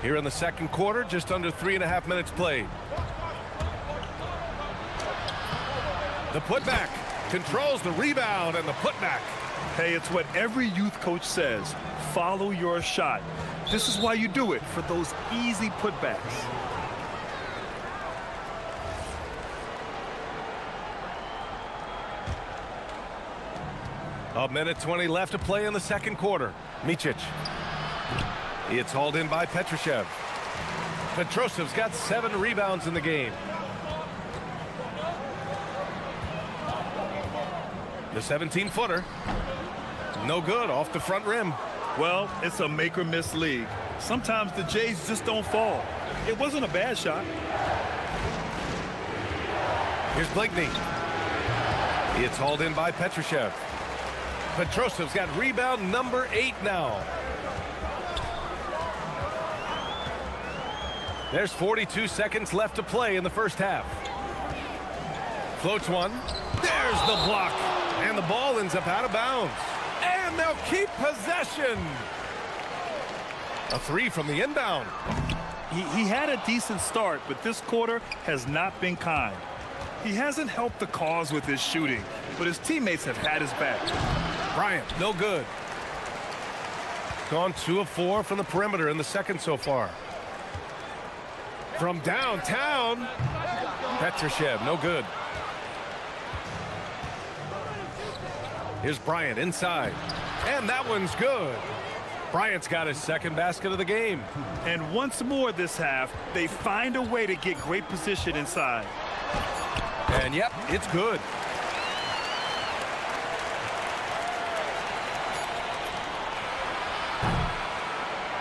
Speaker 7: Here in the second quarter, just under 3.5 minutes played. The putback controls the rebound and the putback.
Speaker 8: Hey, it's what every youth coach says. Follow your shot. This is why you do it, for those easy putbacks.
Speaker 7: A minute 20 left to play in the second quarter. Micic. It's hauled in by Petrushev. Petrosev's got 7 rebounds in the game. The 17-footer. No good off the front rim.
Speaker 8: Well, it's a make or miss league. Sometimes the Jays just don't fall. It wasn't a bad shot.
Speaker 7: Here's Blakeney. It's hauled in by Petrushev. Petrosev's got rebound number 8 now. There's 42 seconds left to play in the first half. Floats one. There's the block. And the ball ends up out of bounds. And they'll keep possession. A 3 from the inbound.
Speaker 8: He had a decent start, but this quarter has not been kind. He hasn't helped the cause with his shooting, but his teammates have had his back.
Speaker 7: Bryant, no good. Gone 2 of 4 from the perimeter in the second so far. From downtown, Petrushev, no good. Here's Bryant inside, and that one's good. Bryant's got his second basket of the game.
Speaker 8: And once more this half, they find a way to get great position inside.
Speaker 7: And yep, it's good.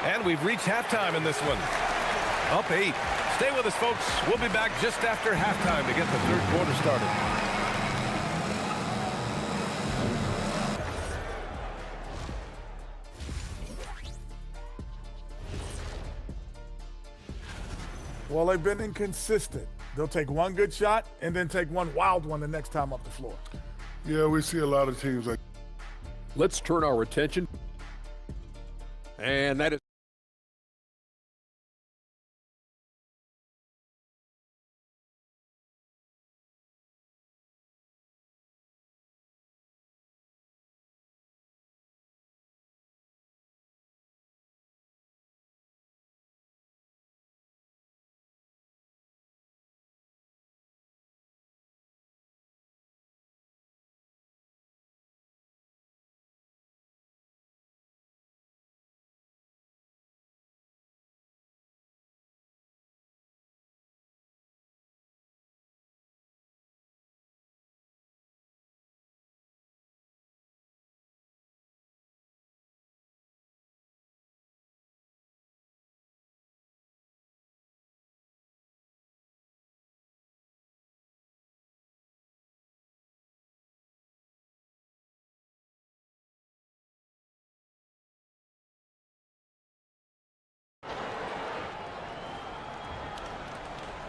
Speaker 7: And we've reached halftime in this one. Up 8. Stay with us, folks. We'll be back just after halftime to get the third quarter started.
Speaker 14: Well, they've been inconsistent. They'll take one good shot and then take one wild one the next time up the floor.
Speaker 4: Yeah, we see a lot of teams like.
Speaker 5: Let's turn our attention. And that is.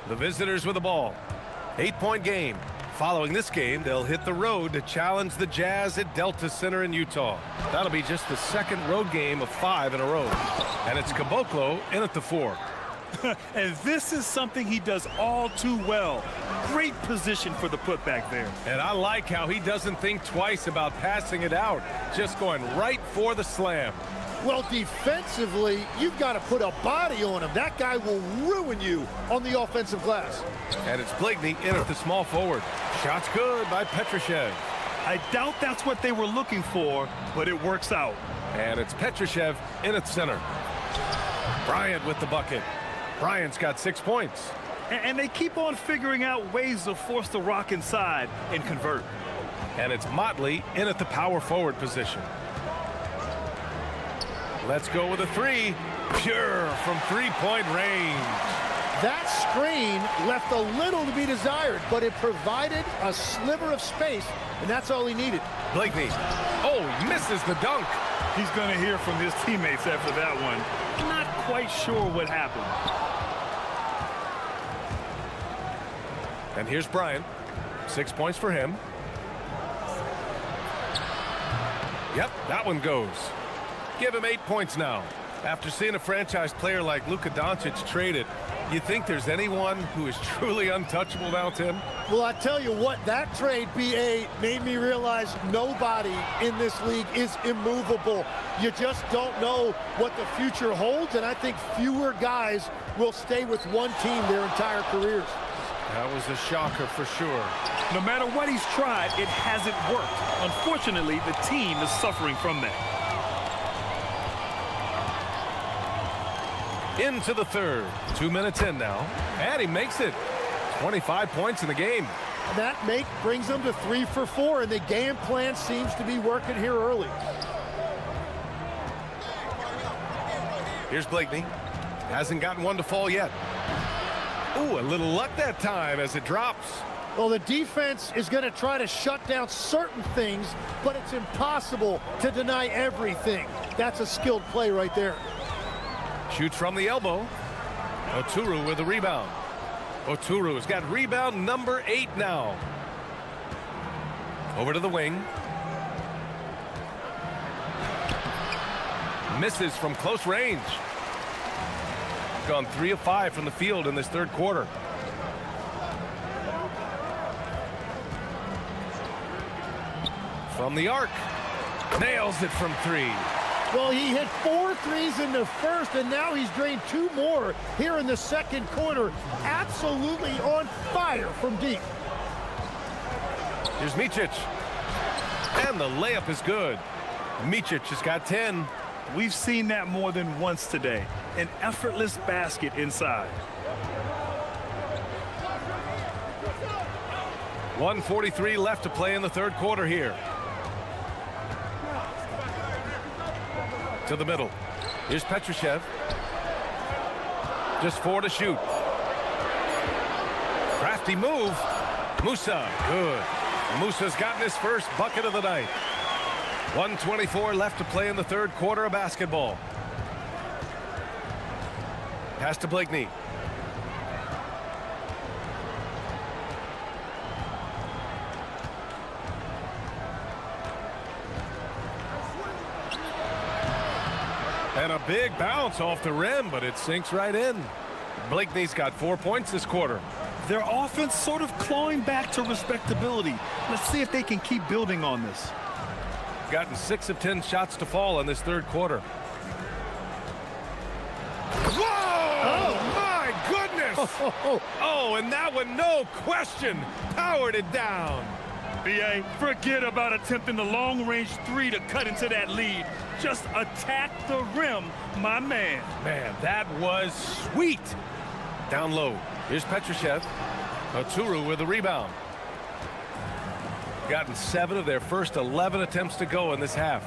Speaker 7: The visitors with the ball. 8-point game. Following this game, they'll hit the road to challenge the Jazz at Delta Center in Utah. That'll be just the second road game of 5 in a row. And it's Caboclo in at the 4.
Speaker 8: And this is something he does all too well. Great position for the putback there.
Speaker 7: And I like how he doesn't think twice about passing it out. Just going right for the slam.
Speaker 2: Well, defensively, you've got to put a body on him. That guy will ruin you on the offensive glass.
Speaker 7: And it's Blakeney in at the small forward. Shot's good by Petrushev.
Speaker 8: I doubt that's what they were looking for, but it works out.
Speaker 7: And it's Petrushev in at center. Bryant with the bucket. Bryant's got 6 points.
Speaker 8: And they keep on figuring out ways to force the rock inside and convert.
Speaker 7: And it's Motley in at the power forward position. Let's go with a three. Pure from three-point range.
Speaker 2: That screen left a little to be desired, but it provided a sliver of space, and that's all he needed.
Speaker 7: Blakeney. Oh, misses the dunk.
Speaker 8: He's going to hear from his teammates after that one. Not quite sure what happened.
Speaker 7: And here's Bryant. 6 points for him. Yep, that one goes. Give him 8 points now. After seeing a franchise player like Luka Doncic traded, you think there's anyone who is truly untouchable now, Tim?
Speaker 2: Well, I tell you what, that trade, BA, made me realize nobody in this league is immovable. You just don't know what the future holds, and I think fewer guys will stay with one team their entire careers.
Speaker 7: That was a shocker for sure.
Speaker 8: No matter what he's tried, it hasn't worked. Unfortunately, the team is suffering from that.
Speaker 7: Into the third. 2 minutes in now. And he makes it. 25 points in the game.
Speaker 2: That make brings them to 3 for 4, and the game plan seems to be working here early.
Speaker 7: Here's Blakeney. Hasn't gotten one to fall yet. Ooh, a little luck that time as it drops.
Speaker 2: Well, the defense is going to try to shut down certain things, but it's impossible to deny everything. That's a skilled play right there.
Speaker 7: Shoots from the elbow. Oturu with the rebound. Oturu has got rebound number 8 now. Over to the wing. Misses from close range. Gone 3 of 5 from the field in this third quarter. From the arc. Nails it from 3.
Speaker 2: Well, he hit 4 threes in the first, and now he's drained 2 more here in the second quarter. Absolutely on fire from deep.
Speaker 7: Here's Micic. And the layup is good. Micic has got 10.
Speaker 8: We've seen that more than once today. An effortless basket inside.
Speaker 7: 1:43 left to play in the third quarter here. To the middle. Here's Petrushev. Just 4 to shoot. Crafty move. Musa, good. Musa's gotten his first bucket of the night. 1:24 left to play in the third quarter of basketball. Pass to Blakeney. And a big bounce off the rim, but it sinks right in. Blakeney's got 4 points this quarter.
Speaker 8: Their offense sort of clawing back to respectability. Let's see if they can keep building on this.
Speaker 7: Gotten 6 of 10 shots to fall in this third quarter. Whoa! Oh, my goodness! Oh, and that one, no question, powered it down.
Speaker 8: BA, forget about attempting the long-range 3 to cut into that lead. Just attack the rim, my man.
Speaker 7: Man, that was sweet. Down low. Here's Petrushev. Oturu with the rebound. Gotten 7 of their first 11 attempts to go in this half.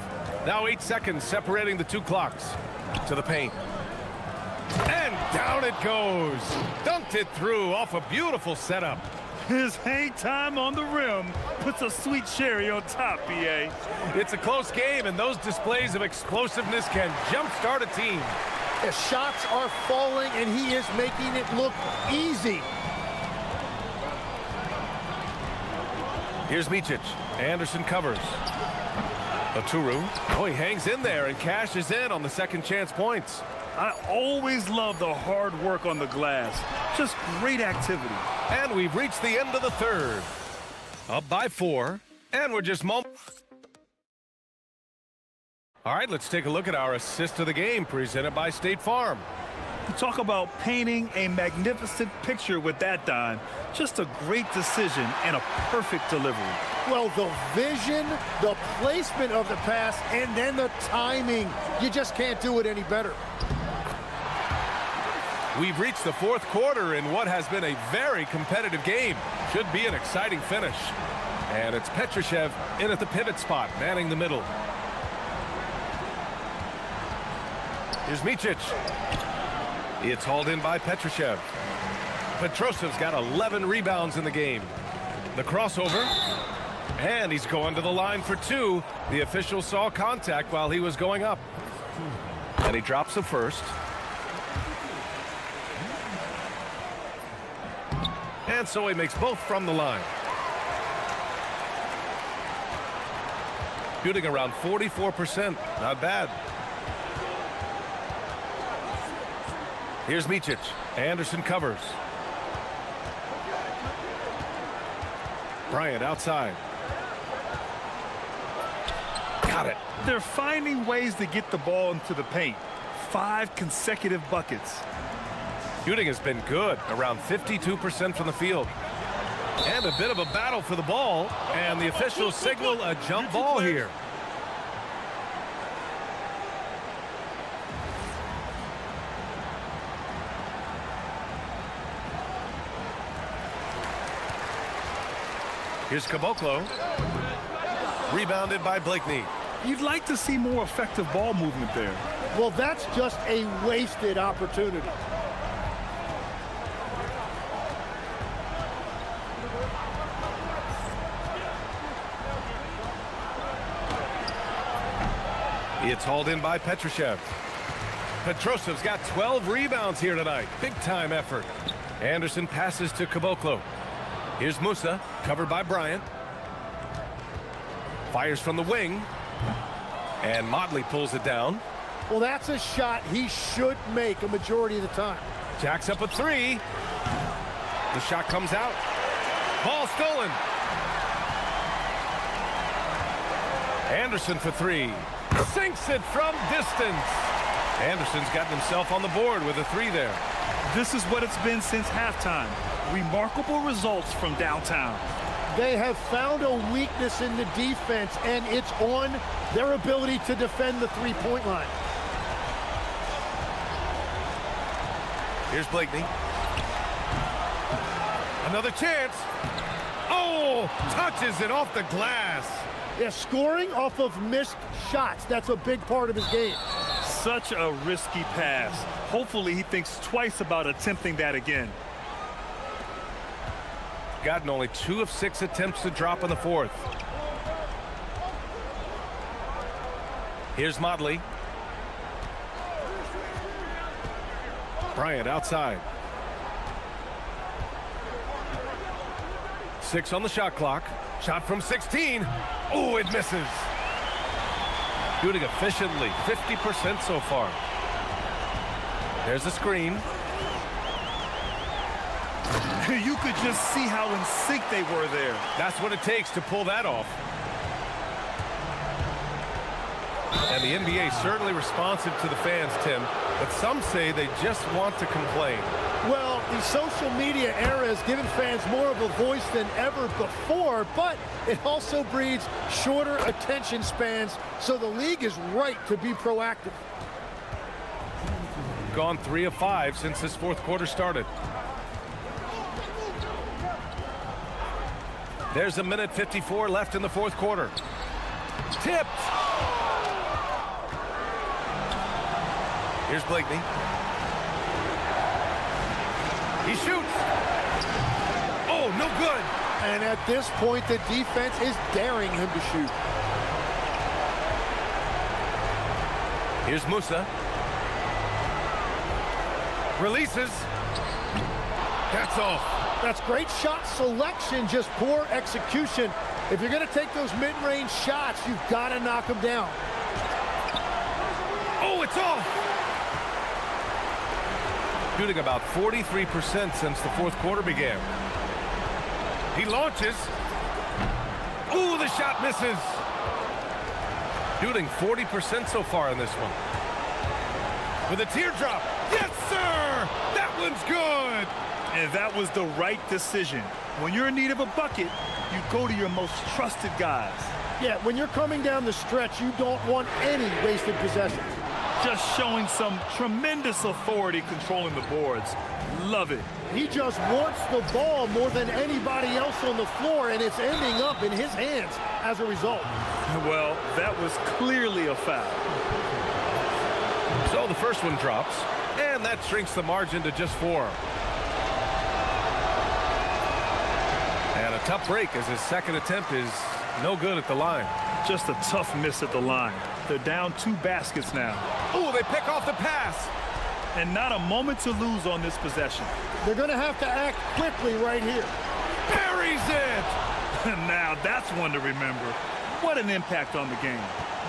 Speaker 7: Now 8 seconds separating the 2 clocks. To the paint. And down it goes. Dunked it through off a beautiful setup.
Speaker 8: His hang time on the rim puts a sweet cherry on top, BA.
Speaker 7: It's a close game, and those displays of explosiveness can jumpstart a team.
Speaker 2: The shots are falling, and he is making it look easy.
Speaker 7: Here's Micic. Anderson covers. Oturu. Oh, he hangs in there and cashes in on the second chance points.
Speaker 8: I always love the hard work on the glass. Just great activity.
Speaker 7: And we've reached the end of the third. Up by 4, and we're just moments. All right, let's take a look at our assist of the game presented by State Farm.
Speaker 8: You talk about painting a magnificent picture with that dime. Just a great decision and a perfect delivery.
Speaker 2: Well, the vision, the placement of the pass, and then the timing. You just can't do it any better.
Speaker 7: We've reached the fourth quarter in what has been a very competitive game. Should be an exciting finish. And it's Petrushev in at the pivot spot, manning the middle. Here's Micic. It's hauled in by Petrushev. Petrosev's got 11 rebounds in the game. The crossover. And he's going to the line for two. The official saw contact while he was going up. And he drops the first. And so he makes both from the line. Shooting around 44%. Not bad. Here's Micic. Anderson covers. Bryant outside. Got it.
Speaker 8: They're finding ways to get the ball into the paint. 5 consecutive buckets.
Speaker 7: Shooting has been good, around 52% from the field. And a bit of a battle for the ball, and the officials signal a jump ball here. Here's Caboclo. Rebounded by Blakeney.
Speaker 8: You'd like to see more effective ball movement there.
Speaker 2: Well, that's just a wasted opportunity.
Speaker 7: It's hauled in by Petrushev. Petrosev's got 12 rebounds here tonight. Big time effort. Anderson passes to Caboclo. Here's Musa, covered by Bryant. Fires from the wing. And Motley pulls it down.
Speaker 2: Well, that's a shot he should make a majority of the time.
Speaker 7: Jacks up a three. The shot comes out. Ball stolen. Anderson for three. Sinks it from distance. Anderson's gotten himself on the board with a three there.
Speaker 8: This is what it's been since halftime. Remarkable results from downtown.
Speaker 2: They have found a weakness in the defense, and it's on their ability to defend the three-point line.
Speaker 7: Here's Blakeney. Another chance. Oh, touches it off the glass.
Speaker 2: Yeah, scoring off of missed shots. That's a big part of his game.
Speaker 8: Such a risky pass. Hopefully he thinks twice about attempting that again.
Speaker 7: Gotten only 2 of 6 attempts to drop in the fourth. Here's Motley. Bryant outside. 6 on the shot clock. Shot from 16. Oh, it misses. Shooting efficiently, 50% so far. There's the screen.
Speaker 8: You could just see how in sync they were there.
Speaker 7: That's what it takes to pull that off. And the NBA certainly responsive to the fans, Tim, but some say they just want to complain.
Speaker 2: Well, the social media era has given fans more of a voice than ever before, but it also breeds shorter attention spans, so the league is right to be proactive.
Speaker 7: Gone 3 of 5 since this fourth quarter started. There's a minute 54 left in the fourth quarter. Tipped. Here's Blakeney. He shoots. Oh, no good.
Speaker 2: And at this point, the defense is daring him to shoot.
Speaker 7: Here's Musa. Releases. That's off.
Speaker 2: That's great shot selection, just poor execution. If you're going to take those mid-range shots, you've got to knock them down.
Speaker 7: Oh, it's off. Shooting about 43% since the fourth quarter began. He launches. Ooh, the shot misses. Shooting 40% so far in this one. With a teardrop. Yes, sir! That one's good!
Speaker 8: And that was the right decision. When you're in need of a bucket, you go to your most trusted guys.
Speaker 2: Yeah, when you're coming down the stretch, you don't want any wasted possession.
Speaker 8: just showing some tremendous authority controlling the boards. Love it.
Speaker 2: He just wants the ball more than anybody else on the floor, and it's ending up in his hands as a result.
Speaker 8: Well, that was clearly a foul.
Speaker 7: So the first one drops, and that shrinks the margin to just 4. And a tough break as his second attempt is no good at the line.
Speaker 8: Just a tough miss at the line. They're down 2 baskets now.
Speaker 7: Oh, they pick off the pass.
Speaker 8: And not a moment to lose on this possession.
Speaker 2: They're going to have to act quickly right here.
Speaker 7: Buries it!
Speaker 8: Now that's one to remember. What an impact on the game.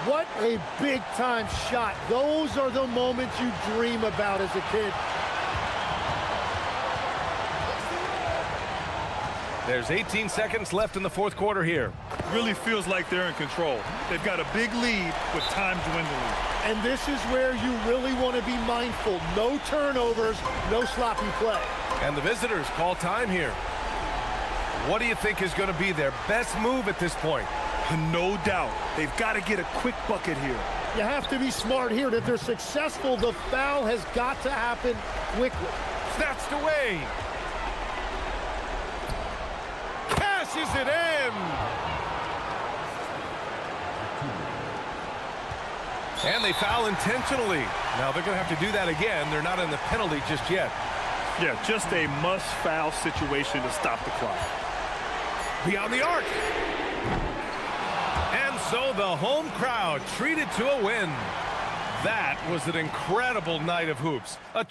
Speaker 2: What a big-time shot. Those are the moments you dream about as a kid.
Speaker 7: There's 18 seconds left in the fourth quarter here.
Speaker 8: Really feels like they're in control. They've got a big lead with time dwindling.
Speaker 2: And this is where you really want to be mindful. No turnovers, no sloppy play.
Speaker 7: And the visitors call time here. What do you think is going to be their best move at this point?
Speaker 8: No doubt. They've got to get a quick bucket here.
Speaker 2: You have to be smart here. If they're successful, the foul has got to happen quickly.
Speaker 7: Snatched away. Cashes it in. And they foul intentionally. Now they're going to have to do that again. They're not in the penalty just yet.
Speaker 8: Yeah, just a must-foul situation to stop the clock.
Speaker 7: Beyond the arc. And so the home crowd treated to a win. That was an incredible night of hoops. A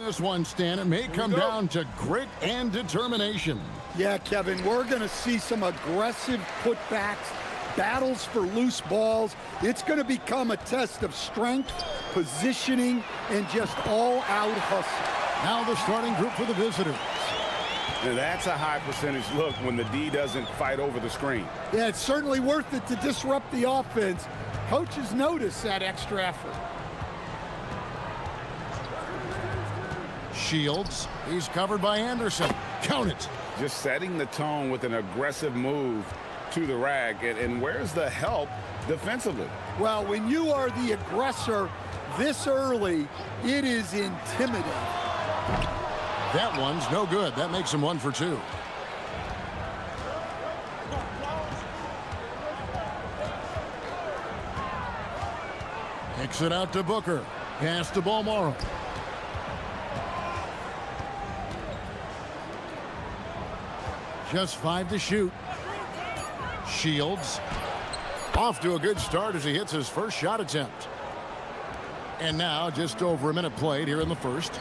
Speaker 1: This one, Stan, it may come down to grit and determination.
Speaker 9: Yeah, Kevin, we're going to see some aggressive putbacks, battles for loose balls. It's going to become a test of strength, positioning, and just all-out hustle.
Speaker 1: Now the starting group for the visitors.
Speaker 10: Now that's a high percentage look when the D doesn't fight over the screen.
Speaker 9: Yeah, it's certainly worth it to disrupt the offense. Coaches notice that extra effort.
Speaker 1: Shields, he's covered by Anderson. Count it.
Speaker 10: Just setting the tone with an aggressive move to the rack. And where's the help defensively?
Speaker 9: Well, when you are the aggressor this early, it is intimidating.
Speaker 1: That one's no good. That makes him 1 for 2. Kicks it out to Booker. Pass to Balmoro. Just 5 to shoot. Shields off to a good start as he hits his first shot attempt. And now just over a minute played here in the first.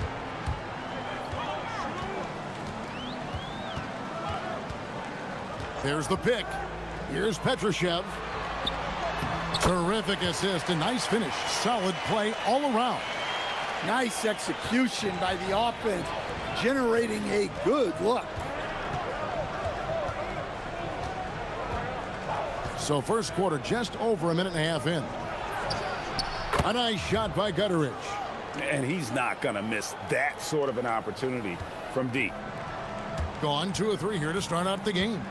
Speaker 1: There's the pick. Here's Petrushev. Terrific assist, a nice finish. Solid play all around.
Speaker 9: Nice execution by the offense, generating a good look.
Speaker 1: So first quarter just over a minute and a half in. A nice shot by Gutteridge.
Speaker 10: And he's not going to miss that sort of an opportunity from deep.
Speaker 1: Gone 2 of 3 here to start out the game.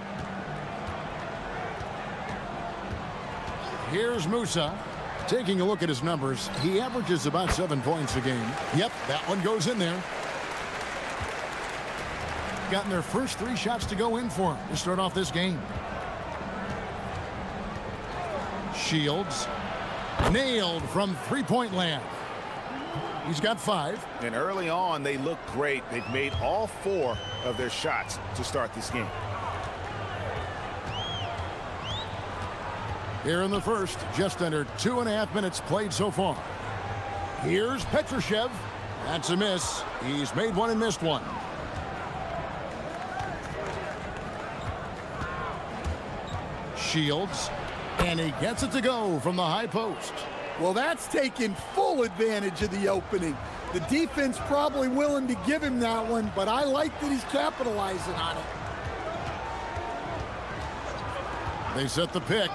Speaker 1: Here's Musa. Taking a look at his numbers, he averages about 7 points a game. Yep, that one goes in there. Gotten their first 3 shots to go in for him to start off this game. Shields nailed from three-point land. He's got 5.
Speaker 10: And early on, they look great. They've made all 4 of their shots to start this game.
Speaker 1: Here in the first, just under 2.5 minutes played so far. Here's Petrushev. That's a miss. He's made one and missed one. Shields, and he gets it to go from the high post.
Speaker 9: Well, that's taking full advantage of the opening. The defense probably willing to give him that one, but I like that he's capitalizing on it.
Speaker 1: They set the pick.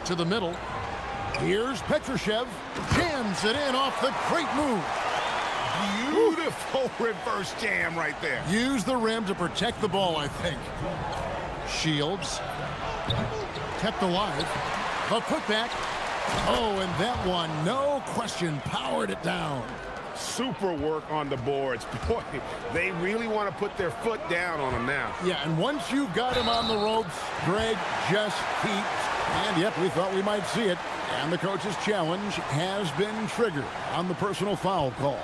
Speaker 1: To the middle. Here's Petrushev. Jams it in off the great move.
Speaker 10: Beautiful reverse jam right there.
Speaker 1: Use the rim to protect the ball, I think. Shields. Kept alive. A putback. Oh, and that one, no question, powered it down.
Speaker 10: Super work on the boards. Boy, they really want to put their foot down on him now.
Speaker 1: Yeah, and once you've got him on the ropes, Greg just keeps. And yep, we thought we might see it. And the coach's challenge has been triggered on the personal foul call.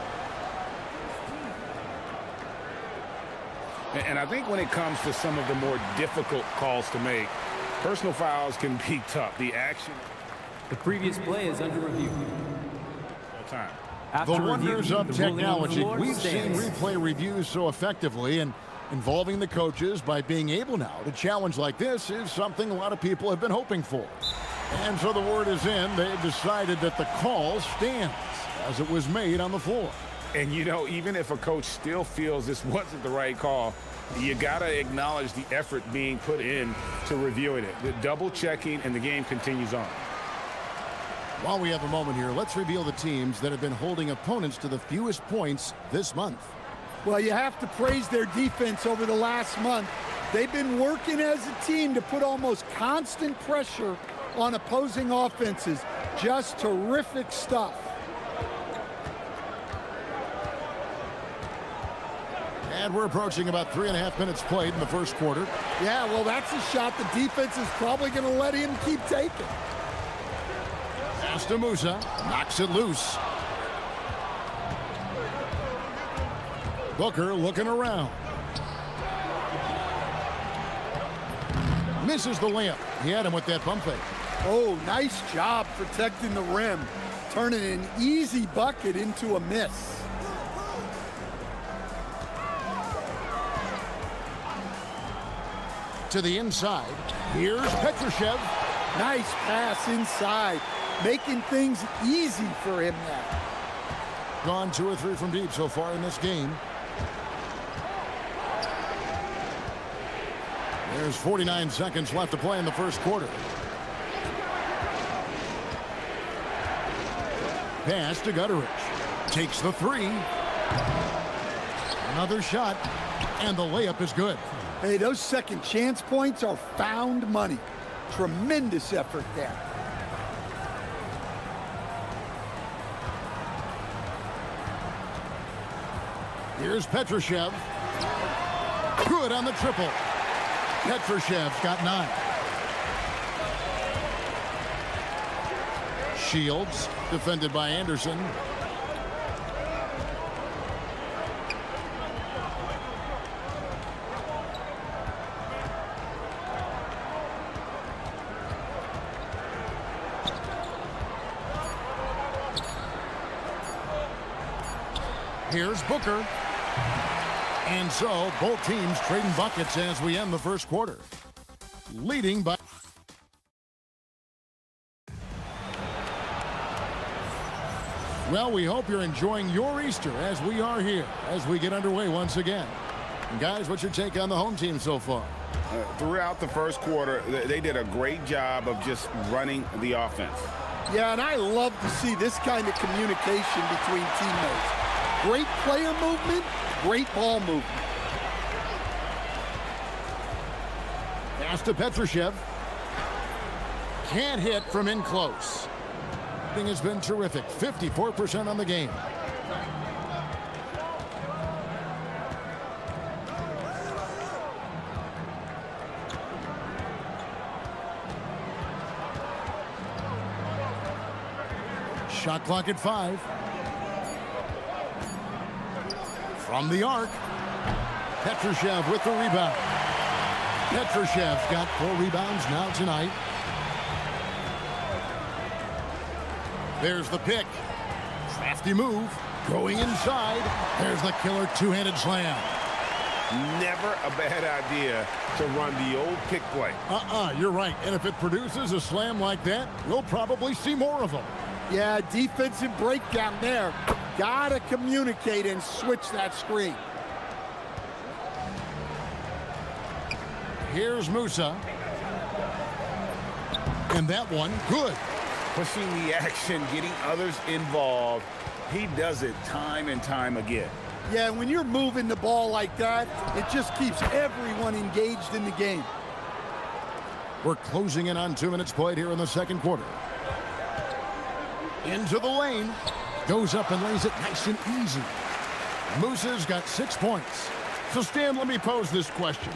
Speaker 10: And I think when it comes to some of the more difficult calls to make, personal fouls can be tough. The action.
Speaker 12: The previous play is under review.
Speaker 10: Time.
Speaker 12: After
Speaker 1: the wonders
Speaker 12: review,
Speaker 1: of technology. We've seen
Speaker 12: stands.
Speaker 1: replay reviews so effectively, and involving the coaches by being able now to challenge like this is something a lot of people have been hoping for. And so the word is in. They've decided that the call stands as it was made on the floor.
Speaker 10: And, you know, even if a coach still feels this wasn't the right call, you got to acknowledge the effort being put in to reviewing it. The double checking, and the game continues on.
Speaker 1: While we have a moment here, let's reveal the teams that have been holding opponents to the fewest points this month.
Speaker 9: Well, you have to praise their defense over the last month. They've been working as a team to put almost constant pressure on opposing offenses. Just terrific stuff.
Speaker 1: And we're approaching about 3.5 minutes played in the first quarter.
Speaker 9: Yeah, well, that's a shot the defense is probably going to let him keep taking.
Speaker 1: Pass to Musa. Knocks it loose. Booker looking around. Misses the layup. He had him with that pump fake.
Speaker 9: Oh, nice job protecting the rim. Turning an easy bucket into a miss.
Speaker 1: To the inside. Here's Petrushev.
Speaker 9: Nice pass inside, making things easy for him now.
Speaker 1: Gone 2 or 3 from deep so far in this game. There's 49 seconds left to play in the first quarter. Pass to Gutteridge. Takes the 3. Another shot, and the layup is good.
Speaker 9: Hey, those second chance points are found money. Tremendous effort there.
Speaker 1: Here's Petrushev. Good on the triple. Petrushev's got 9. Shields, defended by Anderson. Here's Booker. And so, both teams trading buckets as we end the first quarter. Leading by... Well, we hope you're enjoying your Easter as we are here, as we get underway once again. And guys, what's your take on the home team so far?
Speaker 10: Throughout the first quarter, they did a great job of just running the offense.
Speaker 9: Yeah, and I love to see this kind of communication between teammates. Great player movement, great ball movement.
Speaker 1: Pass to Petrushev. Can't hit from in close. Thing has been terrific. 54% on the game. Shot clock at 5. From the arc. Petrushev with the rebound. Petrushev's got 4 rebounds now tonight. There's the pick. Crafty move. Going inside. There's the killer two-handed slam.
Speaker 10: Never a bad idea to run the old pick play.
Speaker 1: You're right. And if it produces a slam like that, we'll probably see more of them.
Speaker 9: Yeah, defensive breakdown there. Gotta communicate and switch that screen.
Speaker 1: Here's Musa. And that one, good.
Speaker 10: Pushing the action, getting others involved. He does it time and time again.
Speaker 9: Yeah, when you're moving the ball like that, it just keeps everyone engaged in the game.
Speaker 1: We're closing in on 2 minutes played here in the second quarter. Into the lane. Goes up and lays it nice and easy. Musa's got 6 points. So, Stan, let me pose this question.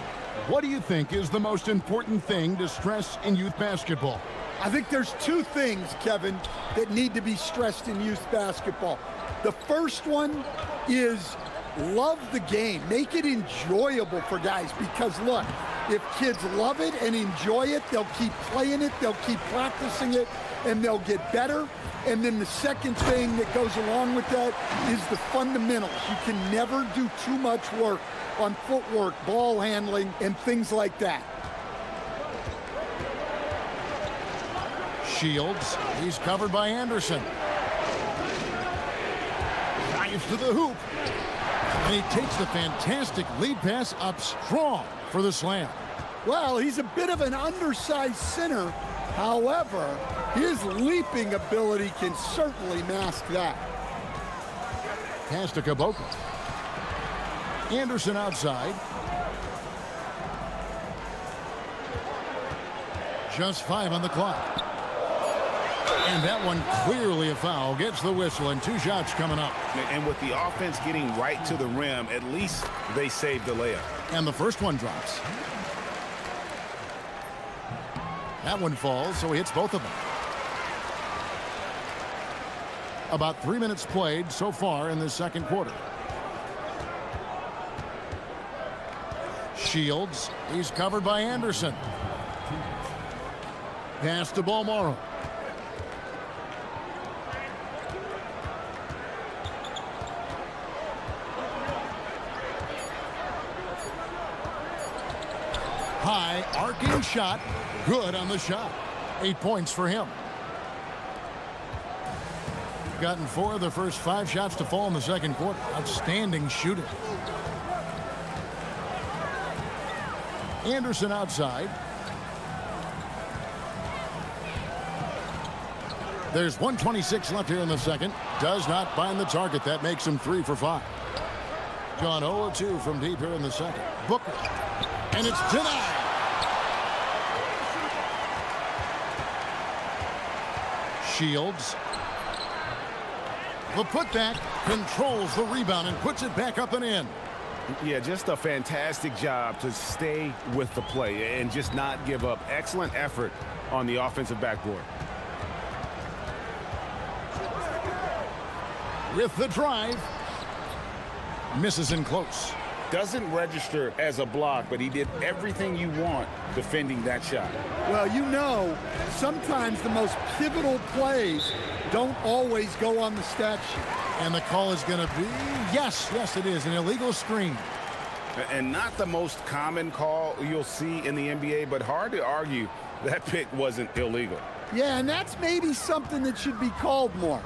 Speaker 1: What do you think is the most important thing to stress in youth basketball?
Speaker 9: I think there's 2 things, Kevin, that need to be stressed in youth basketball. The first one is love the game. Make it enjoyable for guys, because look, if kids love it and enjoy it, they'll keep playing it, they'll keep practicing it, and they'll get better. And then the second thing that goes along with that is the fundamentals. You can never do too much work on footwork, ball handling, and things like that.
Speaker 1: Shields, he's covered by Anderson. Drives to the hoop. And he takes the fantastic lead pass up strong for the slam.
Speaker 9: Well, he's a bit of an undersized center. However, his leaping ability can certainly mask that.
Speaker 1: Pass to Caboclo. Anderson outside. Just 5 on the clock. And that one clearly a foul. Gets the whistle, and 2 shots coming up.
Speaker 10: And with the offense getting right to the rim, at least they saved the layup.
Speaker 1: And the first one drops. That one falls, so he hits both of them. About 3 minutes played so far in this second quarter. Shields, he's covered by Anderson. Pass to Balmoro. High, arcing shot. Good on the shot. 8 points for him. Gotten 4 of the first 5 shots to fall in the second quarter. Outstanding shooting. Anderson outside. There's 1:26 left here in the second. Does not find the target. That makes him 3 for 5. Gone 0-2 from deep here in the second. Booker. And it's denied. Shields. The putback controls the rebound and puts it back up and in.
Speaker 10: Yeah, just a fantastic job to stay with the play and just not give up. Excellent effort on the offensive backboard.
Speaker 1: With the drive. Misses in close.
Speaker 10: Doesn't register as a block, but he did everything you want defending that shot.
Speaker 9: Well, you know, sometimes the most pivotal plays don't always go on the stat sheet.
Speaker 1: And the call is going to be, yes, it is, an illegal screen.
Speaker 10: And not the most common call you'll see in the NBA, but hard to argue that pick wasn't illegal.
Speaker 9: Yeah, and that's maybe something that should be called more.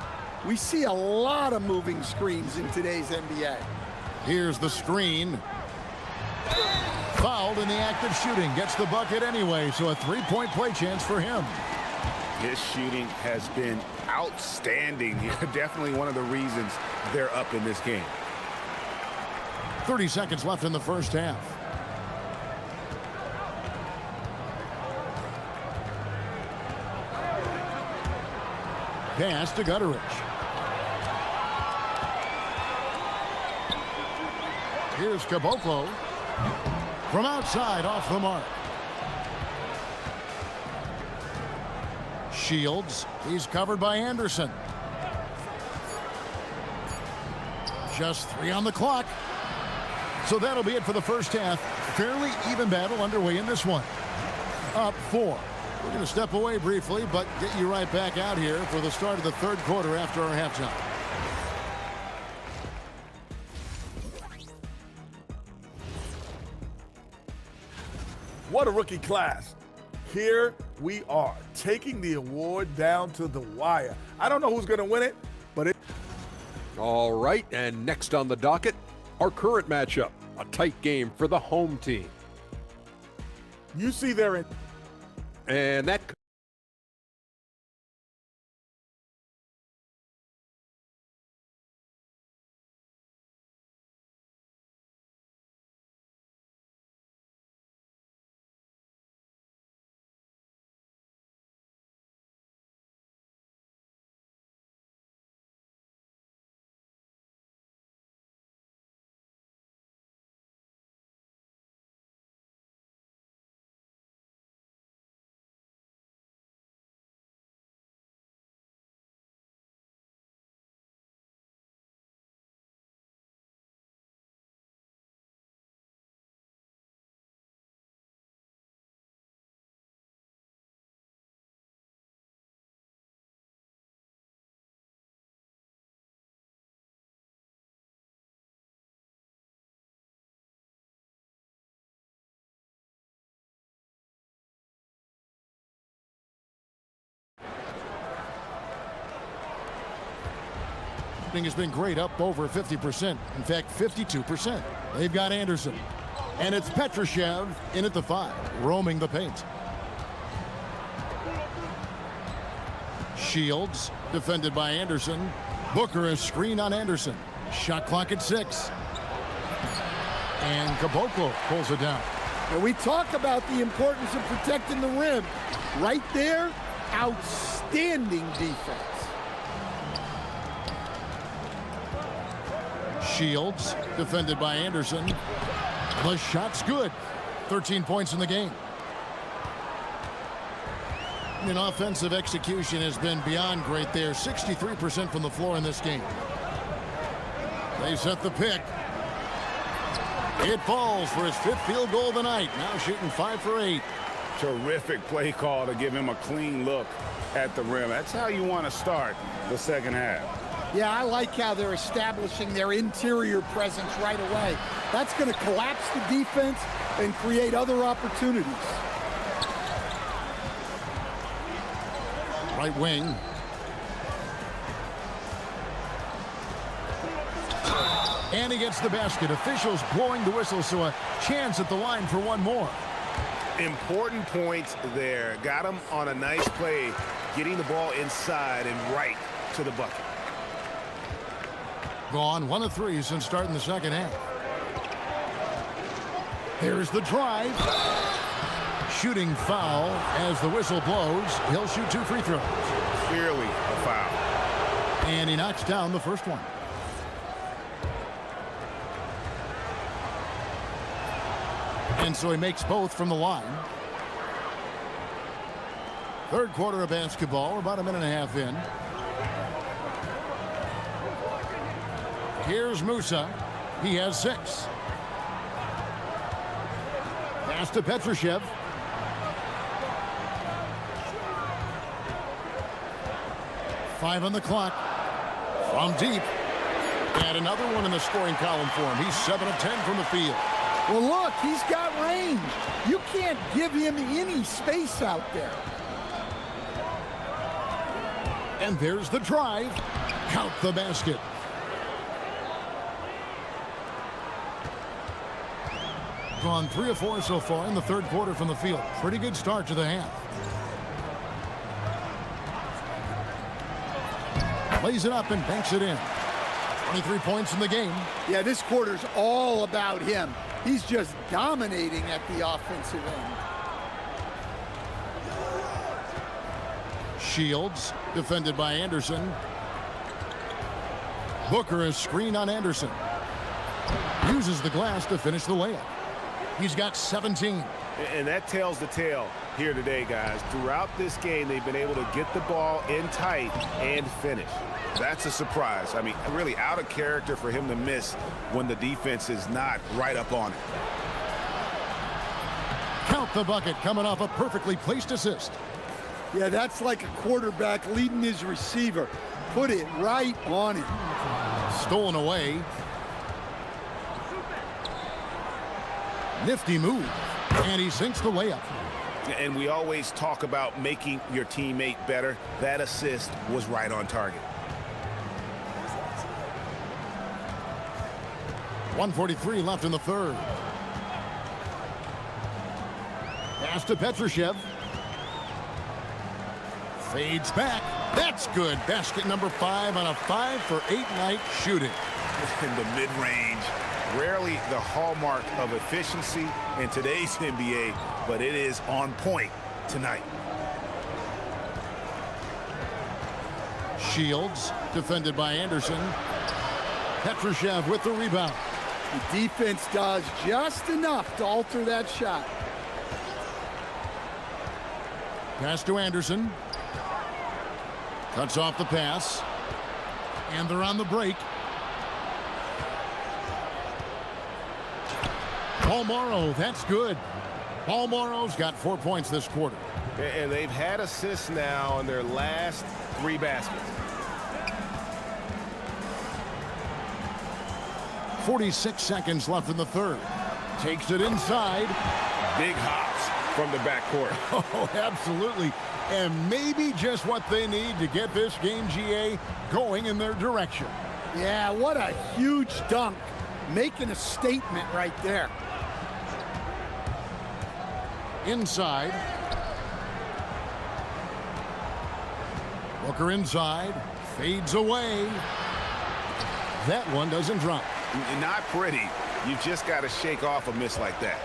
Speaker 9: We see a lot of moving screens in today's NBA.
Speaker 1: Here's the screen. Fouled in the act of shooting. Gets the bucket anyway, so a 3-point play chance for him.
Speaker 10: His shooting has been outstanding. Definitely one of the reasons they're up in this game.
Speaker 1: 30 seconds left in the first half. Pass to Gutteridge. Here's Caboclo. From outside, off the mark. Shields. He's covered by Anderson. Just 3 on the clock. So that'll be it for the first half. Fairly even battle underway in this one. Up 4. We're going to step away briefly, but get you right back out here for the start of the third quarter after our halftime.
Speaker 14: What a rookie class. Here we are, taking the award down to the wire. I don't know who's going to win it, but it...
Speaker 5: All right, and next on the docket, our current matchup, a tight game for the home team.
Speaker 14: You see there in...
Speaker 5: And that...
Speaker 1: has been great, up over 50%. In fact, 52%. They've got Anderson. And it's Petrushev in at the 5, roaming the paint. Shields, defended by Anderson. Booker is screen on Anderson. Shot clock at 6. And Caboclo pulls it down.
Speaker 9: And we talk about the importance of protecting the rim. Right there, outstanding defense.
Speaker 1: Shields, defended by Anderson. The shot's good. 13 points in the game. And offensive execution has been beyond great there. 63% from the floor in this game. They set the pick. It falls for his 5th field goal of the night. Now shooting 5 for 8.
Speaker 10: Terrific play call to give him a clean look at the rim. That's how you want to start the second half.
Speaker 9: Yeah, I like how they're establishing their interior presence right away. That's going to collapse the defense and create other opportunities.
Speaker 1: Right wing. And he gets the basket. Officials blowing the whistle, so a chance at the line for one more.
Speaker 3: Important points there. Got him on a nice play, getting the ball inside and right to the bucket.
Speaker 1: Gone 1 of 3 since starting the second half. Here's the drive. Shooting foul as the whistle blows. He'll shoot 2 free throws.
Speaker 3: Clearly a foul.
Speaker 1: And he knocks down the first one. And so he makes both from the line. Third quarter of basketball, about a minute and a half in. Here's Musa. He has 6. Pass to Petrushev. Five on the clock. From deep. And another one in the scoring column for him. He's 7 of 10 from the field.
Speaker 9: Well, look, he's got range. You can't give him any space out there.
Speaker 1: And there's the drive. Count the basket. Gone 3 of 4 so far in the third quarter from the field. Pretty good start to the half. Lays it up and banks it in. 23 points in the game.
Speaker 9: Yeah, this quarter's all about him. He's just dominating at the offensive end.
Speaker 1: Shields, defended by Anderson. Booker is screen on Anderson. Uses the glass to finish the layup. He's got 17.
Speaker 3: And that tells the tale here today, guys. Throughout this game, they've been able to get the ball in tight and finish. That's a surprise. I mean, really out of character for him to miss when the defense is not right up on it.
Speaker 1: Count the bucket coming off a perfectly placed assist.
Speaker 9: Yeah, that's like a quarterback leading his receiver. Put it right on him.
Speaker 1: Stolen away. Nifty move. And he sinks the layup.
Speaker 3: And we always talk about making your teammate better. That assist was right on target.
Speaker 1: 1:43 left in the third. Pass to Petrushev. Fades back. That's good. Basket number 5 on a 5 for 8 night shooting.
Speaker 3: In the mid-range. Rarely the hallmark of efficiency in today's NBA, but it is on point tonight.
Speaker 1: Shields, defended by Anderson. Petrushev with the rebound.
Speaker 9: The defense does just enough to alter that shot.
Speaker 1: Pass to Anderson. Cuts off the pass. And they're on the break. Paul Morrow, that's good. Paul Morrow's got 4 points this quarter.
Speaker 3: And they've had assists now in their last 3 baskets.
Speaker 1: 46 seconds left in the third. Takes it inside.
Speaker 3: Big hops from the backcourt.
Speaker 1: Oh, absolutely. And maybe just what they need to get this game, GA, going in their direction.
Speaker 9: Yeah, what a huge dunk. Making a statement right there.
Speaker 1: Inside. Booker inside. Fades away. That one doesn't drop.
Speaker 3: Not pretty. You just got to shake off a miss like that.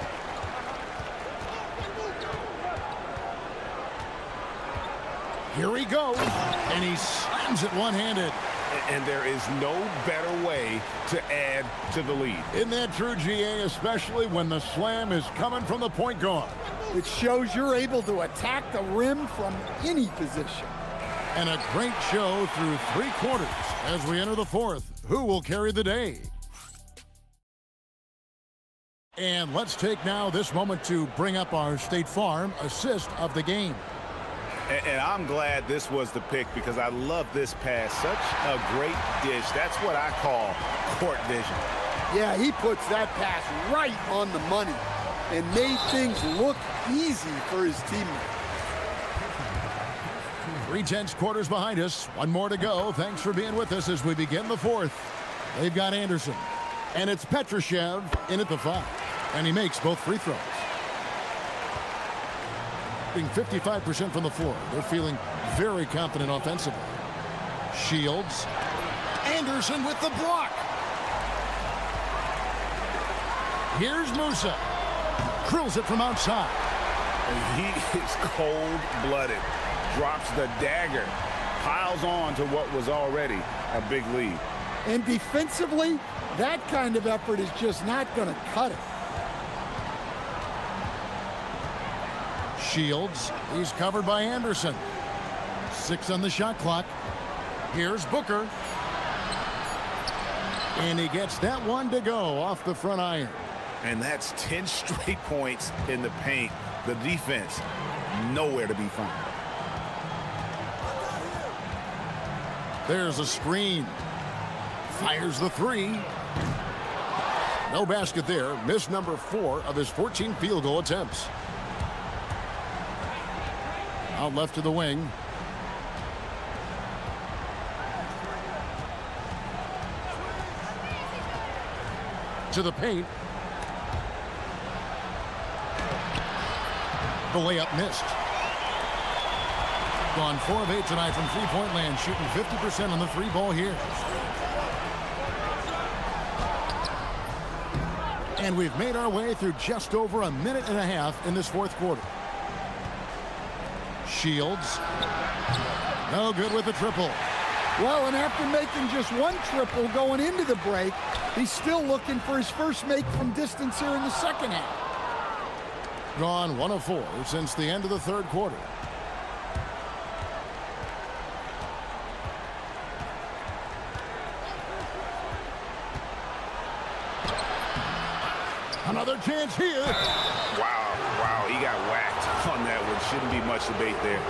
Speaker 1: Here he goes. And he slams it one-handed.
Speaker 3: And there is no better way to add to the lead.
Speaker 1: Isn't that true, GA, especially when the slam is coming from the point guard?
Speaker 9: It shows you're able to attack the rim from any position.
Speaker 1: And a great show through 3 quarters as we enter the fourth. Who will carry the day? And let's take now this moment to bring up our State Farm assist of the game.
Speaker 3: And I'm glad this was the pick because I love this pass. Such a great dish. That's what I call court vision.
Speaker 9: Yeah, he puts that pass right on the money. and made things look easy for his teammates.
Speaker 1: 3/10 quarters behind us. One more to go. Thanks for being with us as we begin the fourth. They've got Anderson. And it's Petrushev in at the 5. And he makes both free throws. Being 55% from the floor. They're feeling very confident offensively. Shields. Anderson with the block. Here's Musa. Drills it from outside.
Speaker 10: He is cold-blooded. Drops the dagger. Piles on to what was already a big lead.
Speaker 9: And defensively, that kind of effort is just not going to cut it.
Speaker 1: Shields. He's covered by Anderson. 6 on the shot clock. Here's Booker. And he gets that one to go off the front iron.
Speaker 10: And that's 10 straight points in the paint. The defense, nowhere to be found.
Speaker 1: There's a screen. Fires the 3. No basket there. Missed number 4 of his 14 field goal attempts. Out left to the wing. To the paint. The layup missed. Gone 4 of 8 tonight from three-point land, shooting 50% on the 3 ball here. And we've made our way through just over a minute and a half in this fourth quarter. Shields. No good with the triple.
Speaker 9: Well, and after making just 1 triple going into the break, he's still looking for his first make from distance here in the second half.
Speaker 1: Gone 1 of 4 since the end of the third quarter. Another chance here.
Speaker 10: Wow, he got whacked on that one. Shouldn't be much debate there.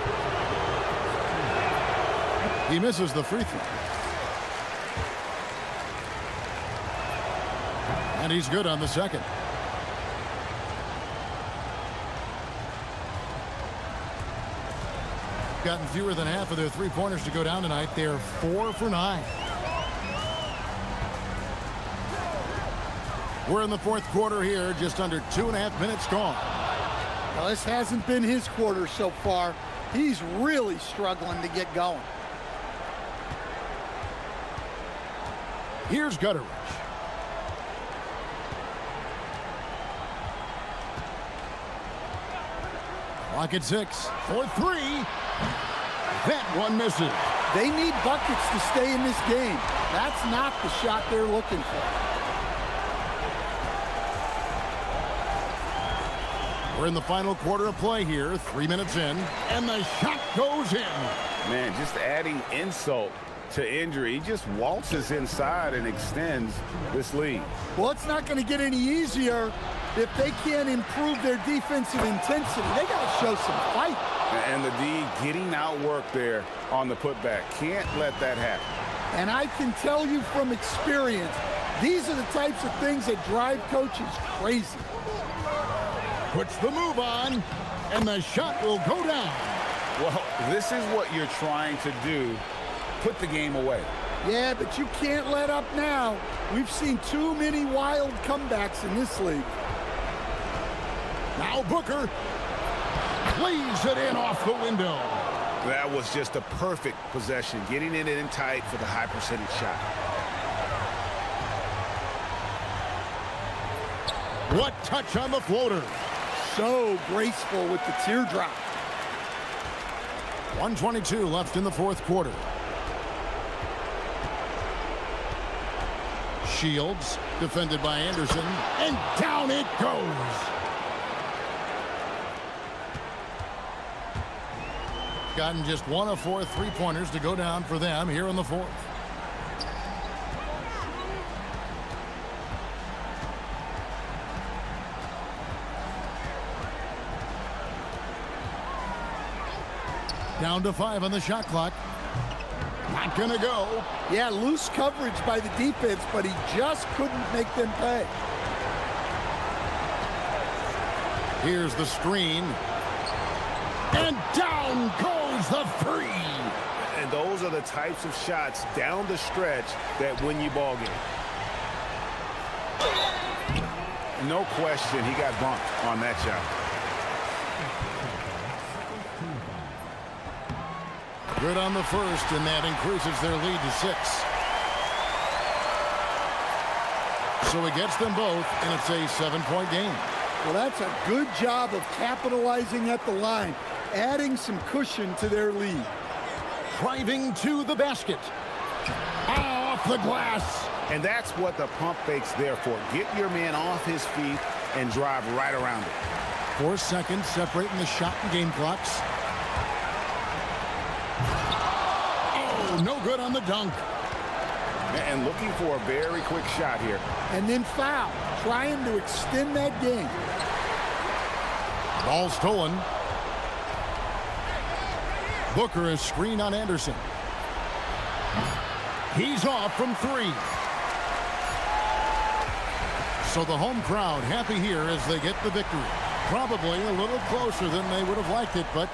Speaker 1: He misses the free throw. And he's good on the second. Gotten fewer than half of their three-pointers to go down tonight. They're 4 for 9. We're in the fourth quarter here, just under 2.5 minutes gone.
Speaker 9: Well, this hasn't been his quarter so far. He's really struggling to get going.
Speaker 1: Here's Gutteridge. Clock at 6 for 3. That one misses.
Speaker 9: They need buckets to stay in this game. That's not the shot they're looking for.
Speaker 1: We're in the final quarter of play here, 3 minutes in, and the shot goes in.
Speaker 10: Man, just adding insult to injury. He just waltzes inside and extends this lead.
Speaker 9: Well, it's not going to get any easier if they can't improve their defensive intensity. They got to show some fight.
Speaker 10: And the D getting outworked there on the putback. Can't let that happen.
Speaker 9: And I can tell you from experience, these are the types of things that drive coaches crazy.
Speaker 1: Puts the move on, and the shot will go down.
Speaker 10: Well, this is what you're trying to do. Put the game away.
Speaker 9: Yeah, but you can't let up now. We've seen too many wild comebacks in this league.
Speaker 1: Now Booker plays it in off the window.
Speaker 10: That was just a perfect possession, getting it in tight for the high percentage shot.
Speaker 1: What touch on the floater.
Speaker 9: So graceful with the teardrop.
Speaker 1: 1:22 left in the fourth quarter. Shields, defended by Anderson, and down it goes. Gotten just 1 of 4 three-pointers to go down for them here in the fourth. Down to 5 on the shot clock. Not gonna go.
Speaker 9: Yeah, loose coverage by the defense, but he just couldn't make them pay.
Speaker 1: Here's the screen. And down goes the three.
Speaker 3: And those are the types of shots down the stretch that win you ball game. No question, he got bumped on that shot.
Speaker 1: Good on the first, and that increases their lead to 6. So he gets them both, and it's a 7-point game.
Speaker 9: Well, that's a good job of capitalizing at the line, adding some cushion to their lead.
Speaker 1: Driving to the basket. Off the glass.
Speaker 3: And that's what the pump fake's there for. Get your man off his feet and drive right around it.
Speaker 1: 4 seconds separating the shot and game clocks. Oh, no good on the dunk.
Speaker 3: And looking for a very quick shot here.
Speaker 9: And then foul, trying to extend that game.
Speaker 1: Ball stolen. Booker is screen on Anderson. He's off from 3. So the home crowd happy here as they get the victory. Probably a little closer than they would have liked it, but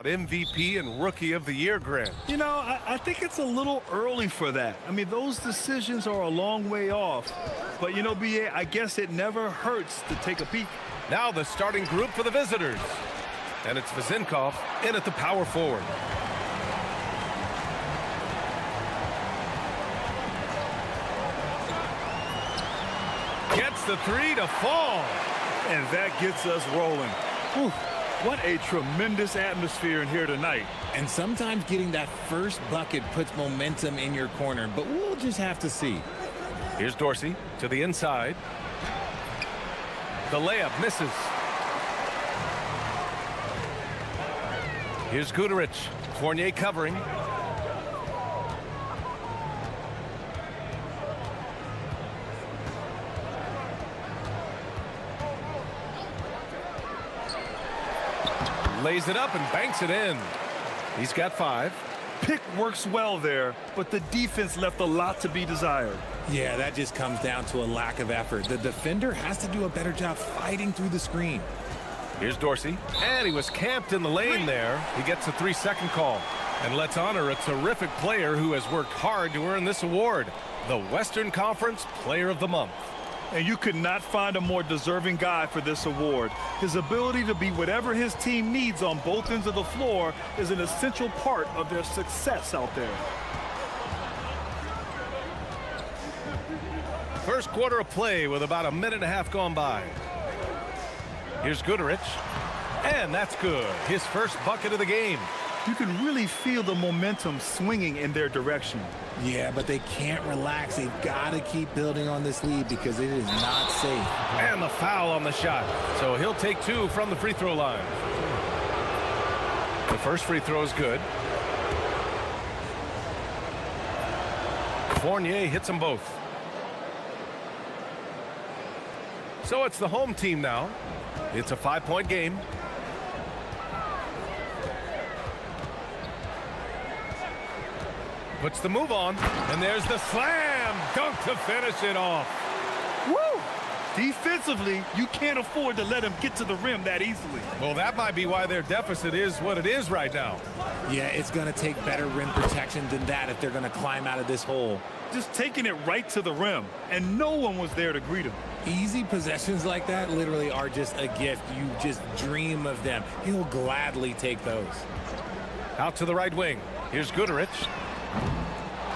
Speaker 7: MVP and Rookie of the Year, Grant.
Speaker 8: You know, I think it's a little early for that. I mean, those decisions are a long way off. But, you know, B.A., I guess it never hurts to take a peek.
Speaker 7: Now the starting group for the visitors. And it's Vezinkov in at the power forward. Gets the three to fall.
Speaker 8: And that gets us rolling. Whew. What a tremendous atmosphere in here tonight.
Speaker 11: And sometimes getting that first bucket puts momentum in your corner, but we'll just have to see.
Speaker 7: Here's Dorsey to the inside. The layup misses. Here's Guduric. Fournier covering. Lays it up and banks it in. He's got 5.
Speaker 8: Pick works well there, but the defense left a lot to be desired.
Speaker 11: Yeah, that just comes down to a lack of effort. The defender has to do a better job fighting through the screen.
Speaker 7: Here's Dorsey, and he was camped in the lane there. He gets a 3-second call. And let's honor a terrific player who has worked hard to earn this award, the Western Conference Player of the Month.
Speaker 8: And you could not find a more deserving guy for this award. His ability to be whatever his team needs on both ends of the floor is an essential part of their success out there.
Speaker 7: First quarter of play with about a minute and a half gone by. Here's Guduric, and that's good. His first bucket of the game.
Speaker 8: You can really feel the momentum swinging in their direction.
Speaker 11: Yeah, but they can't relax. They've got to keep building on this lead because it is not safe.
Speaker 7: And the foul on the shot. So he'll take 2 from the free throw line. The first free throw is good. Fournier hits them both. So it's the home team now. It's a 5-point game. Puts the move on, and there's the slam dunk to finish it off.
Speaker 8: Woo! Defensively, you can't afford to let him get to the rim that easily.
Speaker 7: Well, that might be why their deficit is what it is right now.
Speaker 11: Yeah, it's going to take better rim protection than that if they're going to climb out of this hole.
Speaker 8: Just taking it right to the rim, and no one was there to greet him.
Speaker 11: Easy possessions like that literally are just a gift. You just dream of them. He'll gladly take those.
Speaker 7: Out to the right wing. Here's Guduric.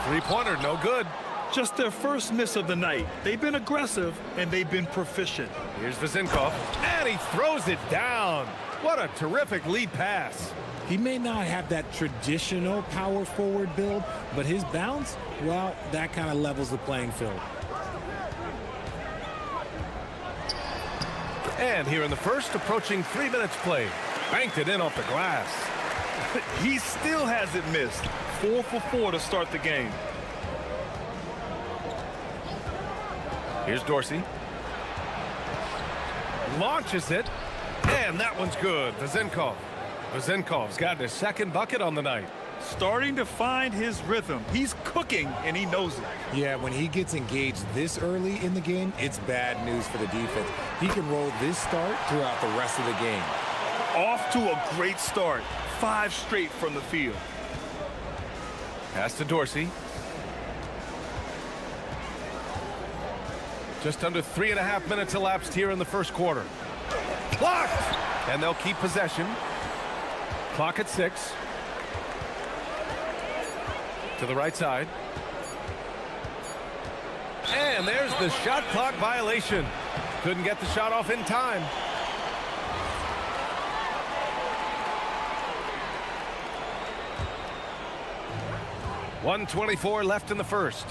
Speaker 7: Three-pointer, no good.
Speaker 8: Just their first miss of the night. They've been aggressive, and they've been proficient.
Speaker 7: Here's Vezinkov, and he throws it down. What a terrific lead pass.
Speaker 11: He may not have that traditional power forward build, but his bounce, well, that kind of levels the playing field.
Speaker 7: And here in the first, approaching 3 minutes play. Banked it in off the glass.
Speaker 8: He still hasn't missed. 4 for 4 to start the game.
Speaker 7: Here's Dorsey. Launches it, and that one's good. Vezinkov. Vezinkov's got his second bucket on the night.
Speaker 8: Starting to find his rhythm. He's cooking, and he knows it.
Speaker 11: Yeah, when he gets engaged this early in the game, it's bad news for the defense. He can roll this start throughout the rest of the game.
Speaker 8: Off to a great start. 5 straight from the field.
Speaker 7: Pass to Dorsey. Just under 3.5 minutes elapsed here in the first quarter. Blocked! And they'll keep possession. Clock at 6. To the right side. And there's the shot clock violation. Couldn't get the shot off in time. .124 left in the first.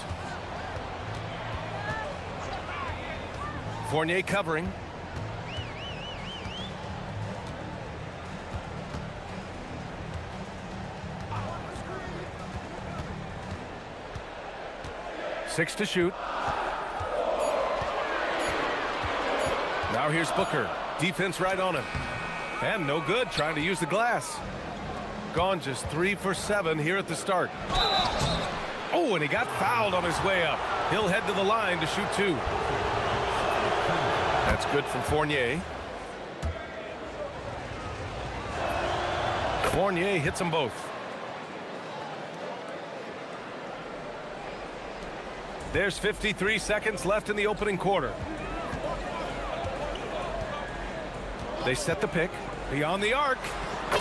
Speaker 7: Fournier covering. Six to shoot. Now here's Booker. Defense right on him. And no good, trying to use the glass. Gone just 3 for 7 here at the start. Oh, and he got fouled on his way up. He'll head to the line to shoot 2. That's good from Fournier. Fournier hits them both. There's 53 seconds left in the opening quarter. They set the pick beyond the arc.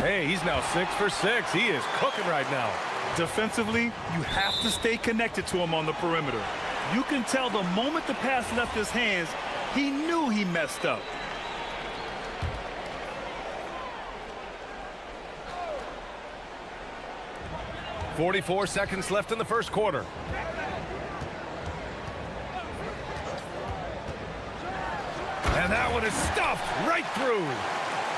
Speaker 7: Hey, he's now 6 for 6. He is cooking right now.
Speaker 8: Defensively, you have to stay connected to him on the perimeter. You can tell the moment the pass left his hands, he knew he messed up.
Speaker 7: .44 seconds left in the first quarter. And that one is stuffed right through.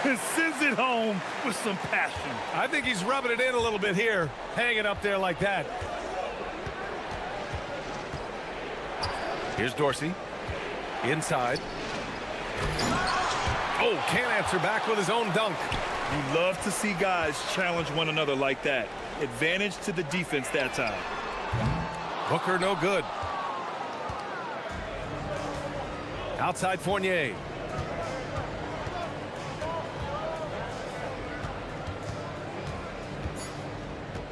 Speaker 8: And sends it home with some passion.
Speaker 7: I think he's rubbing it in a little bit here, hanging up there like that. Here's Dorsey. Inside. Oh, can't answer back with his own dunk.
Speaker 8: You love to see guys challenge one another like that. Advantage to the defense that time.
Speaker 7: Booker no good. Outside Fournier.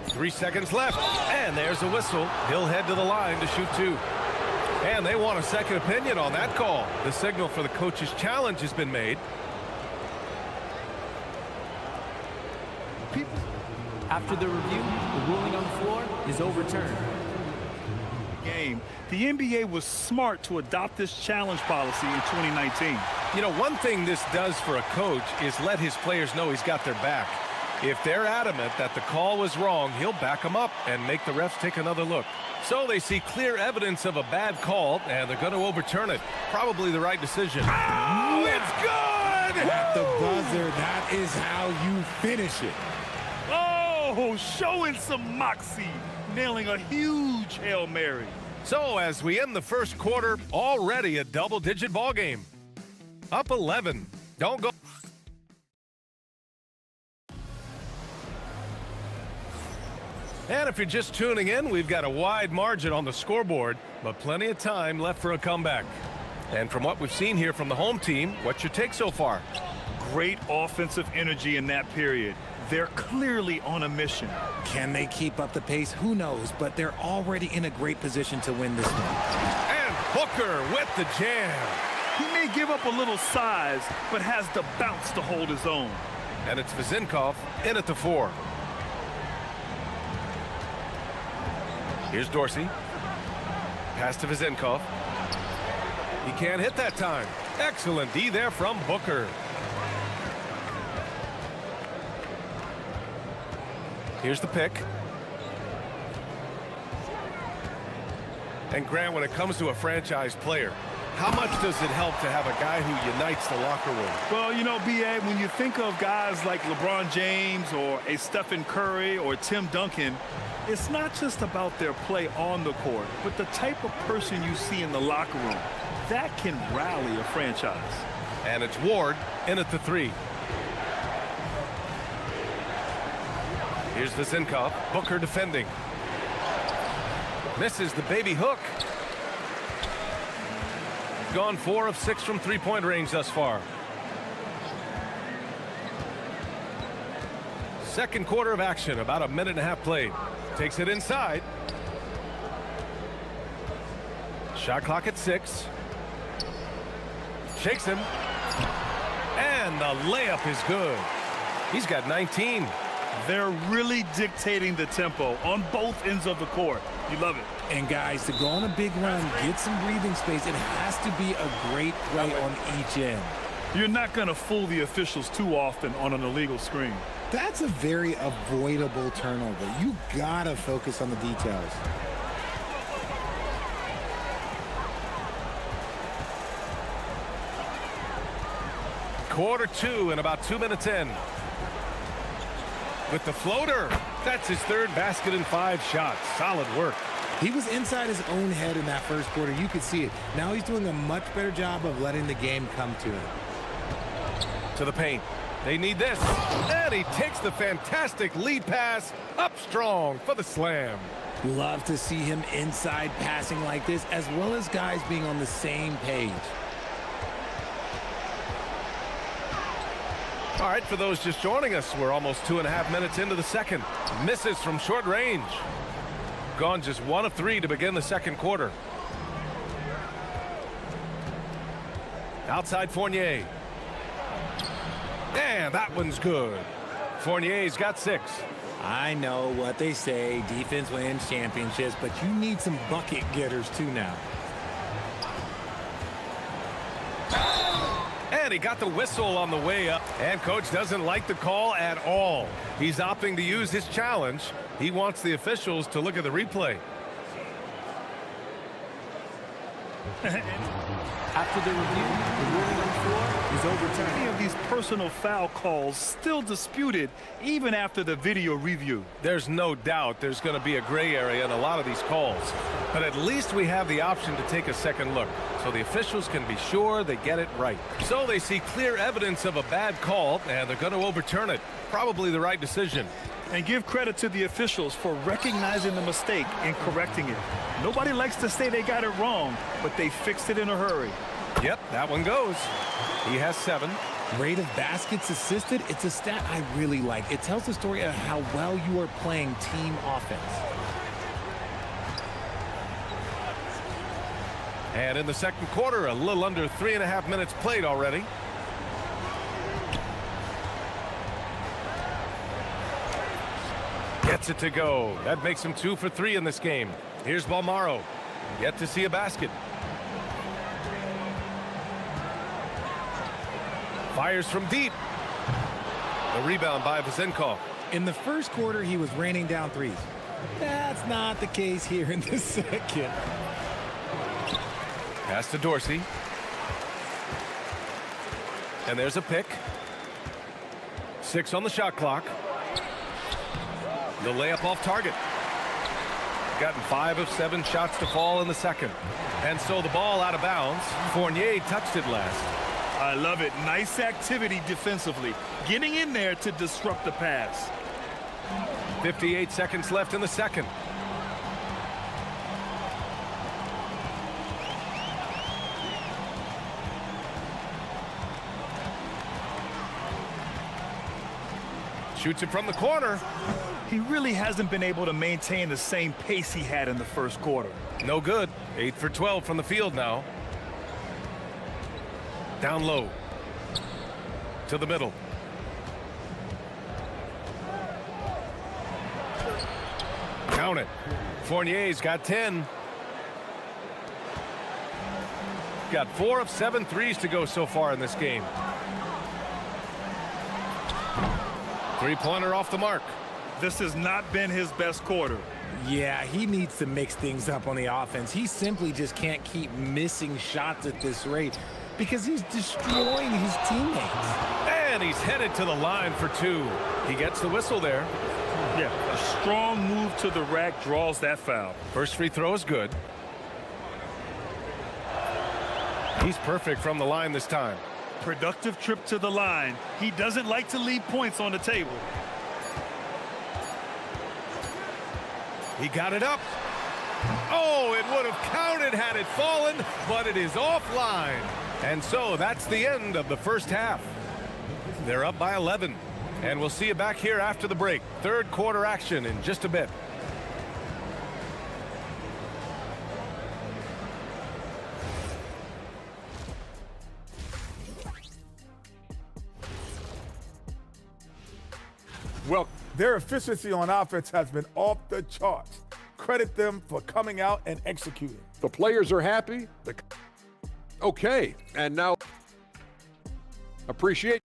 Speaker 7: .3 seconds left, and there's a whistle. He'll head to the line to shoot 2. And they want a second opinion on that call. The signal for the coach's challenge has been made.
Speaker 12: After the review, the ruling on the floor is overturned.
Speaker 8: Game. The NBA was smart to adopt this challenge policy in 2019.
Speaker 7: You know, one thing this does for a coach is let his players know he's got their back. If they're adamant that the call was wrong, he'll back them up and make the refs take another look. So they see clear evidence of a bad call, and they're going to overturn it. Probably the right decision. Oh, it's good!
Speaker 11: At the buzzer, that is how you finish it.
Speaker 8: Oh, showing some moxie, nailing a huge Hail Mary.
Speaker 7: So as we end the first quarter, already a double-digit ball game. Up 11. Don't go. And if you're just tuning in, we've got a wide margin on the scoreboard, but plenty of time left for a comeback. And from what we've seen here from the home team, what's your take so far?
Speaker 8: Great offensive energy in that period. They're clearly on a mission.
Speaker 11: Can they keep up the pace? Who knows, but they're already in a great position to win this one.
Speaker 7: And Booker with the jam.
Speaker 8: He may give up a little size, but has the bounce to hold his own.
Speaker 7: And it's Vezinkov in at the 4. Here's Dorsey. Pass to Vezinkov. He can't hit that time. Excellent D there from Booker. Here's the pick. And Grant, when it comes to a franchise player, how much does it help to have a guy who unites the locker room?
Speaker 8: Well, you know, B.A., when you think of guys like LeBron James or a Stephen Curry or Tim Duncan, it's not just about their play on the court, but the type of person you see in the locker room. That can rally a franchise.
Speaker 7: And it's Ward in at the 3. Here's Vezinkov. Booker defending. Misses the baby hook. Gone 4 of 6 from three-point range thus far. Second quarter of action, about a minute and a half played. Takes it inside. Shot clock at 6. Shakes him. And the layup is good. He's got 19.
Speaker 8: They're really dictating the tempo on both ends of the court. You love it.
Speaker 11: And guys, to go on a big run, get some breathing space, it has to be a great play on each end.
Speaker 8: You're not going to fool the officials too often on an illegal screen.
Speaker 11: That's a very avoidable turnover. You gotta focus on the details.
Speaker 7: Quarter 2 and about 2 minutes in. With the floater. That's his third basket in 5 shots. Solid work.
Speaker 11: He was inside his own head in that first quarter. You could see it. Now he's doing a much better job of letting the game come to him.
Speaker 7: To the paint. They need this. And he takes the fantastic lead pass up strong for the slam.
Speaker 11: Love to see him inside passing like this, as well as guys being on the same page.
Speaker 7: All right, for those just joining us, we're almost 2.5 minutes into the second. Misses from short range. Gone just 1 of 3 to begin the second quarter. Outside Fournier. And that one's good. Fournier's got 6.
Speaker 11: I know what they say, defense wins championships, but you need some bucket getters too now.
Speaker 7: And he got the whistle on the way up. And coach doesn't like the call at all. He's opting to use his challenge. He wants the officials to look at the replay.
Speaker 12: After the review, the ruling on the floor is overturned.
Speaker 8: Many of these personal foul calls still disputed even after the video review.
Speaker 7: There's no doubt there's going to be a gray area in a lot of these calls. But at least we have the option to take a second look, so the officials can be sure they get it right. So they see clear evidence of a bad call, and they're going to overturn it. Probably the right decision.
Speaker 8: And give credit to the officials for recognizing the mistake and correcting it. Nobody likes to say they got it wrong, but they fixed it in a hurry.
Speaker 7: Yep, that one goes. He has 7.
Speaker 11: Rate of baskets assisted, it's a stat I really like. It tells the story of how well you are playing team offense.
Speaker 7: And in the second quarter, a little under 3.5 minutes played already. Gets it to go. That makes him 2 for 3 in this game. Here's Balmaro. Yet to see a basket. Fires from deep. The rebound by Vazenkov.
Speaker 11: In the first quarter, he was raining down threes. That's not the case here in the second.
Speaker 7: Pass to Dorsey. And there's a pick. 6 on the shot clock. The layup off target. Gotten 5 of 7 shots to fall in the second. And so the ball out of bounds. Fournier touched it last.
Speaker 8: I love it. Nice activity defensively. Getting in there to disrupt the pass.
Speaker 7: 58 seconds left in the second. Shoots it from the corner.
Speaker 8: He really hasn't been able to maintain the same pace he had in the first quarter.
Speaker 7: No good. 8 for 12 from the field now. Down low. To the middle. Count it. Fournier's got 10. Got 4 of 7 threes to go so far in this game. Three-pointer off the mark.
Speaker 8: This has not been his best quarter.
Speaker 11: Yeah, he needs to mix things up on the offense. He simply just can't keep missing shots at this rate because he's destroying his teammates.
Speaker 7: And he's headed to the line for 2. He gets the whistle there.
Speaker 8: Yeah, a strong move to the rack draws that foul.
Speaker 7: First free throw is good. He's perfect from the line this time.
Speaker 8: Productive trip to the line. He doesn't like to leave points on the table.
Speaker 7: He got it up. Oh, it would have counted had it fallen, but it is offline. And so that's the end of the first half. They're up by 11. And we'll see you back here after the break. Third quarter action in just a bit.
Speaker 14: Well, their efficiency on offense has been off the charts. Credit them for coming out and executing.
Speaker 5: The players are happy. Okay, and now appreciate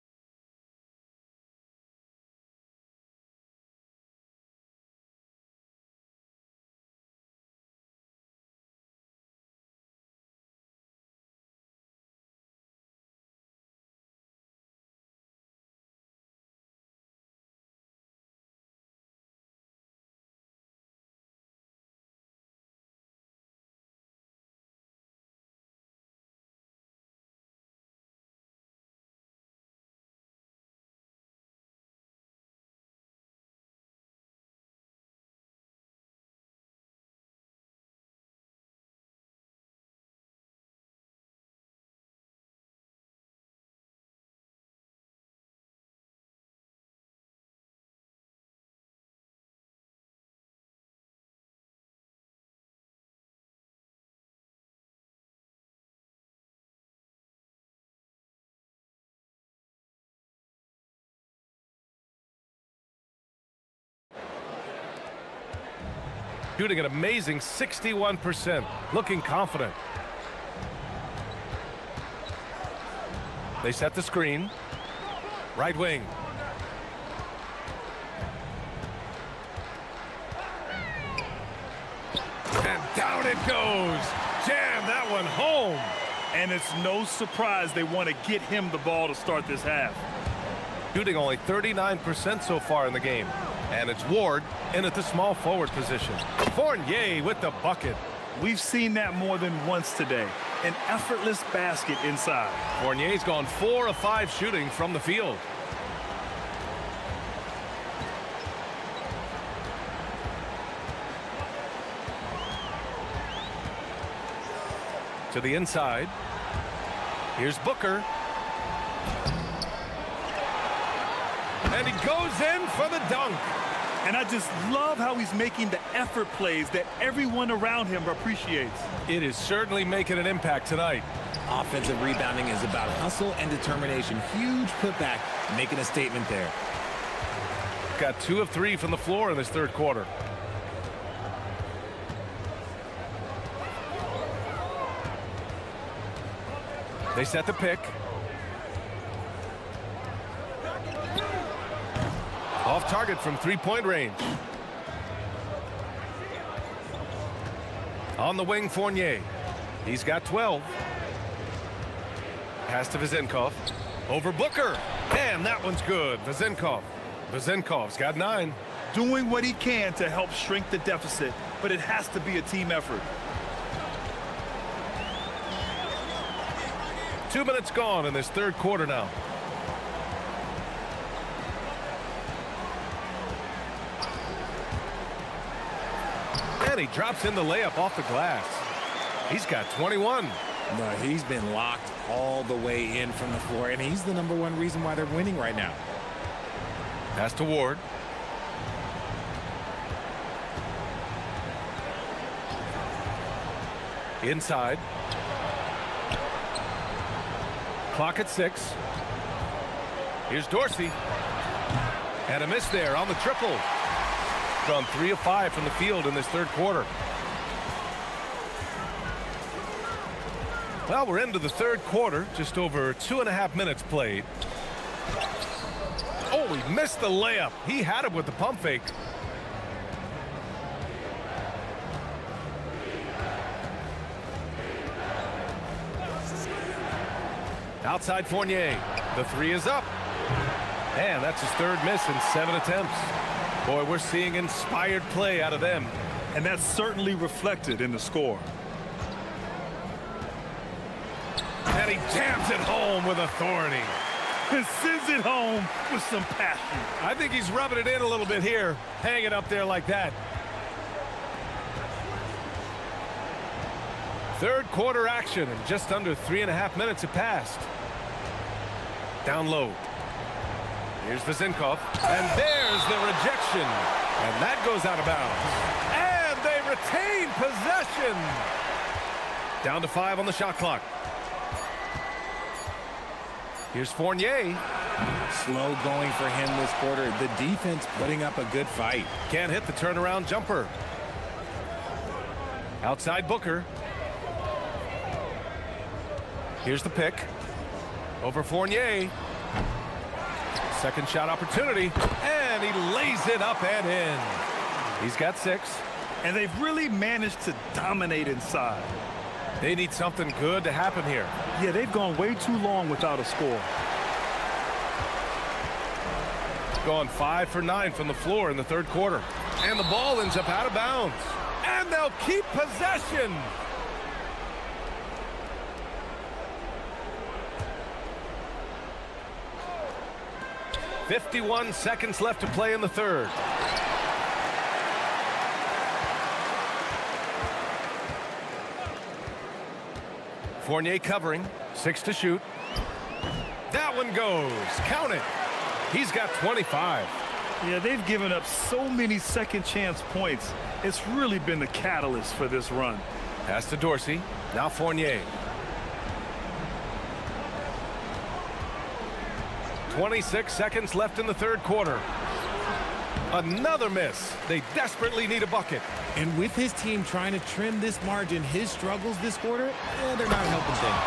Speaker 7: Shooting an amazing 61%. Looking confident. They set the screen. Right wing. And down it goes. Jam that one home.
Speaker 8: And it's no surprise they want to get him the ball to start this half.
Speaker 7: Shooting only 39% so far in the game. And it's Ward in at the small forward position. Fournier with the bucket.
Speaker 8: We've seen that more than once today. An effortless basket inside.
Speaker 7: Fournier's gone 4 of 5 shooting from the field. To the inside. Here's Booker. And he goes in for the dunk.
Speaker 8: And I just love how he's making the effort plays that everyone around him appreciates.
Speaker 7: It is certainly making an impact tonight.
Speaker 11: Offensive rebounding is about hustle and determination. Huge putback, making a statement there.
Speaker 7: Got 2 of 3 from the floor in this third quarter. They set the pick. Off target from three-point range. On the wing, Fournier. He's got 12. Pass to Vezenkov. Over Booker. Damn, that one's good. Vezenkov. Vezenkov's got 9.
Speaker 8: Doing what he can to help shrink the deficit, but it has to be a team effort.
Speaker 7: 2 minutes gone in this third quarter now. And he drops in the layup off the glass. He's got 21.
Speaker 11: No, he's been locked all the way in from the floor, and he's the #1 reason why they're winning right now.
Speaker 7: Pass to Ward. Inside. Clock at 6. Here's Dorsey. And a miss there on the triple. Gone 3 of 5 from the field in this third quarter. Well, we're into the third quarter. Just over 2.5 minutes played. Oh, he missed the layup. He had it with the pump fake. Outside Fournier. The 3 is up. And that's his third miss in 7 attempts. Boy, we're seeing inspired play out of them.
Speaker 8: And that's certainly reflected in the score.
Speaker 7: And he jams it home with authority.
Speaker 8: And sends it home with some passion.
Speaker 7: I think he's rubbing it in a little bit here. Hang it up there like that. Third quarter action, and just under 3.5 minutes have passed. Down low. Here's Vezenkov, and there's the rejection. And that goes out of bounds. And they retain possession. Down to 5 on the shot clock. Here's Fournier.
Speaker 11: Slow going for him this quarter. The defense putting up a good fight.
Speaker 7: Can't hit the turnaround jumper. Outside Booker. Here's the pick. Over Fournier. Second shot opportunity. And he lays it up and in. He's got 6.
Speaker 8: And they've really managed to dominate inside.
Speaker 7: They need something good to happen here.
Speaker 8: Yeah, they've gone way too long without a score.
Speaker 7: Gone 5 for 9 from the floor in the third quarter. And the ball ends up out of bounds. And they'll keep possession. .51 seconds left to play in the third. Fournier covering. 6 to shoot. That one goes. Count it. He's got 25.
Speaker 8: Yeah, they've given up so many second chance points. It's really been the catalyst for this run.
Speaker 7: Pass to Dorsey. Now Fournier. 26 seconds left in the third quarter. Another miss. They desperately need a bucket.
Speaker 11: And with his team trying to trim this margin, his struggles this quarter, they're not helping things.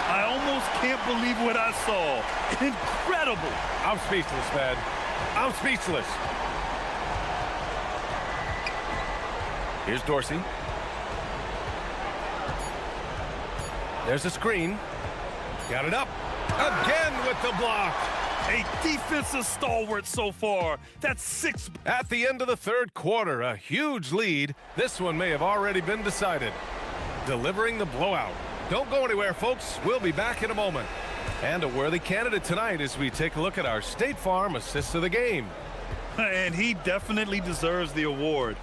Speaker 8: I almost can't believe what I saw. Incredible.
Speaker 7: I'm speechless, man. I'm speechless. Here's Dorsey. There's a screen. Got it up. Again with the block.
Speaker 8: A defensive stalwart so far. That's 6.
Speaker 7: At the end of the third quarter, a huge lead. This one may have already been decided. Delivering the blowout. Don't go anywhere, folks. We'll be back in a moment. And a worthy candidate tonight as we take a look at our State Farm Assist of the Game.
Speaker 8: And he definitely deserves the award.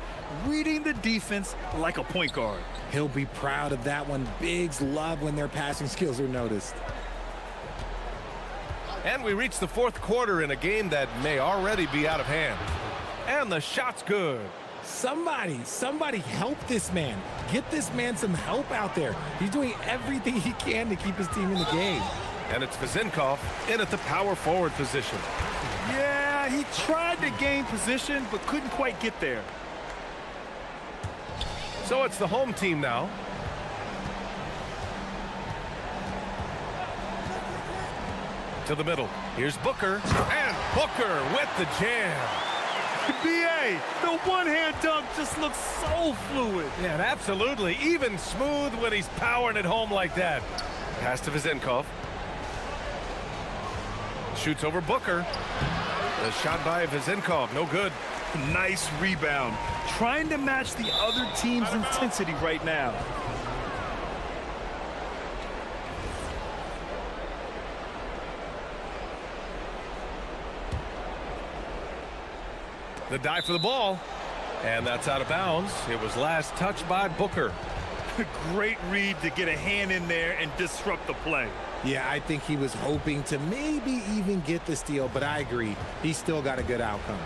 Speaker 8: Reading the defense like a point guard.
Speaker 11: He'll be proud of that one. Bigs love when their passing skills are noticed.
Speaker 7: And we reach the fourth quarter in a game that may already be out of hand. And the shot's good.
Speaker 11: Somebody help this man. Get this man some help out there. He's doing everything he can to keep his team in the game.
Speaker 7: And it's Vezinkov in at the power forward position.
Speaker 8: Yeah, he tried to gain position, but couldn't quite get there.
Speaker 7: So it's the home team now. To the middle. Here's Booker. And Booker with the jam.
Speaker 8: BA, the one-hand dunk just looks so fluid.
Speaker 7: Yeah, and absolutely. Even smooth when he's powering it home like that. Pass to Vezinkov. Shoots over Booker. The shot by Vezinkov, no good.
Speaker 8: Nice rebound. Trying to match the other team's intensity right now.
Speaker 7: The dive for the ball. And that's out of bounds. It was last touched by Booker.
Speaker 8: Great read to get a hand in there and disrupt the play.
Speaker 11: Yeah, I think he was hoping to maybe even get the steal, but I agree. He still got a good outcome.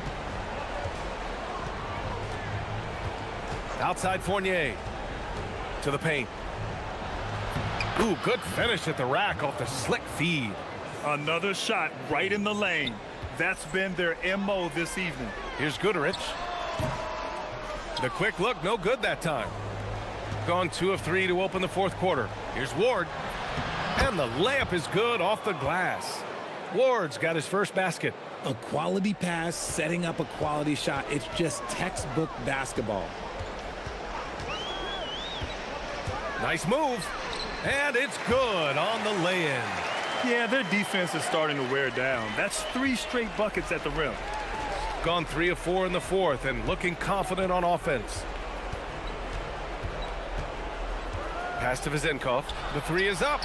Speaker 7: Outside Fournier. To the paint. Ooh, good finish at the rack off the slick feed.
Speaker 8: Another shot right in the lane. That's been their MO this evening.
Speaker 7: Here's Goodrich. The quick look, no good that time. Gone 2 of 3 to open the fourth quarter. Here's Ward. And the layup is good off the glass. Ward's got his first basket.
Speaker 11: A quality pass, setting up a quality shot. It's just textbook basketball.
Speaker 7: Nice move. And it's good on the lay-in.
Speaker 8: Yeah, their defense is starting to wear down. That's 3 straight buckets at the rim.
Speaker 7: Gone 3 of 4 in the fourth and looking confident on offense. Pass to Vezinkov. The 3 is up.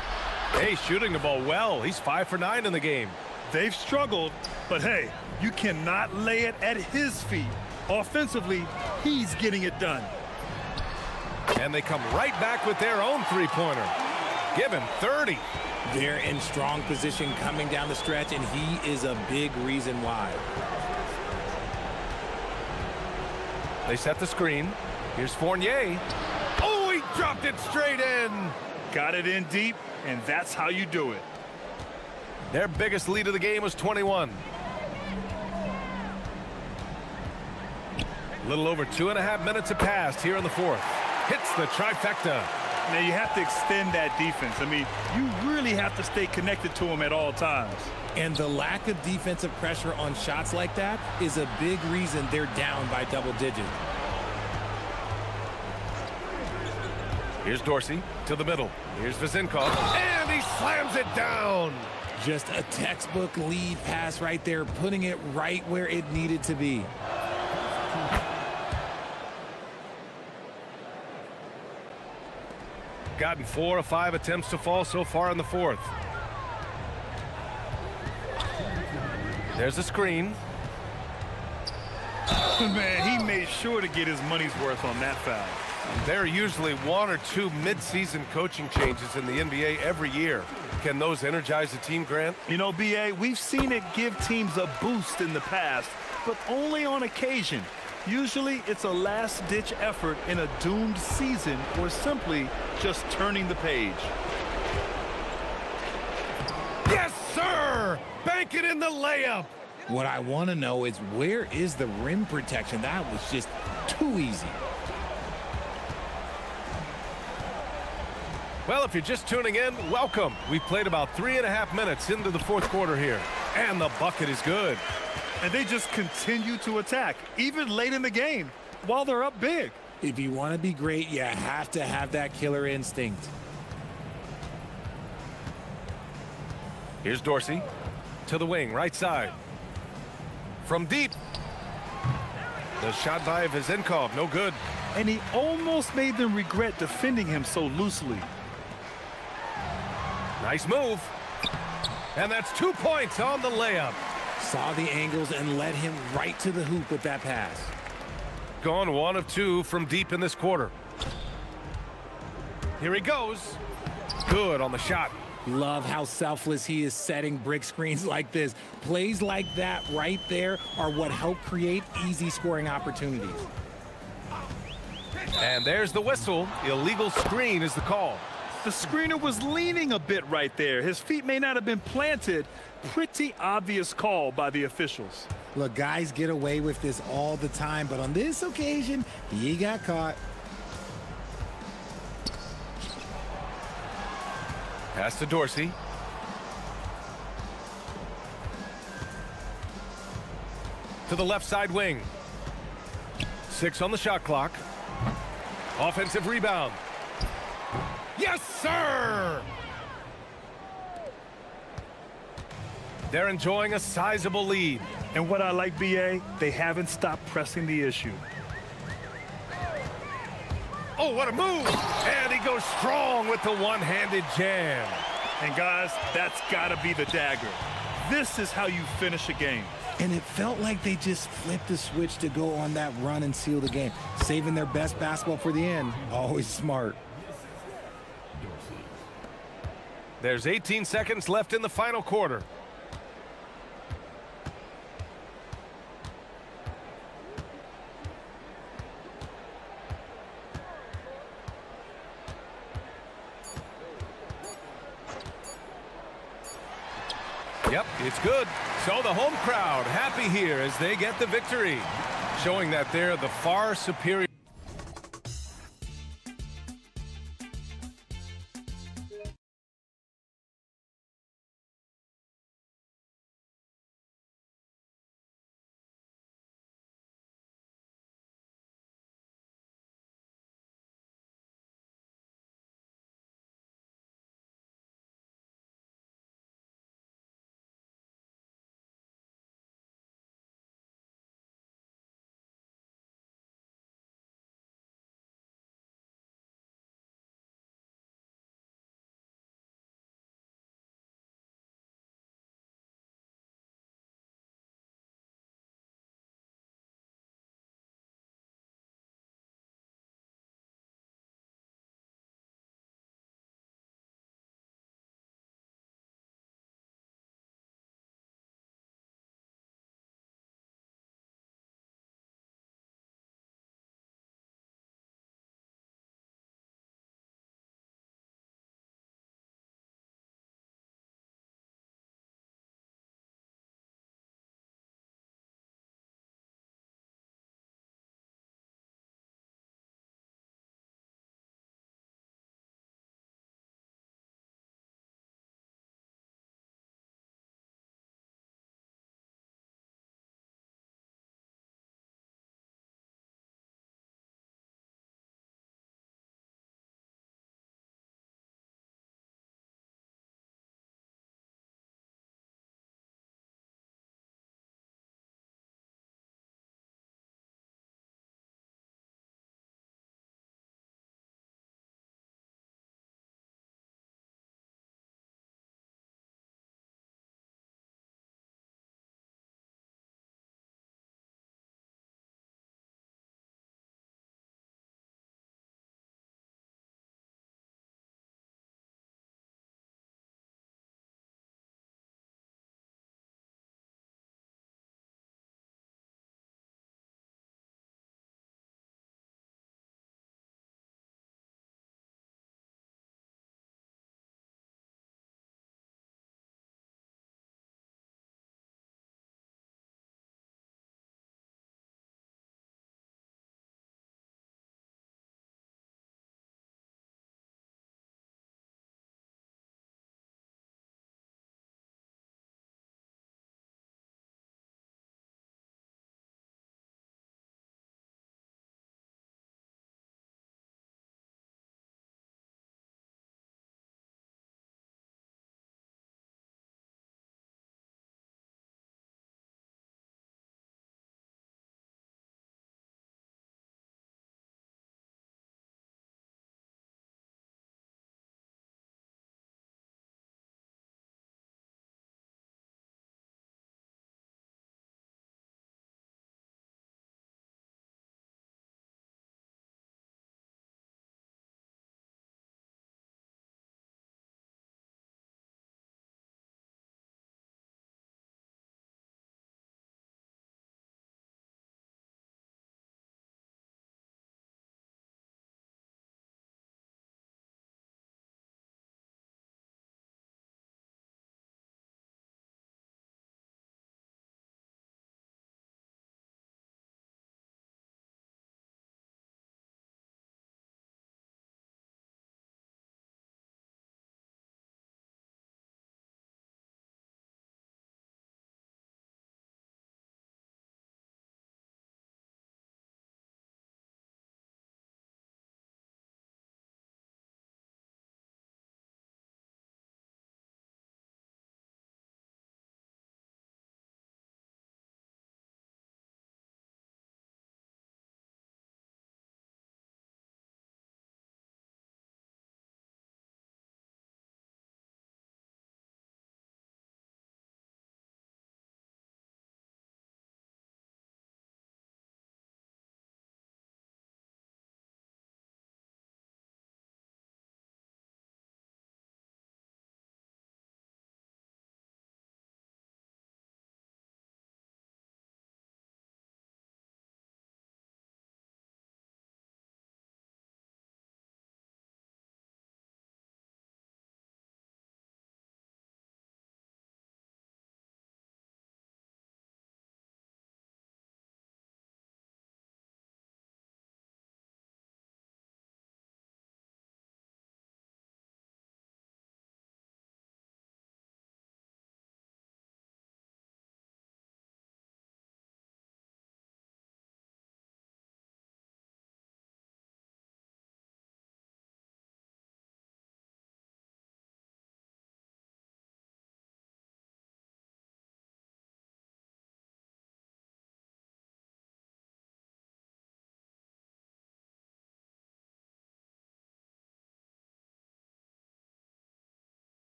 Speaker 7: Hey, shooting the ball well. He's 5 for 9 in the game.
Speaker 8: They've struggled, but hey, you cannot lay it at his feet. Offensively, he's getting it done.
Speaker 7: And they come right back with their own three-pointer. Give him 30.
Speaker 11: They're in strong position coming down the stretch, and he is a big reason why.
Speaker 7: They set the screen. Here's Fournier. Oh, he dropped it straight in.
Speaker 8: Got it in deep, and that's how you do it.
Speaker 7: Their biggest lead of the game was 21. A little over 2.5 minutes have passed here in the fourth. Hits the trifecta.
Speaker 8: Now you have to extend that defense. I mean, you really have to stay connected to him at all times.
Speaker 11: And the lack of defensive pressure on shots like that is a big reason they're down by double digits.
Speaker 7: Here's Dorsey to the middle. Here's Vezinkov, and he slams it down.
Speaker 11: Just a textbook lead pass right there, putting it right where it needed to be.
Speaker 7: Gotten 4 of 5 attempts to fall so far in the fourth. There's a screen.
Speaker 8: Man, he made sure to get his money's worth on that foul.
Speaker 7: There are usually 1 or 2 mid-season coaching changes in the NBA every year. Can those energize the team, Grant?
Speaker 8: You know, BA, we've seen it give teams a boost in the past, but only on occasion. Usually it's a last-ditch effort in a doomed season or simply just turning the page.
Speaker 7: Yes, sir! Bank it in the layup.
Speaker 11: What I want to know is, where is the rim protection? That was just too easy.
Speaker 7: Well, if you're just tuning in, welcome. We've played about 3.5 minutes into the fourth quarter here, and the bucket is good.
Speaker 8: And they just continue to attack, even late in the game, while they're up big.
Speaker 11: If you want to be great, you have to have that killer instinct.
Speaker 7: Here's Dorsey to the wing, right side. From deep. The shot by Vezenkov, no good.
Speaker 8: And he almost made them regret defending him so loosely.
Speaker 7: Nice move. And that's 2 points on the layup.
Speaker 11: Saw the angles and led him right to the hoop with that pass.
Speaker 7: Gone 1 of 2 from deep in this quarter. Here he goes. Good on the shot.
Speaker 11: Love how selfless he is setting brick screens like this. Plays like that right there are what help create easy scoring opportunities.
Speaker 7: And there's the whistle. Illegal screen is the call.
Speaker 8: The screener was leaning a bit right there. His feet may not have been planted. Pretty obvious call by the officials.
Speaker 11: Look, guys get away with this all the time, but on this occasion, he got caught.
Speaker 7: Pass to Dorsey. To the left side wing. 6 on the shot clock. Offensive rebound. Yes, sir! They're enjoying a sizable lead.
Speaker 8: And what I like, BA, they haven't stopped pressing the issue.
Speaker 7: Oh, what a move! And he goes strong with the one-handed jam.
Speaker 8: And guys, that's gotta be the dagger. This is how you finish a game.
Speaker 11: And it felt like they just flipped the switch to go on that run and seal the game. Saving their best basketball for the end. Always smart.
Speaker 7: There's 18 seconds left in the final quarter. Yep, it's good. So the home crowd happy here as they get the victory, showing that they're the far superior.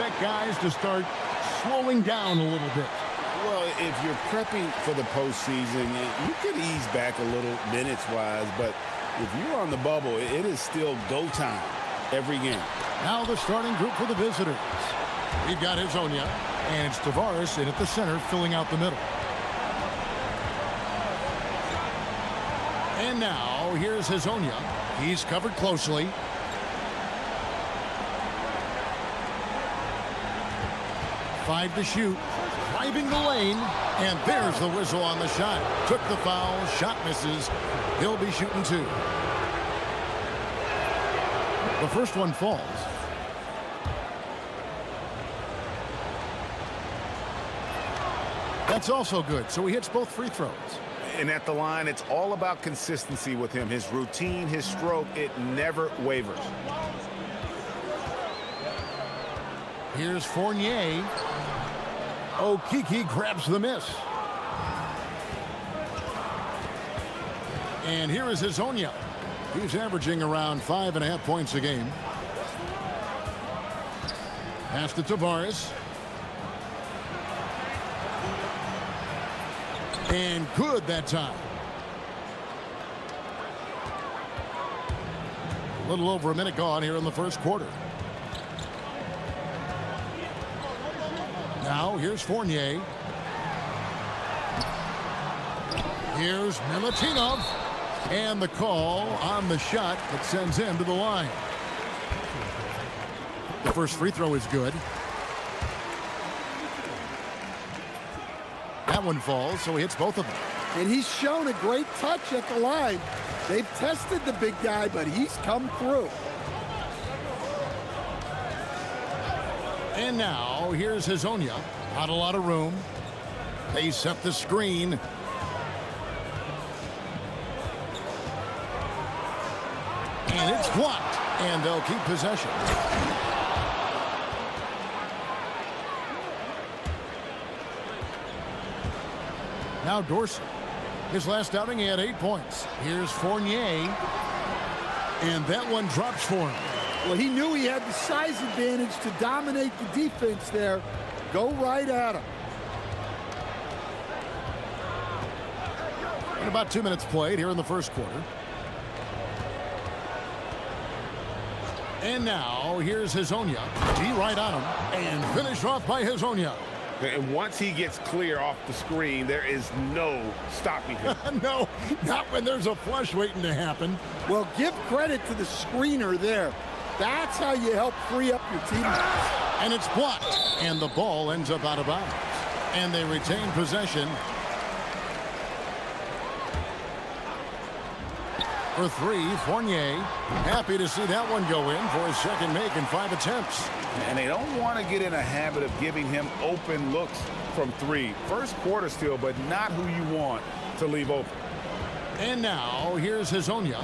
Speaker 1: expect guys to start slowing down a little bit.
Speaker 3: Well, if you're prepping for the postseason, you could ease back a little minutes-wise, but if you're on the bubble, it is still go time every game.
Speaker 1: Now the starting group for the visitors. We've got Hezonja, and it's Tavares in at the center, filling out the middle. And now, here's Hezonja. He's covered closely. Five to shoot. Driving the lane. And there's the whistle on the shot. Took the foul. Shot misses. He'll be shooting two. The first one falls. That's also good. So he hits both free throws.
Speaker 10: And at the line, it's all about consistency with him. His routine, his stroke, it never wavers.
Speaker 1: Here's Fournier. Okeke grabs the miss. And here is Hezonja. He's averaging around 5.5 points a game. Pass to Tavares. And good that time. A little over a minute gone here in the first quarter. Now here's Fournier. Here's Milutinov. And the call on the shot that sends him to the line. The first free throw is good. That one falls, so he hits both of them.
Speaker 9: And he's shown a great touch at the line. They've tested the big guy, but he's come through.
Speaker 1: And now, here's Hezonja. Not a lot of room. They set the screen. And it's blocked. And they'll keep possession. Now Dorsey. His last outing, he had 8 points. Here's Fournier. And that one drops for him.
Speaker 9: Well, he knew he had the size advantage to dominate the defense there. Go right at him.
Speaker 1: And about 2 minutes played here in the first quarter. And now, here's Hezonja. D right on him. And finished off by Hezonja.
Speaker 10: And once he gets clear off the screen, there is no stopping him.
Speaker 1: No, not when there's a flush waiting to happen.
Speaker 9: Well, give credit to the screener there. That's how you help free up your teammates.
Speaker 1: And it's blocked. And the ball ends up out of bounds. And they retain possession. For three, Fournier. Happy to see that one go in for his second make in 5 attempts.
Speaker 10: And they don't want to get in a habit of giving him open looks from three. First quarter still, but not who you want to leave open.
Speaker 1: And now, here's Hezonja.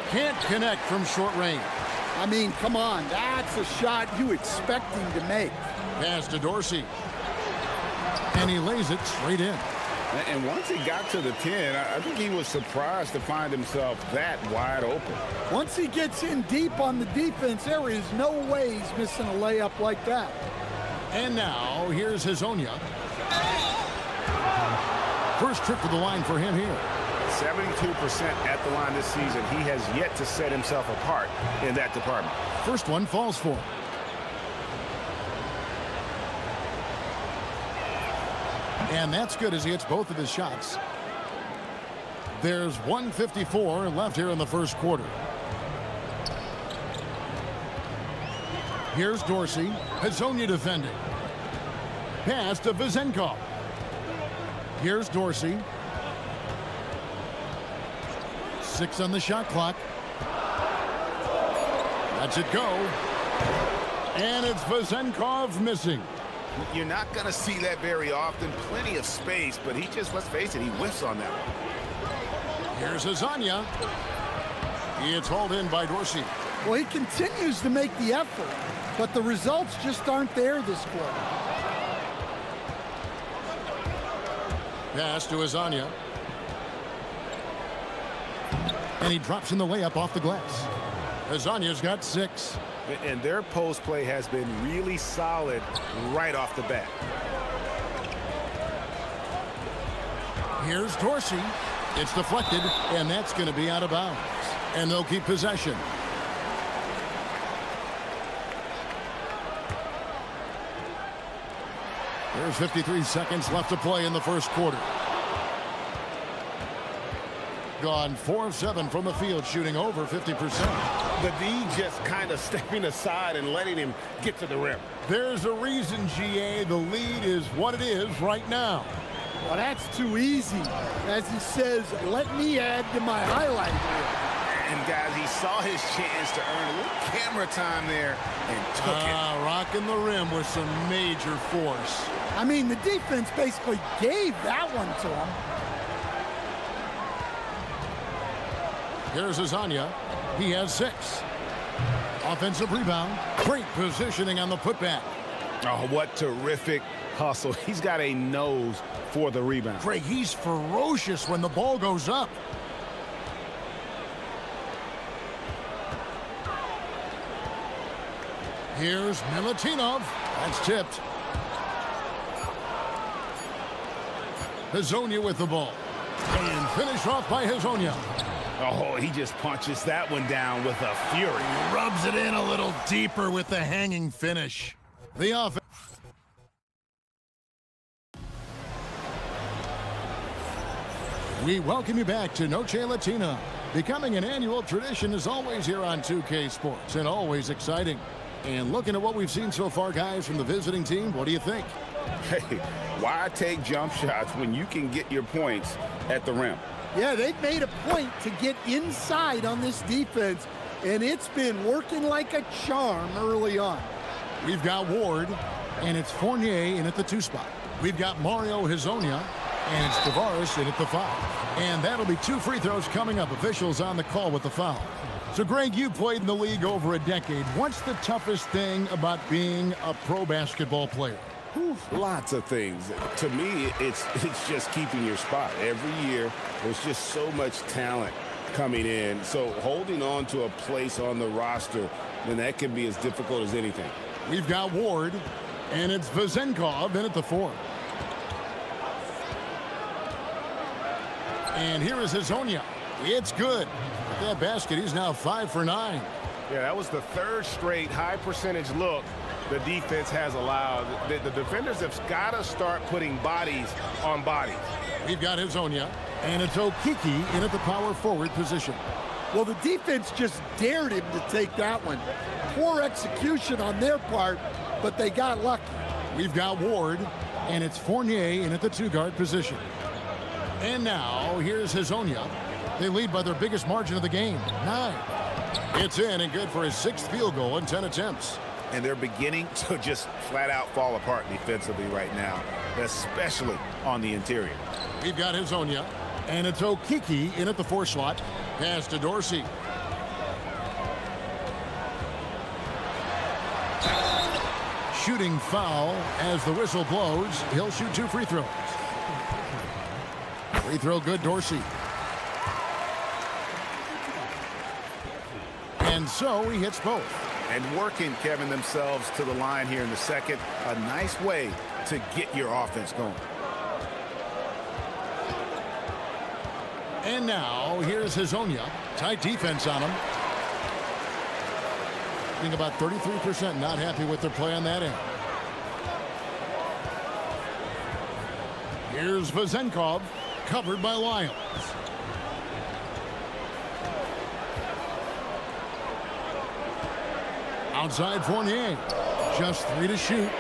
Speaker 1: Can't connect from short range.
Speaker 9: I mean, come on. That's a shot you expect him to make.
Speaker 1: Pass to Dorsey. And he lays it straight in.
Speaker 3: And once he got to the 10, I think he was surprised to find himself that wide open.
Speaker 9: Once he gets in deep on the defense, there is no way he's missing a layup like that.
Speaker 1: And now, here's Hezonja. First trip to the line for him here.
Speaker 10: 72% at the line this season. He has yet to set himself apart in that department.
Speaker 1: First one falls for him. And that's good as he hits both of his shots. There's 1:54 left here in the first quarter. Here's Dorsey. Hezonja defending. Pass to Vezenkov. Here's Dorsey. 6 on the shot clock. Lets it go. And it's Vezenkov missing.
Speaker 10: You're not going to see that very often. Plenty of space, but he just, let's face it, he whiffs on that one.
Speaker 1: Here's Hezonja. It's hauled in by Dorsey.
Speaker 9: Well, he continues to make the effort, but the results just aren't there this quarter.
Speaker 1: Pass to Hezonja. And he drops in the layup off the glass. Hezonja's got 6.
Speaker 10: And their post play has been really solid right off the bat.
Speaker 1: Here's Dorsey. It's deflected, and that's going to be out of bounds. And they'll keep possession. There's 53 seconds left to play in the first quarter. Gone 4 of 7 from the field, shooting over 50%.
Speaker 10: The D just kind of stepping aside and letting him get to the rim.
Speaker 1: There's a reason, GA, the lead is what it is right now.
Speaker 9: Well, that's too easy. As he says, let me add to my highlight reel.
Speaker 10: And guys, he saw his chance to earn a little camera time there and took it.
Speaker 1: Rocking the rim with some major force.
Speaker 9: I mean, the defense basically gave that one to him.
Speaker 1: Here's Hezonja. He has 6. Offensive rebound. Great positioning on the putback.
Speaker 10: Oh, what terrific hustle. He's got a nose for the rebound.
Speaker 1: Greg, he's ferocious when the ball goes up. Here's Milutinov. That's tipped. Hezonja with the ball. And finished off by Hezonja.
Speaker 10: Oh, he just punches that one down with a fury.
Speaker 1: He rubs it in a little deeper with the hanging finish. The offense. We welcome you back to Noche Latina. Becoming an annual tradition is always here on 2K Sports and always exciting. And looking at what we've seen so far, guys, from the visiting team, what do you think?
Speaker 10: Hey, why take jump shots when you can get your points at the rim?
Speaker 9: Yeah, they've made a point to get inside on this defense, and it's been working like a charm early on.
Speaker 1: We've got Ward, and it's Fournier in at the 2 spot. We've got Mario Hezonja, and it's Tavares in at the 5. And that'll be 2 free throws coming up. Officials on the call with the foul. So, Greg, you played in the league over a decade. What's the toughest thing about being a pro basketball player?
Speaker 10: Lots of things. To me, it's just keeping your spot. Every year, there's just so much talent coming in. So holding on to a place on the roster, then that can be as difficult as anything.
Speaker 1: We've got Ward, and it's Vezenkov in at the 4. And here is Hezonja. It's good. With that basket, he's now 5 for 9.
Speaker 10: Yeah, that was the 3rd straight high percentage look the defense has allowed. The defenders have got to start putting bodies on bodies.
Speaker 1: We've got Hezonja, and it's Okiki in at the power forward position.
Speaker 9: Well, the defense just dared him to take that one. Poor execution on their part, but they got lucky.
Speaker 1: We've got Ward, and it's Fournier in at the 2 guard position. And now, here's Hezonja. They lead by their biggest margin of the game, 9. It's in and good for his 6th field goal in 10 attempts.
Speaker 10: And they're beginning to just flat out fall apart defensively right now, especially on the interior.
Speaker 1: We've got Hezonja, and it's Okiki in at the 4 slot. Pass to Dorsey. Shooting foul as the whistle blows. He'll shoot 2 free throws. Free throw good, Dorsey. And so he hits both.
Speaker 10: And working, Kevin, themselves to the line here in the second. A nice way to get your offense going.
Speaker 1: And now, here's Hezonja. Tight defense on him. I think about 33% not happy with their play on that end. Here's Vezenkov, covered by Lyons. Outside Fournier. Just 3 to shoot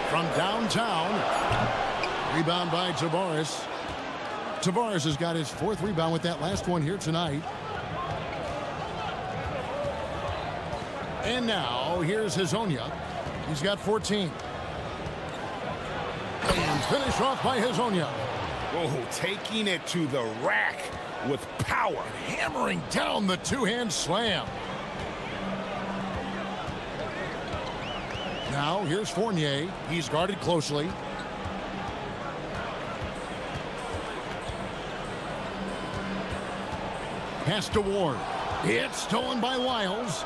Speaker 1: from downtown. Rebound by Tavares. Tavares has got his 4th rebound with that last one here tonight. And now, here's Hezonja. He's got 14. And finished off by Hezonja.
Speaker 10: Oh, taking it to the rack with power.
Speaker 1: Hammering down the 2-hand slam. Now, here's Fournier. He's guarded closely. Pass to Ward. It's stolen by Lyles.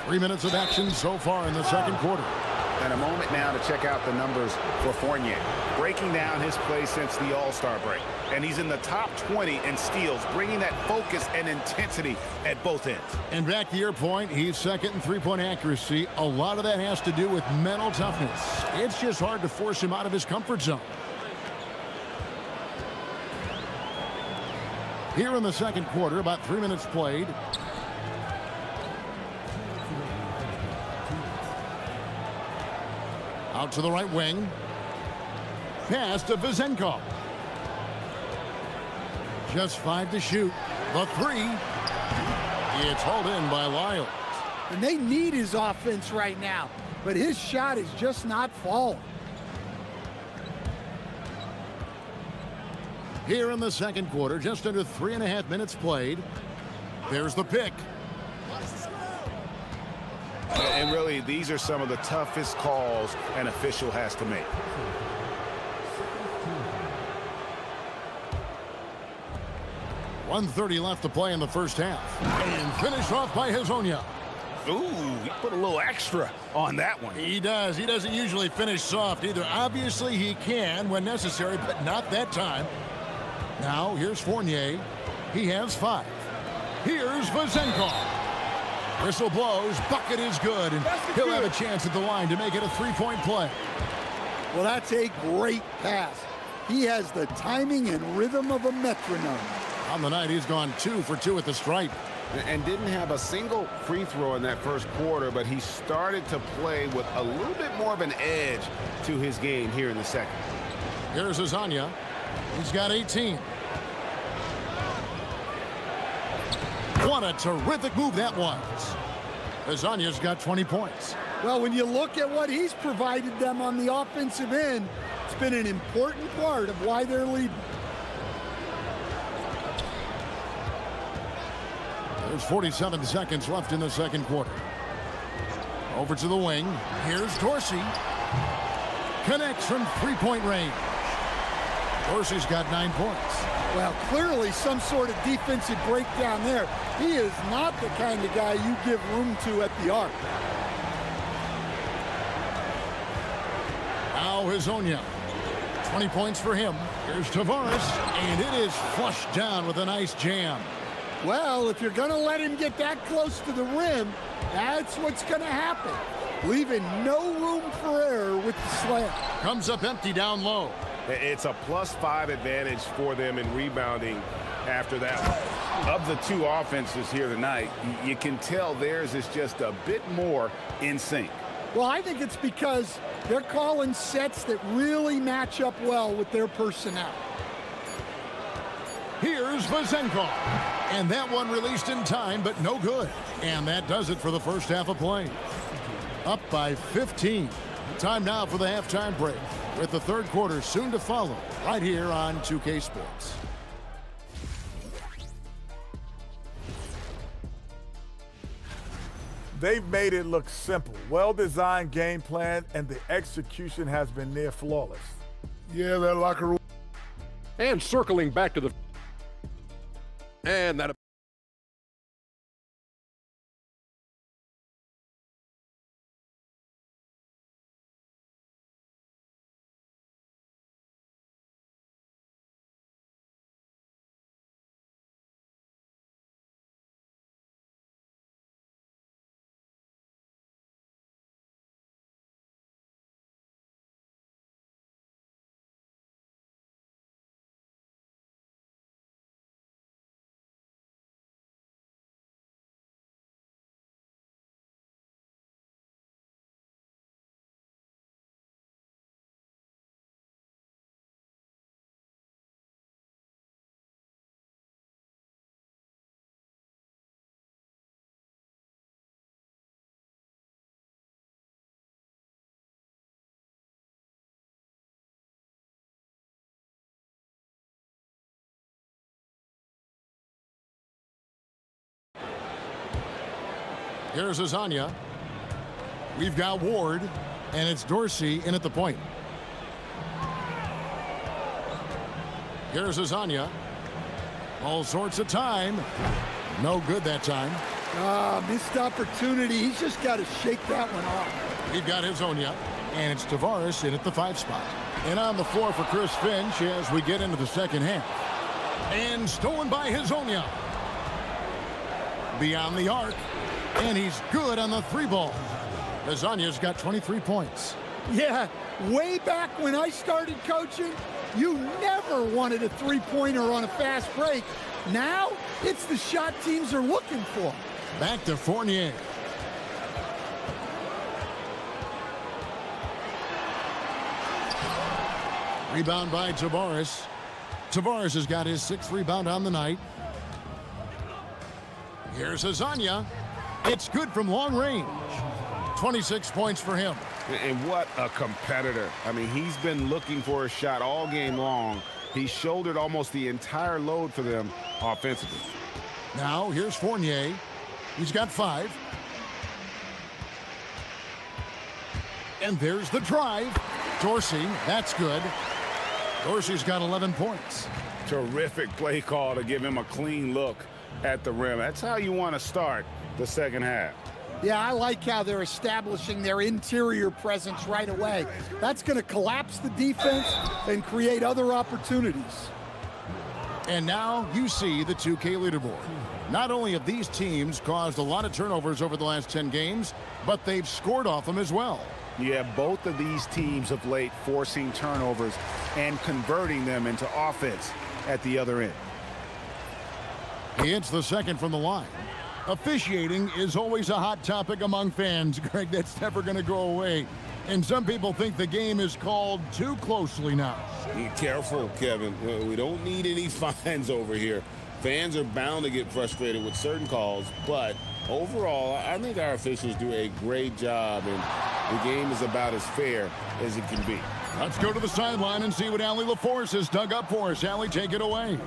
Speaker 1: Three minutes of action so far in the second quarter.
Speaker 10: And a moment now to check out the numbers for Fournier. Breaking down his play since the All-Star break. And he's in the top 20 in steals, bringing that focus and intensity at both ends.
Speaker 1: And back to your point, he's second in three-point accuracy. A lot of that has to do with mental toughness. It's just hard to force him out of his comfort zone. Here in the second quarter, about 3 minutes played. Out to the right wing. Pass to Vizenko. Just 5 to shoot. The three. It's hauled in by Lyles.
Speaker 9: And they need his offense right now, but his shot is just not falling.
Speaker 1: Here in the second quarter, just under 3.5 minutes played. There's the pick.
Speaker 10: And really, these are some of the toughest calls an official has to make.
Speaker 1: .130 left to play in the first half. And finished off by Hezonja.
Speaker 10: Ooh, he put a little extra on that one.
Speaker 1: He does. He doesn't usually finish soft either. Obviously, he can when necessary, but not that time. Now, here's Fournier. He has 5. Here's Vizenko. Whistle blows. Bucket is good, and he'll have a chance at the line to make it a three-point play.
Speaker 9: Well, that's a great pass. He has the timing and rhythm of a metronome.
Speaker 1: On the night, he's gone 2 for 2 at the stripe.
Speaker 10: And didn't have a single free throw in that first quarter, but he started to play with a little bit more of an edge to his game here in the second.
Speaker 1: Here's Hezonja. He's got 18. What a terrific move that was. Hezonja's got 20 points.
Speaker 9: Well, when you look at what he's provided them on the offensive end, it's been an important part of why they're leading.
Speaker 1: There's 47 seconds left in the second quarter. Over to the wing. Here's Dorsey. Connects from three-point range. Dorsey's got 9 points.
Speaker 9: Well, clearly some sort of defensive breakdown there. He is not the kind of guy you give room to at the arc.
Speaker 1: Now Hezonja. 20 points for him. Here's Tavares, and it is flushed down with a nice jam.
Speaker 9: Well, if you're going to let him get that close to the rim, that's what's going to happen. Leaving no room for error with the slam.
Speaker 1: Comes up empty down low.
Speaker 10: It's a +5 advantage for them in rebounding after that one. Of the two offenses here tonight, you can tell theirs is just a bit more in sync.
Speaker 9: Well, I think it's because they're calling sets that really match up well with their personnel.
Speaker 1: Here's Vizenko. And that one released in time, but no good. And that does it for the first half of play. Up by 15. Time now for the halftime break, with the third quarter soon to follow, right here on 2K Sports.
Speaker 14: They've made it look simple. Well-designed game plan, and the execution has been near flawless.
Speaker 4: Yeah, that locker room.
Speaker 5: And circling back to the... And that...
Speaker 1: Here's Hezonja. We've got Ward, and it's Dorsey in at the point. Here's Azania. All sorts of time. No good that time.
Speaker 9: Missed opportunity. He's just got to shake that one off.
Speaker 1: We've got Hazonia, and it's Tavares in at the 5 spot. And on the floor for Chris Finch as we get into the second half. And stolen by Hazonia. Beyond the arc, and he's good on the 3 ball. Hazonia's got 23 points.
Speaker 9: Yeah, way back when I started coaching, you never wanted a 3-pointer on a fast break. Now, it's the shot teams are looking for.
Speaker 1: Back to Fournier. Rebound by Tavares. Tavares has got his 6th rebound on the night. Here's Azania. It's good from long range. 26 points for him.
Speaker 10: And what a competitor. I mean, he's been looking for a shot all game long. He shouldered almost the entire load for them offensively.
Speaker 1: Now, here's Fournier. He's got 5. And there's the drive. Dorsey, that's good. Dorsey's got 11 points.
Speaker 10: Terrific play call to give him a clean look at the rim. That's how you want to start the second half.
Speaker 9: Yeah, I like how they're establishing their interior presence right away. That's going to collapse the defense and create other opportunities.
Speaker 1: And now you see the 2K leaderboard. Not only have these teams caused a lot of turnovers over the last 10 games, but they've scored off them as well.
Speaker 10: Yeah, both of these teams of late forcing turnovers and converting them into offense at the other end.
Speaker 1: He hits the second from the line. Officiating is always a hot topic among fans, Greg. That's never going to go away. And some people think the game is called too closely now.
Speaker 3: Be careful, Kevin. We don't need any fines over here. Fans are bound to get frustrated with certain calls, but overall, I think our officials do a great job, and the game is about as fair as it can be.
Speaker 1: Let's go to the sideline and see what Allie LaForce has dug up for us. Allie, take it away.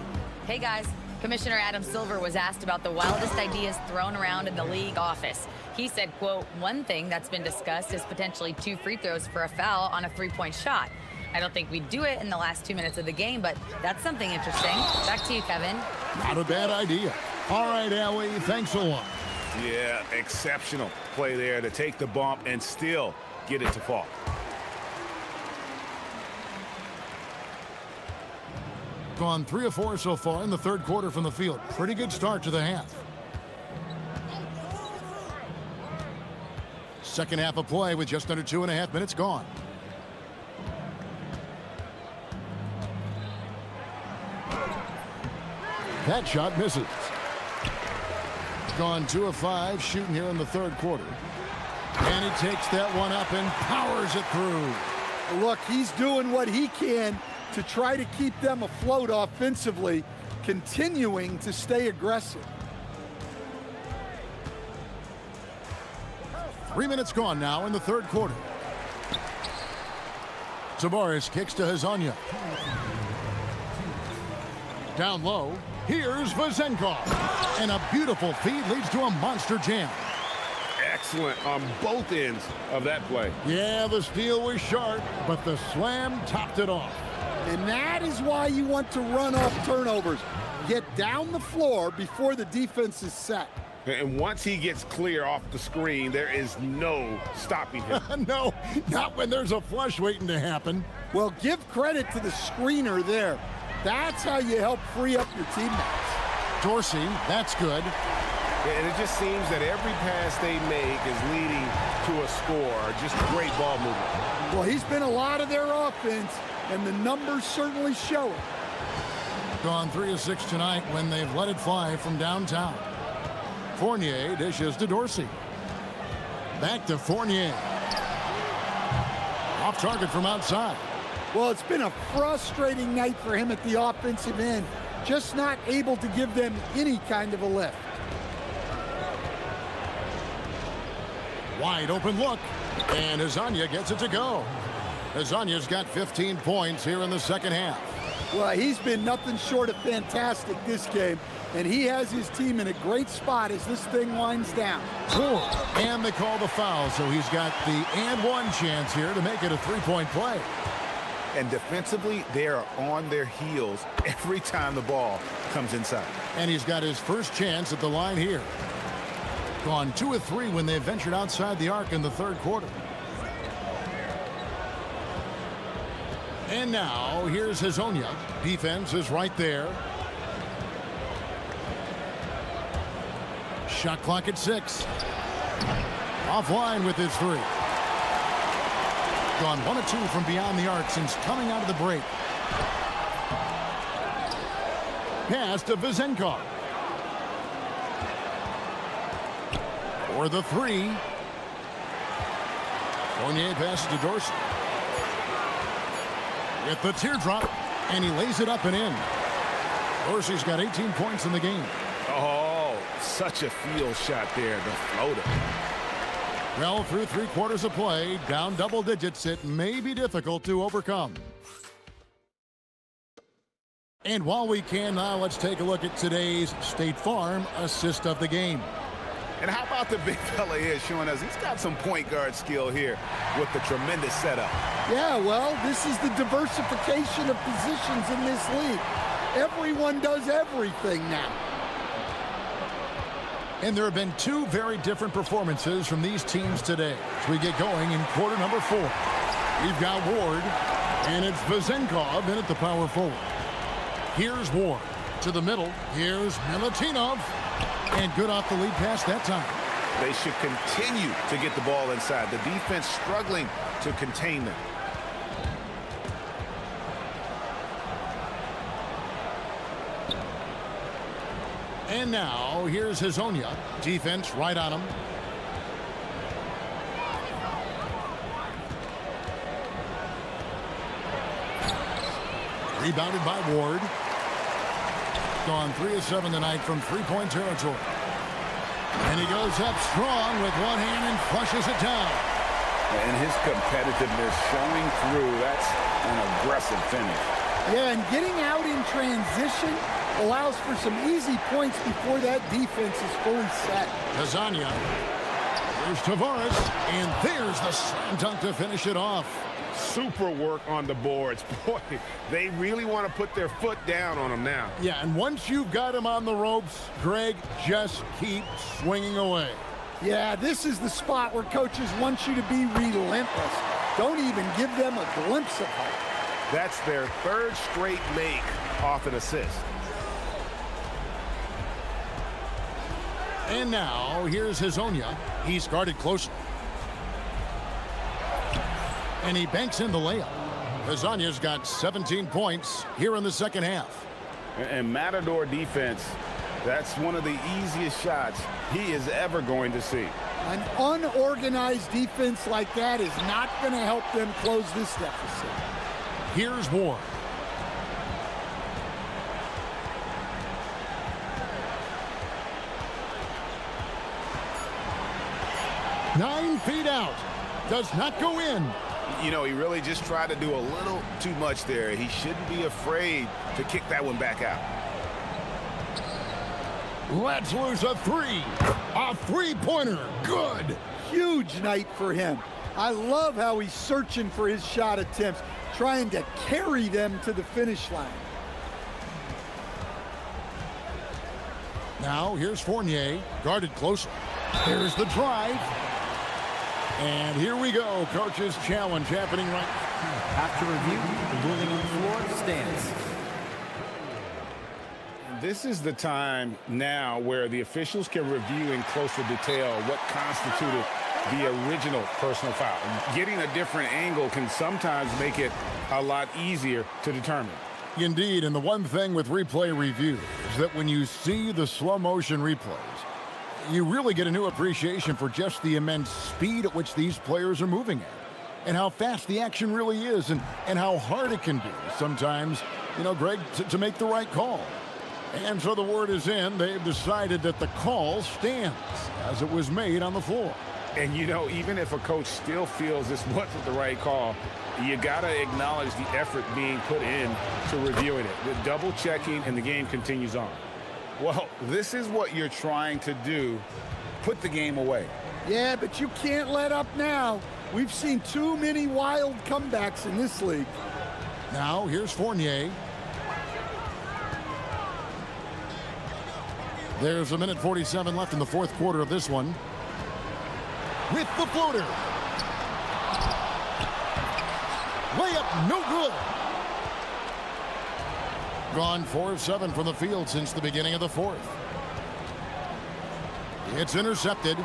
Speaker 13: Hey, guys. Commissioner Adam Silver was asked about the wildest ideas thrown around in the league office. He said, quote, one thing that's been discussed is potentially 2 free throws for a foul on a 3-point shot. I don't think we'd do it in the last 2 minutes of the game, but that's something interesting. Back to you, Kevin.
Speaker 1: Not a bad idea. All right, Allie, thanks a lot.
Speaker 10: Yeah, exceptional play there to take the bump and still get it to fall.
Speaker 1: Gone 3 of 4 so far in the third quarter from the field. Pretty good start to the half. Second half of play with just under 2.5 minutes gone. That shot misses. Gone 2 of 5 shooting here in the third quarter. And he takes that one up and powers it through.
Speaker 9: Look, he's doing what he can to try to keep them afloat offensively, continuing to stay aggressive.
Speaker 1: 3 minutes gone now in the third quarter. Tavares kicks to Hazonia. Down low, here's Vazenkov. And a beautiful feed leads to a monster jam.
Speaker 10: Excellent on both ends of that play.
Speaker 1: Yeah, the steal was sharp, but the slam topped it off.
Speaker 9: And that is why you want to run off turnovers. Get down the floor before the defense is set.
Speaker 10: And once he gets clear off the screen, there is no stopping him.
Speaker 1: No, not when there's a flush waiting to happen.
Speaker 9: Well, give credit to the screener there. That's how you help free up your teammates.
Speaker 1: Dorsey, that's good.
Speaker 10: And it just seems that every pass they make is leading to a score. Just great ball movement.
Speaker 9: Well, he's been a lot of their offense, and the numbers certainly show it.
Speaker 1: Gone 3 of 6 tonight when they've let it fly from downtown. Fournier dishes to Dorsey. Back to Fournier. Off target from outside.
Speaker 9: Well, it's been a frustrating night for him at the offensive end. Just not able to give them any kind of a lift.
Speaker 1: Wide open look. And Hazonia gets it to go. Hazonia's got 15 points here in the second half.
Speaker 9: Well, he's been nothing short of fantastic this game, and he has his team in a great spot as this thing winds down.
Speaker 1: Cool. And they call the foul, so he's got the and one chance here to make it a 3-point play.
Speaker 10: And defensively, they are on their heels every time the ball comes inside.
Speaker 1: And he's got his first chance at the line here. Gone 2 of 3 when they ventured outside the arc in the third quarter. And now, here's Hazonia. Defense is right there. Shot clock at 6. Offline with his 3. Gone 1 of 2 from beyond the arc since coming out of the break. Pass to Vizenkov. For the 3. Fournier passes to Dorsey. With the teardrop, and he lays it up and in. Dorsey's got 18 points in the game.
Speaker 10: Oh, such a field shot there, the floater.
Speaker 1: Well, through 3 quarters of play, down double digits, it may be difficult to overcome. And while we can now, let's take a look at today's State Farm assist of the game.
Speaker 10: And how about the big fella here showing us he's got some point guard skill here with the tremendous setup.
Speaker 9: Yeah, well, this is the diversification of positions in this league. Everyone does everything now.
Speaker 1: And there have been 2 very different performances from these teams today as we get going in quarter number 4. We've got Ward, and it's Vizenkov in at the power forward. Here's Ward to the middle. Here's Milutinov. And good off the lead pass that time.
Speaker 10: They should continue to get the ball inside. The defense struggling to contain them.
Speaker 1: And now, here's Hazonia. Defense right on him. Rebounded by Ward. Gone 3 of 7 tonight from 3-point territory. And he goes up strong with one hand and flushes it down.
Speaker 10: And his competitiveness showing through. That's an aggressive finish.
Speaker 9: Yeah, and getting out in transition allows for some easy points before that defense is fully set.
Speaker 1: Hazonia. There's Tavares. And there's the slam dunk to finish it off.
Speaker 10: Super work on the boards. Boy, they really want to put their foot down on him now.
Speaker 1: Yeah, and once you've got him on the ropes, Greg, just keep swinging away.
Speaker 9: Yeah, this is the spot where coaches want you to be relentless. Don't even give them a glimpse of hope.
Speaker 10: That's their 3rd straight make off an assist.
Speaker 1: And now, here's Hazonia. He's guarded closely. And he banks in the layup. Hazonia's got 17 points here in the second half.
Speaker 10: And Matador defense, that's one of the easiest shots he is ever going to see.
Speaker 9: An unorganized defense like that is not going to help them close this deficit.
Speaker 1: Here's Ward. Nine feet out. Does not go in.
Speaker 10: You know, he really just tried to do a little too much there. He shouldn't be afraid to kick that one back out.
Speaker 1: Let's lose a 3. A 3-pointer. Good.
Speaker 9: Huge night for him. I love how he's searching for his shot attempts, trying to carry them to the finish line.
Speaker 1: Now, here's Fournier, guarded closely. Here's the drive. And here we go. Coach's challenge happening right now.
Speaker 12: After review, the ruling on the floor stands.
Speaker 10: This is the time now where the officials can review in closer detail what constituted the original personal foul. Getting a different angle can sometimes make it a lot easier to determine.
Speaker 1: Indeed, and the one thing with replay review is that when you see the slow motion replays, you really get a new appreciation for just the immense speed at which these players are moving at, and how fast the action really is, and how hard it can be sometimes, you know, Greg, to make the right call. And so the word is in. They've decided that the call stands as it was made on the floor.
Speaker 10: And, you know, even if a coach still feels this wasn't the right call, you got to acknowledge the effort being put in to reviewing it. The double checking, and the game continues on. Well, this is what you're trying to do. Put the game away.
Speaker 9: Yeah, but you can't let up now. We've seen too many wild comebacks in this league.
Speaker 1: Now here's Fournier. There's a minute 47 left in the fourth quarter of this one. With the floater. Layup, no good. Gone 4 of 7 from the field since the beginning of the fourth. It's intercepted.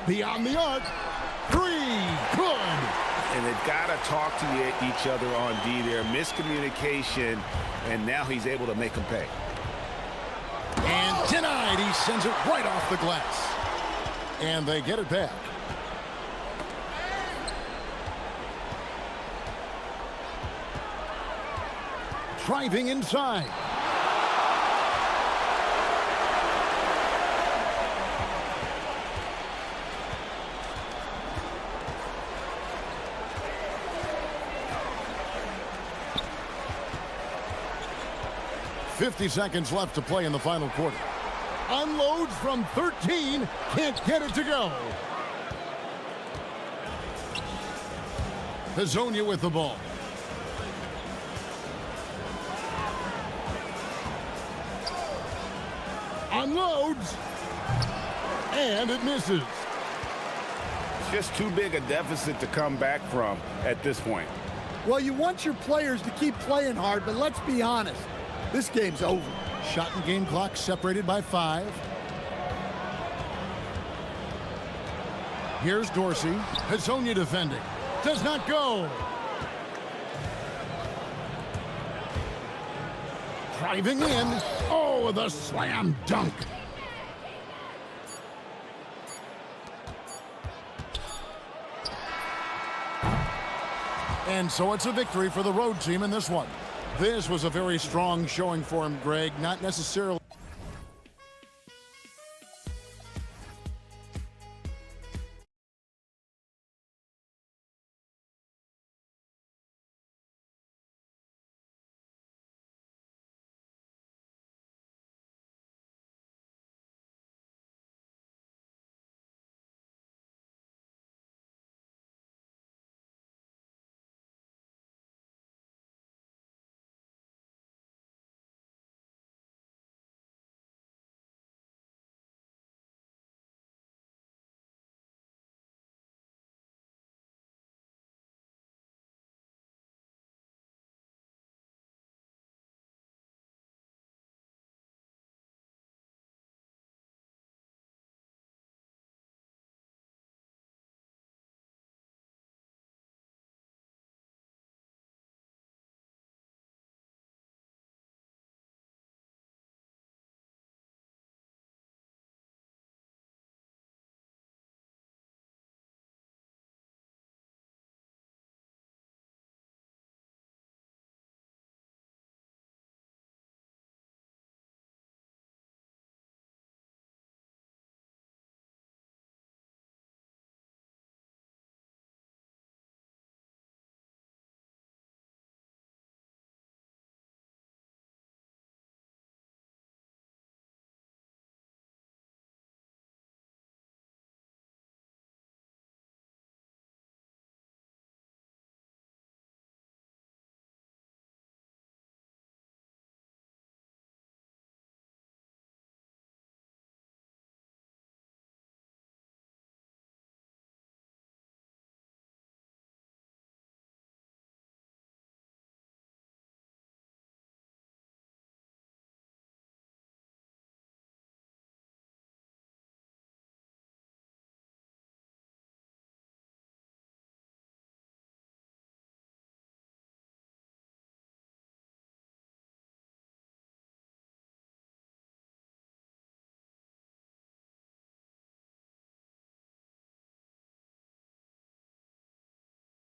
Speaker 1: Beyond the arc. 3. Good.
Speaker 10: And they've got to talk to each other on D there. Miscommunication, and now he's able to make them pay.
Speaker 1: And denied. He sends it right off the glass. And they get it back. Driving inside. .50 seconds left to play in the final quarter. Unloads from 13. Can't get it to go. Hazonia with the ball. Unloads. And it misses.
Speaker 10: It's just too big a deficit to come back from at this point.
Speaker 9: Well, you want your players to keep playing hard, but let's be honest. This game's over.
Speaker 1: Shot and game clock separated by 5. Here's Dorsey. Hazonia defending. Does not go. Driving in. Oh, the slam dunk. And so it's a victory for the road team in this one. This was a very strong showing for him, Greg. Not necessarily